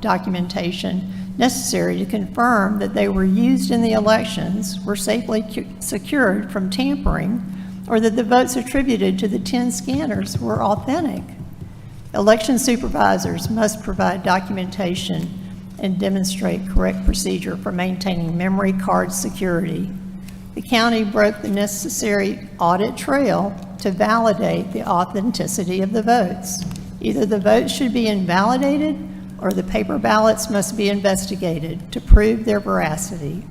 documentation necessary to confirm that they were used in the elections, were safely secured from tampering, or that the votes attributed to the 10 scanners were authentic. Election supervisors must provide documentation and demonstrate correct procedure for maintaining memory card security. The county broke the necessary audit trail to validate the authenticity of the votes. Either the votes should be invalidated or the paper ballots must be investigated to prove their veracity.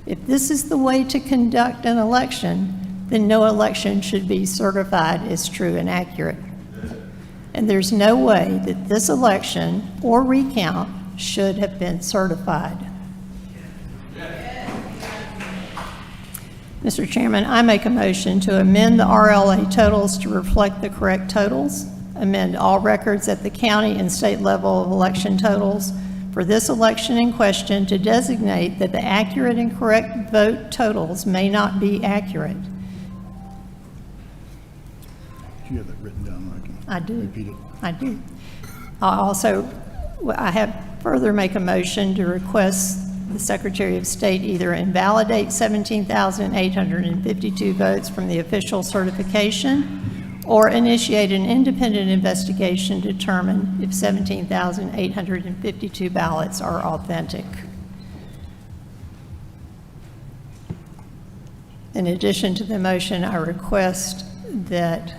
If this is the way to conduct an election, then no election should be certified as true and accurate. And there's no way that this election or recount should have been certified. Mr. Chairman, I make a motion to amend the RLA totals to reflect the correct totals, amend all records at the county and state level of election totals for this election in question to designate that the accurate and correct vote totals may not be accurate. Do you have that written down? I do. Repeat it. I do. I have further make a motion to request the Secretary of State either invalidate 17,852 votes from the official certification or initiate an independent investigation to determine if 17,852 ballots are authentic. In addition to the motion, I request that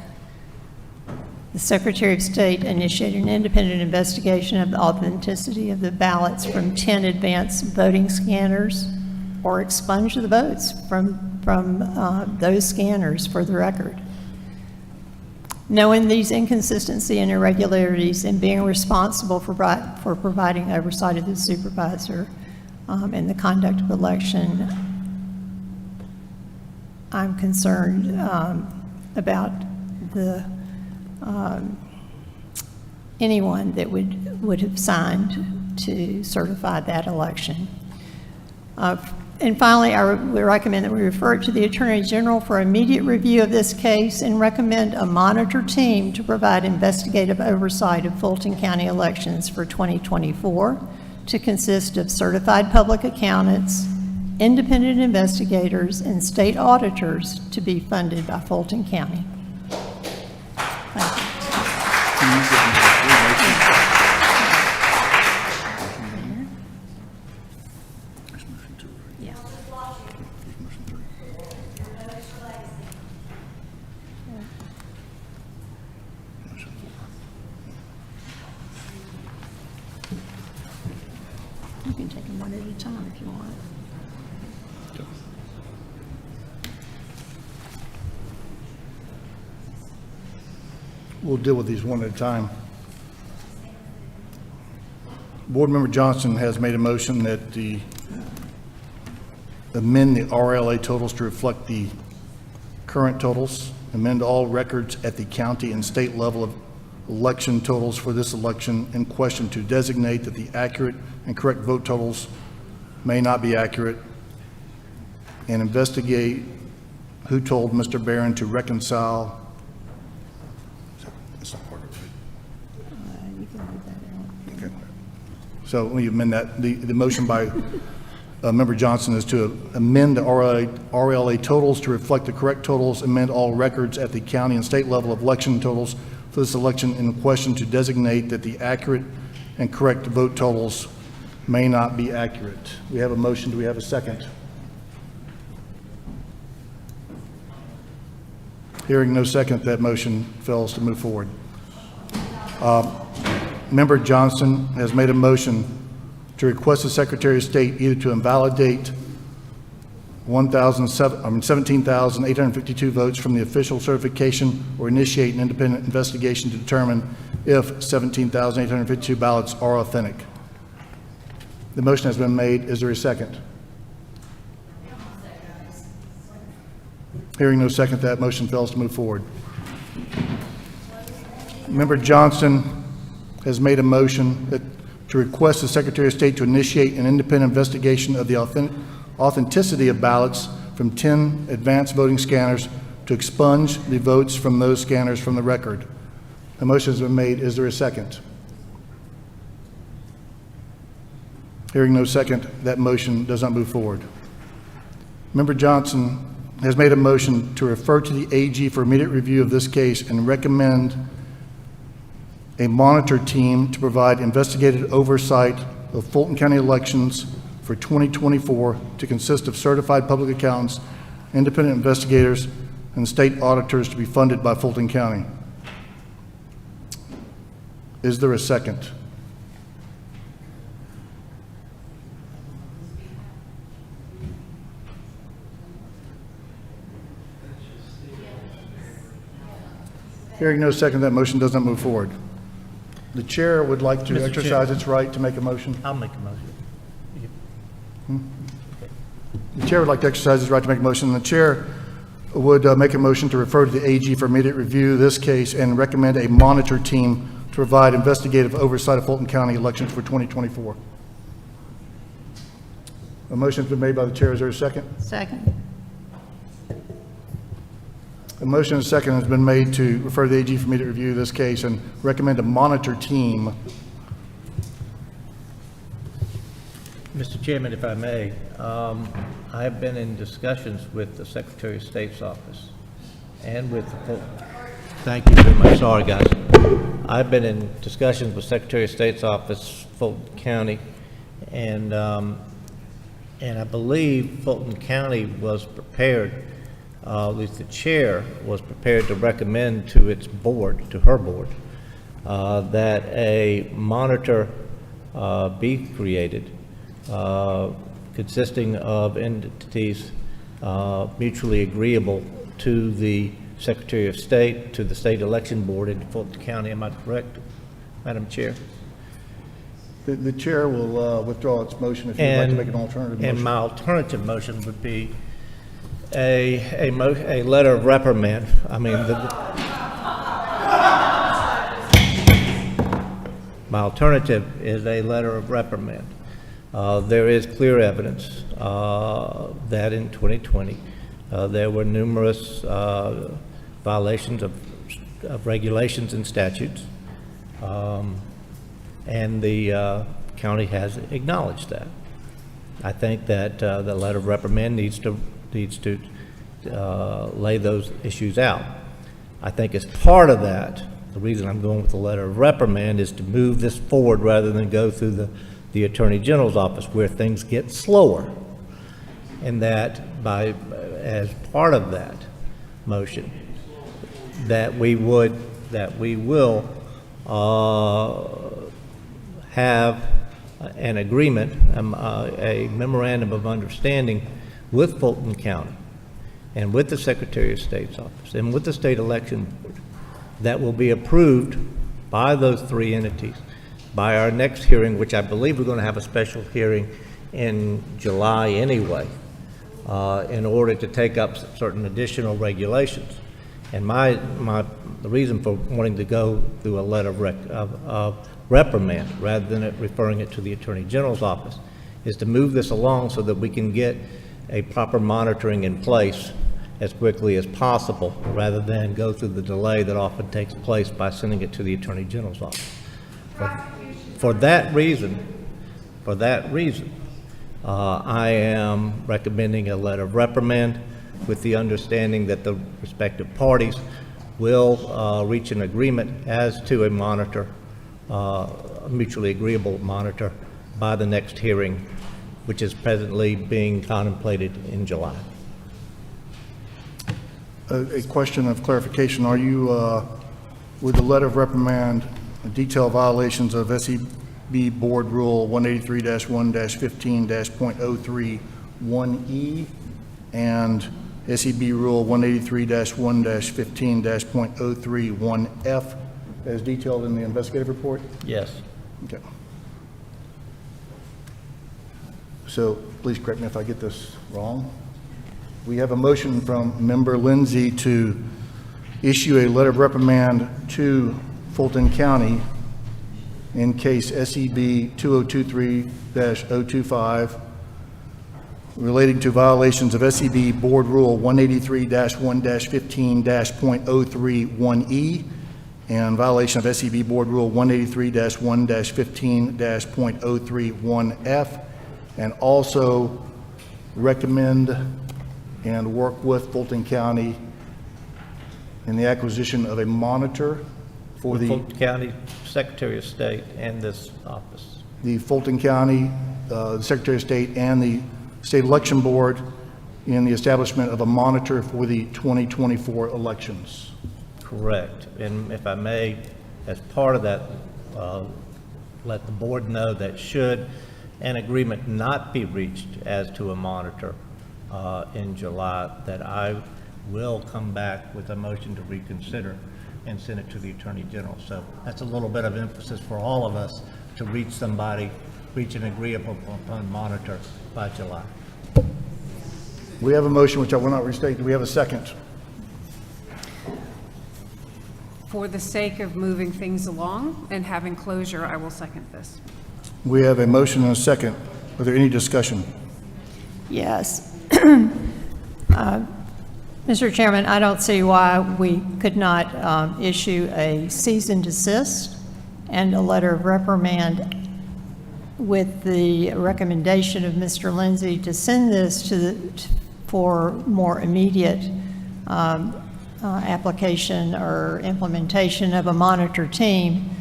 the Secretary of State initiate an independent investigation of the authenticity of the ballots from 10 advanced voting scanners or expunge the votes from those scanners for the record. Knowing these inconsistencies and irregularities and being responsible for providing oversight of the supervisor in the conduct of election, I'm concerned about anyone that would have signed to certify that election. And finally, we recommend that we refer it to the Attorney General for immediate review of this case and recommend a monitor team to provide investigative oversight of Fulton County elections for 2024 to consist of certified public accountants, independent investigators, and state auditors to be funded by Fulton County. You can take them one at a time if you want. We'll deal with these one at a time. Board Member Johnson has made a motion that amend the RLA totals to reflect the current totals, amend all records at the county and state level of election totals for this election in question to designate that the accurate and correct vote totals may not be accurate, and investigate who told Mr. Barron to reconcile. That's not part of it. You can leave that out. Okay. So let me amend that. The motion by Member Johnson is to amend the RLA totals to reflect the correct totals, amend all records at the county and state level of election totals for this election in question to designate that the accurate and correct vote totals may not be accurate. We have a motion. Do we have a second? Hearing no second, that motion fails to move forward. Member Johnson has made a motion to request the Secretary of State either to invalidate 17,852 votes from the official certification or initiate an independent investigation to determine if 17,852 ballots are authentic. The motion has been made. Is there a second? Hearing no second, that motion fails to move forward. Member Johnson has made a motion to request the Secretary of State to initiate an independent investigation of the authenticity of ballots from 10 advanced voting scanners to expunge the votes from those scanners from the record. The motion has been made. Is there a second? Hearing no second, that motion does not move forward. Member Johnson has made a motion to refer to the AG for immediate review of this case and recommend a monitor team to provide investigative oversight of Fulton County elections for 2024 to consist of certified public accountants, independent investigators, and state auditors to be funded by Fulton County. Is there a second? Hearing no second, that motion does not move forward. The chair would like to Mr. exercise Chair. its right to make a motion. I'll make a motion. The chair would like to exercise his right to make a motion. The chair would make a motion to refer to the AG for immediate review of this case and recommend a monitor team to provide investigative oversight of Fulton County elections for 2024. A motion's been made by the chair. Is there a second? Second. A motion and a second has been made to refer to the AG for immediate review of this case and recommend a monitor team. Mr. Chairman, if I may, I have been in discussions with the Secretary of State's office and with the, thank you very much, sorry guys. I've been in discussions with Secretary of State's office, Fulton County, and I believe Fulton County was prepared, at least the chair was prepared to recommend to its board, to her board, that a monitor be created consisting of entities mutually agreeable to the Secretary of State, to the State Election Board in Fulton County. Am I correct, Madam Chair? The chair will withdraw its motion if you'd like to make an alternative motion. And my alternative motion would be a letter of reprimand. I mean, my alternative is a letter of reprimand. There is clear evidence that in 2020 there were numerous violations of regulations and statutes, and the county has acknowledged that. I think that the letter of reprimand needs to lay those issues out. I think as part of that, the reason I'm going with the letter of reprimand is to move this forward rather than go through the Attorney General's office where things get slower. And that as part of that motion, that we will have an agreement, a memorandum of understanding with Fulton County and with the Secretary of State's office and with the State Election Board that will be approved by those three entities by our next hearing, which I believe we're going to have a special hearing in July anyway, in order to take up certain additional regulations. And the reason for wanting to go through a letter of reprimand rather than referring it to the Attorney General's office is to move this along so that we can get a proper monitoring in place as quickly as possible rather than go through the delay that often takes place by sending it to the Attorney General's office. For that reason, I am recommending a letter of reprimand with the understanding that the respective parties will reach an agreement as to a monitor, a mutually agreeable monitor, by the next hearing, which is presently being contemplated in July. A question of clarification. Are you, with the letter of reprimand, detail violations of SEB Board Rule 183-1-15-.031E and SEB Rule 183-1-15-.031F as detailed in the investigative report? Yes. Okay. So please correct me if I get this wrong. We have a motion from Member Lindsay to issue a letter of reprimand to Fulton County in case SEB 2023-025 relating to violations of SEB Board Rule 183-1-15-.031E and violation of SEB Board Rule 183-1-15-.031F, and also recommend and work with Fulton County in the acquisition of a monitor for With the Fulton County Secretary of State and this office. the Fulton County, the Secretary of State, and the State Election Board in the establishment of a monitor for the 2024 elections. Correct. And if I may, as part of that, let the board know that should an agreement not be reached as to a monitor in July, that I will come back with a motion to reconsider and send it to the Attorney General. So that's a little bit of emphasis for all of us to reach somebody, reach an agreeable upon monitor by July. We have a motion, which I will not restate. Do we have a second? For the sake of moving things along and having closure, I will second this. We have a motion and a second. Are there any discussion? Yes. Mr. Chairman, I don't see why we could not issue a cease and desist and a letter of reprimand with the recommendation of Mr. Lindsay to send this for more immediate application or implementation of a monitor team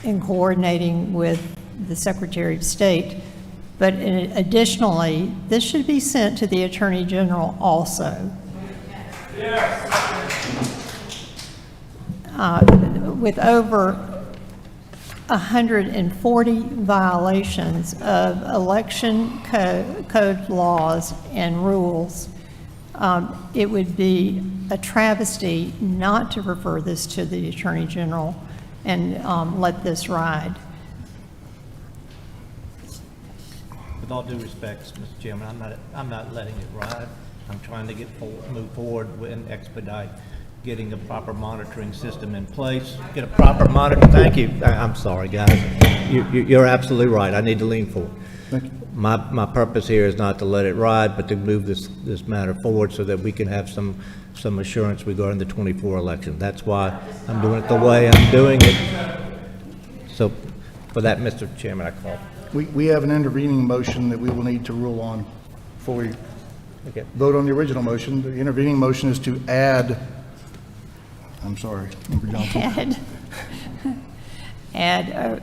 in coordinating with the Secretary of State. But additionally, this should be sent to the Attorney General also. With over 140 violations of election code laws and rules, it would be a travesty not to refer this to the Attorney General and let this ride. With all due respect, Mr. Chairman, I'm not letting it ride. I'm trying to move forward and expedite getting a proper monitoring system in place, get a proper monitor. Thank you. I'm sorry, guys. You're absolutely right. I need to lean forward. My purpose here is not to let it ride, but to move this matter forward so that we can have some assurance regarding the 24 election. That's why I'm doing it the way I'm doing it. So for that, Mr. Chairman, I call. We have an intervening motion that we will need to rule on before we vote on the original motion. The intervening motion is to add, I'm sorry, Member Johnson. Add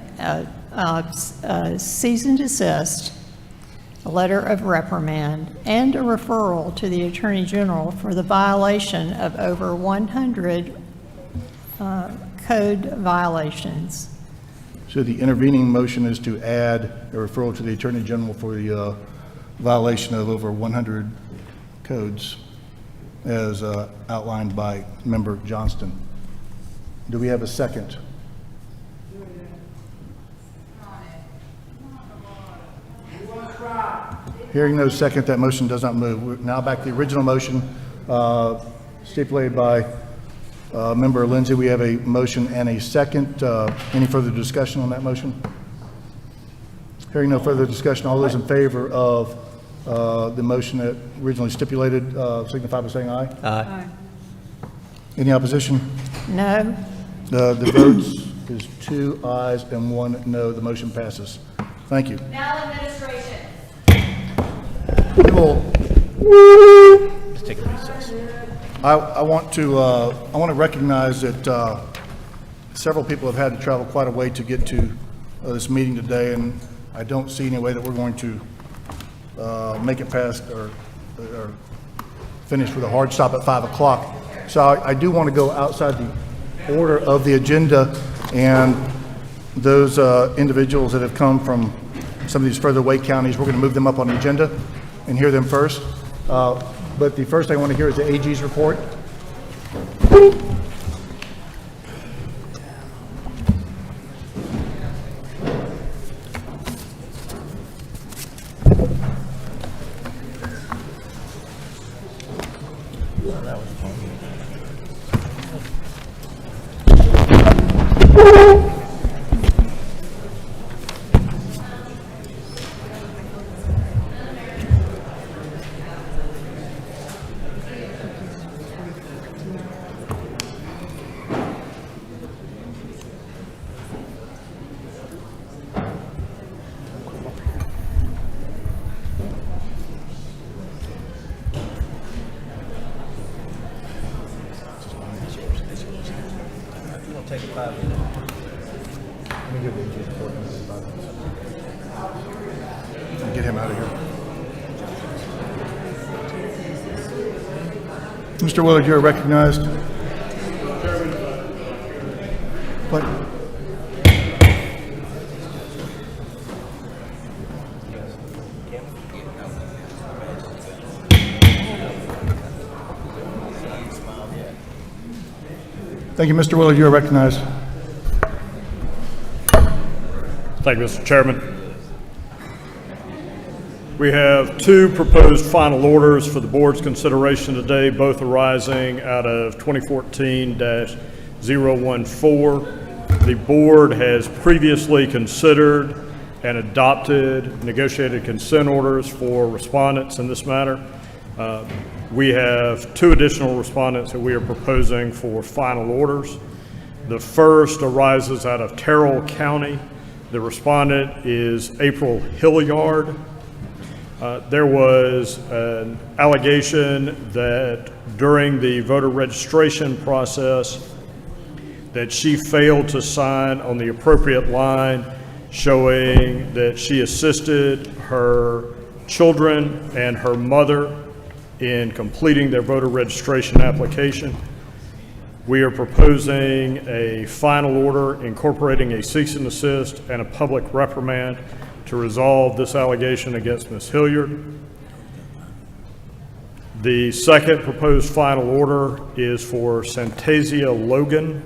a cease and desist, a letter of reprimand, and a referral to the Attorney General for the violation of over 100 code violations. So the intervening motion is to add a referral to the Attorney General for the violation of over 100 codes as outlined by Member Johnston. Do we have a second? Hearing no second, that motion does not move. We're now back to the original motion stipulated by Member Lindsay. We have a motion and a second. Any further discussion on that motion? Hearing no further discussion, all those in favor of the motion that originally stipulated signify by saying aye. Aye. Any opposition? No. The votes is 2 ayes and 1 no. The motion passes. Thank you. Maladministration. We will. Let's take a recess. I want to recognize that several people have had to travel quite a way to get to this meeting today, and I don't see any way that we're going to make it past or finish with a hard stop at 5 o'clock. So I do want to go outside the order of the agenda, and those individuals that have come from some of these further away counties, we're going to move them up on the agenda and hear them first. But the first thing I want to hear is the AG's report. Get him out of here. Mr. Willard, you're recognized. What? Thank you, Mr. Willard. You are recognized. Thank you, Mr. Chairman. We have two proposed final orders for the board's consideration today, both arising out of 2014-014. The board has previously considered and adopted negotiated consent orders for respondents in this matter. We have two additional respondents that we are proposing for final orders. The first arises out of Terrell County. The respondent is April Hilliard. There was an allegation that during the voter registration process that she failed to sign on the appropriate line showing that she assisted her children and her mother in completing their voter registration application. We are proposing a final order incorporating a cease and desist and a public reprimand to resolve this allegation against Ms. Hilliard. The second proposed final order is for Santasia Logan.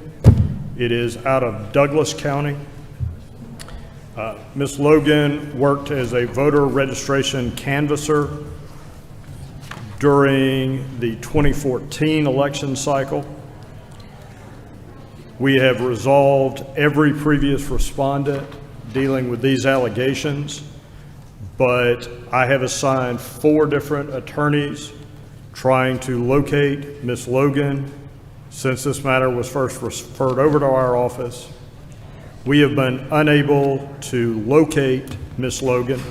It is out of Douglas County. Ms. Logan worked as a voter registration canvasser during the 2014 election cycle. We have resolved every previous respondent dealing with these allegations, but I have assigned 4 different attorneys trying to locate Ms. Logan since this matter was first referred over to our office. We have been unable to locate Ms. Logan.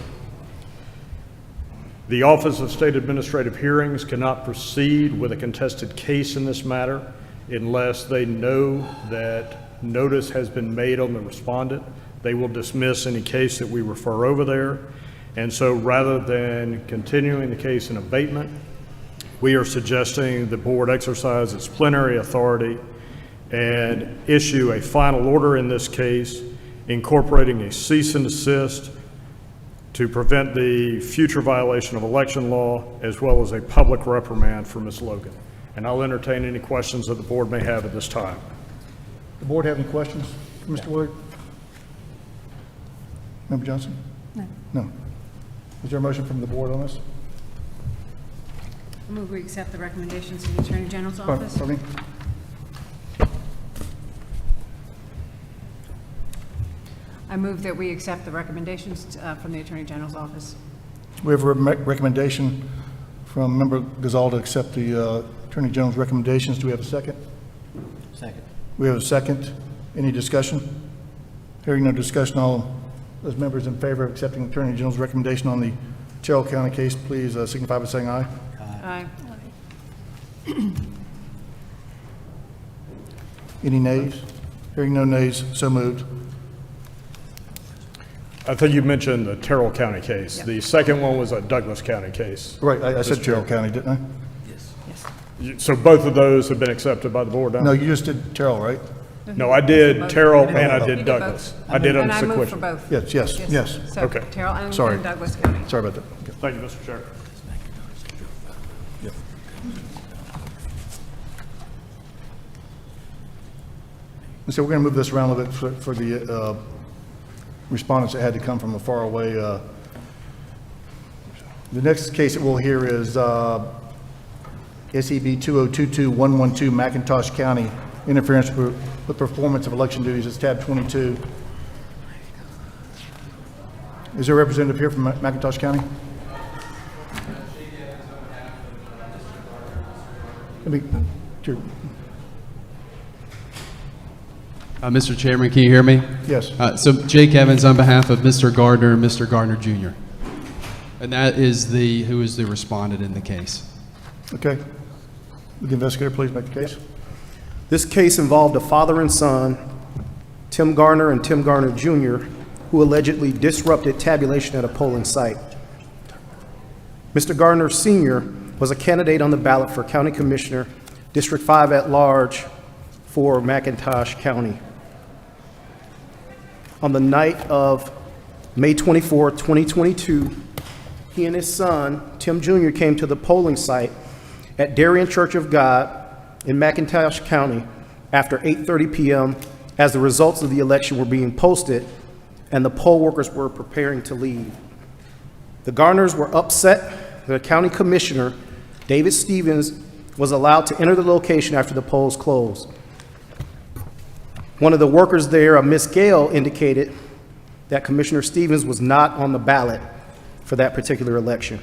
The Office of State Administrative Hearings cannot proceed with a contested case in this matter unless they know that notice has been made on the respondent. They will dismiss any case that we refer over there. And so rather than continuing the case in abatement, we are suggesting the board exercise its plenary authority and issue a final order in this case, incorporating a cease and desist to prevent the future violation of election law, as well as a public reprimand for Ms. Logan. And I'll entertain any questions that the board may have at this time. The board have any questions for Mr. Willard? Member Johnson? No. No. Is there a motion from the board on this? I move we accept the recommendations of the Attorney General's office. Pardon me? I move that we accept the recommendations from the Attorney General's office. We have a recommendation from Member Gazal to accept the Attorney General's recommendations. Do we have a second? Second. We have a second. Any discussion? Hearing no discussion, all those members in favor of accepting the Attorney General's recommendation on the Terrell County case, please signify by saying aye. Aye. Any nays? Hearing no nays, so moved. I think you mentioned the Terrell County case. Yep. The second one was a Douglas County case. Right, I said Mr. Terrell Chairman. County, didn't I? So both of those have been accepted by the board now? No, you just did Terrell, right? No, I did Terrell and I You did did Douglas. both. I did them And I move for sequentially. both. Yes. So Okay. Terrell and Sorry. and Douglas County. Sorry about that. Okay. Thank you, Mr. Chair. So we're going to move this around a little bit for the respondents that had to come from a far away. The next case that we'll hear is SEB 2022112 McIntosh County, interference with performance of election duties. It's tab 22. Is there a representative here from McIntosh County? Mr. Chairman, can you hear me? Yes. So Jake Evans on behalf of Mr. Gardner and Mr. Gardner Jr. And that is who is the respondent in the case. Okay. Would the investigator please make the case? This case involved a father and son, Tim Garner and Tim Garner Jr., who allegedly disrupted tabulation at a polling site. Mr. Garner Sr. was a candidate on the ballot for County Commissioner, District 5 at large for McIntosh County. On the night of May 24, 2022, he and his son, Tim Jr., came to the polling site at Darien Church of God in McIntosh County after 8:30 p.m. as the results of the election were being posted and the poll workers were preparing to leave. The Garners were upset that the county commissioner, David Stevens, was allowed to enter the location after the polls closed. One of the workers there, Miss Gale, indicated that Commissioner Stevens was not on the ballot for that particular election.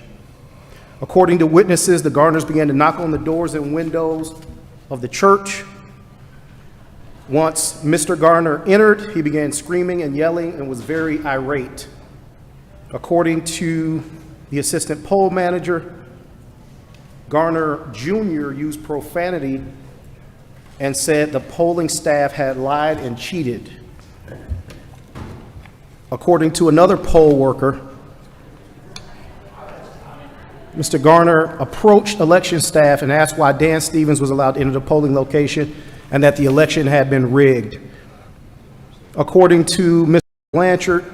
According to witnesses, the Garners began to knock on the doors and windows of the church. Once Mr. Garner entered, he began screaming and yelling and was very irate. According to the assistant poll manager, Garner Jr. used profanity and said the polling staff had lied and cheated. According to another poll worker, Mr. Garner approached election staff and asked why Dan Stevens was allowed to enter the polling location and that the election had been rigged. According to Mr. Blanchard,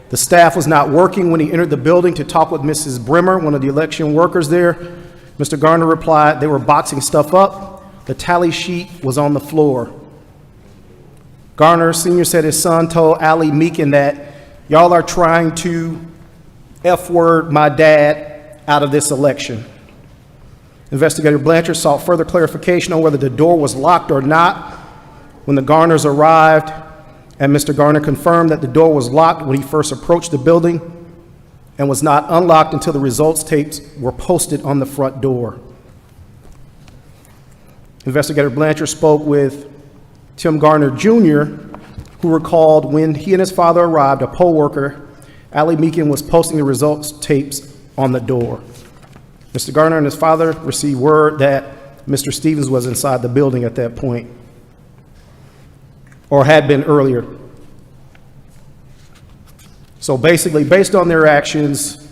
the staff was not working when he entered the building to talk with Mrs. Brimmer, one of the election workers there. Mr. Garner replied they were boxing stuff up. The tally sheet was on the floor. Garner Sr. said his son told Ali Meekin that y'all are trying to F-word my dad out of this election. Investigator Blanchard sought further clarification on whether the door was locked or not when the Garners arrived, and Mr. Garner confirmed that the door was locked when he first approached the building and was not unlocked until the results tapes were posted on the front door. Investigator Blanchard spoke with Tim Garner Jr., who recalled when he and his father arrived, a poll worker, Ali Meekin, was posting the results tapes on the door. Mr. Garner and his father received word that Mr. Stevens was inside the building at that point, or had been earlier. So basically, based on their actions,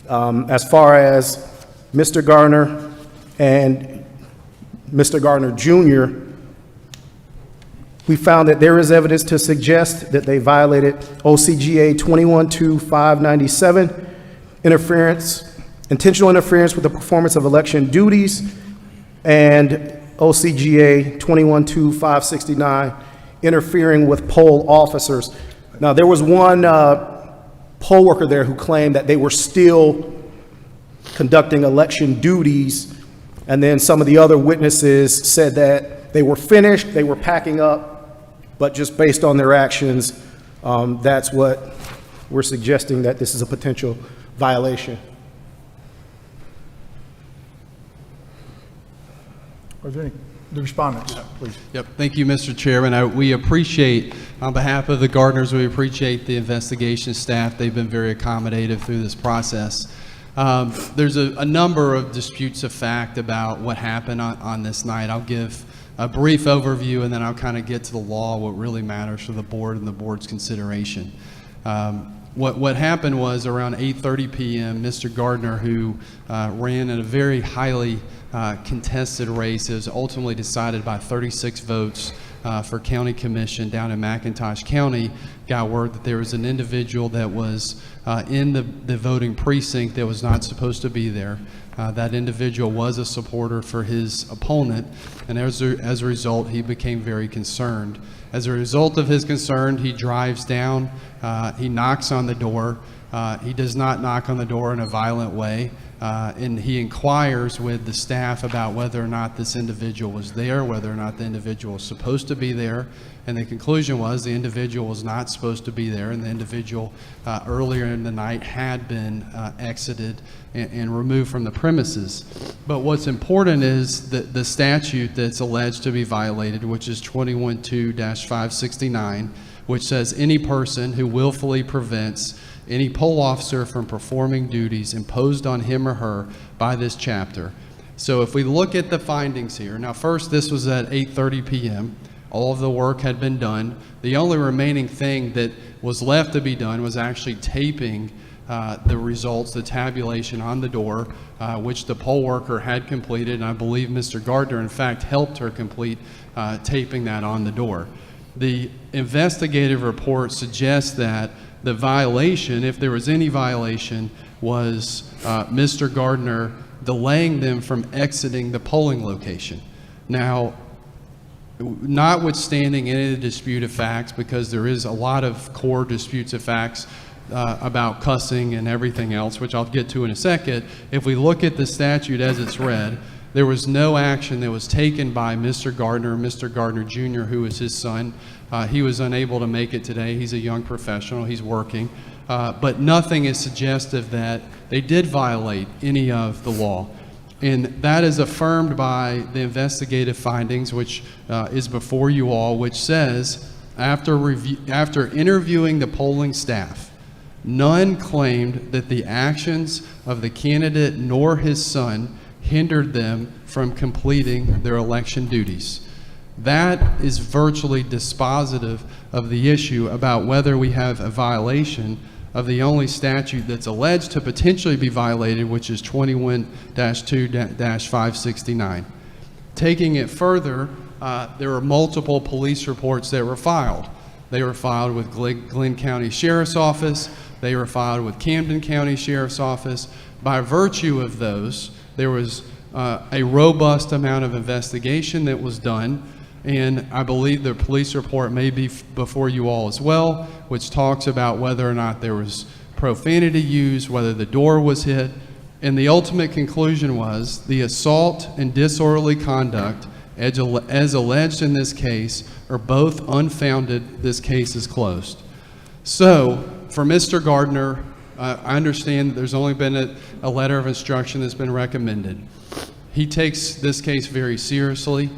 as far as Mr. Garner and Mr. Garner Jr., we found that there is evidence to suggest that they violated OCGA 21-2597, intentional interference with the performance of election duties, and OCGA 21-2569, interfering with poll officers. Now, there was one poll worker there who claimed that they were still conducting election duties, and then some of the other witnesses said that they were finished, they were packing up, but just based on their actions, that's what we're suggesting, that this is a potential violation. Are there any, the respondents, please? Yep, thank you, Mr. Chairman. We appreciate, on behalf of the Garners, we appreciate the investigation staff. They've been very accommodative through this process. There's a number of disputes of fact about what happened on this night. I'll give a brief overview, and then I'll kind of get to the law, what really matters for the board and the board's consideration. What happened was around 8:30 p.m., Mr. Gardner, who ran in a very highly contested race, it was ultimately decided by 36 votes for county commission down in McIntosh County, got word that there was an individual that was in the voting precinct that was not supposed to be there. That individual was a supporter for his opponent, and as a result, he became very concerned. As a result of his concern, he drives down, he knocks on the door. He does not knock on the door in a violent way, and he inquires with the staff about whether or not this individual was there, whether or not the individual was supposed to be there, and the conclusion was the individual was not supposed to be there, and the individual earlier in the night had been exited and removed from the premises. But what's important is that the statute that's alleged to be violated, which is 21-2-569, which says any person who willfully prevents any poll officer from performing duties imposed on him or her by this chapter. So if we look at the findings here, now first, this was at 8:30 p.m. All of the work had been done. The only remaining thing that was left to be done was actually taping the results, the tabulation on the door, which the poll worker had completed, and I believe Mr. Gardner, in fact, helped her complete taping that on the door. The investigative report suggests that the violation, if there was any violation, was Mr. Gardner delaying them from exiting the polling location. Now, notwithstanding any of the disputed facts, because there is a lot of core disputes of facts about cussing and everything else, which I'll get to in a second, if we look at the statute as it's read, there was no action that was taken by Mr. Gardner Jr., who is his son. He was unable to make it today. He's a young professional. He's working. But nothing is suggestive that they did violate any of the law. And that is affirmed by the investigative findings, which is before you all, which says, after interviewing the polling staff, none claimed that the actions of the candidate nor his son hindered them from completing their election duties. That is virtually dispositive of the issue about whether we have a violation of the only statute that's alleged to potentially be violated, which is 21-2-569. Taking it further, there are multiple police reports that were filed. They were filed with Glenn County Sheriff's Office. They were filed with Camden County Sheriff's Office. By virtue of those, there was a robust amount of investigation that was done, and I believe the police report may be before you all as well, which talks about whether or not there was profanity used, whether the door was hit, and the ultimate conclusion was the assault and disorderly conduct as alleged in this case are both unfounded. This case is closed. So for Mr. Gardner, I understand that there's only been a letter of instruction that's been recommended. He takes this case very seriously.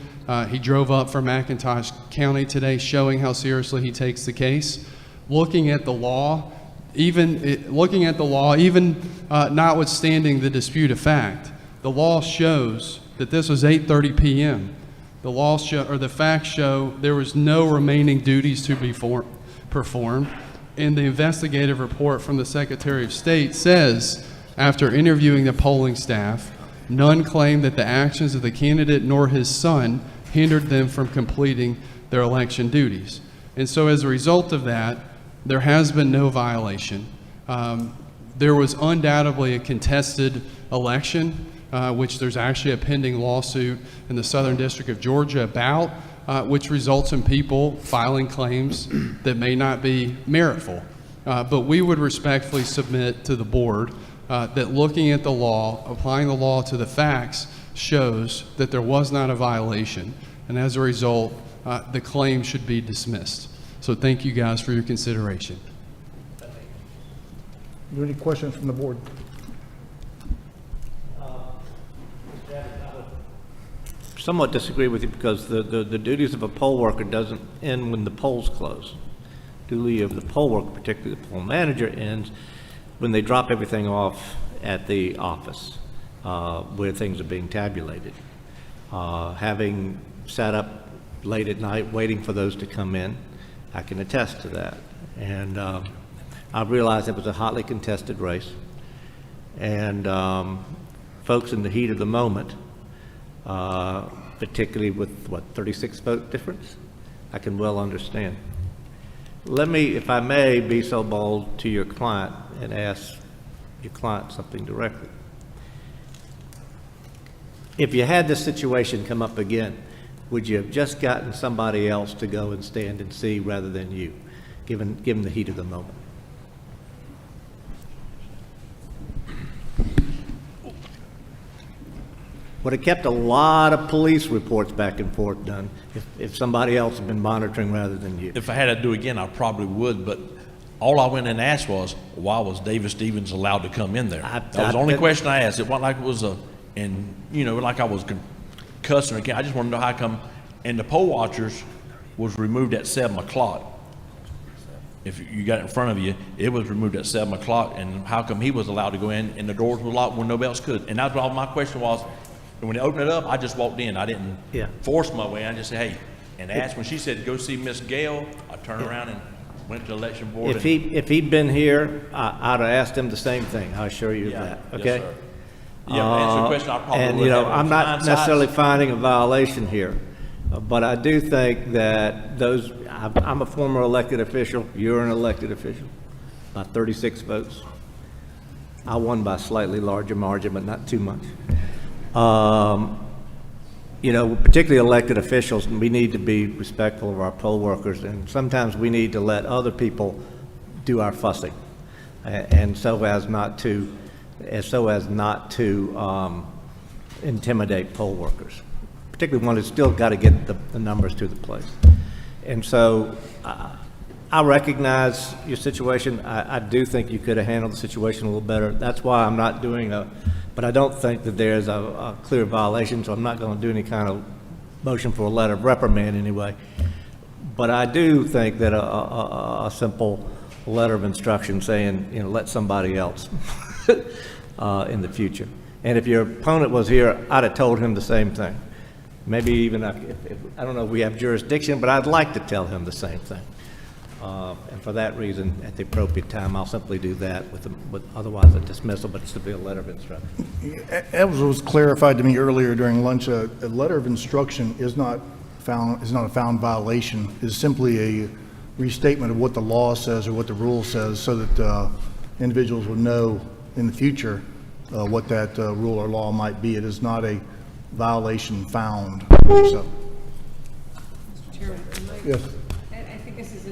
He drove up from McIntosh County today showing how seriously he takes the case. Looking at the law, even notwithstanding the dispute of fact, the law shows that this was 8:30 p.m. The facts show there was no remaining duties to be performed. And the investigative report from the Secretary of State says, after interviewing the polling staff, none claimed that the actions of the candidate nor his son hindered them from completing their election duties. And so as a result of that, there has been no violation. There was undoubtedly a contested election, which there's actually a pending lawsuit in the Southern District of Georgia about, which results in people filing claims that may not be meritful. But we would respectfully submit to the board that looking at the law, applying the law to the facts, shows that there was not a violation, and as a result, the claim should be dismissed. So thank you guys for your consideration. Are there any questions from the board? Somewhat disagree with you because the duties of a poll worker doesn't end when the polls close. Duty of the poll worker, particularly the poll manager, ends when they drop everything off at the office where things are being tabulated. Having sat up late at night waiting for those to come in, I can attest to that. And I realized it was a hotly contested race. And folks in the heat of the moment, particularly with, 36 vote difference, I can well understand. Let me, if I may, be so bold to your client and ask your client something directly. If you had this situation come up again, would you have just gotten somebody else to go and stand and see rather than you, given the heat of the moment? Would have kept a lot of police reports back and forth done if somebody else had been monitoring rather than you. If I had to do it again, I probably would, but all I went and asked was, why was David Stevens allowed to come in there? That was the only question I asked. It wasn't like it was like I was cussing again. I just wanted to know how come, and the poll watchers was removed at 7 o'clock. If you got it in front of you, it was removed at 7 o'clock, and how come he was allowed to go in and the doors were locked when nobody else could? And that's all my question was. And when they opened it up, I just walked in. I didn't force my way. I just said, hey, and asked. When she said, go see Miss Gale, I turned around and went to the election board. If he'd been here, I'd have asked him the same thing. I assure you of that. Okay? Yes, sir. Yeah, to answer the question, I probably and would have. I'm not necessarily finding a violation here, but I do think that those. I'm a former elected official. You're an elected official. By 36 votes. I won by a slightly larger margin, but not too much. you know, particularly elected officials, we need to be respectful of our poll workers, and sometimes we need to let other people do our fussing, and so as not to intimidate poll workers, particularly one who's still got to get the numbers to the place. And so I recognize your situation. I do think you could have handled the situation a little better. That's why I'm not doing but I don't think that there's a clear violation, so I'm not going to do any kind of motion for a letter of reprimand anyway. But I do think that a simple letter of instruction saying, you know, let somebody else in the future. And if your opponent was here, I'd have told him the same thing. Maybe even, I don't know if we have jurisdiction, but I'd like to tell him the same thing. And for that reason, at the appropriate time, I'll simply do that with otherwise a dismissal, but it's to be a letter of instruction. That was clarified to me earlier during lunch. A letter of instruction is not a found violation. It's simply a restatement of what the law says or what the rule says, so that individuals will know in the future what that rule or law might be. It is not a violation found. So. Mr. Chairman, Yes. I think this is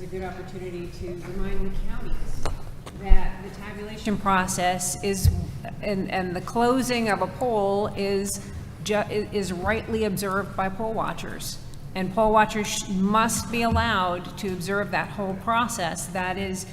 a good opportunity to remind the counties that the tabulation process is, and the closing of a poll is rightly observed by poll watchers. And poll watchers must be allowed to observe that whole process. That is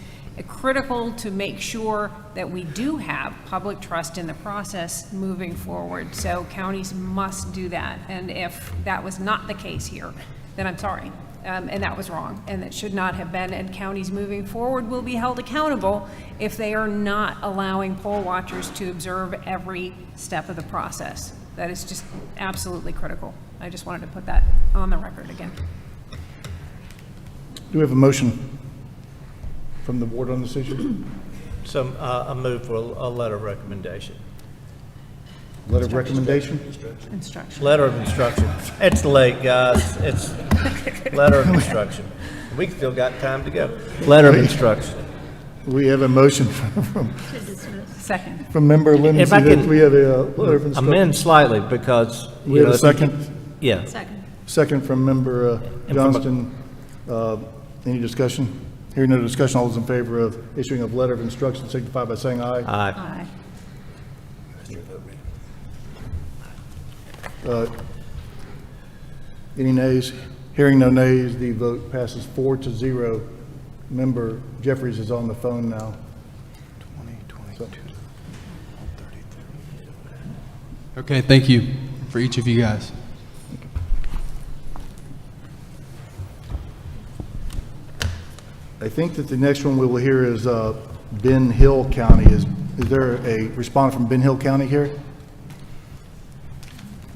critical to make sure that we do have public trust in the process moving forward. So counties must do that. And if that was not the case here, then I'm sorry. And that was wrong, and that should not have been. And counties moving forward will be held accountable if they are not allowing poll watchers to observe every step of the process. That is just absolutely critical. I just wanted to put that on the record again. Do we have a motion from the board on this issue? So a move for a letter of recommendation. Letter of recommendation? Instruction. Letter of instruction. It's late, guys. It's letter of instruction. We still got time to go. Letter of instruction. We have a motion from Second. From member Lindsay If I that can we have a letter of instruction. amend slightly, because We have a second? Yeah. Second from member Johnston. Any discussion? Hearing no discussion, all those in favor of issuing a letter of instruction signify by saying aye. Aye. Any nays? Hearing no nays, the vote passes 4-0. Member Jeffries is on the phone now. Okay, thank you for each of you guys. I think that the next one we will hear is Ben Hill County. Is there a respondent from Ben Hill County here?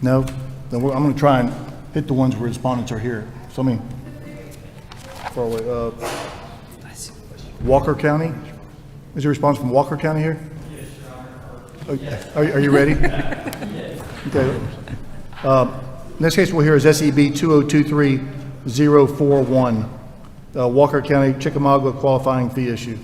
No? Then I'm going to try and hit the ones where respondents are here. So, I mean, far away. Walker County? Is there a response from Walker County here? Okay. Are you ready? Okay. Next case we'll hear is SEB 2023041. Walker County, Chickamauga qualifying fee issue.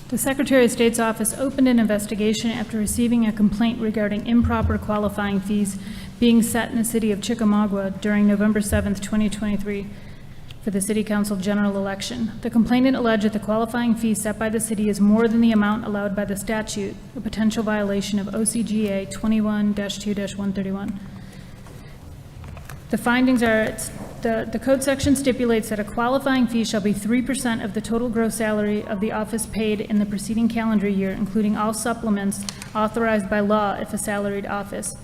The Secretary of State's office opened an investigation after receiving a complaint regarding improper qualifying fees being set in the city of Chickamauga during November 7th, 2023 for the City Council general election. The complainant alleged that the qualifying fee set by the city is more than the amount allowed by the statute, a potential violation of OCGA 21-2-131. The findings are, the code section stipulates that a qualifying fee shall be 3% of the total gross salary of the office paid in the preceding calendar year, including all supplements authorized by law if a salaried office.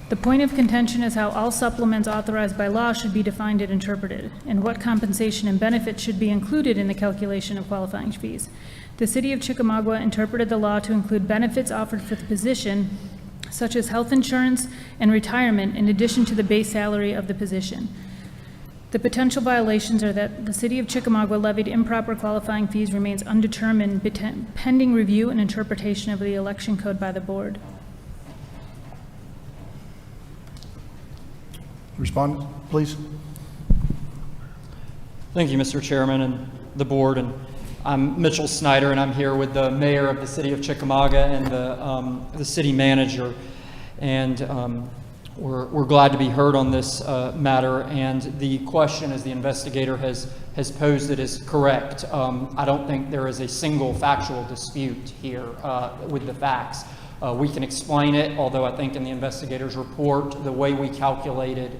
The point of contention is how all supplements authorized by law should be defined and interpreted, and what compensation and benefits should be included in the calculation of qualifying fees. The City of Chickamauga interpreted the law to include benefits offered for the position, such as health insurance and retirement, in addition to the base salary of the position. The potential violations are that the City of Chickamauga levied improper qualifying fees remains undetermined pending review and interpretation of the election code by the board. Respondent, please. Thank you, Mr. Chairman and the board. And I'm Mitchell Snyder, and I'm here with the mayor of the city of Chickamauga and the city manager. And we're glad to be heard on this matter. And the question, as the investigator has posed it, is correct. I don't think there is a single factual dispute here with the facts. We can explain it, although I think in the investigator's report, the way we calculated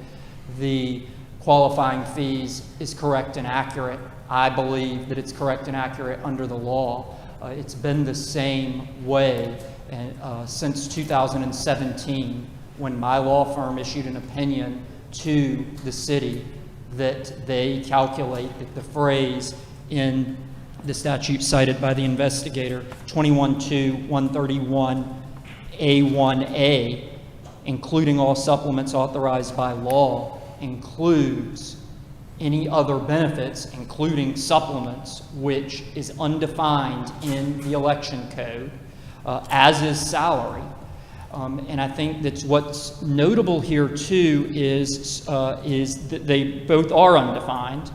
the qualifying fees is correct and accurate. I believe that it's correct and accurate under the law. It's been the same way since 2017, when my law firm issued an opinion to the city that they calculate that the phrase in the statute cited by the investigator, 21-131A1A, including all supplements authorized by law, includes any other benefits, including supplements, which is undefined in the election code, as is salary. And I think that what's notable here too is that they both are undefined,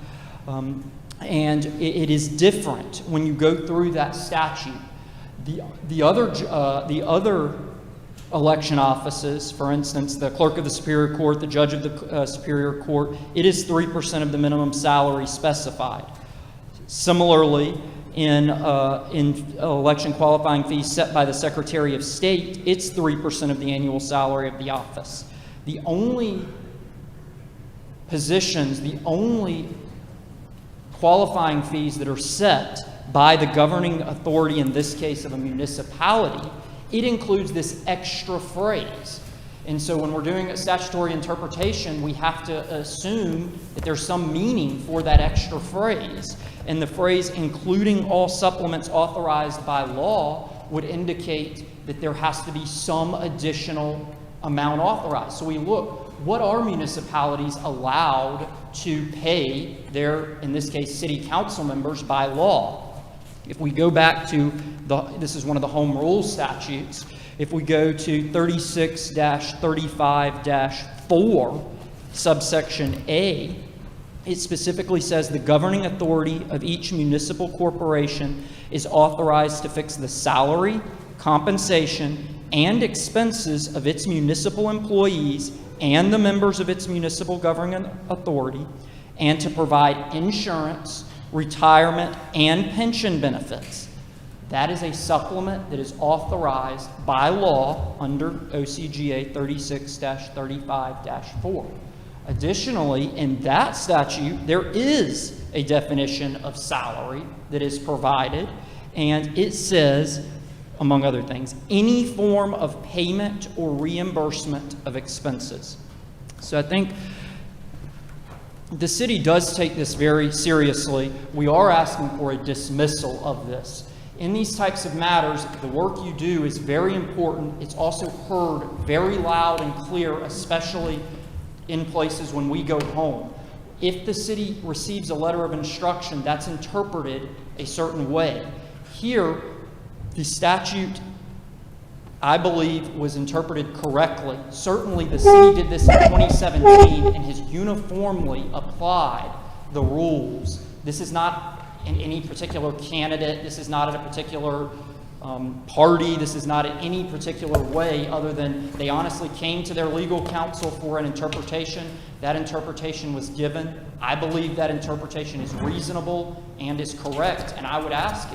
and it is different when you go through that statute. The other election offices, for instance, the clerk of the Superior Court, the judge of the Superior Court, it is 3% of the minimum salary specified. Similarly, in election qualifying fees set by the Secretary of State, it's 3% of the annual salary of the office. The only positions, the only qualifying fees that are set by the governing authority, in this case of a municipality, it includes this extra phrase. And so when we're doing a statutory interpretation, we have to assume that there's some meaning for that extra phrase. And the phrase, including all supplements authorized by law, would indicate that there has to be some additional amount authorized. So we look, what are municipalities allowed to pay their, in this case, city council members by law? If we go back to this is one of the home rule statutes. If we go to 36-35-4, subsection A, it specifically says the governing authority of each municipal corporation is authorized to fix the salary, compensation, and expenses of its municipal employees and the members of its municipal governing authority, and to provide insurance, retirement, and pension benefits. That is a supplement that is authorized by law under OCGA 36-35-4. Additionally, in that statute, there is a definition of salary that is provided, and it says, among other things, any form of payment or reimbursement of expenses. So I think the city does take this very seriously. We are asking for a dismissal of this. In these types of matters, the work you do is very important. It's also heard very loud and clear, especially in places when we go home. If the city receives a letter of instruction, that's interpreted a certain way. Here, the statute, I believe, was interpreted correctly. Certainly, the city did this in 2017 and has uniformly applied the rules. This is not in any particular candidate. This is not at a particular party. This is not in any particular way other than they honestly came to their legal counsel for an interpretation. That interpretation was given. I believe that interpretation is reasonable and is correct. And I would ask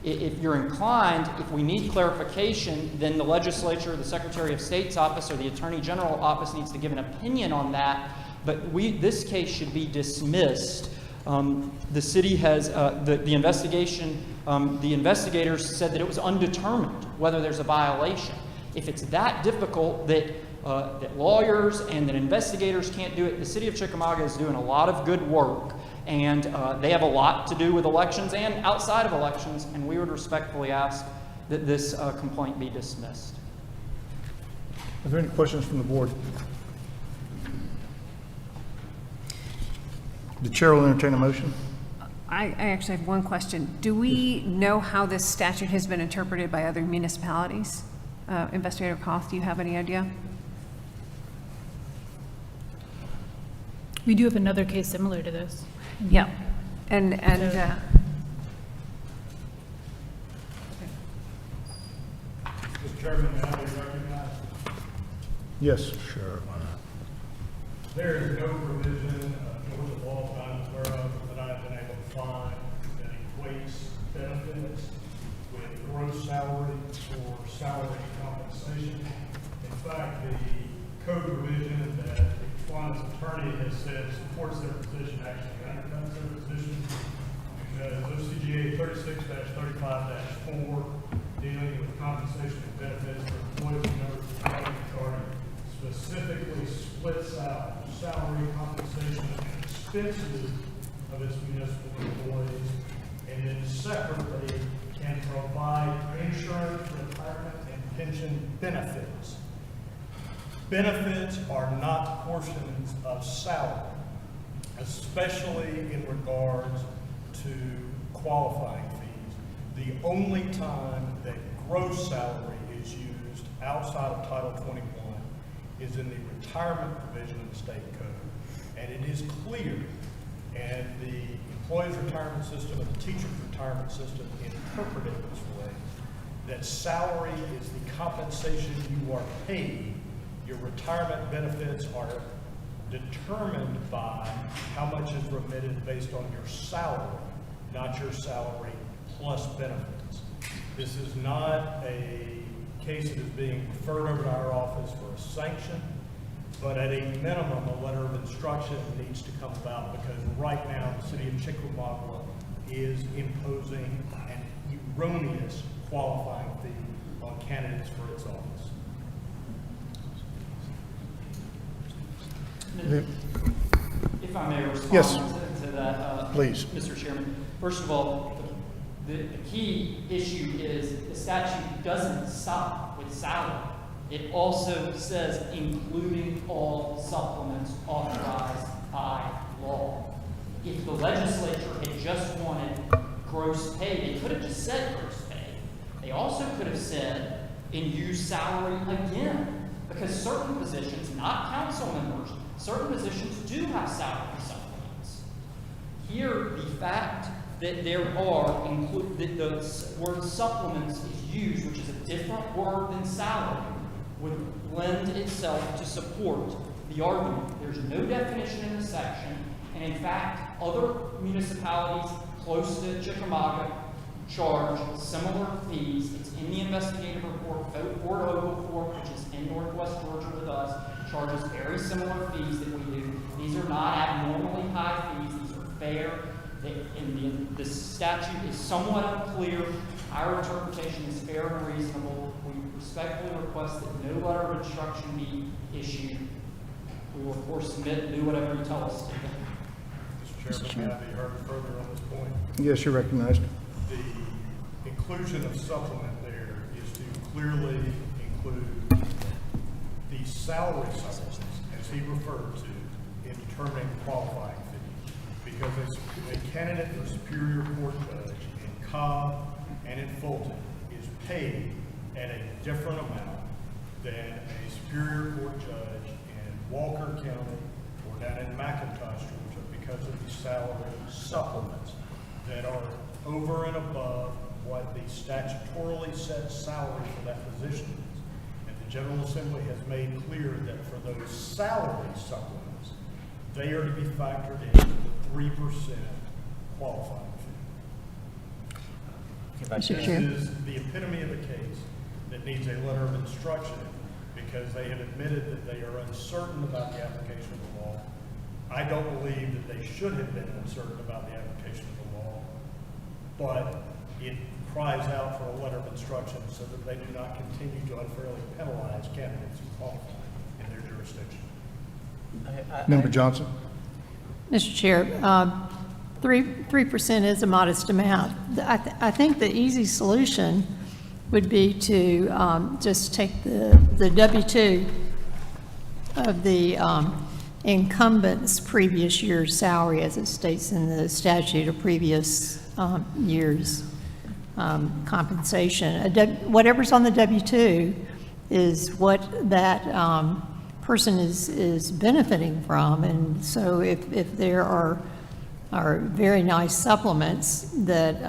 if you're inclined, if we need clarification, then the legislature, the Secretary of State's office, or the Attorney General office needs to give an opinion on that. But this case should be dismissed. The city has, the investigation, the investigators said that it was undetermined whether there's a violation. If it's that difficult that lawyers and that investigators can't do it, the city of Chickamauga is doing a lot of good work, and they have a lot to do with elections and outside of elections, and we would respectfully ask that this complaint be dismissed. Are there any questions from the board? The chair will entertain a motion. I actually have one question. Do we know how this statute has been interpreted by other municipalities? Investigator Koth, do you have any idea? We do have another case similar to this. Yeah, and, Mr. Chairman, may I be recognized? Yes. Sure. There is no provision of Georgia law that I'm aware of that I've been able to find that equates benefits with gross salary or salary compensation. In fact, the code provision that the Kiwanis attorney has said supports their position actually undercuts their position, because OCGA 36-35-4 dealing with compensation and benefits for employees and members of the county authority specifically splits out salary, compensation, and expenses of its municipal employees, and then separately can provide insurance, retirement, and pension benefits. Benefits are not portions of salary, especially in regards to qualifying fees. The only time that gross salary is used outside of Title 21 is in the retirement provision of the state code. And it is clear, and the employees' retirement system and the teachers' retirement system interpret it this way, that salary is the compensation you are paid. Your retirement benefits are determined by how much is remitted based on your salary, not your salary plus benefits. This is not a case that is being referred over to our office for a sanction, but at a minimum, a letter of instruction needs to come about, because right now, the city of Chickamauga is imposing an erroneous qualifying fee on candidates for its office. If I may respond Yes. to that, Please. Mr. Chairman. First of all, the key issue is the statute doesn't stop with salary. It also says including all supplements authorized by law. If the legislature had just wanted gross pay, they could have just said gross pay. They also could have said and used salary again, because certain positions, not council members, certain positions do have salary supplements. Here, the fact that there are, that the word supplements is used, which is a different word than salary, would lend itself to support the argument. There's no definition in the section, and in fact, other municipalities close to Chickamauga charge similar fees. It's in the investigative report. Fort Oglethorpe, which is in Northwest Georgia with us, charges very similar fees that we do. These are not abnormally high fees. These are fair. The statute is somewhat unclear. Our interpretation is fair and reasonable. We respectfully request that no letter of instruction be issued. We will, of course, submit and do whatever you tell us to do. Mr. Chairman, may I be heard further on this point? Yes, you're recognized. The inclusion of supplement there is to clearly include the salary supplements, as he referred to, in determining qualifying fee. Because a candidate for Superior Court judge in Cobb and in Fulton is paid at a different amount than a Superior Court judge in Walker County or down in McIntosh, Georgia, because of the salary supplements that are over and above what the statutorily set salary for that position is. And the General Assembly has made clear that for those salary supplements, they are to be factored into the 3% qualifying fee. This is the epitome of a case that needs a letter of instruction, because they have admitted that they are uncertain about the application of the law. I don't believe that they should have been uncertain about the application of the law, but it cries out for a letter of instruction so that they do not continue to unfairly penalize candidates who qualify in their jurisdiction. Member Johnson? Mr. Chair, 3% is a modest amount. I think the easy solution would be to just take the W-2 of the incumbent's previous year's salary, as it states in the statute, or previous year's compensation. Whatever's on the W-2 is what that person is benefiting from. And so if there are very nice supplements that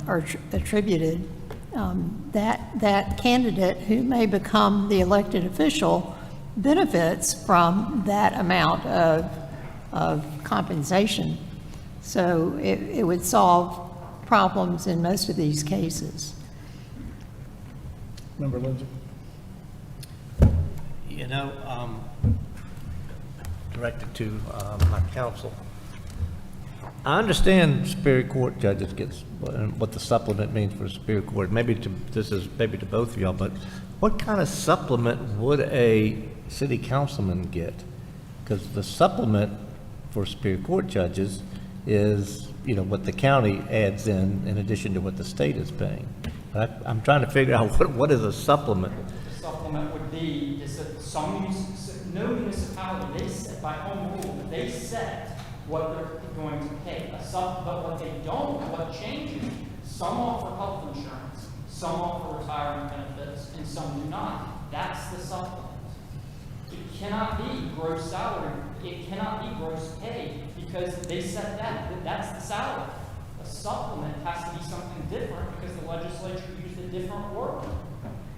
are attributed, that candidate who may become the elected official benefits from that amount of compensation. So it would solve problems in most of these cases. Member Lindsay? You know, directed to my counsel. I understand Superior Court judges get what the supplement means for Superior Court. This is maybe to both of y'all, but what kind of supplement would a city councilman get? Because the supplement for Superior Court judges is, you know, what the county adds in addition to what the state is paying. I'm trying to figure out what is a supplement. The supplement would be is that no municipality, they set by home rule, they set what they're going to pay. But what they don't, what changes, some offer health insurance, some offer retirement benefits, and some do not. That's the supplement. It cannot be gross salary. It cannot be gross pay because they set that. That's the salary. A supplement has to be something different because the legislature used a different word.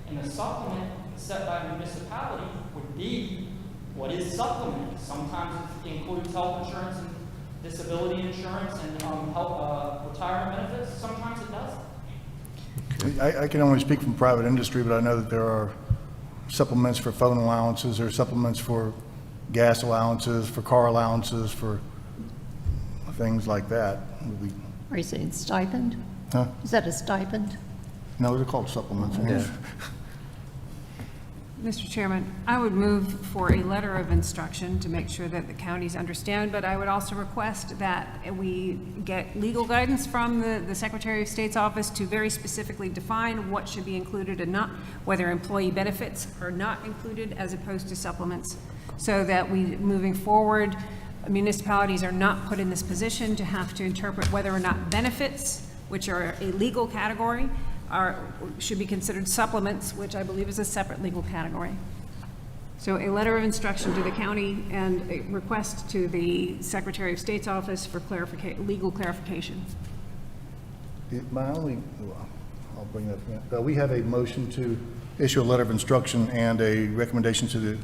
And the supplement set by a municipality would be what is supplement. Sometimes it includes health insurance and disability insurance and retirement benefits. Sometimes it doesn't. I can only speak from private industry, but I know that there are supplements for phone allowances, or supplements for gas allowances, for car allowances, for things like that. Are you saying stipend? Huh? Is that a stipend? No, they're called supplements. Yeah. Mr. Chairman, I would move for a letter of instruction to make sure that the counties understand, but I would also request that we get legal guidance from the Secretary of State's office to very specifically define what should be included and not, whether employee benefits are not included as opposed to supplements, so that moving forward, municipalities are not put in this position to have to interpret whether or not benefits, which are a legal category, should be considered supplements, which I believe is a separate legal category. So a letter of instruction to the county and a request to the Secretary of State's office for legal clarification. I'll bring that up. We have a motion to issue a letter of instruction and a recommendation to the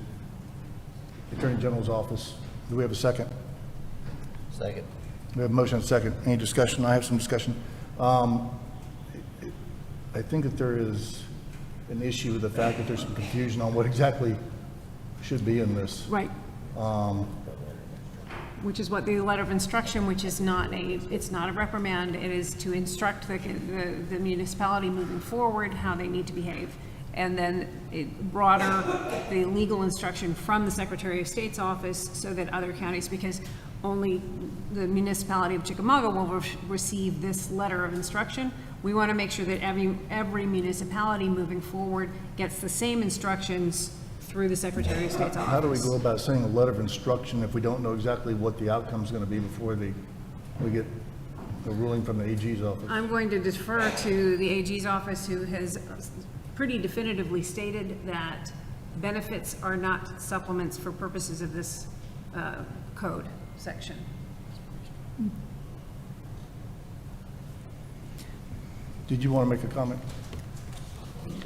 Attorney General's office. Do we have a second? Second. We have a motion and a second. Any discussion? I have some discussion. I think that there is an issue with the fact that there's some confusion on what exactly should be in this. Right. Which is what the letter of instruction, which is it's not a reprimand, it is to instruct the municipality moving forward how they need to behave. And then the legal instruction from the Secretary of State's office so that other counties, because only the municipality of Chickamauga will receive this letter of instruction. We want to make sure that every municipality moving forward gets the same instructions through the Secretary of State's office. How do we go about sending a letter of instruction if we don't know exactly what the outcome is going to be before we get a ruling from the AG's office? I'm going to defer to the AG's office, who has pretty definitively stated that benefits are not supplements for purposes of this code section. Did you want to make a comment?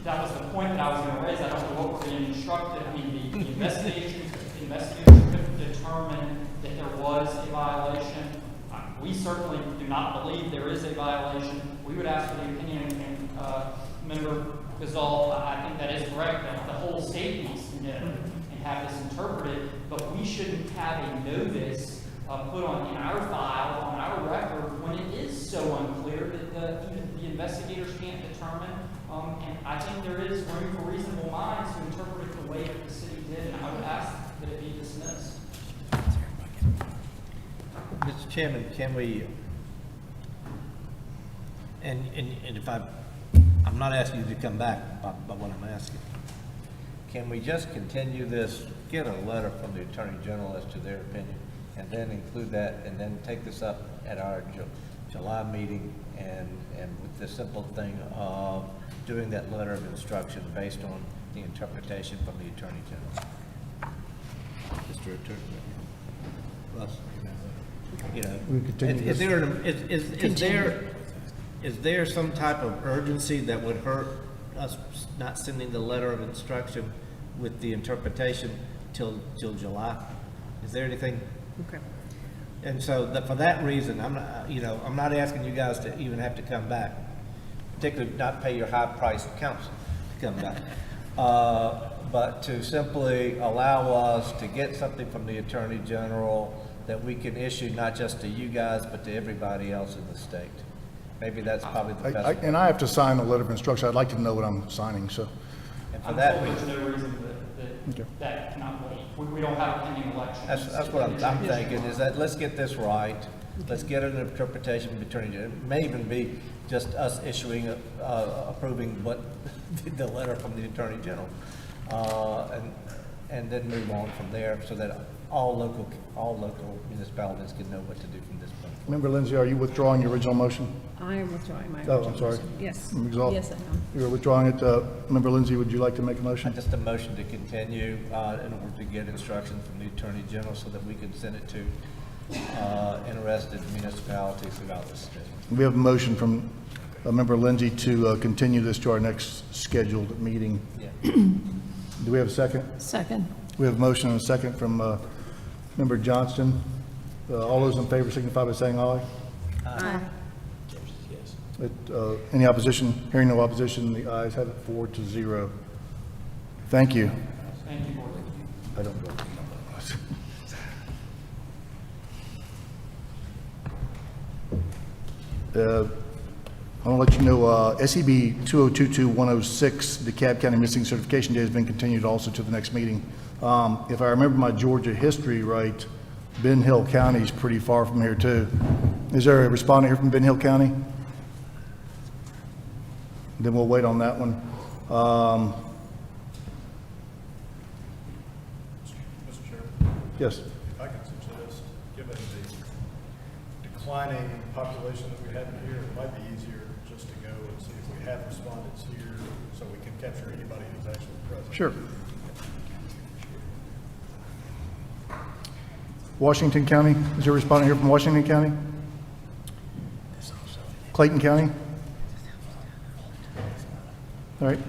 That was the point that I was going to raise. I don't know what we're being instructed. I mean, the investigators could determine that there was a violation. We certainly do not believe there is a violation. We would ask for the opinion, and Member Gazal, I think that is correct, that the whole state needs to know and have this interpreted, but we shouldn't have a notice put in our file, on our record, when it is so unclear that the investigators can't determine. And I think there is room for reasonable minds to interpret it the way that the city did, and I would ask that it be dismissed. Mr. Chairman, can we, and if I'm not asking you to come back by what I'm asking, can we just continue this, get a letter from the Attorney General as to their opinion, and then include that, and then take this up at our July meeting, and with the simple thing of doing that letter of instruction based on the interpretation from the Attorney General? Mr. Attorney. Russ, you know, We continue is this. is there some type of urgency that would hurt us not sending the letter of instruction with the interpretation till July? Is there anything? Okay. And so for that reason, I'm not asking you guys to even have to come back, particularly not pay your high-priced counsel to come back. But to simply allow us to get something from the Attorney General that we can issue not just to you guys, but to everybody else in the state. Maybe that's probably the best. And I have to sign a letter of instruction. I'd like to know what I'm signing, so. And for that, There's no reason that cannot wait. We don't have a pending election. that's what I'm thinking, is that let's get this right. Let's get an interpretation from the Attorney General. It may even be just us issuing, approving what, the letter from the Attorney General. And then move on from there so that all local municipalities can know what to do from this point. Member Lindsay, are you withdrawing your original motion? I am withdrawing my Oh, original I'm sorry. motion. Yes. Yes, I am. You're withdrawing it. Member Lindsay, would you like to make a motion? Just a motion to continue in order to get instructions from the Attorney General so that we can send it to interested municipalities throughout the state. We have a motion from Member Lindsay to continue this to our next scheduled meeting. Yeah. Do we have a second? Second. We have a motion and a second from Member Johnston. All those in favor signify by saying aye. Aye. Any opposition? Hearing no opposition, the ayes have it 4-0. Thank you. Thank you, Board. I don't vote. I want to let you know, SEB 2022-106, DeKalb County Missing Certification Day has been continued also to the next meeting. If I remember my Georgia history right, Ben Hill County is pretty far from here too. Is there a respondent here from Ben Hill County? Then we'll wait on that one. Mr. Chairman? Yes. If I can suggest, given the declining population that we have here, it might be easier just to go and see if we have respondents here so we can capture anybody who's actually present. Sure. Washington County, is there a respondent here from Washington County? Clayton County? All right.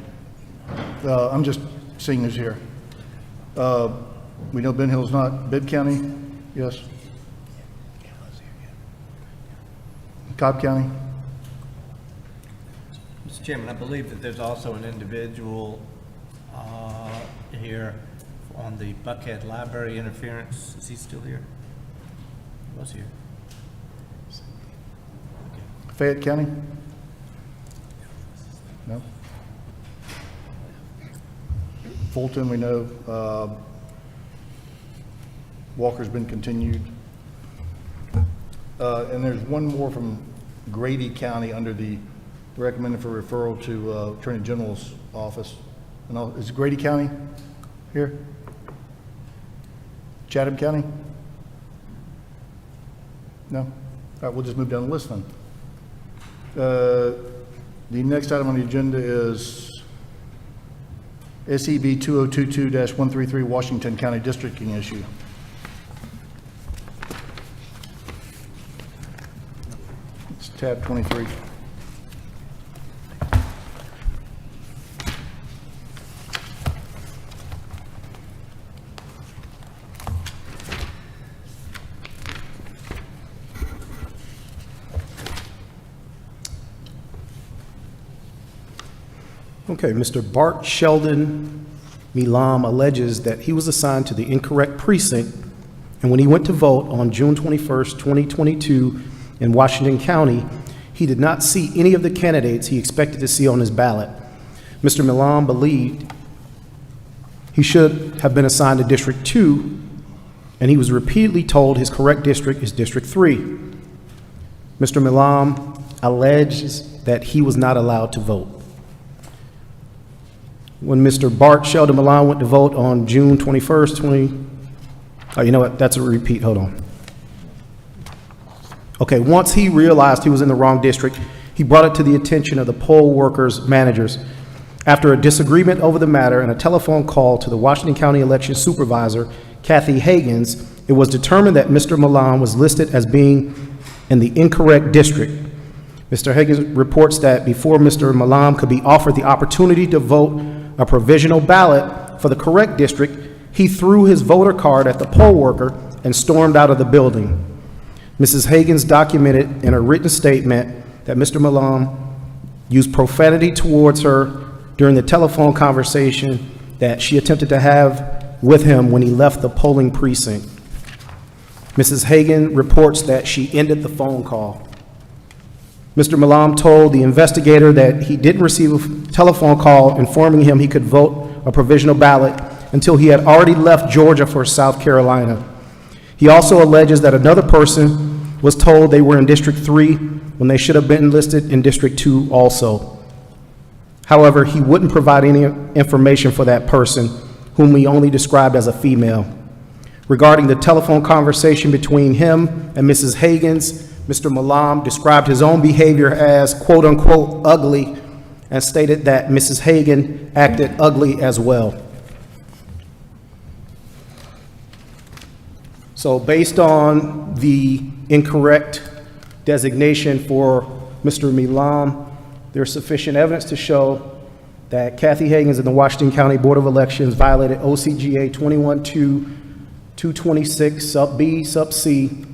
I'm just seeing who's here. We know Ben Hill's not. Bibb County? Yes. Cobb County? Mr. Chairman, I believe that there's also an individual here on the Buckhead Library interference. Is he still here? He was here. Fayette County? No. Fulton, we know. Walker's been continued. And there's one more from Grady County under the recommended for referral to Attorney General's office. And is Grady County here? Chatham County? No? All right, we'll just move down the list then. The next item on the agenda is SEB 2022-133 Washington County Districting issue. It's tab 23. Okay, Mr. Bart Sheldon Milam alleges that he was assigned to the incorrect precinct, and when he went to vote on June 21st, 2022 in Washington County, he did not see any of the candidates he expected to see on his ballot. Mr. Milam believed he should have been assigned to District 2, and he was repeatedly told his correct district is District 3. Mr. Milam alleges that he was not allowed to vote. When Mr. Bart Sheldon Milam went to vote on June 21st, oh, you know what, that's a repeat, hold on. Okay, once he realized he was in the wrong district, he brought it to the attention of the poll workers' managers. After a disagreement over the matter and a telephone call to the Washington County Election Supervisor, Kathy Higgins, it was determined that Mr. Milan was listed as being in the incorrect district. Mr. Higgins reports that before Mr. Milan could be offered the opportunity to vote a provisional ballot for the correct district, he threw his voter card at the poll worker and stormed out of the building. Mrs. Higgins documented in a written statement that Mr. Milan used profanity towards her during the telephone conversation that she attempted to have with him when he left the polling precinct. Mrs. Hagan reports that she ended the phone call. Mr. Milan told the investigator that he didn't receive a telephone call informing him he could vote a provisional ballot until he had already left Georgia for South Carolina. He also alleges that another person was told they were in District 3 when they should have been listed in District 2 also. However, he wouldn't provide any information for that person, whom he only described as a female. Regarding the telephone conversation between him and Mrs. Higgins, Mr. Milan described his own behavior as quote-unquote ugly and stated that Mrs. Hagan acted ugly as well. So based on the incorrect designation for Mr. Milan, there's sufficient evidence to show that Kathy Higgins and the Washington County Board of Elections violated OCGA 21-2-226 sub B, sub C,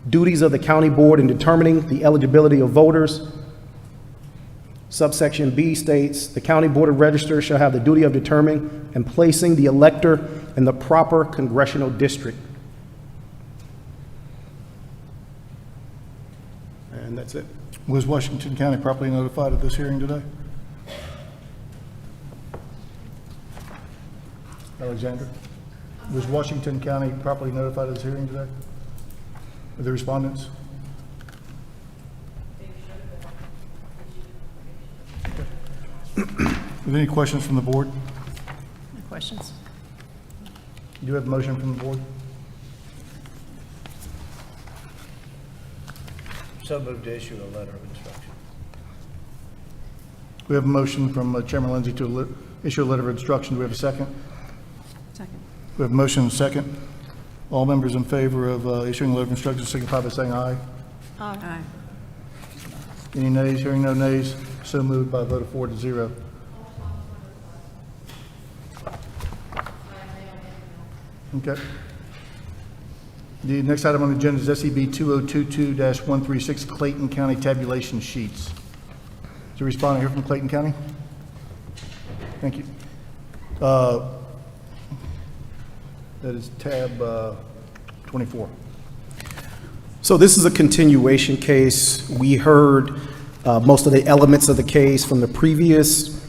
duties of the county board in determining the eligibility of voters. Subsection B states, the county board of registers shall have the duty of determining and placing the elector in the proper congressional district. And that's it. Was Washington County properly notified of this hearing today? Alexander? Was Washington County properly notified of this hearing today? Of the respondents? Are there any questions from the board? No questions. Do you have a motion from the board? So moved to issue a letter of instruction. We have a motion from Chairman Lindsay to issue a letter of instruction. Do we have a second? Second. We have a motion and a second. All members in favor of issuing a letter of instruction signify by saying aye. Aye. Any nays? Hearing no nays, so moved by a vote of 4-0. Okay. The next item on the agenda is SEB 2022-136 Clayton County tabulation sheets. Is there a respondent here from Clayton County? Thank you. That is tab 24. So this is a continuation case. We heard most of the elements of the case from the previous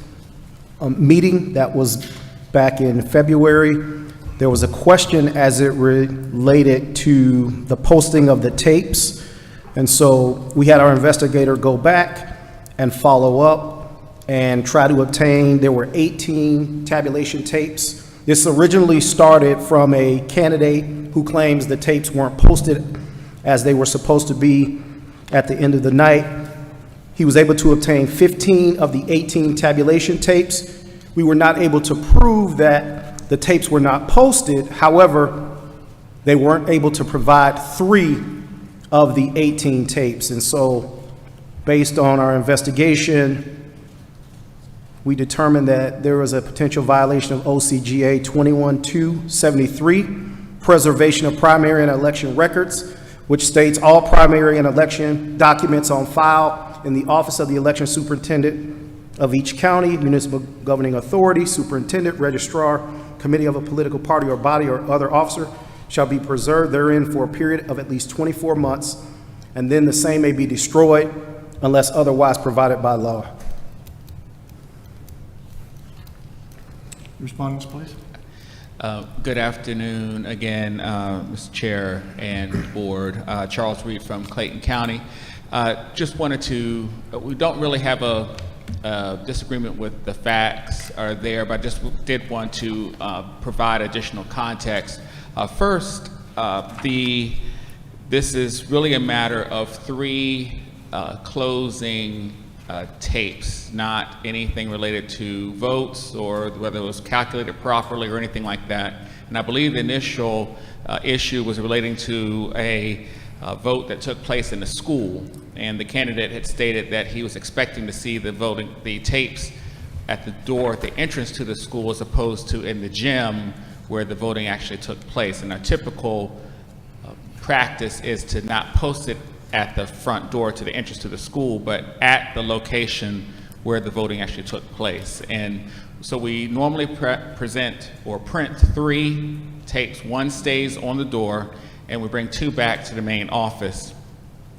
meeting that was back in February. There was a question as it related to the posting of the tapes. And so we had our investigator go back and follow up and try to obtain, there were 18 tabulation tapes. This originally started from a candidate who claims the tapes weren't posted as they were supposed to be at the end of the night. He was able to obtain 15 of the 18 tabulation tapes. We were not able to prove that the tapes were not posted. However, they weren't able to provide 3 of the 18 tapes. And so based on our investigation, we determined that there was a potential violation of OCGA 21-273, preservation of primary and election records, which states all primary and election documents on file in the office of the election superintendent of each county, municipal governing authority, superintendent, registrar, committee of a political party or body or other officer shall be preserved therein for a period of at least 24 months, and then the same may be destroyed unless otherwise provided by law. Respondents, please. Good afternoon again, Mr. Chair and Board. Charles Reed from Clayton County. Just wanted to, we don't really have a disagreement with the facts are there, but I just did want to provide additional context. First, this is really a matter of 3 closing tapes, not anything related to votes or whether it was calculated properly or anything like that. And I believe the initial issue was relating to a vote that took place in the school, and the candidate had stated that he was expecting to see the tapes at the door at the entrance to the school as opposed to in the gym where the voting actually took place. And our typical practice is to not post it at the front door to the entrance to the school, but at the location where the voting actually took place. And so we normally present or print 3 tapes. 1 stays on the door, and we bring 2 back to the main office.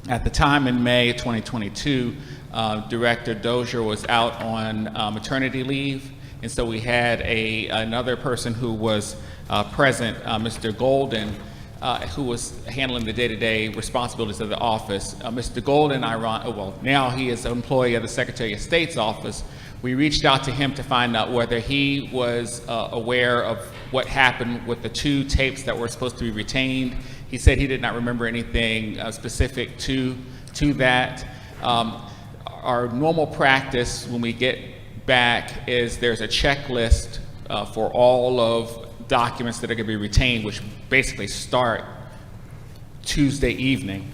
At the time in May 2022, Director Dozier was out on maternity leave, and so we had another person who was present, Mr. Golden, who was handling the day-to-day responsibilities of the office. Mr. Golden, now he is an employee of the Secretary of State's office. We reached out to him to find out whether he was aware of what happened with the 2 tapes that were supposed to be retained. He said he did not remember anything specific to that. Our normal practice when we get back is there's a checklist for all of documents that are going to be retained, which basically start Tuesday evening.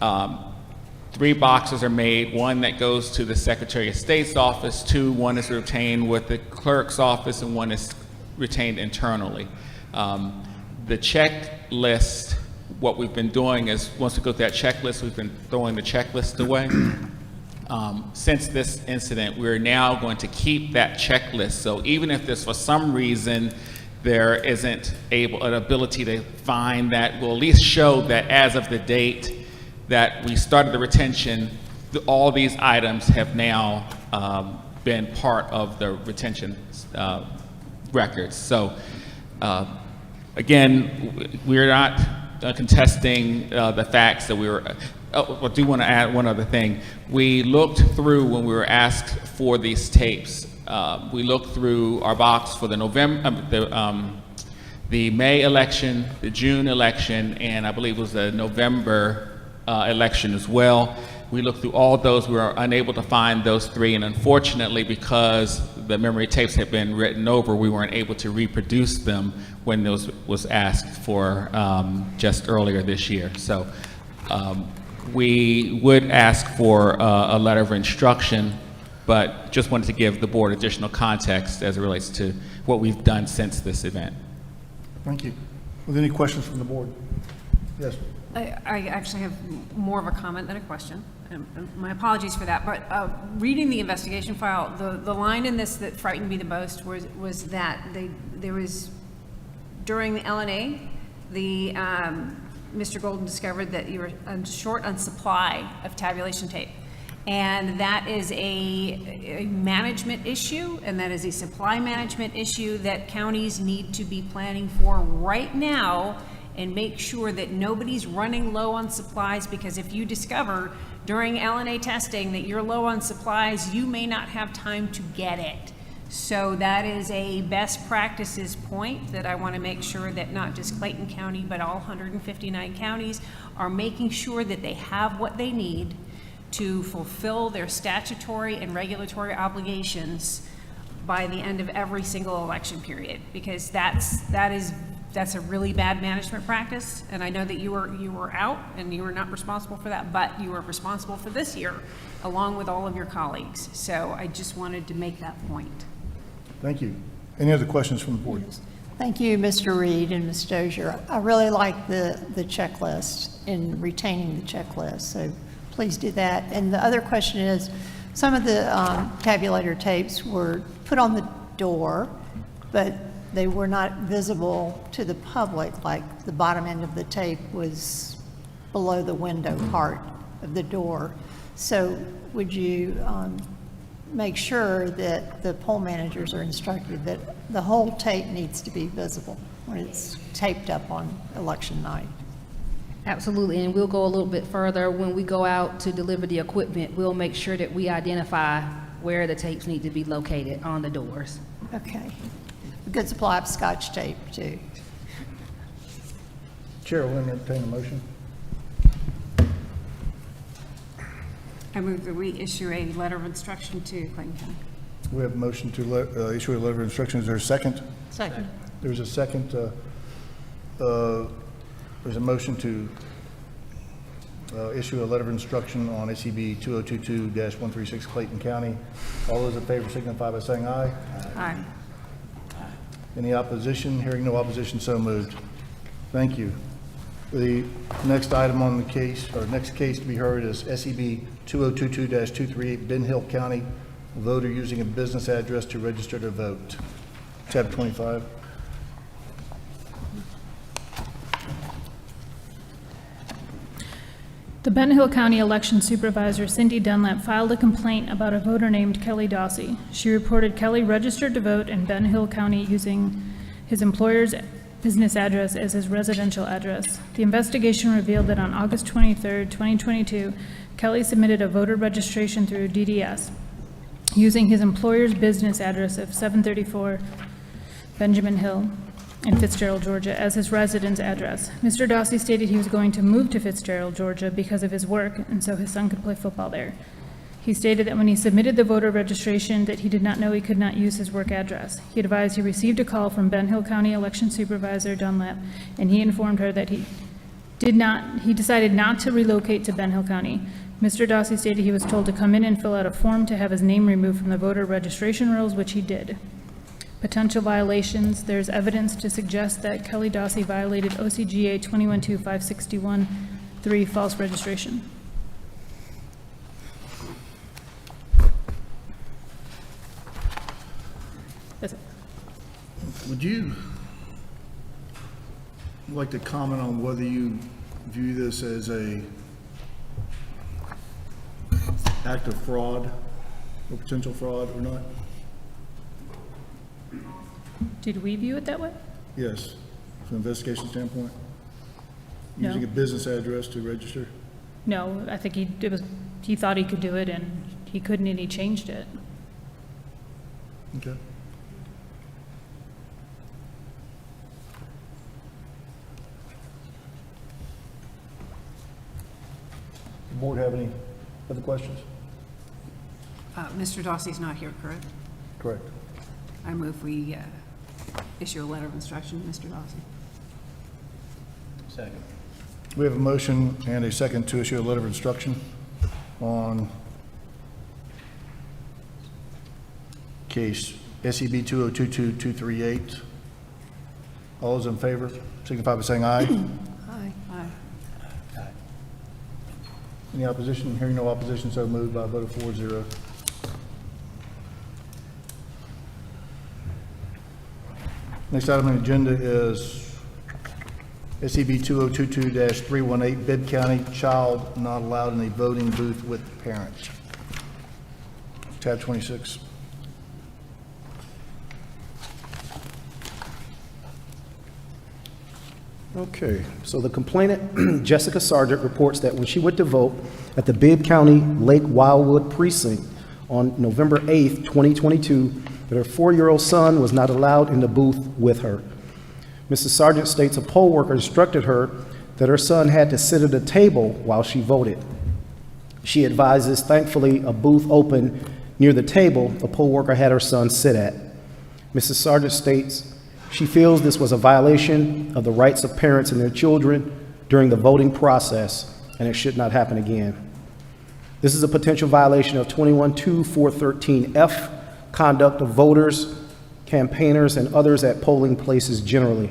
3 boxes are made, 1 that goes to the Secretary of State's office, 1 is retained with the clerk's office, and 1 is retained internally. The checklist, what we've been doing is once we go through that checklist, we've been throwing the checklist away. Since this incident, we're now going to keep that checklist. So even if there's for some reason there isn't an ability to find that, we'll at least show that as of the date that we started the retention, all these items have now been part of the retention records. So again, we're not contesting the facts that we were. I do want to add one other thing. We looked through when we were asked for these tapes. We looked through our box for the the May election, the June election, and I believe it was the November election as well. We looked through all those. We were unable to find those 3, and unfortunately, because the memory tapes had been written over, we weren't able to reproduce them when those was asked for just earlier this year. So we would ask for a letter of instruction, but just wanted to give the board additional context as it relates to what we've done since this event. Thank you. With any questions from the board? Yes. I actually have more of a comment than a question. And my apologies for that. But reading the investigation file, the line in this that frightened me the most was that there was, during the LNA, Mr. Golden discovered that you were short on supply of tabulation tape. And that is a management issue, and that is a supply management issue that counties need to be planning for right now and make sure that nobody's running low on supplies, because if you discover during LNA testing that you're low on supplies, you may not have time to get it. So that is a best practices point that I want to make sure that not just Clayton County, but all 159 counties are making sure that they have what they need to fulfill their statutory and regulatory obligations by the end of every single election period, because that's a really bad management practice. And I know that you were out and you were not responsible for that, but you were responsible for this year along with all of your colleagues. So I just wanted to make that point. Thank you. Any other questions from the board? Thank you, Mr. Reed and Ms. Dozier. I really like the checklist and retaining the checklist, so please do that. And the other question is, some of the tabulator tapes were put on the door, but they were not visible to the public, like the bottom end of the tape was below the window part of the door. So would you make sure that the poll managers are instructed that the whole tape needs to be visible when it's taped up on election night? Absolutely, and we'll go a little bit further. When we go out to deliver the equipment, we'll make sure that we identify where the tapes need to be located on the doors. Okay. A good supply of Scotch tape, too. Chair will entertain a motion. I move that we issue a letter of instruction to Clayton County. We have a motion to issue a letter of instruction. Is there a second? Second. There's a second, there's a motion to issue a letter of instruction on SCB 2022-136 Clayton County. All those in favor signify by saying aye. Aye. Any opposition? Hearing no opposition, so moved. Thank you. The next item on the case, or next case to be heard is SCB 2022-238 Ben Hill County, voter using a business address to register to vote. Tab 25. The Ben Hill County Election Supervisor Cindy Dunlap filed a complaint about a voter named Kelly Dossie. She reported Kelly registered to vote in Ben Hill County using his employer's business address as his residential address. The investigation revealed that on August 23, 2022, Kelly submitted a voter registration through DDS using his employer's business address of 734 Benjamin Hill in Fitzgerald, Georgia, as his residence address. Mr. Dossie stated he was going to move to Fitzgerald, Georgia because of his work, and so his son could play football there. He stated that when he submitted the voter registration that he did not know he could not use his work address. He advised he received a call from Ben Hill County Election Supervisor Dunlap, and he informed her that he decided not to relocate to Ben Hill County. Mr. Dossie stated he was told to come in and fill out a form to have his name removed from the voter registration rolls, which he did. Potential violations: there's evidence to suggest that Kelly Dossie violated OCGA 212561-3 false registration. That's it. Would you like to comment on whether you view this as a act of fraud or potential fraud or not? Did we view it that way? Yes, from an investigation standpoint? No. Using a business address to register? No, I think he thought he could do it, and he couldn't, and he changed it. Okay. The board have any other questions? Mr. Dossie's not here, correct? Correct. I move we issue a letter of instruction to Mr. Dossie. Second. We have a motion and a second to issue a letter of instruction on case SCB 2022-238. All those in favor signify by saying aye. Aye. Aye. Any opposition? Hearing no opposition, so moved by a vote of 4-0. Next item on the agenda is SCB 2022-318, Bibb County, child not allowed in a voting booth with parents. Tab 26. Okay, so the complainant, Jessica Sargent, reports that when she went to vote at the Bibb County Lake Wildwood precinct on November 8th, 2022, that her 4-year-old son was not allowed in the booth with her. Mrs. Sargent states a poll worker instructed her that her son had to sit at a table while she voted. She advises, thankfully, a booth open near the table the poll worker had her son sit at. Mrs. Sargent states she feels this was a violation of the rights of parents and their children during the voting process, and it should not happen again. This is a potential violation of 21-413F, conduct of voters, campaigners, and others at polling places generally.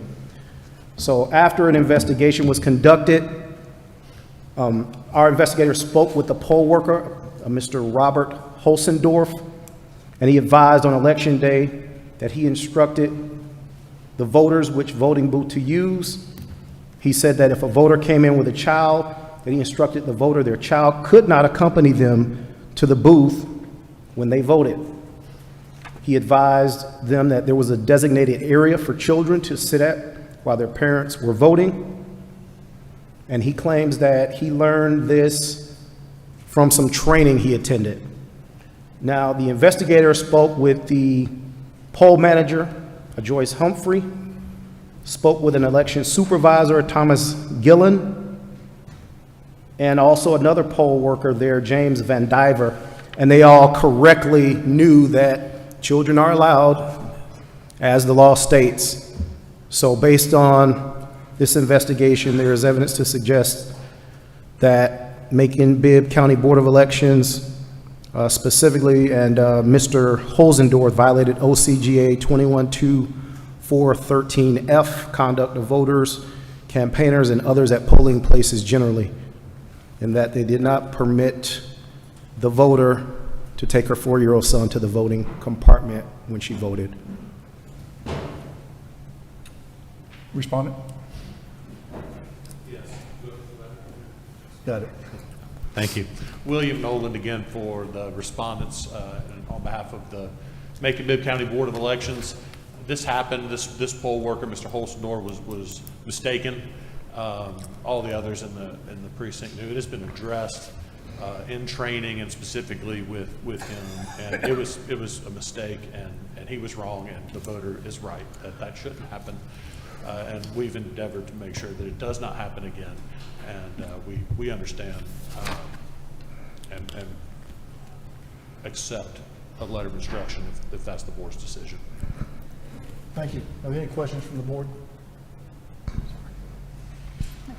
So after an investigation was conducted, our investigator spoke with the poll worker, Mr. Robert Holsendorf, and he advised on election day that he instructed the voters which voting booth to use. He said that if a voter came in with a child, that he instructed the voter their child could not accompany them to the booth when they voted. He advised them that there was a designated area for children to sit at while their parents were voting. And he claims that he learned this from some training he attended. Now, the investigator spoke with the poll manager, Joyce Humphrey, spoke with an election supervisor, Thomas Gillen, and also another poll worker there, James Van Diver, and they all correctly knew that children are allowed, as the law states, So based on this investigation, there is evidence to suggest that Macon Bibb County Board of Elections specifically, and Mr. Holzendorf violated OCGA 212413F, conduct of voters, campaigners, and others at polling places generally, and that they did not permit the voter to take her 4-year-old son to the voting compartment when she voted. Respondent? Got it. Thank you. William Nolan again for the respondents and on behalf of the Macon Bibb County Board of Elections. This happened, this poll worker, Mr. Holstendorf, was mistaken. All the others in the precinct knew. It has been addressed in training and specifically with him, and it was a mistake, and he was wrong, and the voter is right that shouldn't happen. And we've endeavored to make sure that it does not happen again, and we understand and accept a letter of instruction if that's the board's decision. Thank you. Are there any questions from the board?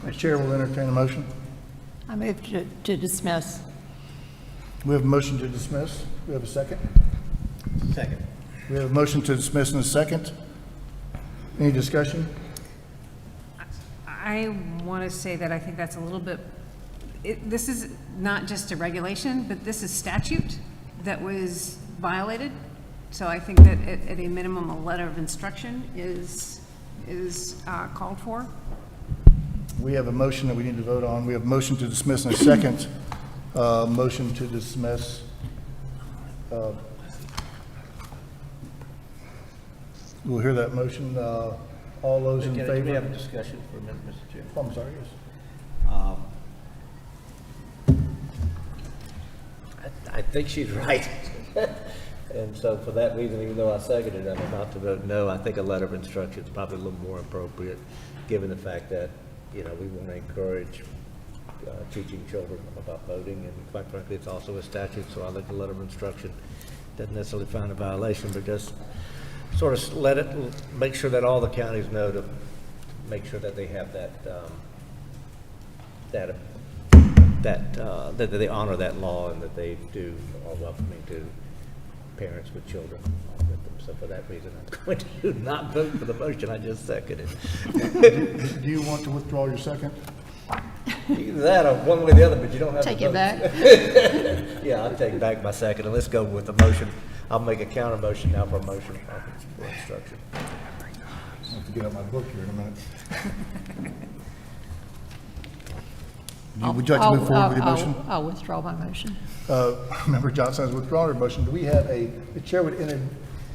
The chair will entertain a motion. I move to dismiss. We have a motion to dismiss. We have a second. Second. We have a motion to dismiss in a second. Any discussion? I want to say that I think that's a little bit, this is not just a regulation, but this is statute that was violated. So I think that at a minimum, a letter of instruction is called for. We have a motion that we need to vote on. We have a motion to dismiss in a second. Motion to dismiss. We'll hear that motion. All those in favor? Can we have a discussion for a minute, Mr. Chair? Oh, I'm sorry, yes. I think she's right. And so for that reason, even though I seconded it, I'm about to vote no. I think a letter of instruction is probably a little more appropriate, given the fact that, we want to encourage teaching children about voting, and quite frankly, it's also a statute, so I think a letter of instruction doesn't necessarily find a violation, but just sort of make sure that all the counties know to make sure that they have that they honor that law, and that they are welcoming to parents with children with them. So for that reason, I'm going to not vote for the motion I just seconded. Do you want to withdraw your second? Either that or one way or the other, but you don't have to Take it back. Yeah, I'll take back my second, and let's go with the motion. I'll make a counter motion now for a motion for instruction. I have to get out my book here in a minute. Would you like to move forward with your motion? I'll withdraw my motion. Member Johnson has withdrawn her motion. Do we have the chair would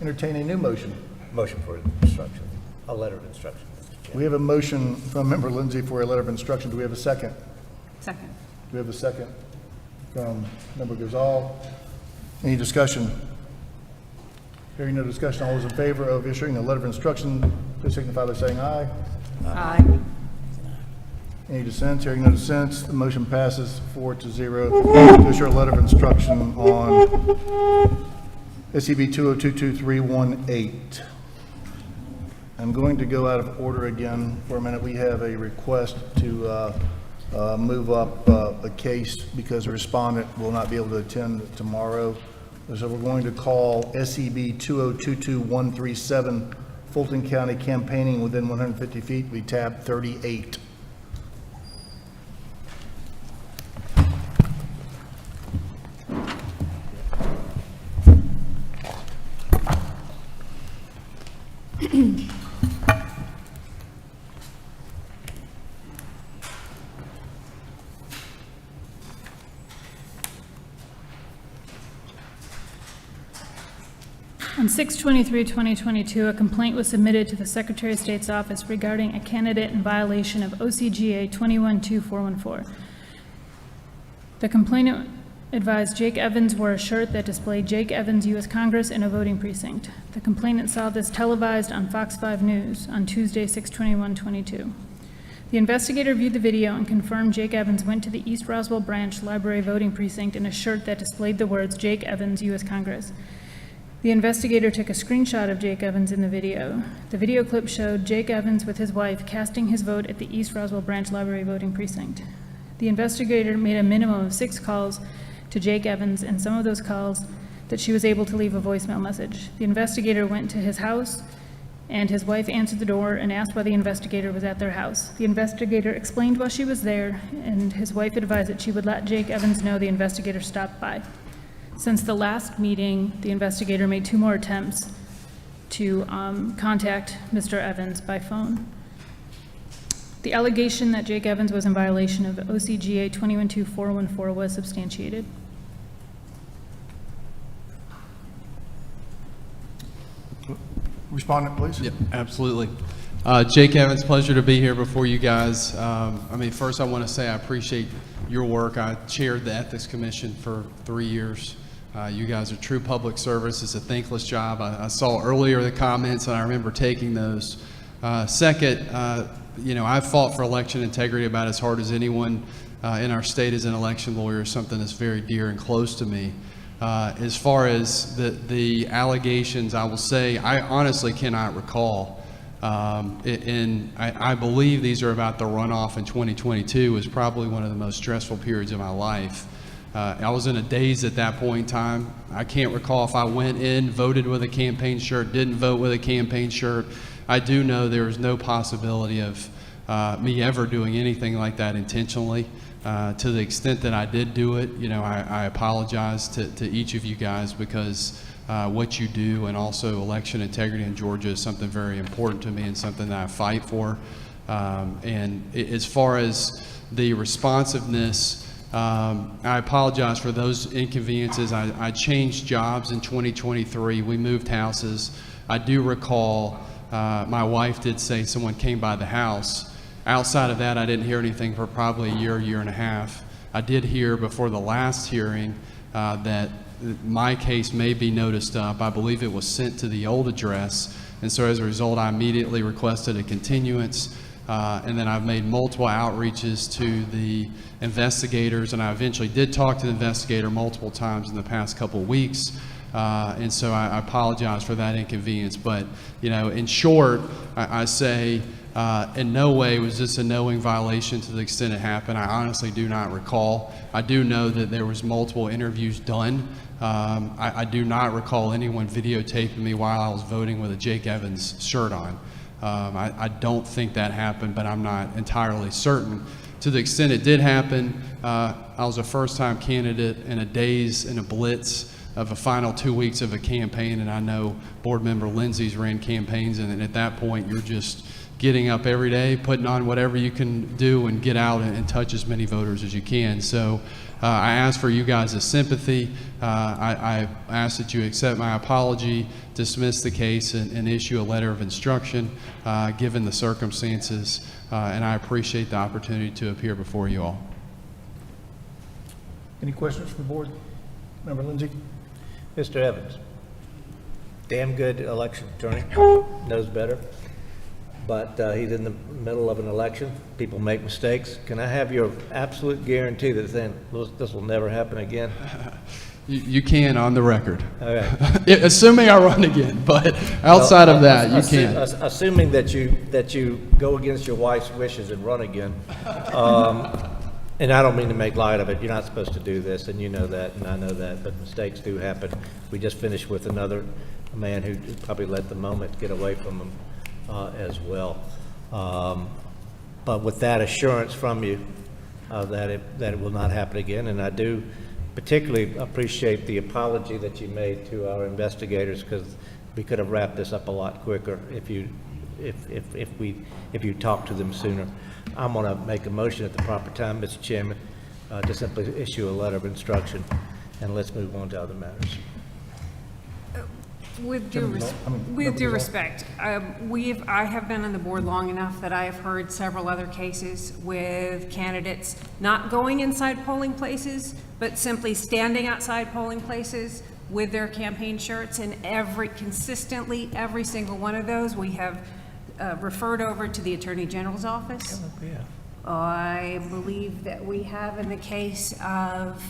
entertain a new motion? Motion for instruction, a letter of instruction, Mr. Chair. We have a motion from Member Lindsay for a letter of instruction. Do we have a second? Second. Do we have a second from Member Gazal? Any discussion? Hearing no discussion, all those in favor of issuing a letter of instruction, please signify by saying aye. Aye. Any dissents? Hearing no dissents, the motion passes 4-0 to issue a letter of instruction on SCB 2022318. I'm going to go out of order again for a minute. We have a request to move up a case because the respondent will not be able to attend tomorrow. So we're going to call SCB 2022137, Fulton County Campaigning Within 150 Feet, we tab 38. On 6/23/2022, a complaint was submitted to the Secretary of State's office regarding a candidate in violation of OCGA 212414. The complainant advised Jake Evans wore a shirt that displayed Jake Evans, U.S. Congress, in a voting precinct. The complainant saw this televised on Fox 5 News on Tuesday, 6/21/22. The investigator viewed the video and confirmed Jake Evans went to the East Roswell Branch Library voting precinct in a shirt that displayed the words Jake Evans, U.S. Congress. The investigator took a screenshot of Jake Evans in the video. The video clip showed Jake Evans with his wife casting his vote at the East Roswell Branch Library voting precinct. The investigator made a minimum of 6 calls to Jake Evans, and some of those calls that she was able to leave a voicemail message. The investigator went to his house, and his wife answered the door and asked why the investigator was at their house. The investigator explained why she was there, and his wife advised that she would let Jake Evans know the investigator stopped by. Since the last meeting, the investigator made 2 more attempts to contact Mr. Evans by phone. The allegation that Jake Evans was in violation of OCGA 212414 was substantiated. Respondent, please. Yeah, absolutely. Jake Evans, pleasure to be here before you guys. First I want to say I appreciate your work. I chaired the Ethics Commission for 3 years. You guys are true public service. It's a thankless job. I saw earlier the comments, and I remember taking those. Second, I've fought for election integrity about as hard as anyone in our state as an election lawyer, something that's very dear and close to me. As far as the allegations, I will say I honestly cannot recall. And I believe these are about the runoff in 2022 was probably one of the most stressful periods of my life. I was in a daze at that point in time. I can't recall if I went in, voted with a campaign shirt, didn't vote with a campaign shirt. I do know there was no possibility of me ever doing anything like that intentionally. To the extent that I did do it, I apologize to each of you guys because what you do and also election integrity in Georgia is something very important to me and something that I fight for. As far as the responsiveness, I apologize for those inconveniences. I changed jobs in 2023. We moved houses. I do recall my wife did say someone came by the house. Outside of that, I didn't hear anything for probably a year and a half. I did hear before the last hearing that my case may be noticed up. I believe it was sent to the old address, and so as a result, I immediately requested a continuance. And then I've made multiple outreaches to the investigators, and I eventually did talk to the investigator multiple times in the past couple of weeks. And so I apologize for that inconvenience. But, in short, I say in no way was this a knowing violation to the extent it happened. I honestly do not recall. I do know that there was multiple interviews done. I do not recall anyone videotaping me while I was voting with a Jake Evans shirt on. I don't think that happened, but I'm not entirely certain. To the extent it did happen, I was a first-time candidate in a daze, in a blitz of a final 2 weeks of a campaign, and I know Board Member Lindsay's ran campaigns, and at that point, you're just getting up every day, putting on whatever you can do and get out and touch as many voters as you can. So I ask for you guys' sympathy. I ask that you accept my apology, dismiss the case, and issue a letter of instruction given the circumstances, and I appreciate the opportunity to appear before you all. Any questions from the board? Member Lindsay? Mr. Evans, damn good election attorney, knows better, but he's in the middle of an election. People make mistakes. Can I have your absolute guarantee that this will never happen again? You can on the record. All right. Assuming I run again, but outside of that, you can. Assuming that you go against your wife's wishes and run again, and I don't mean to make light of it. You're not supposed to do this, and you know that, and I know that, but mistakes do happen. We just finished with another man who probably let the moment get away from him as well. But with that assurance from you that it will not happen again, and I do particularly appreciate the apology that you made to our investigators, because we could have wrapped this up a lot quicker if you talked to them sooner. I'm going to make a motion at the proper time, Mr. Chairman, to simply issue a letter of instruction, and let's move on to other matters. With due respect, I have been on the board long enough that I have heard several other cases with candidates not going inside polling places, but simply standing outside polling places with their campaign shirts, and consistently every single one of those we have referred over to the Attorney General's office. I believe that we have in the case of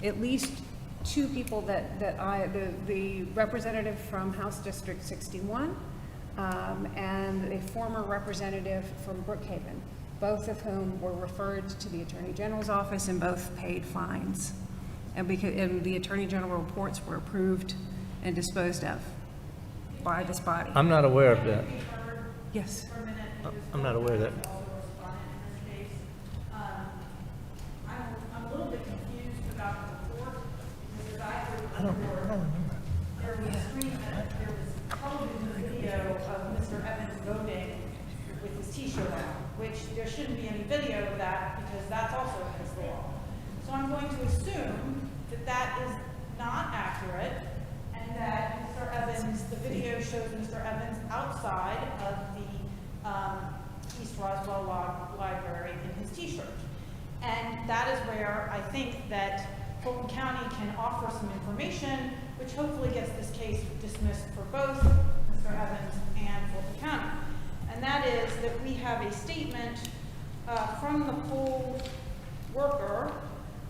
at least two people the representative from House District 61 and a former representative from Brookhaven, both of whom were referred to the Attorney General's office and both paid fines. And the Attorney General reports were approved and disposed of by this body. I'm not aware of that. Yes. I'm not aware of that. I'm a little bit confused about the report, because I don't remember. there was television video of Mr. Evans voting with his T-shirt on, which there shouldn't be any video of that, because that's also against the law. So I'm going to assume that that is not accurate, and that Mr. Evans, the video shows Mr. Evans outside of the East Roswell Library in his T-shirt. And that is where I think that Fulton County can offer some information, which hopefully gets this case dismissed for both Mr. Evans and Fulton County. And that is that we have a statement from the poll worker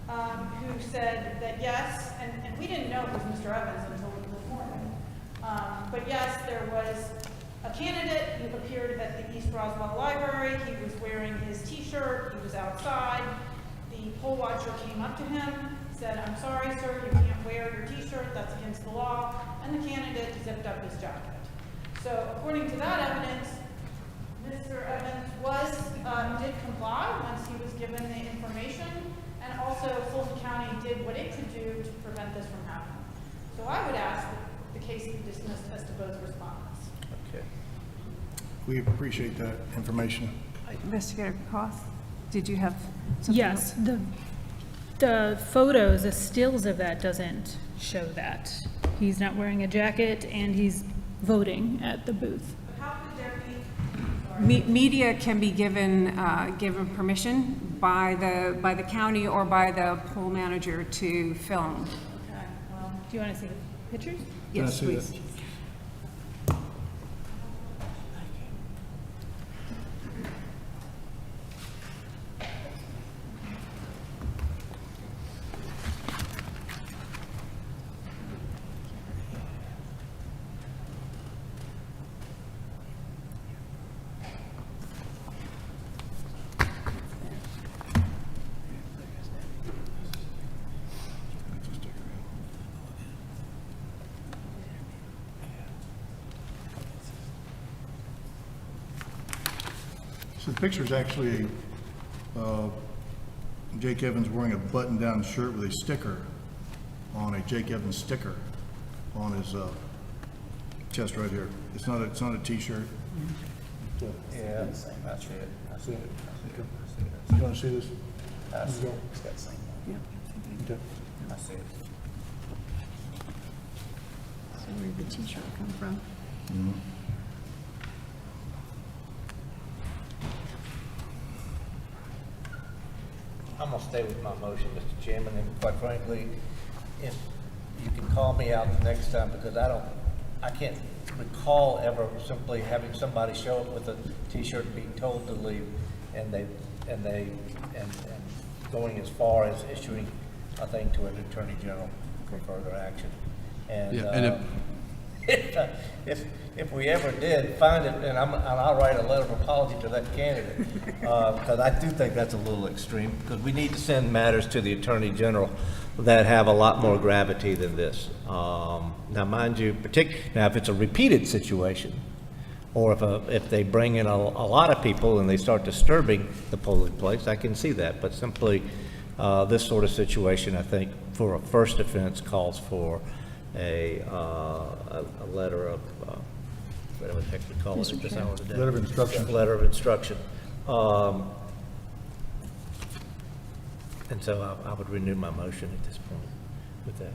who said that yes, and we didn't know it was Mr. Evans until this morning, but yes, there was a candidate who appeared at the East Roswell Library. He was wearing his T-shirt, he was outside. The poll watcher came up to him, said, "I'm sorry, sir, you can't wear your T-shirt, that's against the law," and the candidate zipped up his jacket. So according to that evidence, Mr. Evans did comply once he was given the information, and also Fulton County did what it could do to prevent this from happening. So I would ask that the case be dismissed as to both respondents. Okay. We appreciate that information. Investigator Koth, did you have something? Yes, the photos, the stills of that doesn't show that. He's not wearing a jacket and he's voting at the booth. Media can be given permission by the county or by the poll manager to film. Okay, well, do you want to see the pictures? Yes, Can I see please. that? So the picture is actually Jake Evans wearing a button-down shirt with a sticker on a Jake Evans sticker on his chest right here. It's not a T-shirt. Yeah, I see it. I see it. You want to see this? I see it. It's got the same one. Okay. I see it. So where did the T-shirt come from? I'm gonna stay with my motion, Mr. Chairman, and quite frankly, if you can call me out the next time, because I can't recall ever simply having somebody show up with a T-shirt being told to leave, and going as far as issuing a thing to an Attorney General for further action. And, Yeah, and if we ever did find it, and I'll write a letter of apology to that candidate, because I do think that's a little extreme, because we need to send matters to the Attorney General that have a lot more gravity than this. Now, mind you, now if it's a repeated situation, or if they bring in a lot of people and they start disturbing the polling place, I can see that. But simply this sort of situation, I think, for a first offense calls for a letter of, whatever the heck we call it at this hour today. Letter of instruction. Letter of instruction. And so I would renew my motion at this point with that.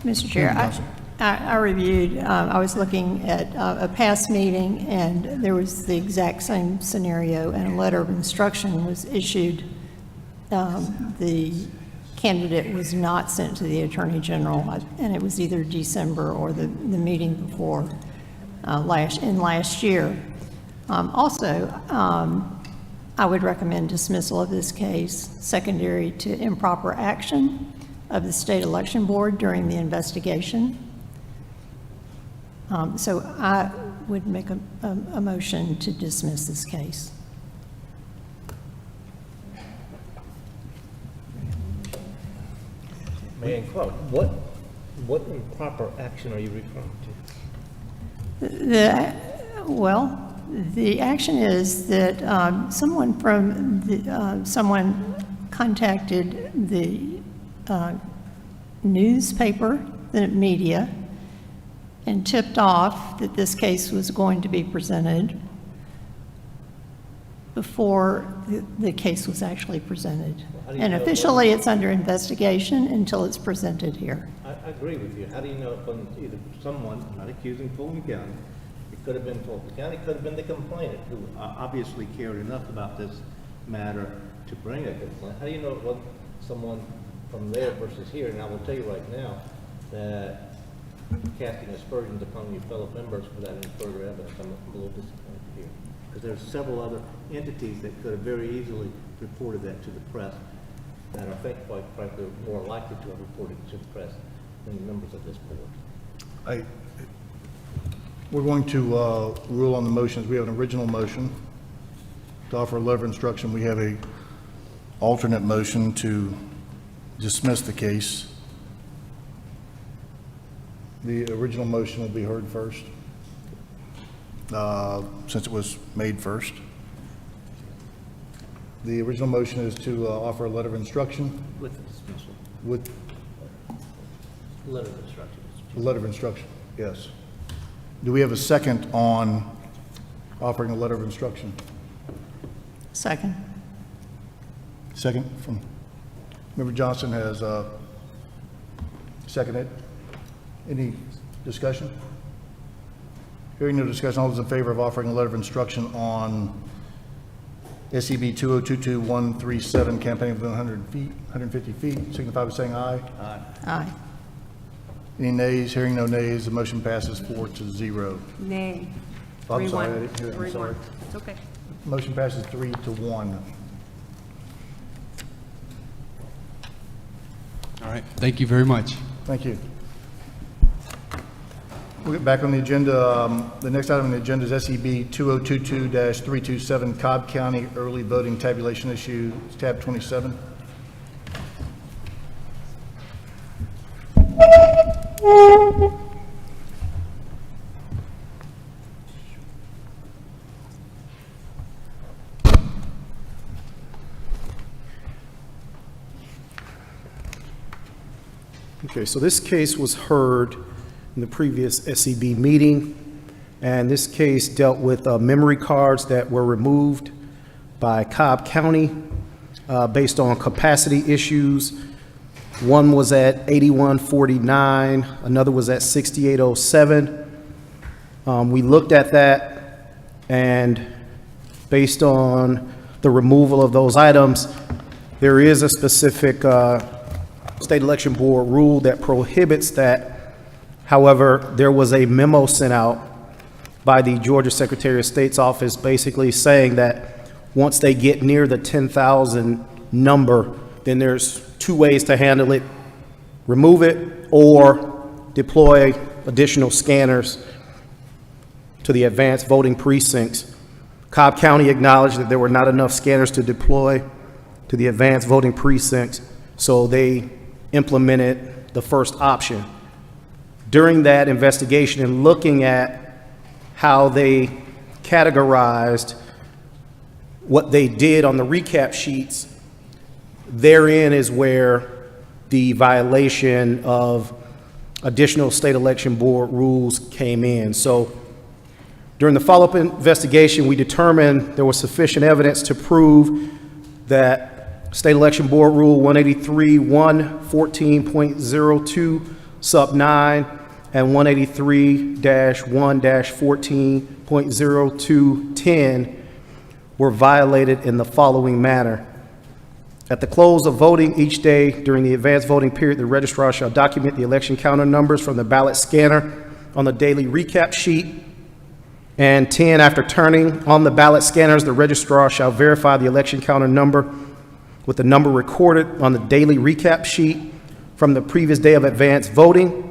Mr. Chair, I reviewed, I was looking at a past meeting, and there was the exact same scenario, and a letter of instruction was issued. The candidate was not sent to the Attorney General, and it was either December or the meeting before last year. Also, I would recommend dismissal of this case, secondary to improper action of the state election board during the investigation. So I would make a motion to dismiss this case. May I inquire, what improper action are you referring to? Well, the action is that someone contacted the newspaper, the media, and tipped off that this case was going to be presented before the case was actually presented. And officially, it's under investigation until it's presented here. I agree with you. How do you know from either someone, not accusing Fulton County, it could have been Fulton County, it could have been the complainant who obviously cared enough about this matter to bring a complaint. How do you know it wasn't someone from there versus here? And I will tell you right now that casting aspersions upon your fellow members without any further evidence, I'm a little disappointed here. Because there's several other entities that could have very easily reported that to the press that I think, quite frankly, are more likely to have reported it to the press than members of this board. We're going to rule on the motions. We have an original motion to offer a letter of instruction. We have a alternate motion to dismiss the case. The original motion will be heard first, since it was made first. The original motion is to offer a letter of instruction. With dismissal. With Letter of instruction. a letter of instruction, yes. Do we have a second on offering a letter of instruction? Second. Second from Member Johnson has seconded. Any discussion? Hearing no discussion, all those in favor of offering a letter of instruction on SCB 2022-137, campaign within 150 feet, signify by saying aye. Aye. Aye. Any nays? Hearing no nays, the motion passes 4-0. Nay. Oh, I'm 3-1. sorry, I didn't hear it. I'm 3-1. sorry. It's okay. Motion passes 3-1. All right, thank you very much. Thank you. We'll get back on the agenda. The next item on the agenda is SEB 2022-327, Cobb County Early Voting Tabulation Issue, it's tab 27. Okay, so this case was heard in the previous SCB meeting, and this case dealt with memory cards that were removed by Cobb County based on capacity issues. One was at 8149, another was at 6807. We looked at that, and based on the removal of those items, there is a specific State Election Board rule that prohibits that. However, there was a memo sent out by the Georgia Secretary of State's office basically saying that once they get near the 10,000 number, then there's two ways to handle it: remove it or deploy additional scanners to the advanced voting precincts. Cobb County acknowledged that there were not enough scanners to deploy to the advanced voting precincts, so they implemented the first option. During that investigation and looking at how they categorized what they did on the recap sheets, therein is where the violation of additional State Election Board rules came in. So during the follow-up investigation, we determined there was sufficient evidence to prove that State Election Board Rule 183-114.02 sub 9 and 183-1-14.0210 were violated in the following manner. At the close of voting each day during the advanced voting period, the registrar shall document the election counter numbers from the ballot scanner on the daily recap sheet And 10, after turning on the ballot scanners, the registrar shall verify the election counter number with the number recorded on the daily recap sheet from the previous day of advance voting.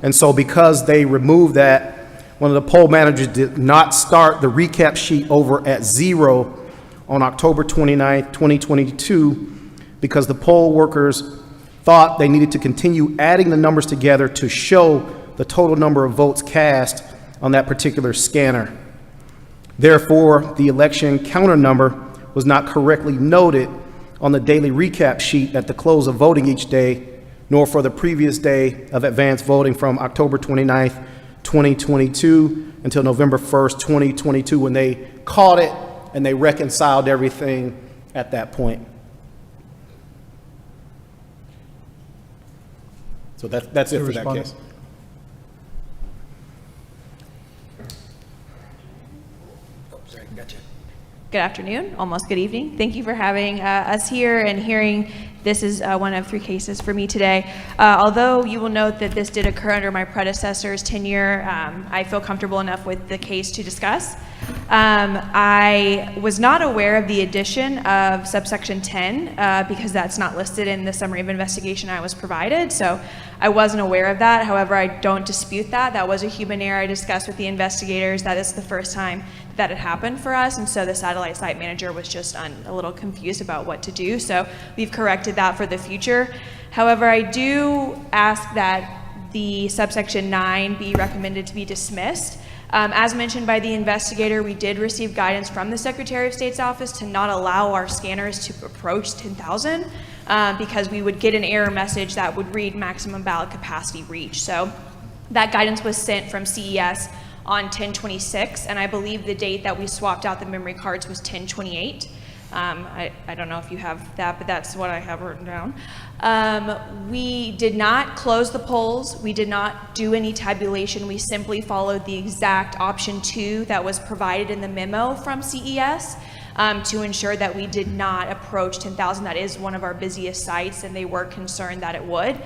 And so because they removed that, one of the poll managers did not start the recap sheet over at 0 on October 29th, 2022, because the poll workers thought they needed to continue adding the numbers together to show the total number of votes cast on that particular scanner. Therefore, the election counter number was not correctly noted on the daily recap sheet at the close of voting each day, nor for the previous day of advance voting from October 29th, 2022 until November 1st, 2022, when they caught it and they reconciled everything at that point. So that's it for that case. Good afternoon, almost good evening. Thank you for having us here and hearing. This is one of 3 cases for me today. Although you will note that this did occur under my predecessor's tenure, I feel comfortable enough with the case to discuss. I was not aware of the addition of subsection 10 because that's not listed in the summary of investigation I was provided, so I wasn't aware of that. However, I don't dispute that. That was a human error I discussed with the investigators. That is the first time that had happened for us, and so the satellite site manager was just a little confused about what to do, so we've corrected that for the future. However, I do ask that the subsection 9 be recommended to be dismissed. As mentioned by the investigator, we did receive guidance from the Secretary of State's office to not allow our scanners to approach 10,000 because we would get an error message that would read maximum ballot capacity reach. So that guidance was sent from CES on 10/26, and I believe the date that we swapped out the memory cards was 10/28. I don't know if you have that, but that's what I have written down. We did not close the polls. We did not do any tabulation. We simply followed the exact option 2 that was provided in the memo from CES to ensure that we did not approach 10,000. That is one of our busiest sites, and they were concerned that it would.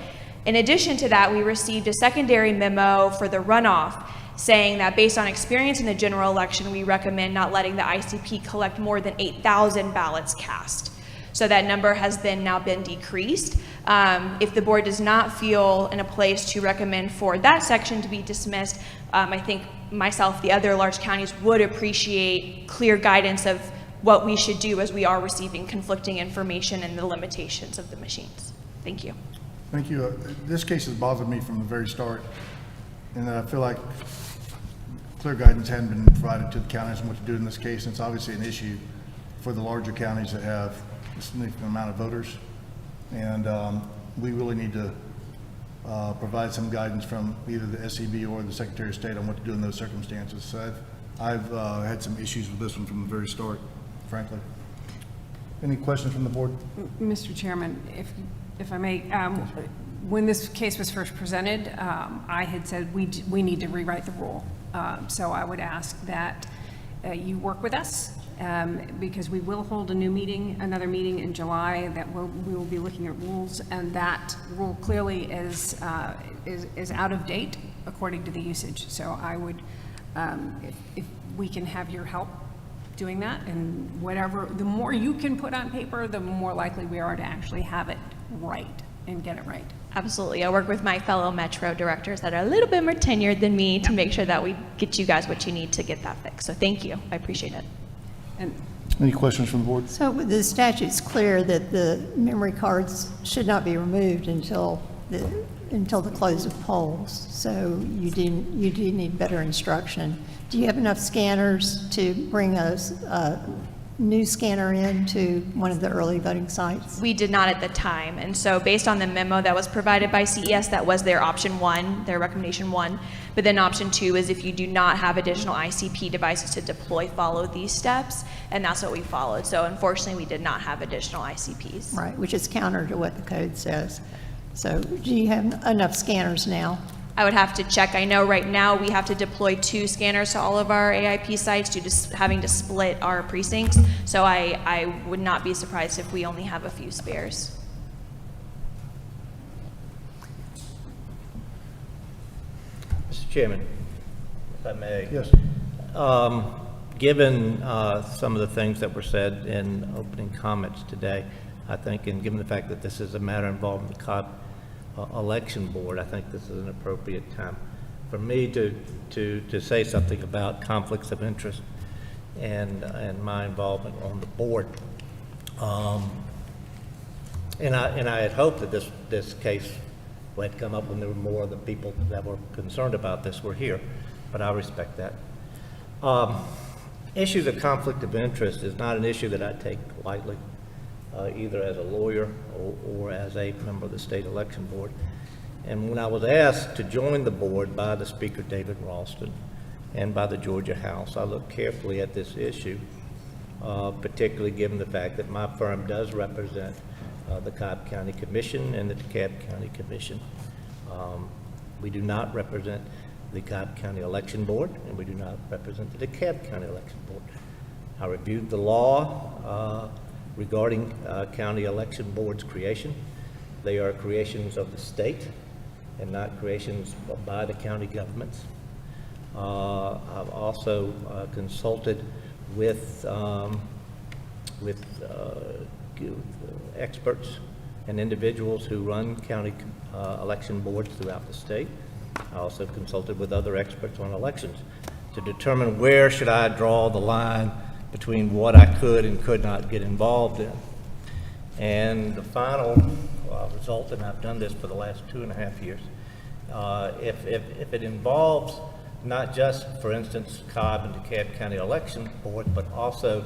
In addition to that, we received a secondary memo for the runoff, saying that based on experience in the general election, we recommend not letting the ICP collect more than 8,000 ballots cast. So that number has now been decreased. If the board does not feel in a place to recommend for that section to be dismissed, I think myself, the other large counties would appreciate clear guidance of what we should do as we are receiving conflicting information and the limitations of the machines. Thank you. Thank you. This case has bothered me from the very start, and I feel like clear guidance hadn't been provided to the counties on what to do in this case. And it's obviously an issue for the larger counties that have a significant amount of voters. And we really need to provide some guidance from either the SCB or the Secretary of State on what to do in those circumstances. So I've had some issues with this one from the very start, frankly. Any questions from the board? Mr. Chairman, if I may, when this case was first presented, I had said we need to rewrite the rule. So I would ask that you work with us because we will hold another meeting in July that we will be looking at rules, and that rule clearly is out of date according to the usage. So I would, if we can have your help doing that, and whatever, the more you can put on paper, the more likely we are to actually have it right and get it right. Absolutely. I work with my fellow Metro directors that are a little bit more tenured than me to make sure that we get you guys what you need to get that fixed. So thank you. I appreciate it. And any questions from the board? So the statute's clear that the memory cards should not be removed until the close of polls. So you do need better instruction. Do you have enough scanners to bring a new scanner in to one of the early voting sites? We did not at the time, and so based on the memo that was provided by CES, that was their option 1, their recommendation 1, but then option 2 is if you do not have additional ICP devices to deploy, follow these steps, and that's what we followed. So unfortunately, we did not have additional ICPs. Right, which is counter to what the code says. So do you have enough scanners now? I would have to check. I know right now we have to deploy 2 scanners to all of our AIP sites due to having to split our precincts. So I would not be surprised if we only have a few spares. Mr. Chairman, if I may. Yes. Given some of the things that were said in opening comments today, I think, and given the fact that this is a matter involving the Cobb Election Board, I think this is an appropriate time for me to say something about conflicts of interest and my involvement on the board. And I had hoped that this case would come up when there were more of the people that were concerned about this were here, but I respect that. Issues of conflict of interest is not an issue that I take lightly, either as a lawyer or as a member of the state election board. And when I was asked to join the board by the Speaker, David Ralston, and by the Georgia House, I looked carefully at this issue, particularly given the fact that my firm does represent the Cobb County Commission and the DeKalb County Commission. We do not represent the Cobb County Election Board, and we do not represent the DeKalb County Election Board. I reviewed the law regarding county election boards creation. They are creations of the state and not creations by the county governments. I've also consulted with experts and individuals who run county election boards throughout the state. I also consulted with other experts on elections to determine where should I draw the line between what I could and could not get involved in. And the final result, and I've done this for the last 2.5 years, if it involves not just, for instance, Cobb and DeKalb County Election Board, but also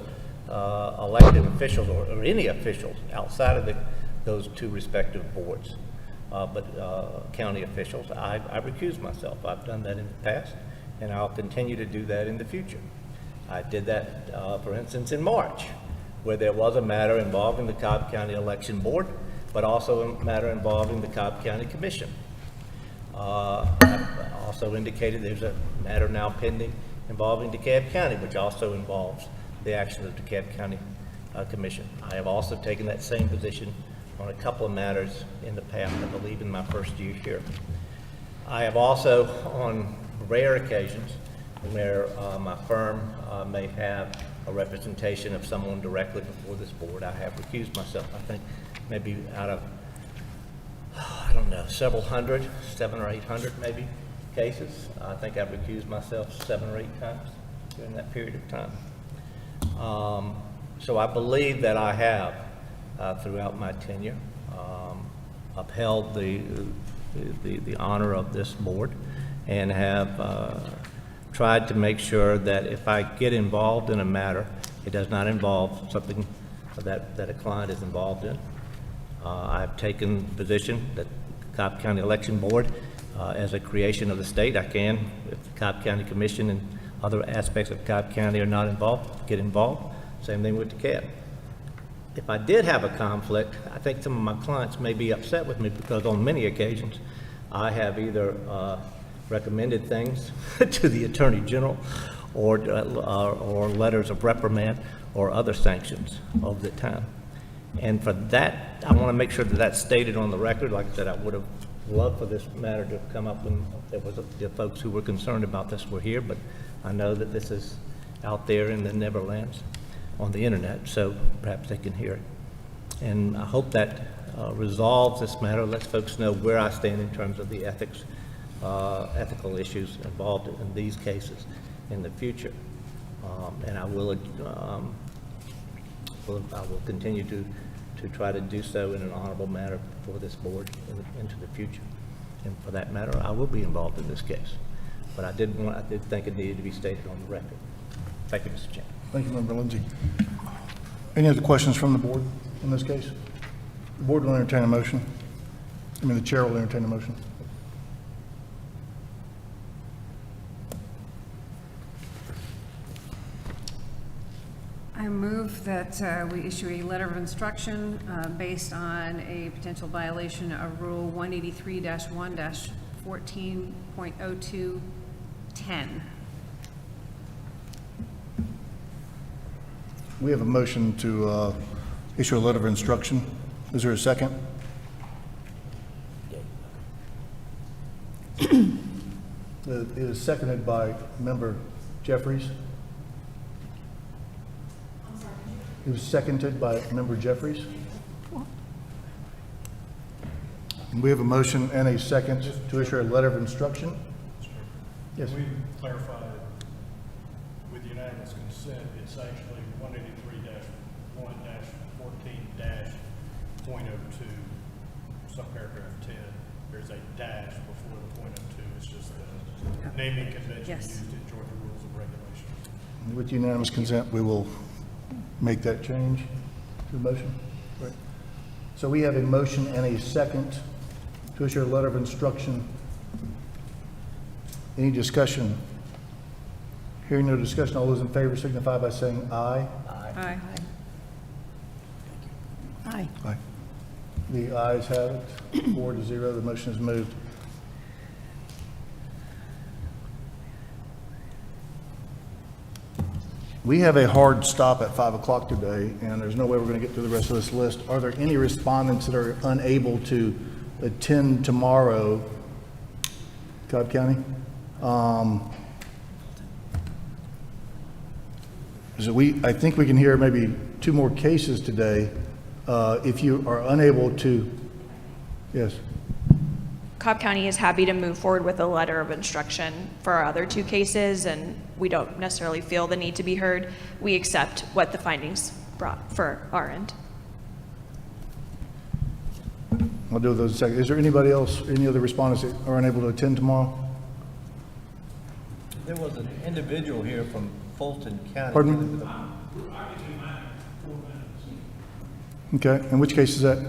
elected officials or any officials outside of those two respective boards, but county officials, I recuse myself. I've done that in the past, and I'll continue to do that in the future. I did that, for instance, in March, where there was a matter involving the Cobb County Election Board, but also a matter involving the Cobb County Commission. I've also indicated there's a matter now pending involving DeKalb County, which also involves the action of the DeKalb County Commission. I have also taken that same position on a couple of matters in the past, I believe in my first year here. I have also, on rare occasions, where my firm may have a representation of someone directly before this board, I have recused myself. I think maybe out of, I don't know, several hundred, 700 or 800 maybe, cases. I think I've recused myself 7 or 8 times during that period of time. So I believe that I have, throughout my tenure, upheld the honor of this board and have tried to make sure that if I get involved in a matter, it does not involve something that a client is involved in. I've taken the position that the Cobb County Election Board, as a creation of the state, I can, if the Cobb County Commission and other aspects of Cobb County are not involved, get involved. Same thing with DeKalb. If I did have a conflict, I think some of my clients may be upset with me because on many occasions I have either recommended things to the Attorney General or letters of reprimand or other sanctions over the time. And for that, I want to make sure that that's stated on the record. Like I said, I would have loved for this matter to come up when there was the folks who were concerned about this were here, but I know that this is out there in the Neverlands on the internet, so perhaps they can hear it. And I hope that resolves this matter, lets folks know where I stand in terms of the ethical issues involved in these cases in the future. And I will continue to try to do so in an honorable manner for this board into the future. And for that matter, I will be involved in this case. But I did think it needed to be stated on the record. Thank you, Mr. Chairman. Thank you, Member Lindsay. Any other questions from the board in this case? The board will entertain a motion. The chair will entertain a motion. I move that we issue a letter of instruction based on a potential violation of Rule 183-1-14.0210. We have a motion to issue a letter of instruction. Is there a second? It is seconded by Member Jeffries? It was seconded by Member Jeffries. We have a motion and a second to issue a letter of instruction. Yes. Can we clarify, with unanimous consent, it's actually 183-1-14-.02, subparagraph 10. There's a dash before the .02. It's just the naming convention used in Georgia rules and regulations. With unanimous consent, we will make that change to the motion. Right. So we have a motion and a second to issue a letter of instruction. Any discussion? Hearing no discussion, all those in favor signify by saying aye. Aye. Aye. Aye. The ayes have it, 4-0, the motion is moved. We have a hard stop at 5 o'clock today, and there's no way we're going to get through the rest of this list. Are there any respondents that are unable to attend tomorrow, Cobb County? I think we can hear maybe 2 more cases today. If you are unable to, yes. Cobb County is happy to move forward with a letter of instruction for our other 2 cases, and we don't necessarily feel the need to be heard. We accept what the findings brought for our end. I'll do those in a second. Is there anybody else, any other respondents that are unable to attend tomorrow? There was an individual here from Fulton County. Pardon me? Okay, and which case is that?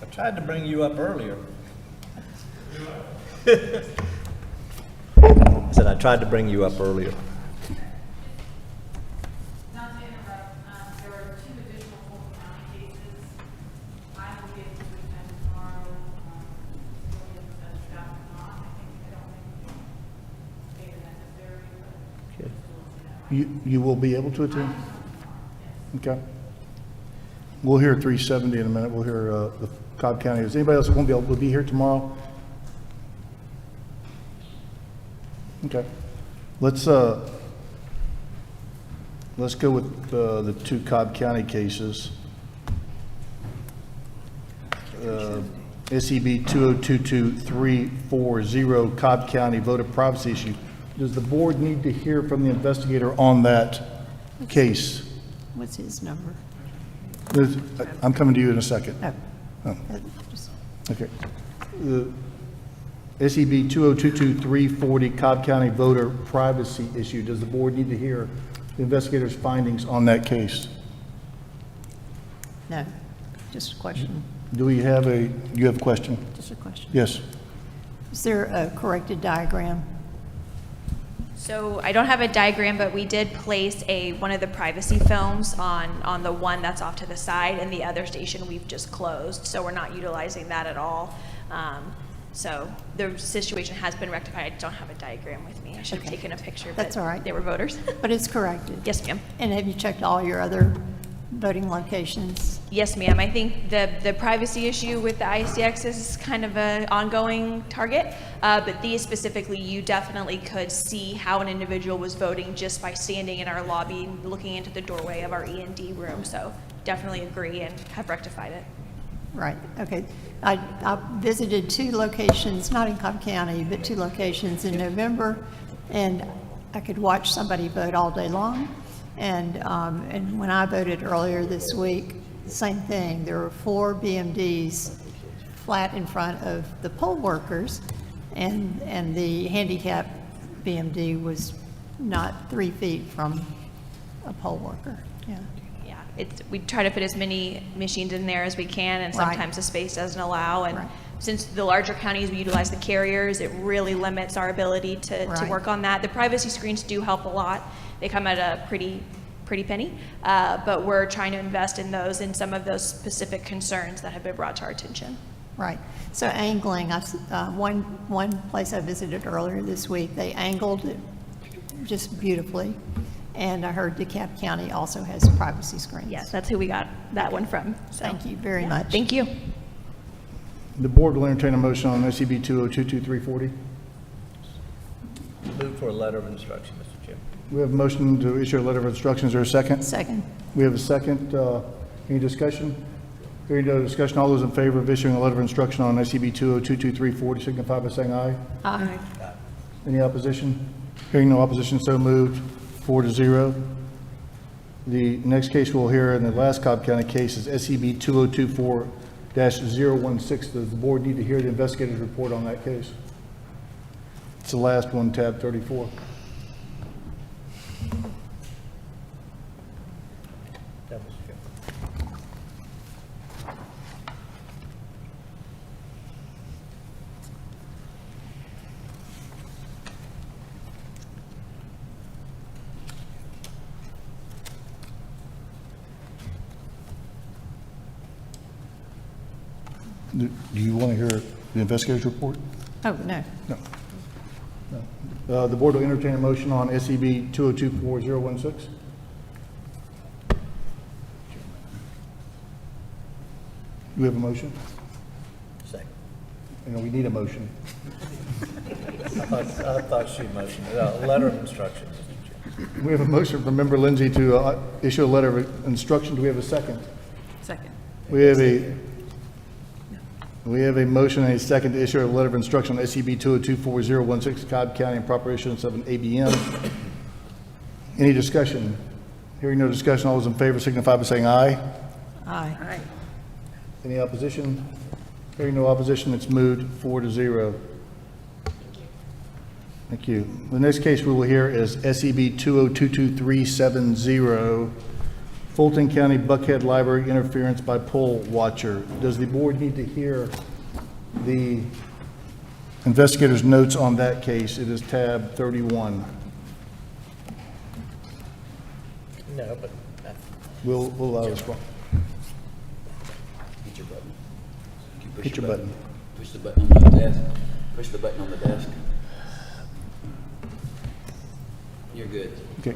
I tried to bring you up earlier. I said I tried to bring you up earlier. Not to interrupt, there are 2 additional Fulton County cases. I will get to them tomorrow. You will be able to attend? Okay. We'll hear 370 in a minute. We'll hear the Cobb County. Is anybody else that won't be able to be here tomorrow? Okay. Let's go with the 2 Cobb County cases. SEB 2022340, Cobb County voter privacy issue. Does the board need to hear from the investigator on that case? What's his number? I'm coming to you in a second. Oh. Okay. The SEB 2022340, Cobb County voter privacy issue. Does the board need to hear the investigator's findings on that case? No, just a question. Do you have a question? Just a question. Yes. Is there a corrected diagram? So I don't have a diagram, but we did place one of the privacy films on the one that's off to the side, and the other station we've just closed, so we're not utilizing that at all. So the situation has been rectified. I don't have a diagram with me. I should have taken a picture, but That's all right. they were voters. But it's corrected? Yes, ma'am. And have you checked all your other voting locations? Yes, ma'am. I think the privacy issue with the ICX is kind of an ongoing target, but these specifically, you definitely could see how an individual was voting just by standing in our lobby, looking into the doorway of our E&D room. So definitely agree and have rectified it. Right, okay. I visited 2 locations, not in Cobb County, but 2 locations in November, and I could watch somebody vote all day long. And when I voted earlier this week, same thing. There were 4 BMDs flat in front of the poll workers, and the handicap BMD was not 3 feet from a poll worker. Yeah. We try to fit as many machines in there as we can, and sometimes the space doesn't allow. And since the larger counties, we utilize the carriers, it really limits our ability to work on that. The privacy screens do help a lot. They come at a pretty penny, but we're trying to invest in those and some of those specific concerns that have been brought to our attention. Right. So angling, one place I visited earlier this week, they angled it just beautifully. And I heard DeKalb County also has privacy screens. Yes, that's who we got that one from. So. Thank you very much. Thank you. The board will entertain a motion on SEB 2022340. for a letter of instruction, Mr. Chairman. We have a motion to issue a letter of instruction. Is there a second? Second. We have a second. Any discussion? Hearing no discussion, all those in favor of issuing a letter of instruction on SCB 2022340 signify by saying aye. Aye. Any opposition? Hearing no opposition, so moved, 4-0. The next case we'll hear in the last Cobb County case is SCB 2024-016. Does the board need to hear the investigator's report on that case? It's the last one, tab 34. Do you want to hear the investigator's report? Oh, no. No. The board will entertain a motion on SCB 2024-016. Do we have a motion? Second. We need a motion. I thought she motioned it. A letter of instruction, Mr. Chairman. We have a motion from Member Lindsay to issue a letter of instruction. Do we have a second? Second. We have a motion and a second to issue a letter of instruction on SCB 2024-016, Cobb County, and proper issuance of an ABM. Any discussion? Hearing no discussion, all those in favor signify by saying aye. Aye. Any opposition? Hearing no opposition, it's moved 4-0. Thank you. The next case we will hear is SCB 2022370, Fulton County Buckhead Library interference by poll watcher. Does the board need to hear the investigator's notes on that case? It is tab 31. No, but We'll allow this one. Hit your button. Hit your button. Push the button on the desk. Push the button on the desk. You're good. Okay.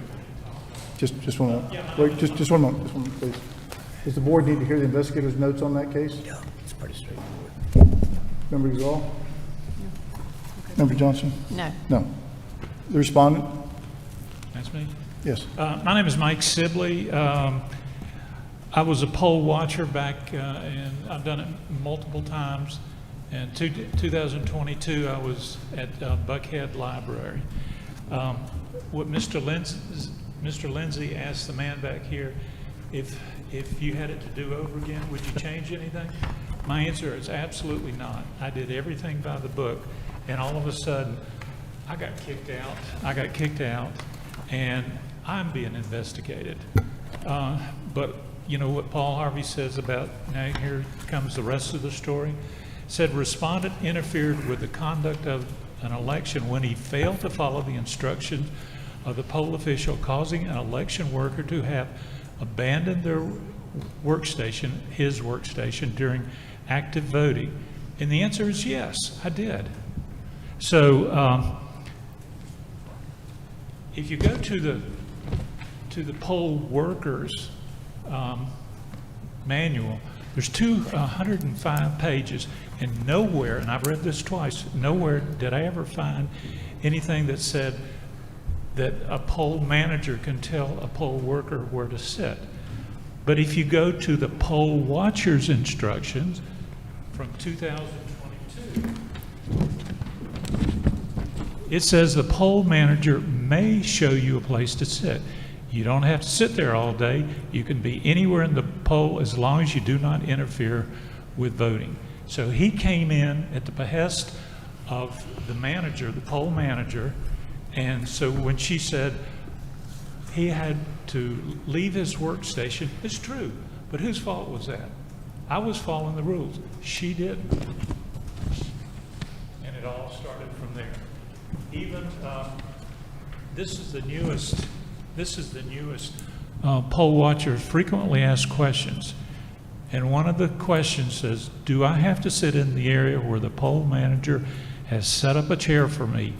Just one moment. Wait, just one moment, please. Does the board need to hear the investigator's notes on that case? yeah, it's pretty straightforward. Member Gazal? Member Johnson? No. No. The respondent? That's me. Yes. My name is Mike Sibley. I was a poll watcher back, and I've done it multiple times. In 2022, I was at Buckhead Library. What Mr. Lindsay asked the man back here, if you had it to do over again, would you change anything? My answer is absolutely not. I did everything by the book, and all of a sudden, I got kicked out, and I'm being investigated. But you know what Paul Harvey says about, now here comes the rest of the story, said respondent interfered with the conduct of an election when he failed to follow the instructions of the poll official, causing an election worker to have abandoned their workstation, his workstation, during active voting. And the answer is yes, I did. So if you go to the poll workers manual, there's 205 pages, and nowhere, and I've read this twice, nowhere did I ever find anything that said that a poll manager can tell a poll worker where to sit. But if you go to the poll watcher's instructions from 2022, it says the poll manager may show you a place to sit. You don't have to sit there all day. You can be anywhere in the poll as long as you do not interfere with voting. So he came in at the behest of the manager, the poll manager, and so when she said he had to leave his workstation, it's true, but whose fault was that? I was following the rules. She didn't. And it all started from there. Even, this is the newest poll watcher frequently asked questions. And one of the questions says, do I have to sit in the area where the poll manager has set up a chair for me?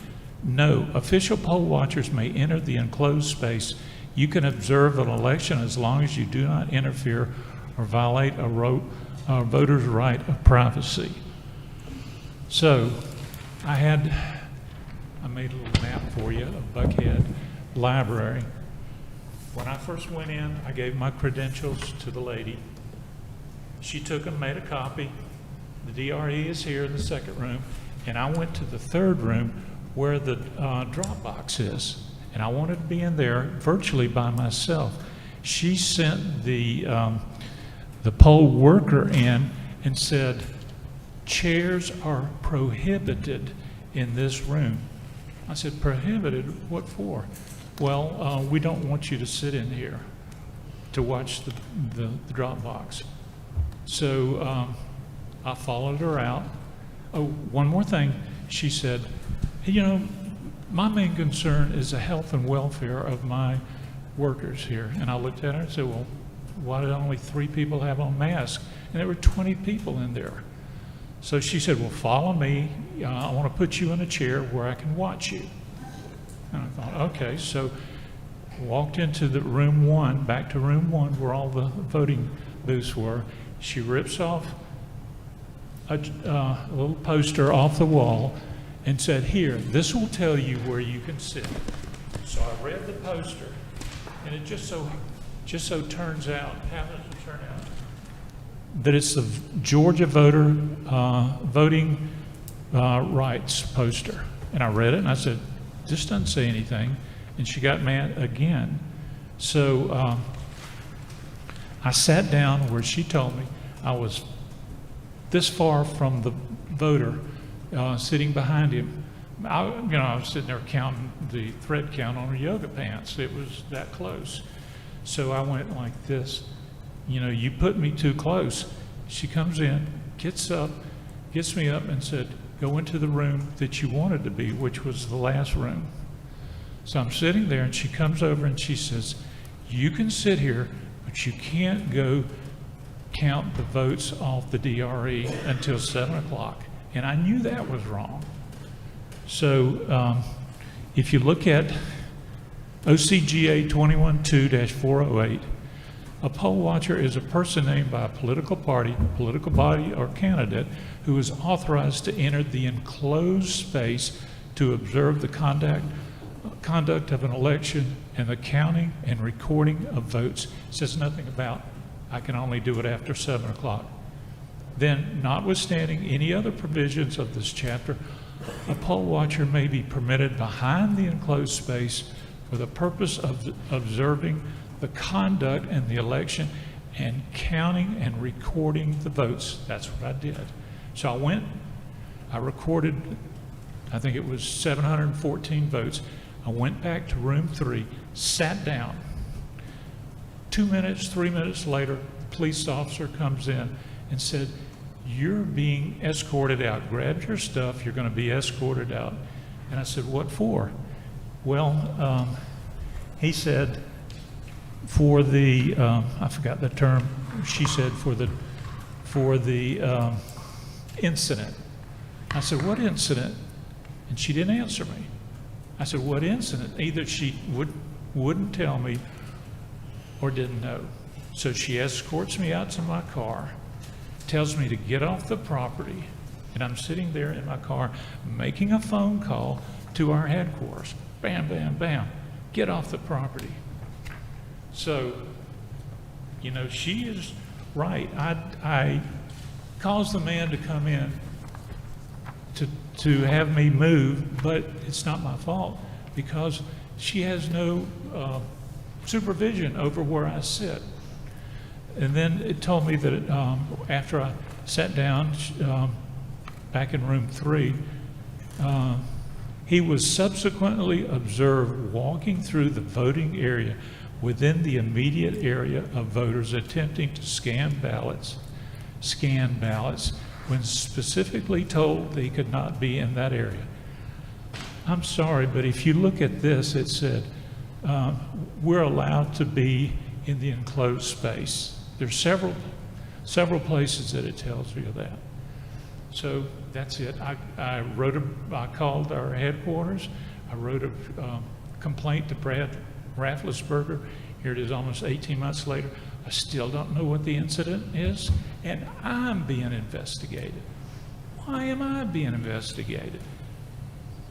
No. Official poll watchers may enter the enclosed space. You can observe an election as long as you do not interfere or violate a voter's right of privacy. So I had I made a little map for you of Buckhead Library. When I first went in, I gave my credentials to the lady. She took them, made a copy. The DRE is here in the second room, and I went to the third room where the drop box is, and I wanted to be in there virtually by myself. She sent the poll worker in and said, chairs are prohibited in this room. I said, prohibited? What for? Well, we don't want you to sit in here to watch the drop box. So I followed her out. Oh, one more thing. She said, you know, my main concern is the health and welfare of my workers here. And I looked at her and said, well, why did only 3 people have on masks? And there were 20 people in there. So she said, well, follow me. I want to put you in a chair where I can watch you. And I thought, okay. So walked into the room 1, back to room 1 where all the voting booths were. She rips off a little poster off the wall and said, here, this will tell you where you can sit. So I read the poster, and it just so turns out, happens to turn out, that it's the Georgia voter voting rights poster. And I read it, and I said, this doesn't say anything. And she got mad again. So I sat down where she told me I was this far from the voter, sitting behind him. I was sitting there counting the thread count on her yoga pants. It was that close. So I went like this. You know, you put me too close. She comes in, gets me up and said, go into the room that you wanted to be, which was the last room. So I'm sitting there, and she comes over and she says, you can sit here, but you can't go count the votes off the DRE until 7 o'clock. And I knew that was wrong. So if you look at OCGA 21-2-408, a poll watcher is a person named by a political party, political body, or candidate who is authorized to enter the enclosed space to observe the conduct of an election and the counting and recording of votes. It says nothing about, I can only do it after 7 o'clock. Then, notwithstanding any other provisions of this chapter, a poll watcher may be permitted behind the enclosed space for the purpose of observing the conduct in the election and counting and recording the votes. That's what I did. So I went, I recorded, I think it was 714 votes. I went back to room 3, sat down. 2 minutes, 3 minutes later, the police officer comes in and said, you're being escorted out. Grab your stuff, you're going to be escorted out. And I said, what for? Well, he said, for the, I forgot the term, she said for the incident. I said, what incident? And she didn't answer me. I said, what incident? Either she wouldn't tell me or didn't know. So she escorts me out to my car, tells me to get off the property, and I'm sitting there in my car making a phone call to our headquarters. Bam, bam, bam, get off the property. So, you know, she is right. I caused the man to come in to have me move, but it's not my fault because she has no supervision over where I sit. And then it told me that after I sat down back in room 3, he was subsequently observed walking through the voting area within the immediate area of voters attempting to scan ballots when specifically told they could not be in that area. I'm sorry, but if you look at this, it said, we're allowed to be in the enclosed space. There's several places that it tells you that. So that's it. I called our headquarters. I wrote a complaint to Brad Rafflesberger. Here it is almost 18 months later. I still don't know what the incident is, and I'm being investigated. Why am I being investigated?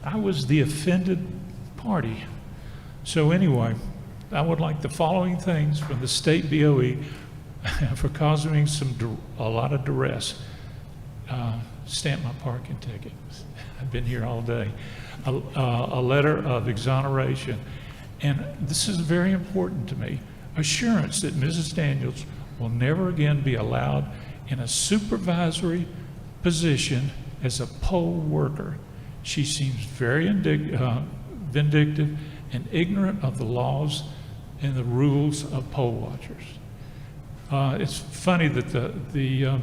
I was the offended party. So anyway, I would like the following things from the state BOE for causing me a lot of duress. Stamp my parking ticket. I've been here all day. A letter of exoneration. And this is very important to me. Assurance that Mrs. Daniels will never again be allowed in a supervisory position as a poll worker. She seems very vindictive and ignorant of the laws and the rules of poll watchers. It's funny that the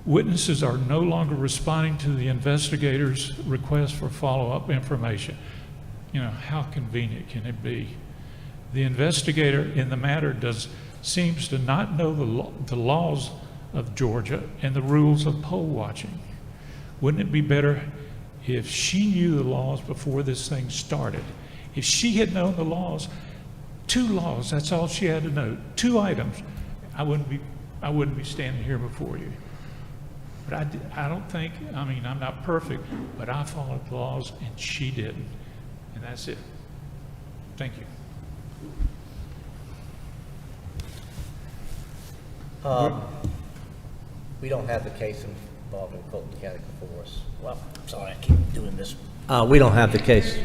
witnesses are no longer responding to the investigators' request for follow-up information. You know, how convenient can it be? The investigator in the matter seems to not know the laws of Georgia and the rules of poll watching. Wouldn't it be better if she knew the laws before this thing started? If she had known the laws, 2 laws, that's all she had to know, 2 items, I wouldn't be standing here before you. But I don't think, I mean, I'm not perfect, but I followed the laws and she didn't. And that's it. Thank you. We don't have the case involving Fulton County before us. Well, I'm sorry, I keep doing this. We don't have the case.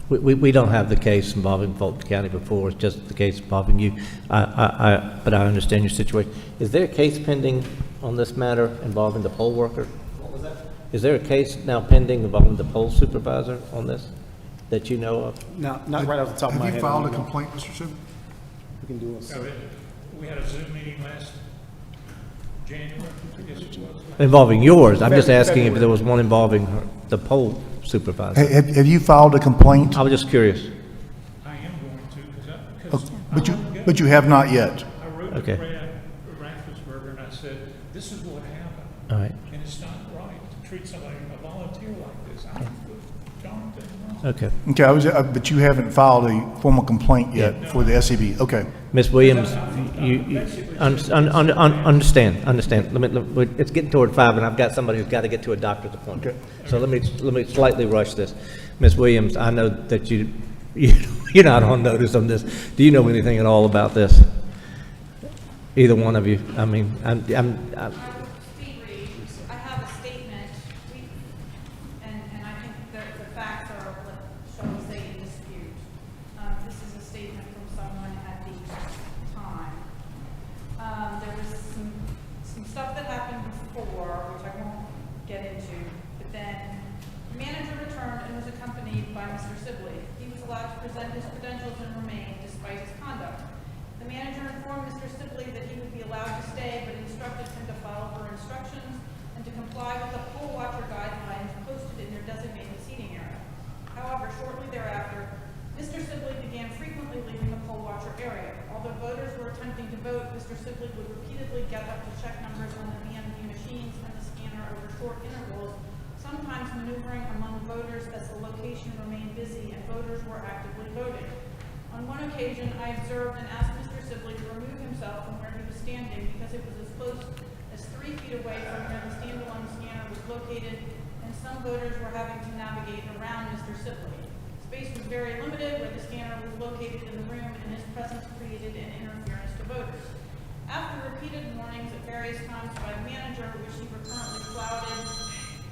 We don't have the case involving Fulton County before us, just the case involving you. But I understand your situation. Is there a case pending on this matter involving the poll worker? What was that? Is there a case now pending involving the poll supervisor on this that you know of? No, not right off the top of my head. Have you filed a complaint, Mr. Sibley? We can do it. We had a Zoom meeting last January, I guess it was. Involving yours. I'm just asking if there was one involving the poll supervisor. Have you filed a complaint? I was just curious. I am going to, But you have not yet. I wrote Okay. to Brad Raffensperger and I said, this is what happened. All right. And it's not right to treat somebody, a volunteer like this. I'm John did wrong. Okay. Okay, but you haven't filed a formal complaint yet for the SEB. Okay. Ms. Williams, you understand. It's getting toward 5, and I've got somebody who's got to get to a doctor's appointment. Okay. So let me slightly rush this. Ms. Williams, I know that you're not on notice on this. Do you know anything at all about this? Either one of you? I mean, I'm Speed read. I have a statement, and I think that the facts are, shall we say, in dispute. This is a statement from someone at the time. There was some stuff that happened before, which I won't get into, but then the manager returned and was accompanied by Mr. Sibley. He was allowed to present his credentials and remain despite his conduct. The manager informed Mr. Sibley that he would be allowed to stay, but instructed him to follow her instructions and to comply with the poll watcher guidelines posted in their designated seating area. However, shortly thereafter, Mr. Sibley began frequently leaving the poll watcher area. Although voters were attempting to vote, Mr. Sibley would repeatedly get up to check numbers on the VMV machines and the scanner over short intervals, sometimes maneuvering among voters as the location remained busy and voters were actively voting. On one occasion, I observed and asked Mr. Sibley to remove himself from where he was standing because it was as close as 3 feet away from where the standalone scanner was located, and some voters were having to navigate around Mr. Sibley. Space was very limited where the scanner was located in the room, and his presence created an interference to voters. After repeated warnings at various times by the manager, which he recurrently flouted,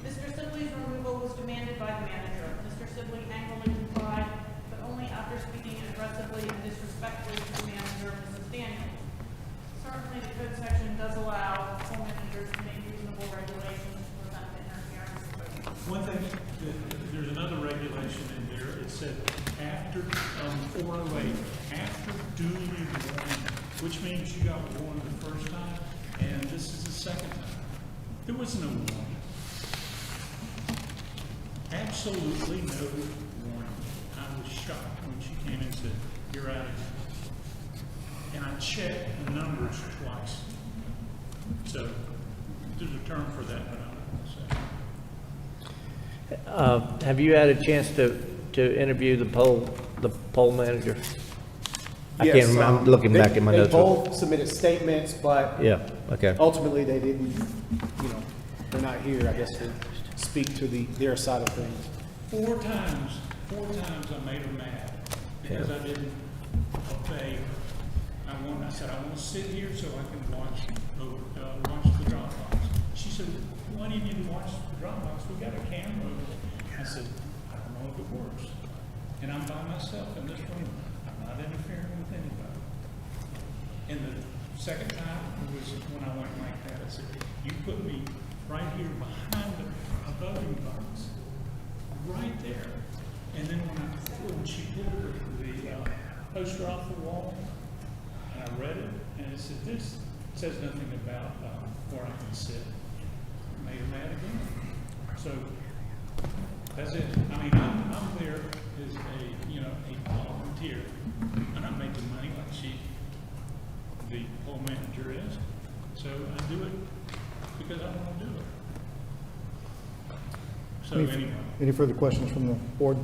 Mr. Sibley's removal was demanded by the manager. Mr. Sibley angrily complied, but only after speaking aggressively and disrespectfully to the manager, Mrs. Daniels. Certainly, the code section does allow poll managers to make reasonable regulations to prevent the interference of voting. One thing, there's another regulation in there. It said after 408, after duly warned, which means you got warned the first time, and this is the second time. There was no warning. Absolutely no warning. I was shocked when she came and said, "You're out of here." And I checked the numbers twice. So there's a term for that, but I'm not going to say. have you had a chance to interview the poll manager? I Yes, can't remember. I'm looking back at my notes. They both submitted statements, but Yeah, okay. ultimately they didn't, they're not here, I guess, to speak to their side of things. 4 times I made her mad because I didn't obey. I said, I want to sit here so I can watch the Dropbox. She said, why do you need to watch the Dropbox? We got a camera over there. I said, I don't know if it works. And I'm by myself in this room. I'm not interfering with anybody. And the second time was when I went like that. I said, you put me right here behind a voting box, right there. And then when she pulled the poster off the wall, and I read it, and it said, this says nothing about where I can sit. Made her mad again. So that's it. I mean, I'm there as a volunteer. I'm not making money like the poll manager is. So I do it because I want to do it. So anyway. Any further questions from the board?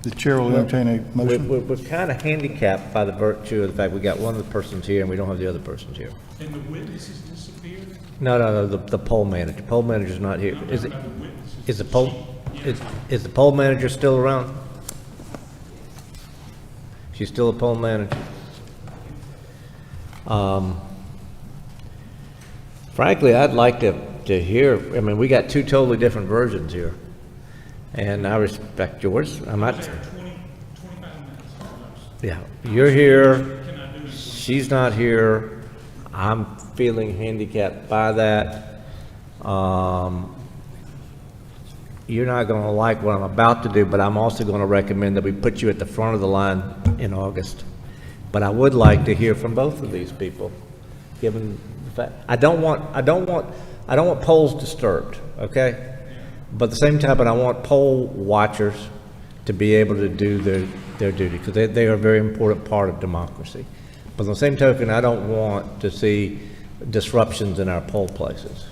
The chair will entertain a motion. We're kind of handicapped by the virtue of the fact we got one of the persons here and we don't have the other persons here. And the witnesses disappeared? No, the poll manager. Poll manager's not here. No, Is no, it? the witnesses. Is the poll? Is the poll manager still around? She's still a poll manager. Frankly, I'd like to hear. I mean, we got 2 totally different versions here, and I respect yours. I'm not. 25 minutes. Yeah, you're here. She's not here. I'm feeling handicapped by that. You're not going to like what I'm about to do, but I'm also going to recommend that we put you at the front of the line in August. But I would like to hear from both of these people, given the fact I don't want polls disturbed, okay? But at the same time, I want poll watchers to be able to do their duty because they are a very important part of democracy. But on the same token, I don't want to see disruptions in our poll places.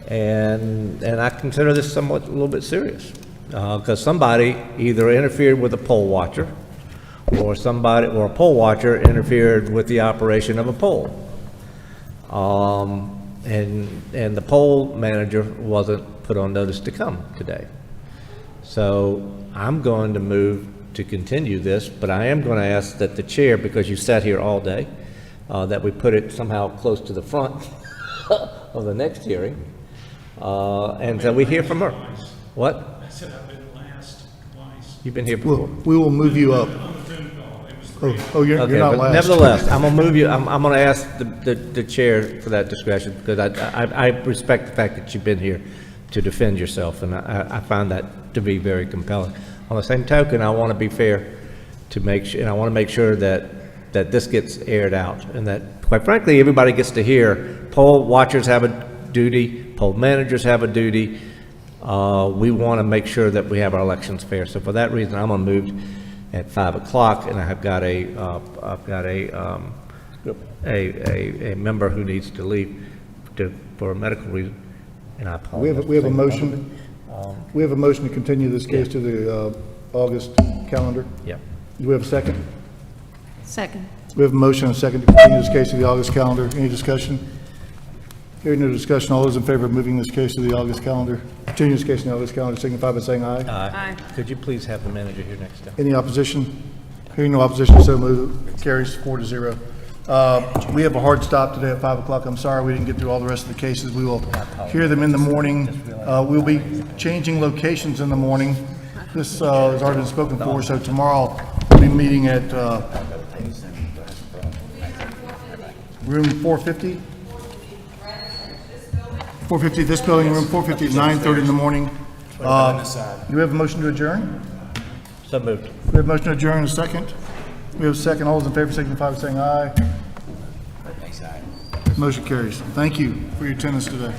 And I consider this somewhat a little bit serious because somebody either interfered with a poll watcher or a poll watcher interfered with the operation of a poll. And the poll manager wasn't put on notice to come today. So I'm going to move to continue this, but I am going to ask that the chair, because you sat here all day, that we put it somehow close to the front of the next hearing. And so we hear from her. What? I said I've been last twice. You've been here before. We will move you up. On the Zoom call, it was 3 You're Okay, not but last. nevertheless, I'm gonna move you, I'm gonna ask the chair for that discretion, because I respect the fact that you've been here to defend yourself, and I find that to be very compelling. On the same token, I want to be fair to make sure, and I want to make sure that this gets aired out, and that, quite frankly, everybody gets to hear. Poll watchers have a duty, poll managers have a duty. We want to make sure that we have our elections fair. So for that reason, I'm going to move at 5 o'clock, and I have got a member who needs to leave for a medical reason, and I apologize. We have a motion. We have a motion to continue this case to the August calendar. Yeah. Do we have a second? Second. We have a motion and a second to continue this case to the August calendar. Any discussion? Hearing no discussion, all those in favor of moving this case to the August calendar, continue this case to the August calendar, signify by saying aye. Aye. Could you please have the manager here next time? Any opposition? Hearing no opposition, so moved. Carries 4-0. We have a hard stop today at 5 o'clock. I'm sorry we didn't get through all the rest of the cases. We will hear them in the morning. We'll be changing locations in the morning. This has already been spoken for, so tomorrow we'll be meeting at room 450. 450, this building, room 450 at 9:30 in the morning. Do we have a motion to adjourn? So moved. We have a motion to adjourn in a second. We have a second. All those in favor signify by saying aye. Motion carries. Thank you for your attendance today.